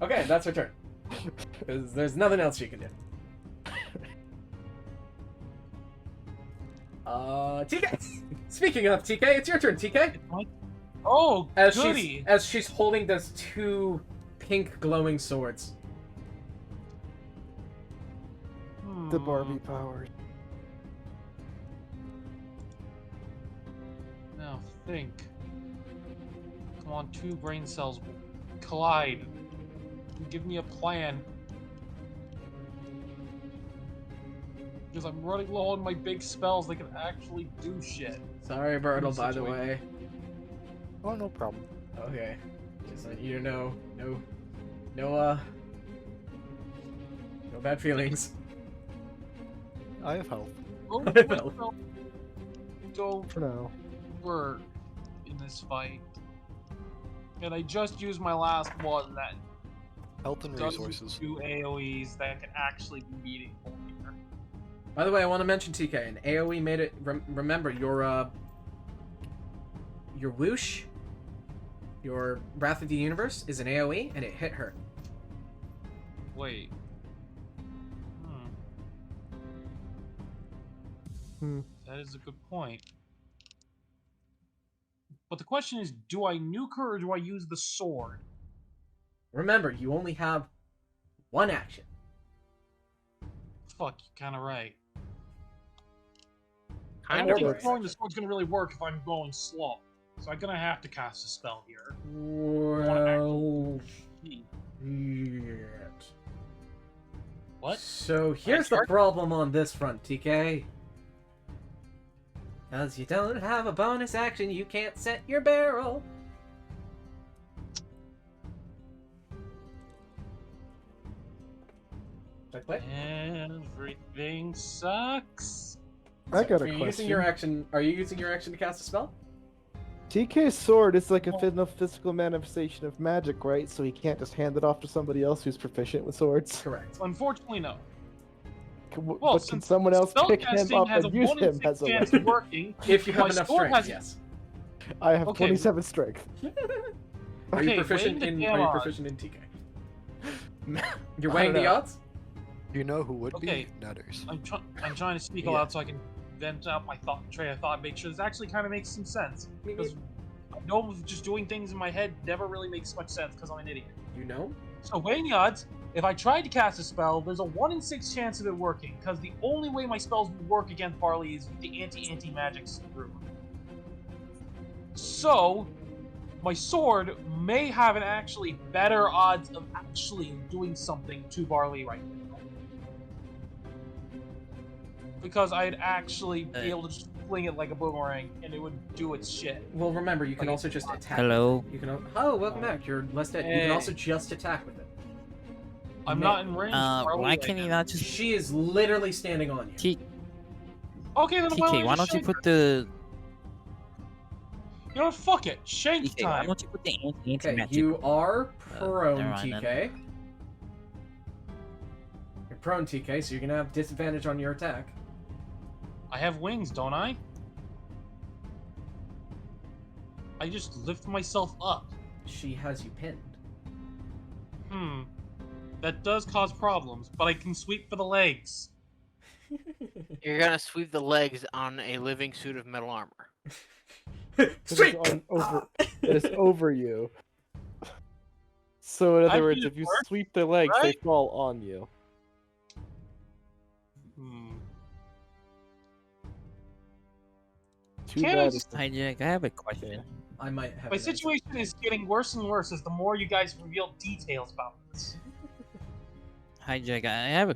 [SPEAKER 9] Okay, that's her turn. 'Cause there's nothing else she can do. TK! Speaking of TK, it's your turn, TK!
[SPEAKER 2] Oh,
[SPEAKER 9] As
[SPEAKER 2] goody!
[SPEAKER 9] she's holding those two pink glowing swords.
[SPEAKER 3] The Barbie powers.
[SPEAKER 2] Now think. Come on, two brain cells collide. Give me a plan. Because I'm running low on my big spells that can actually do shit.
[SPEAKER 9] Sorry, Bertle, by the way.
[SPEAKER 11] Oh, no problem.
[SPEAKER 9] Okay. Just let you know, no bad feelings.
[SPEAKER 11] I have health.
[SPEAKER 2] Oh,
[SPEAKER 9] I know.
[SPEAKER 2] well, don't
[SPEAKER 3] For now.
[SPEAKER 2] work in this fight. And I just used my last one that
[SPEAKER 11] Health and
[SPEAKER 2] does
[SPEAKER 11] resources.
[SPEAKER 2] do AoEs that can actually be meaningful here.
[SPEAKER 9] By the way, I want to mention TK, and AoE made it. Remember your whoosh, your Wrath of the Universe is an AoE, and it hit her.
[SPEAKER 2] Wait.
[SPEAKER 3] Hmm.
[SPEAKER 2] That is a good point. But the question is, do I nuke her or do I use the sword?
[SPEAKER 9] Remember, you only have one action.
[SPEAKER 2] Fuck, you're kind of right. I
[SPEAKER 5] Kind
[SPEAKER 2] don't
[SPEAKER 5] of
[SPEAKER 2] think
[SPEAKER 5] right.
[SPEAKER 2] throwing the sword's gonna really work if I'm going slow. So I'm gonna have to cast a spell here.
[SPEAKER 9] Well,
[SPEAKER 2] Actually-
[SPEAKER 9] shit.
[SPEAKER 2] What?
[SPEAKER 9] So here's the
[SPEAKER 2] charge?
[SPEAKER 9] problem on this front, TK. Because you don't have a bonus action, you can't set your barrel. Should I play?
[SPEAKER 2] Everything sucks.
[SPEAKER 3] I got
[SPEAKER 9] Are
[SPEAKER 3] a
[SPEAKER 9] you
[SPEAKER 3] question.
[SPEAKER 9] using your action? Are you using your action to cast a spell?
[SPEAKER 3] TK's sword is like a physical manifestation of magic, right? So he can't just hand it off to somebody else who's proficient with swords.
[SPEAKER 9] Correct.
[SPEAKER 2] Unfortunately, no.
[SPEAKER 3] Well,
[SPEAKER 2] Well,
[SPEAKER 3] but can
[SPEAKER 2] since
[SPEAKER 3] someone else pick him
[SPEAKER 2] spellcasting
[SPEAKER 3] up
[SPEAKER 2] has
[SPEAKER 3] and
[SPEAKER 2] a
[SPEAKER 3] use
[SPEAKER 2] 1 in
[SPEAKER 3] him
[SPEAKER 2] 6
[SPEAKER 3] as a
[SPEAKER 2] chance
[SPEAKER 3] weapon?
[SPEAKER 2] of working.
[SPEAKER 9] If you have
[SPEAKER 2] My
[SPEAKER 9] enough
[SPEAKER 2] sword
[SPEAKER 9] strength,
[SPEAKER 2] has-
[SPEAKER 9] yes.
[SPEAKER 3] I have
[SPEAKER 2] Okay.
[SPEAKER 3] 27 strength.
[SPEAKER 9] Are you
[SPEAKER 2] Okay,
[SPEAKER 9] proficient
[SPEAKER 2] weighing the
[SPEAKER 9] in? Are you
[SPEAKER 2] damn
[SPEAKER 9] proficient in TK? You're
[SPEAKER 11] I
[SPEAKER 9] weighing
[SPEAKER 11] don't
[SPEAKER 9] the
[SPEAKER 11] know.
[SPEAKER 9] odds.
[SPEAKER 11] Do you know who would
[SPEAKER 2] Okay.
[SPEAKER 11] be? Nutters.
[SPEAKER 2] I'm trying to speak
[SPEAKER 9] Yeah.
[SPEAKER 2] aloud so I can vent out my train of thought, make sure this actually kind of makes some sense. Because I know just doing things in my head never really makes much sense because I'm an idiot.
[SPEAKER 9] You know?
[SPEAKER 2] So weighing the odds, if I tried to cast a spell, there's a 1 in 6 chance of it working, because the only way my spells would work against Barley is with the anti-magic rune. So, my sword may have an actually better odds of actually doing something to Barley right now. Because I'd actually be able to just fling it like a boomerang, and it would do its shit.
[SPEAKER 9] Well, remember, you can
[SPEAKER 2] Like-
[SPEAKER 9] also just attack.
[SPEAKER 8] Hello.
[SPEAKER 9] With it. You can. Oh, welcome back. You're less dead. You can also
[SPEAKER 2] Hey.
[SPEAKER 9] just attack with it.
[SPEAKER 2] I'm
[SPEAKER 9] Ma-
[SPEAKER 2] not in range. of Barley
[SPEAKER 8] Why
[SPEAKER 2] right
[SPEAKER 8] can
[SPEAKER 2] now.
[SPEAKER 8] you not just
[SPEAKER 9] She is literally standing on you.
[SPEAKER 2] Okay, then
[SPEAKER 8] TK? Why don't you put the
[SPEAKER 2] You know what? Fuck it. Shank
[SPEAKER 8] TK? Why
[SPEAKER 2] time.
[SPEAKER 8] don't you put the
[SPEAKER 9] Okay,
[SPEAKER 8] anti-magic?
[SPEAKER 9] you are prone,
[SPEAKER 8] never mind then.
[SPEAKER 9] TK. You're prone, TK, so you're gonna have disadvantage on your attack.
[SPEAKER 2] I have wings, don't I? I just lift myself up.
[SPEAKER 9] She has you pinned.
[SPEAKER 2] That does cause problems, but I can sweep for the legs.
[SPEAKER 5] You're gonna sweep the legs on a living suit of metal armor.
[SPEAKER 9] Sweet.
[SPEAKER 3] It is over you. So in
[SPEAKER 2] I
[SPEAKER 3] other words,
[SPEAKER 2] mean,
[SPEAKER 3] if you
[SPEAKER 2] it works,
[SPEAKER 3] sweep their legs,
[SPEAKER 2] right?
[SPEAKER 3] they fall on you. Too
[SPEAKER 2] Can I
[SPEAKER 3] bad.
[SPEAKER 2] just-
[SPEAKER 8] Hijack, I have a question.
[SPEAKER 9] I might have.
[SPEAKER 2] My
[SPEAKER 9] an answer.
[SPEAKER 2] situation is getting worse and worse as the more you guys reveal details about this.
[SPEAKER 8] Hijack, I have a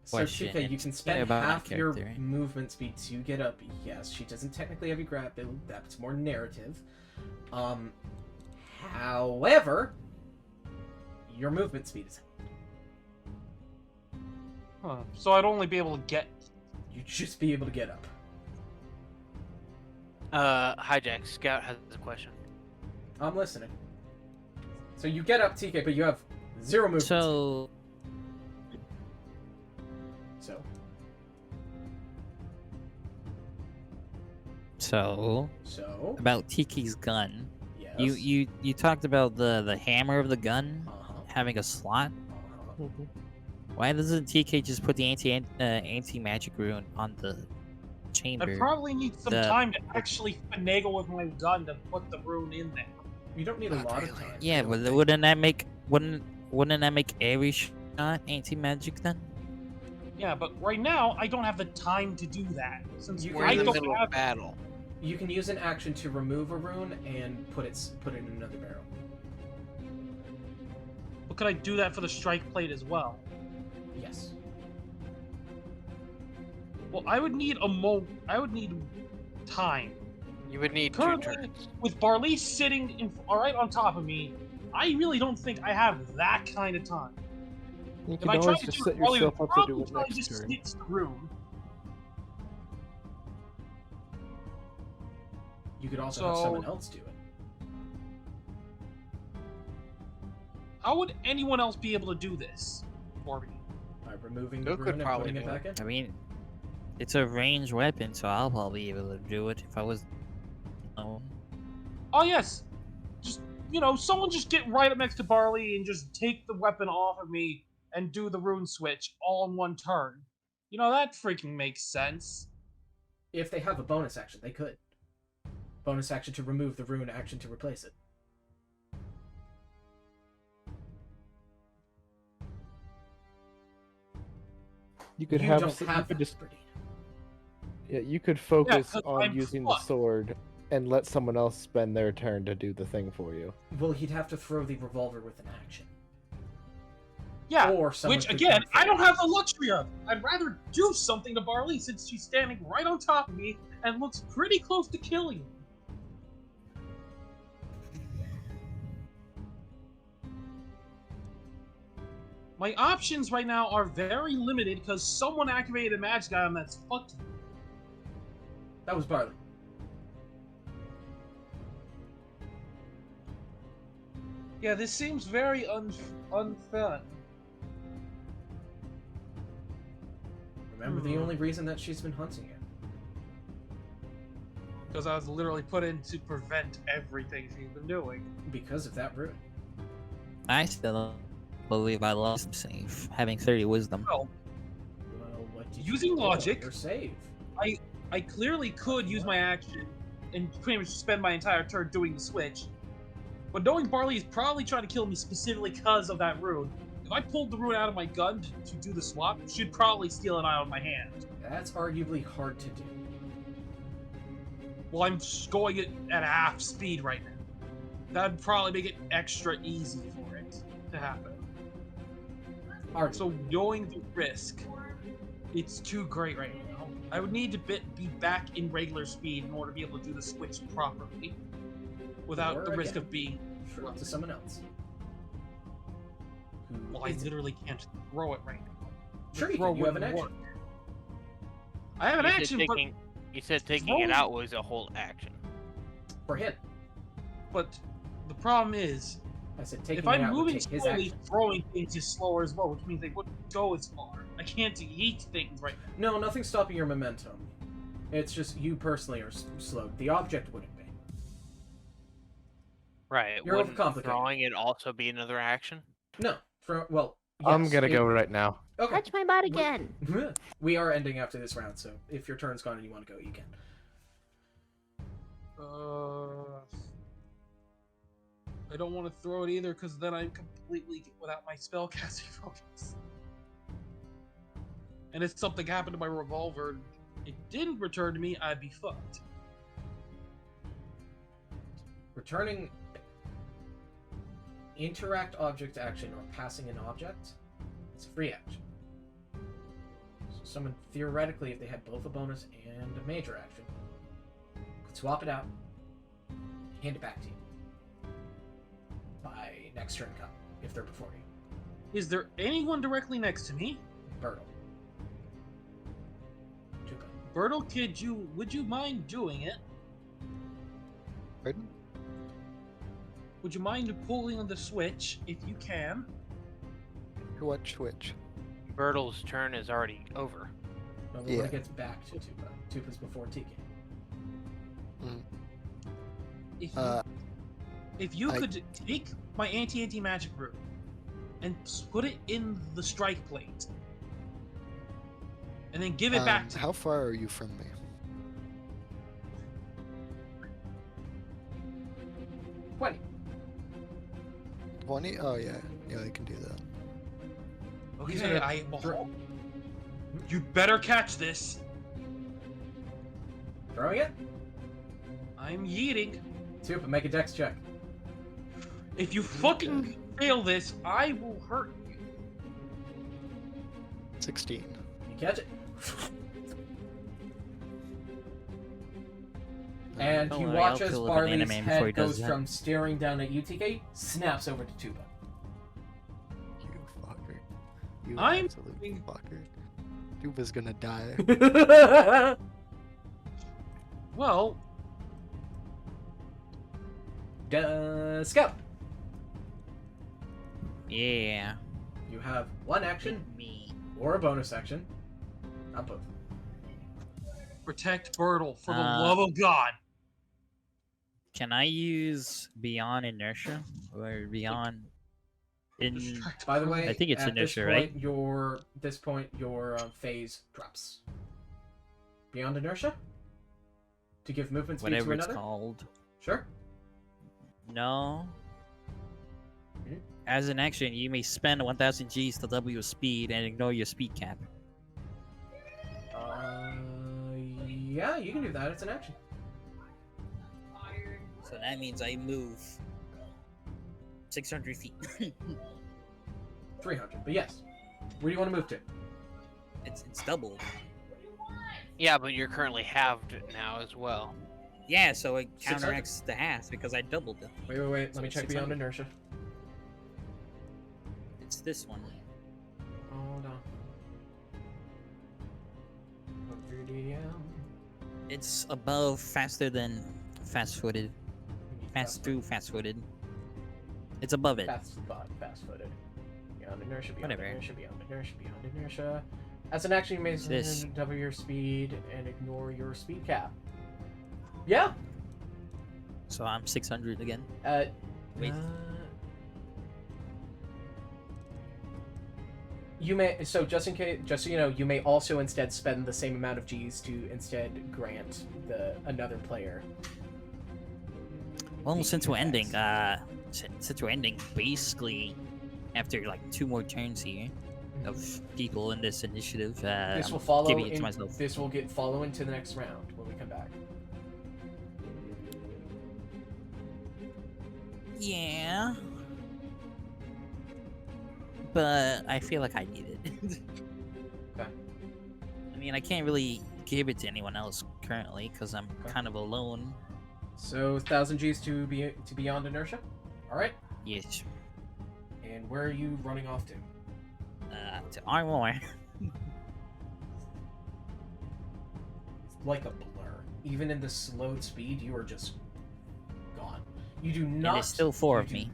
[SPEAKER 9] So
[SPEAKER 8] question.
[SPEAKER 9] TK, you
[SPEAKER 8] It's
[SPEAKER 9] can spend
[SPEAKER 8] about my
[SPEAKER 9] half your
[SPEAKER 8] character.
[SPEAKER 9] movement speed to get up. Yes, she doesn't technically have you grab build. That's more narrative. However, your movement speed is.
[SPEAKER 2] So I'd only be able to get.
[SPEAKER 9] You'd just be able to get up.
[SPEAKER 5] Hijack, Scout has a question.
[SPEAKER 9] I'm listening. So you get up, TK, but you have 0 movement.
[SPEAKER 8] So
[SPEAKER 9] speed. So
[SPEAKER 8] about Tiki's gun.
[SPEAKER 9] yes.
[SPEAKER 8] You talked about the hammer of the gun
[SPEAKER 9] Uh-huh.
[SPEAKER 8] having a slot.
[SPEAKER 9] Uh-huh.
[SPEAKER 8] Why doesn't TK just put the anti magic rune on the chamber?
[SPEAKER 2] I'd probably need some
[SPEAKER 8] The-
[SPEAKER 2] time to actually finagle with my gun to put the rune in there.
[SPEAKER 9] You don't need a lot of time.
[SPEAKER 8] Yeah, but wouldn't that make every shot anti magic then?
[SPEAKER 2] Yeah, but right now I don't have the time to do that since
[SPEAKER 9] You
[SPEAKER 5] We're
[SPEAKER 2] I
[SPEAKER 5] in the
[SPEAKER 2] don't
[SPEAKER 5] middle of
[SPEAKER 2] have.
[SPEAKER 5] battle.
[SPEAKER 9] You can use an action to remove a rune and put it in another barrel.
[SPEAKER 2] But could I do that for the strike plate as well?
[SPEAKER 9] Yes.
[SPEAKER 2] Well, I would need I would need time.
[SPEAKER 5] You would need 2
[SPEAKER 2] Currently,
[SPEAKER 5] turns.
[SPEAKER 2] with Barley sitting right on top of me, I really don't think I have that kind of time.
[SPEAKER 3] You
[SPEAKER 2] If
[SPEAKER 3] can
[SPEAKER 2] I try
[SPEAKER 3] always
[SPEAKER 2] to
[SPEAKER 3] just
[SPEAKER 2] do
[SPEAKER 3] set
[SPEAKER 2] it, Barley would
[SPEAKER 3] yourself up to do
[SPEAKER 2] probably
[SPEAKER 3] it
[SPEAKER 2] try
[SPEAKER 3] next
[SPEAKER 2] just
[SPEAKER 3] turn.
[SPEAKER 2] snitch the room.
[SPEAKER 9] You could also have
[SPEAKER 2] So-
[SPEAKER 9] someone else do it.
[SPEAKER 2] How would anyone else be able to do this for me?
[SPEAKER 9] By removing the
[SPEAKER 5] Who could
[SPEAKER 9] rune and
[SPEAKER 5] probably
[SPEAKER 9] putting it
[SPEAKER 5] do
[SPEAKER 9] back in.
[SPEAKER 8] I mean, it's a ranged weapon, so I'll probably be able to do it if I was. Oh,
[SPEAKER 2] Oh yes, just someone just get right up next to Barley and just take the weapon off of me and do the rune switch all in one turn. That freaking makes sense.
[SPEAKER 9] If they have a bonus action, they could. bonus action to remove the rune, action to replace it.
[SPEAKER 3] You could
[SPEAKER 9] You
[SPEAKER 3] have,
[SPEAKER 9] don't
[SPEAKER 3] you
[SPEAKER 9] have
[SPEAKER 3] could
[SPEAKER 9] that,
[SPEAKER 3] just
[SPEAKER 9] Berdine.
[SPEAKER 3] yeah, you could focus
[SPEAKER 2] 'cause
[SPEAKER 3] on
[SPEAKER 2] I'm
[SPEAKER 3] using the
[SPEAKER 2] fucked.
[SPEAKER 3] sword and let someone else spend their turn to do the thing for you.
[SPEAKER 9] Well, he'd have to throw the revolver with an action.
[SPEAKER 2] Yeah,
[SPEAKER 9] Or someone
[SPEAKER 2] which
[SPEAKER 9] could
[SPEAKER 2] again,
[SPEAKER 9] come
[SPEAKER 2] I don't
[SPEAKER 9] forward.
[SPEAKER 2] have the luxury of. I'd rather do something to Barley since she's standing right on top of me and looks pretty close to killing me. My options right now are very limited because someone activated a magic item that's fucked me.
[SPEAKER 9] That was Barley.
[SPEAKER 2] Yeah, this seems very unfun.
[SPEAKER 9] Remember the only reason that she's been hunting you.
[SPEAKER 2] Because I was literally put in to prevent everything she's been doing.
[SPEAKER 9] Because of that rune.
[SPEAKER 8] I still believe I lost some save, having 30 wisdom.
[SPEAKER 2] Well,
[SPEAKER 9] Well, what did
[SPEAKER 2] Using
[SPEAKER 9] you roll?
[SPEAKER 2] logic-
[SPEAKER 9] Your save.
[SPEAKER 2] I clearly could use my action and pretty much spend my entire turn doing the switch. But knowing Barley is probably trying to kill me specifically because of that rune, if I pulled the rune out of my gun to do the swap, she'd probably steal it out of my hand.
[SPEAKER 9] That's arguably hard to do.
[SPEAKER 2] Well, I'm going at half speed right now. That'd probably make it extra easy for it to happen.
[SPEAKER 9] Arguably.
[SPEAKER 2] So knowing the risk, it's too great right now. I would need to be back in regular speed in order to be able to do the switch properly, without
[SPEAKER 9] Or
[SPEAKER 2] the risk
[SPEAKER 9] again,
[SPEAKER 2] of being.
[SPEAKER 9] throw it to someone else. Who
[SPEAKER 2] Well, I
[SPEAKER 9] is it?
[SPEAKER 2] literally can't throw it right now. The
[SPEAKER 9] Sure you
[SPEAKER 2] throw
[SPEAKER 9] can. You have an
[SPEAKER 2] wouldn't
[SPEAKER 9] action.
[SPEAKER 2] work. I have an
[SPEAKER 5] You said
[SPEAKER 2] action,
[SPEAKER 5] taking, you said taking it
[SPEAKER 2] throwing-
[SPEAKER 5] out was a whole action.
[SPEAKER 9] For him.
[SPEAKER 2] but the problem is,
[SPEAKER 9] I said taking
[SPEAKER 2] if
[SPEAKER 9] it
[SPEAKER 2] I'm
[SPEAKER 9] out would
[SPEAKER 2] moving
[SPEAKER 9] take his
[SPEAKER 2] slowly,
[SPEAKER 9] action.
[SPEAKER 2] throwing things is slower as well, which means they wouldn't go as far. I can't yeet things right now.
[SPEAKER 9] No, nothing's stopping your momentum. It's just you personally are slowed. The object wouldn't be.
[SPEAKER 5] Right.
[SPEAKER 9] You're
[SPEAKER 5] Wouldn't
[SPEAKER 9] overcomplicating.
[SPEAKER 5] throwing it also be another action?
[SPEAKER 9] No. Well,
[SPEAKER 4] I'm
[SPEAKER 9] yes,
[SPEAKER 4] gonna
[SPEAKER 9] it-
[SPEAKER 4] go right now.
[SPEAKER 9] Okay.
[SPEAKER 10] Touch my butt again.
[SPEAKER 9] We are ending after this round, so if your turn's gone and you want to go, you can.
[SPEAKER 2] I don't want to throw it either, because then I'm completely without my spellcasting focus. And if something happened to my revolver, it didn't return to me, I'd be fucked.
[SPEAKER 9] Returning interact object action or passing an object, it's a free action. So someone theoretically, if they had both a bonus and a major action, could swap it out, hand it back to you by next turn come, if they're before you.
[SPEAKER 2] Is there anyone directly next to me?
[SPEAKER 9] Bertle. Tuka.
[SPEAKER 2] Bertle, would you mind doing it?
[SPEAKER 11] Pardon?
[SPEAKER 2] Would you mind pulling on the switch if you can?
[SPEAKER 11] What switch?
[SPEAKER 5] Bertle's turn is already over.
[SPEAKER 9] No, but when it gets back to Tupa. Tupa's before TK.
[SPEAKER 2] If you
[SPEAKER 11] I-
[SPEAKER 2] could take my anti-magic room and put it in the strike plate, and then give it back to
[SPEAKER 11] How far are you from me?
[SPEAKER 9] Twenty.
[SPEAKER 11] 20? Oh yeah, yeah, I can do that.
[SPEAKER 9] He's
[SPEAKER 2] Okay,
[SPEAKER 9] gonna
[SPEAKER 2] you better catch this.
[SPEAKER 9] Throwing it?
[SPEAKER 2] I'm yeeting.
[SPEAKER 9] Tupa, make a dex check.
[SPEAKER 2] If you fucking fail this, I will hurt you.
[SPEAKER 11] 16.
[SPEAKER 9] You catch it. And
[SPEAKER 8] Don't
[SPEAKER 9] you
[SPEAKER 8] worry,
[SPEAKER 9] watch
[SPEAKER 8] I'll
[SPEAKER 9] as
[SPEAKER 8] fill up an
[SPEAKER 9] Barley's
[SPEAKER 8] anime before
[SPEAKER 9] head
[SPEAKER 8] he does
[SPEAKER 9] goes
[SPEAKER 8] that.
[SPEAKER 9] from staring down at UTK, snaps over to Tupa.
[SPEAKER 11] You fucker. You
[SPEAKER 2] I'm
[SPEAKER 11] absolute fucker. Tuba's gonna die.
[SPEAKER 2] Well,
[SPEAKER 9] Scout.
[SPEAKER 8] Yeah.
[SPEAKER 9] You have one action
[SPEAKER 8] Me.
[SPEAKER 9] or a bonus action. Not both.
[SPEAKER 2] protect Bertle for the
[SPEAKER 8] Uh,
[SPEAKER 2] love of God.
[SPEAKER 8] Can I use Beyond Inertia or Beyond?
[SPEAKER 9] By the way,
[SPEAKER 8] I think it's
[SPEAKER 9] at
[SPEAKER 8] inertia,
[SPEAKER 9] this point, your phase drops. Beyond inertia? To give movement speed
[SPEAKER 8] whatever
[SPEAKER 9] to
[SPEAKER 8] it's
[SPEAKER 9] another?
[SPEAKER 8] called.
[SPEAKER 9] Sure.
[SPEAKER 8] No.
[SPEAKER 9] Hmm?
[SPEAKER 8] As an action, you may spend 1,000 Gs to double your speed and ignore your speed cap.
[SPEAKER 9] Yeah, you can do that. It's an action.
[SPEAKER 8] So that means I move 600 feet.
[SPEAKER 9] 300, but yes. Where do you want to move to?
[SPEAKER 8] It's doubled.
[SPEAKER 5] Yeah, but you're currently halved now as well.
[SPEAKER 8] Yeah, so it
[SPEAKER 9] 600?
[SPEAKER 8] counteracts the half because I doubled it.
[SPEAKER 9] Wait. Let me
[SPEAKER 8] So
[SPEAKER 9] check beyond
[SPEAKER 8] 600.
[SPEAKER 9] inertia.
[SPEAKER 8] It's this one.
[SPEAKER 9] Hold on.
[SPEAKER 8] It's above faster than fast-footed. Fast-footed. It's above it.
[SPEAKER 9] Fast-footed. Beyond inertia, beyond
[SPEAKER 8] Whatever.
[SPEAKER 9] inertia, beyond inertia, beyond inertia. As an action, you may
[SPEAKER 8] This.
[SPEAKER 9] double your speed and ignore your speed cap. Yeah.
[SPEAKER 8] So I'm 600 again. Wait.
[SPEAKER 9] You may just so you know, you may also instead spend the same amount of G's to instead grant another player.
[SPEAKER 8] Well,
[SPEAKER 9] the
[SPEAKER 8] since we're ending,
[SPEAKER 9] effects.
[SPEAKER 8] since we're ending basically after like 2 more turns here of people in this initiative,
[SPEAKER 9] This
[SPEAKER 8] I'm
[SPEAKER 9] will follow.
[SPEAKER 8] giving it to myself.
[SPEAKER 9] This will follow into the next round when we come back.
[SPEAKER 8] Yeah. But I feel like I need it.
[SPEAKER 9] Okay.
[SPEAKER 8] I mean, I can't really give it to anyone else currently because I'm
[SPEAKER 9] Okay.
[SPEAKER 8] kind of alone.
[SPEAKER 9] So 1,000 G's to beyond inertia. All right.
[SPEAKER 8] Yes.
[SPEAKER 9] And where are you running off to?
[SPEAKER 8] To Armor.
[SPEAKER 9] It's like a blur. Even in the slowed speed, you are just gone. You do not.
[SPEAKER 8] And there's still 4
[SPEAKER 9] you
[SPEAKER 8] of
[SPEAKER 9] do-
[SPEAKER 8] me.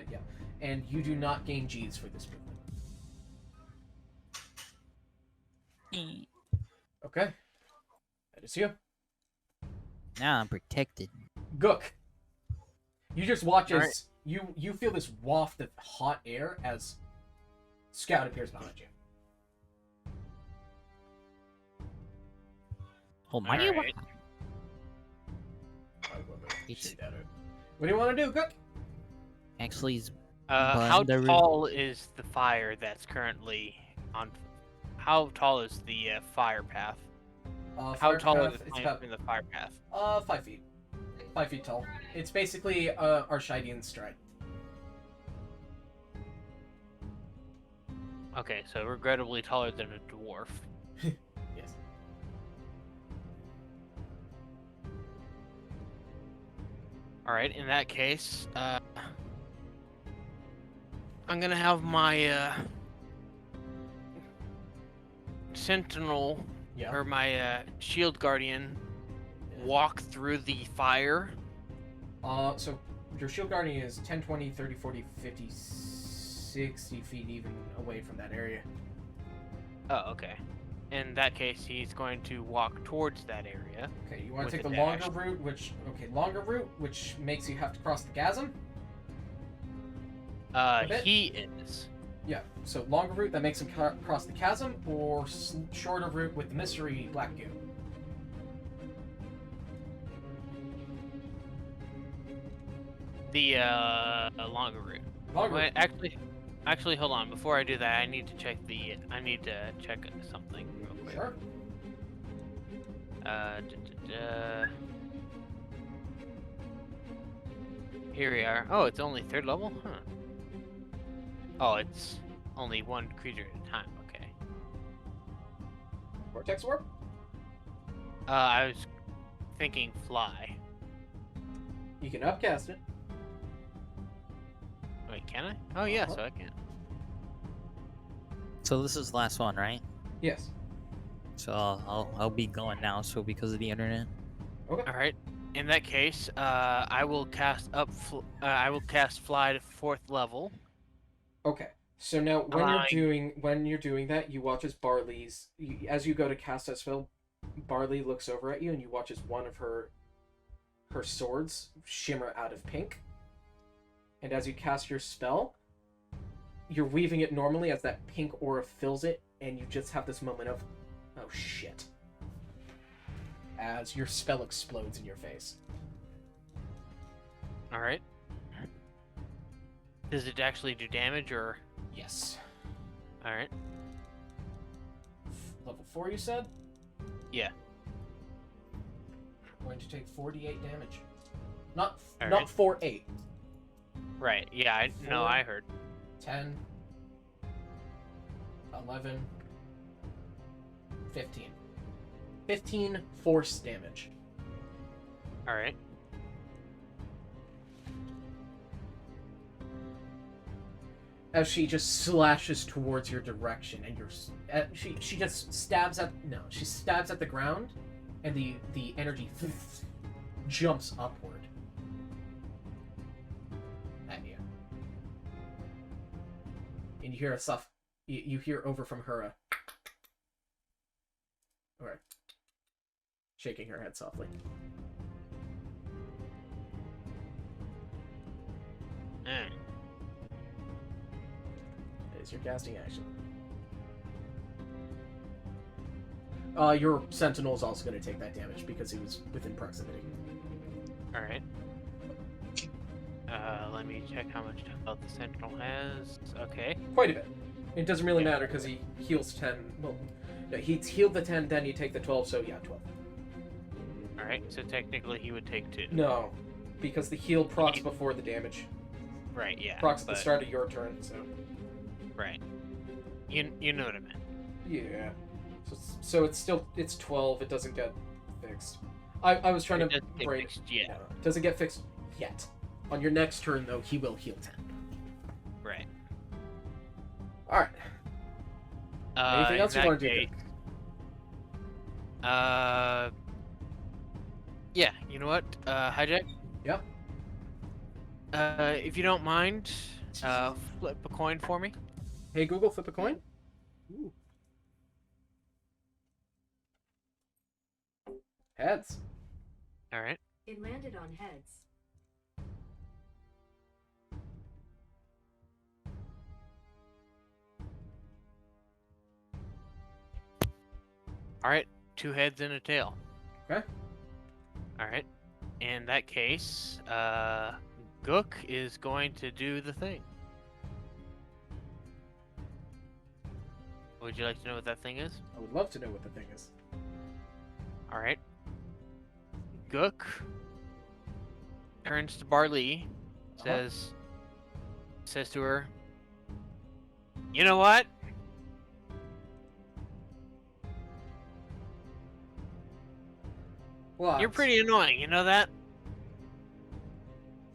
[SPEAKER 9] Yeah. And you do not gain G's for this movement. Okay. That is you.
[SPEAKER 8] Now I'm protected.
[SPEAKER 9] Gook. You just watch as
[SPEAKER 5] Alright.
[SPEAKER 9] you feel this waft of hot air as Scout appears behind you.
[SPEAKER 8] Oh my!
[SPEAKER 5] Alright.
[SPEAKER 8] It's
[SPEAKER 9] What do you want to do, Gook?
[SPEAKER 8] actually it's
[SPEAKER 5] How
[SPEAKER 8] Boundary.
[SPEAKER 5] tall is the fire that's currently on? How tall is the fire path? How
[SPEAKER 9] Fire
[SPEAKER 5] tall
[SPEAKER 9] path,
[SPEAKER 5] is the
[SPEAKER 9] it's
[SPEAKER 5] plant
[SPEAKER 9] about
[SPEAKER 5] in the fire path?
[SPEAKER 9] 5 feet. 5 feet tall. It's basically Arshidian stride.
[SPEAKER 5] Okay, so regrettably taller than a dwarf.
[SPEAKER 9] Yes.
[SPEAKER 5] All right, in that case, I'm gonna have my sentinel
[SPEAKER 9] Yeah.
[SPEAKER 5] or my shield guardian walk through the fire.
[SPEAKER 9] So your shield guardian is 10, 20, 30, 40, 50, 60 feet even away from that area.
[SPEAKER 5] Oh, okay. In that case, he's going to walk towards that area.
[SPEAKER 9] Okay, you want
[SPEAKER 5] With
[SPEAKER 9] to take
[SPEAKER 5] a
[SPEAKER 9] the
[SPEAKER 5] dash.
[SPEAKER 9] longer route, which makes you have to cross the chasm? bit?
[SPEAKER 5] He is.
[SPEAKER 9] Yeah, so longer route that makes him cross the chasm, or shorter route with the mystery black goo.
[SPEAKER 5] The longer route.
[SPEAKER 9] Longer
[SPEAKER 5] Wait,
[SPEAKER 9] route.
[SPEAKER 5] actually, hold on. Before I do that, I need to check something real quick.
[SPEAKER 9] Sure.
[SPEAKER 5] Here we are. Oh, it's only 3rd level? Huh. Oh, it's only 1 creature at a time. Okay.
[SPEAKER 9] Vortex Orb?
[SPEAKER 5] I was thinking fly.
[SPEAKER 9] You can upcast it.
[SPEAKER 5] Wait, can I? Oh, yeah, so I can.
[SPEAKER 8] So this is the last one, right?
[SPEAKER 9] Yes.
[SPEAKER 8] So I'll be going now. So because of the internet.
[SPEAKER 9] Okay.
[SPEAKER 5] All right. In that case, I will cast fly to 4th level.
[SPEAKER 9] Okay. So now, when
[SPEAKER 5] Allowing-
[SPEAKER 9] you're doing that, you watch as as you go to cast that spell, Barley looks over at you, and you watch as one of her swords shimmer out of pink. And as you cast your spell, you're weaving it normally as that pink aura fills it, and you just have this moment of, oh shit.
[SPEAKER 1] as your spell explodes in your face.
[SPEAKER 5] All right. Does it actually do damage or?
[SPEAKER 1] Yes.
[SPEAKER 5] All right.
[SPEAKER 1] Level 4, you said?
[SPEAKER 5] Yeah.
[SPEAKER 1] Going to take 48 damage. Not
[SPEAKER 5] All
[SPEAKER 1] not
[SPEAKER 5] right.
[SPEAKER 1] 4-8.
[SPEAKER 5] Right. Yeah. No,
[SPEAKER 1] Four.
[SPEAKER 5] I heard.
[SPEAKER 1] 10, 11, 15. 15 force damage.
[SPEAKER 5] All right.
[SPEAKER 1] As she just slashes towards your direction, and she just stabs at she stabs at the ground, and the energy jumps upward at you. And you hear you hear over from her okay, shaking her head softly.
[SPEAKER 5] Mm.
[SPEAKER 1] That is your casting action. Your sentinel is also going to take that damage because he was within proximity.
[SPEAKER 5] All right. Let me check how much health the sentinel has. Okay.
[SPEAKER 1] Quite a bit. It doesn't really
[SPEAKER 5] Yeah.
[SPEAKER 1] matter because he heals 10. Well, no, he's healed the 10, then you take the 12, so yeah, 12.
[SPEAKER 5] All right. So technically, he would take 2.
[SPEAKER 1] No, because the heal procs before the damage.
[SPEAKER 5] Right. Yeah.
[SPEAKER 1] Procs at the
[SPEAKER 5] but-
[SPEAKER 1] start of your turn, so.
[SPEAKER 5] Right. You know what I meant.
[SPEAKER 1] Yeah. So it's 12. It doesn't get fixed. I was trying
[SPEAKER 5] It
[SPEAKER 1] to
[SPEAKER 5] doesn't get
[SPEAKER 1] break.
[SPEAKER 5] fixed yet.
[SPEAKER 1] Yeah, it doesn't get fixed yet. On your next turn, though, he will heal 10.
[SPEAKER 5] Right.
[SPEAKER 1] All right. Anything
[SPEAKER 5] in
[SPEAKER 1] else you
[SPEAKER 5] that
[SPEAKER 1] want to do?
[SPEAKER 5] case- Yeah. You know what? Hijack.
[SPEAKER 1] Yep.
[SPEAKER 5] If you don't mind, flip a coin for me.
[SPEAKER 1] Hey Google, flip a coin. Ooh. Heads.
[SPEAKER 5] All right.
[SPEAKER 12] It landed on heads.
[SPEAKER 5] All right. 2 heads and a tail.
[SPEAKER 1] Okay.
[SPEAKER 5] All right. In that case, Gook is going to do the thing. Would you like to know what that thing is?
[SPEAKER 1] I would love to know what the thing is.
[SPEAKER 5] All right. Gook turns to Barley, says to her, "You know what?
[SPEAKER 1] What?
[SPEAKER 5] You're pretty annoying. You know that?"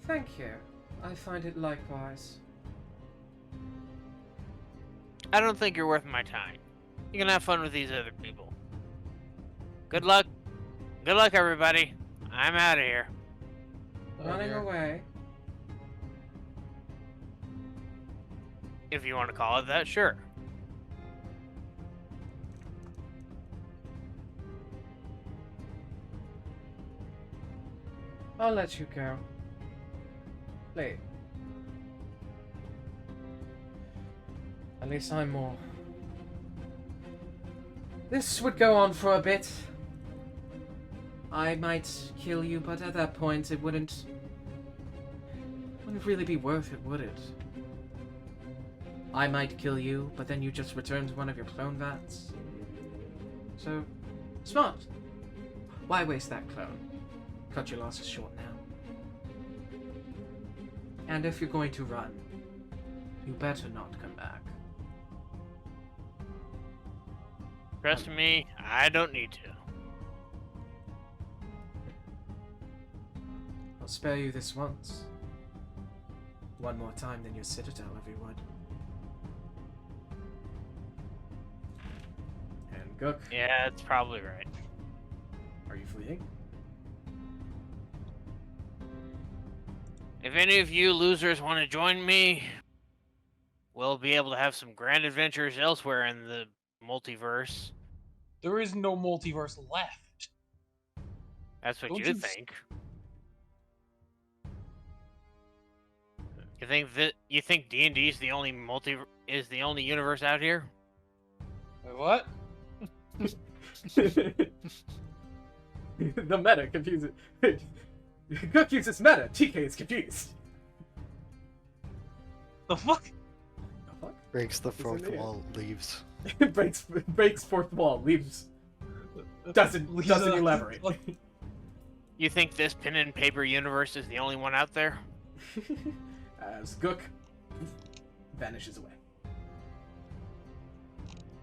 [SPEAKER 1] Thank you. I find it likewise.
[SPEAKER 5] I don't think you're worth my time. You can have fun with these other people. Good luck. Good luck, everybody. I'm out of here.
[SPEAKER 1] Running away.
[SPEAKER 5] If you want to call it that, sure.
[SPEAKER 1] I'll let you go. Play. At least I'm more. This would go on for a bit. I might kill you, but at that point it wouldn't really be worth it, would it? I might kill you, but then you just return to one of your clone vats. So, smart. Why waste that clone? Cut your losses short now. And if you're going to run, you better not come back.
[SPEAKER 5] Trust me, I don't need to.
[SPEAKER 1] I'll spare you this once. One more time than your citadel, everyone. And Gook,
[SPEAKER 5] Yeah, that's probably right.
[SPEAKER 1] are you fleeing?
[SPEAKER 5] If any of you losers want to join me, we'll be able to have some grand adventures elsewhere in the multiverse.
[SPEAKER 2] There is no multiverse left.
[SPEAKER 5] That's what
[SPEAKER 2] Don't
[SPEAKER 5] you
[SPEAKER 2] you
[SPEAKER 5] think. You think D&D is the only the only universe out here?
[SPEAKER 2] Wait, what?
[SPEAKER 9] The meta confuses. Gook uses meta. TK is confused.
[SPEAKER 2] The fuck?
[SPEAKER 9] The fuck?
[SPEAKER 11] Breaks the
[SPEAKER 9] Isn't
[SPEAKER 11] fourth
[SPEAKER 9] it?
[SPEAKER 11] wall, leaves.
[SPEAKER 9] breaks fourth wall. Leaves. Doesn't elaborate.
[SPEAKER 5] You think this pen and paper universe is the only one out there?
[SPEAKER 9] As Gook vanishes away.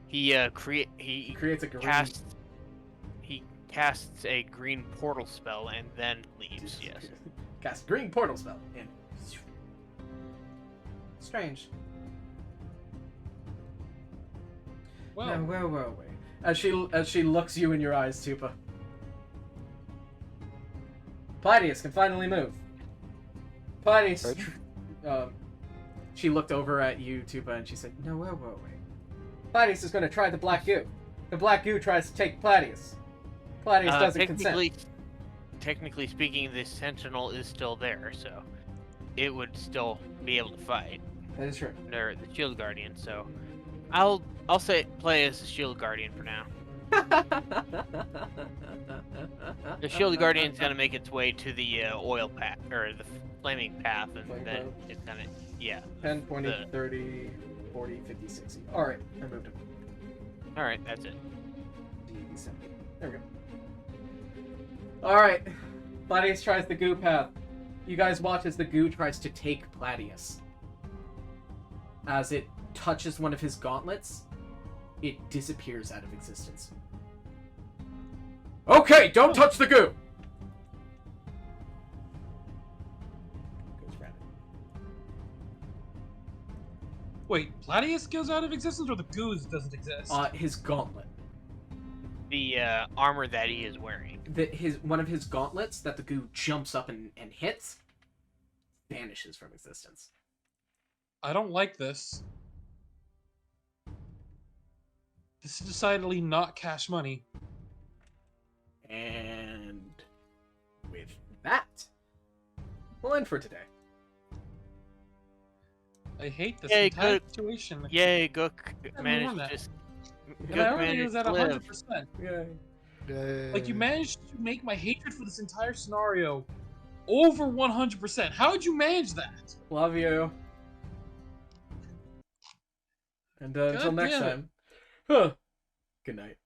[SPEAKER 5] He
[SPEAKER 9] Creates a green.
[SPEAKER 5] casts a green portal spell and then leaves. Yes.
[SPEAKER 9] Cast green portal spell and. Strange.
[SPEAKER 2] Well,
[SPEAKER 9] Whoa. As she looks you in your eyes, Tupa. Palladius can finally move. Palladius. She looked over at you, Tupa, and she said, "No, wait. Palladius is going to try the black goo. The black goo tries to take Palladius. Palladius doesn't consent."
[SPEAKER 5] Technically speaking, this sentinel is still there, so it would still be able to fight.
[SPEAKER 9] That is true.
[SPEAKER 5] They're the shield guardian, so I'll play as the shield guardian for now. The shield guardian's gonna make its way to the oil path or the flaming path, and then it's gonna
[SPEAKER 9] 10, 20, 30, 40, 50, 60. Alright, I moved him.
[SPEAKER 5] Alright, that's it.
[SPEAKER 9] There we go. Alright. Palladius tries the goo path. You guys watch as the goo tries to take Palladius. As it touches one of his gauntlets, it disappears out of existence. Okay, don't touch the goo! Goes rapid.
[SPEAKER 2] wait, Palladius goes out of existence, or the goose doesn't exist?
[SPEAKER 9] His gauntlet.
[SPEAKER 5] The armor that he is wearing.
[SPEAKER 9] One of his gauntlets that the goo jumps up and hits vanishes from existence.
[SPEAKER 2] I don't like this. This is decidedly not cash money.
[SPEAKER 9] And with that, we'll end for today.
[SPEAKER 2] I hate this
[SPEAKER 5] Yay,
[SPEAKER 2] entire
[SPEAKER 5] Gook.
[SPEAKER 2] situation.
[SPEAKER 5] Yay, Gook
[SPEAKER 2] I
[SPEAKER 5] managed
[SPEAKER 2] won that.
[SPEAKER 5] to just.
[SPEAKER 2] And
[SPEAKER 5] Gook
[SPEAKER 2] I already
[SPEAKER 5] managed
[SPEAKER 2] was at
[SPEAKER 5] to live.
[SPEAKER 2] 100%.
[SPEAKER 9] Yay.
[SPEAKER 2] Like, you managed to make my hatred for this entire scenario over 100%. How did you manage that?
[SPEAKER 9] Love you. And until
[SPEAKER 2] God
[SPEAKER 9] next
[SPEAKER 2] damn it.
[SPEAKER 9] time. Huh. Good night.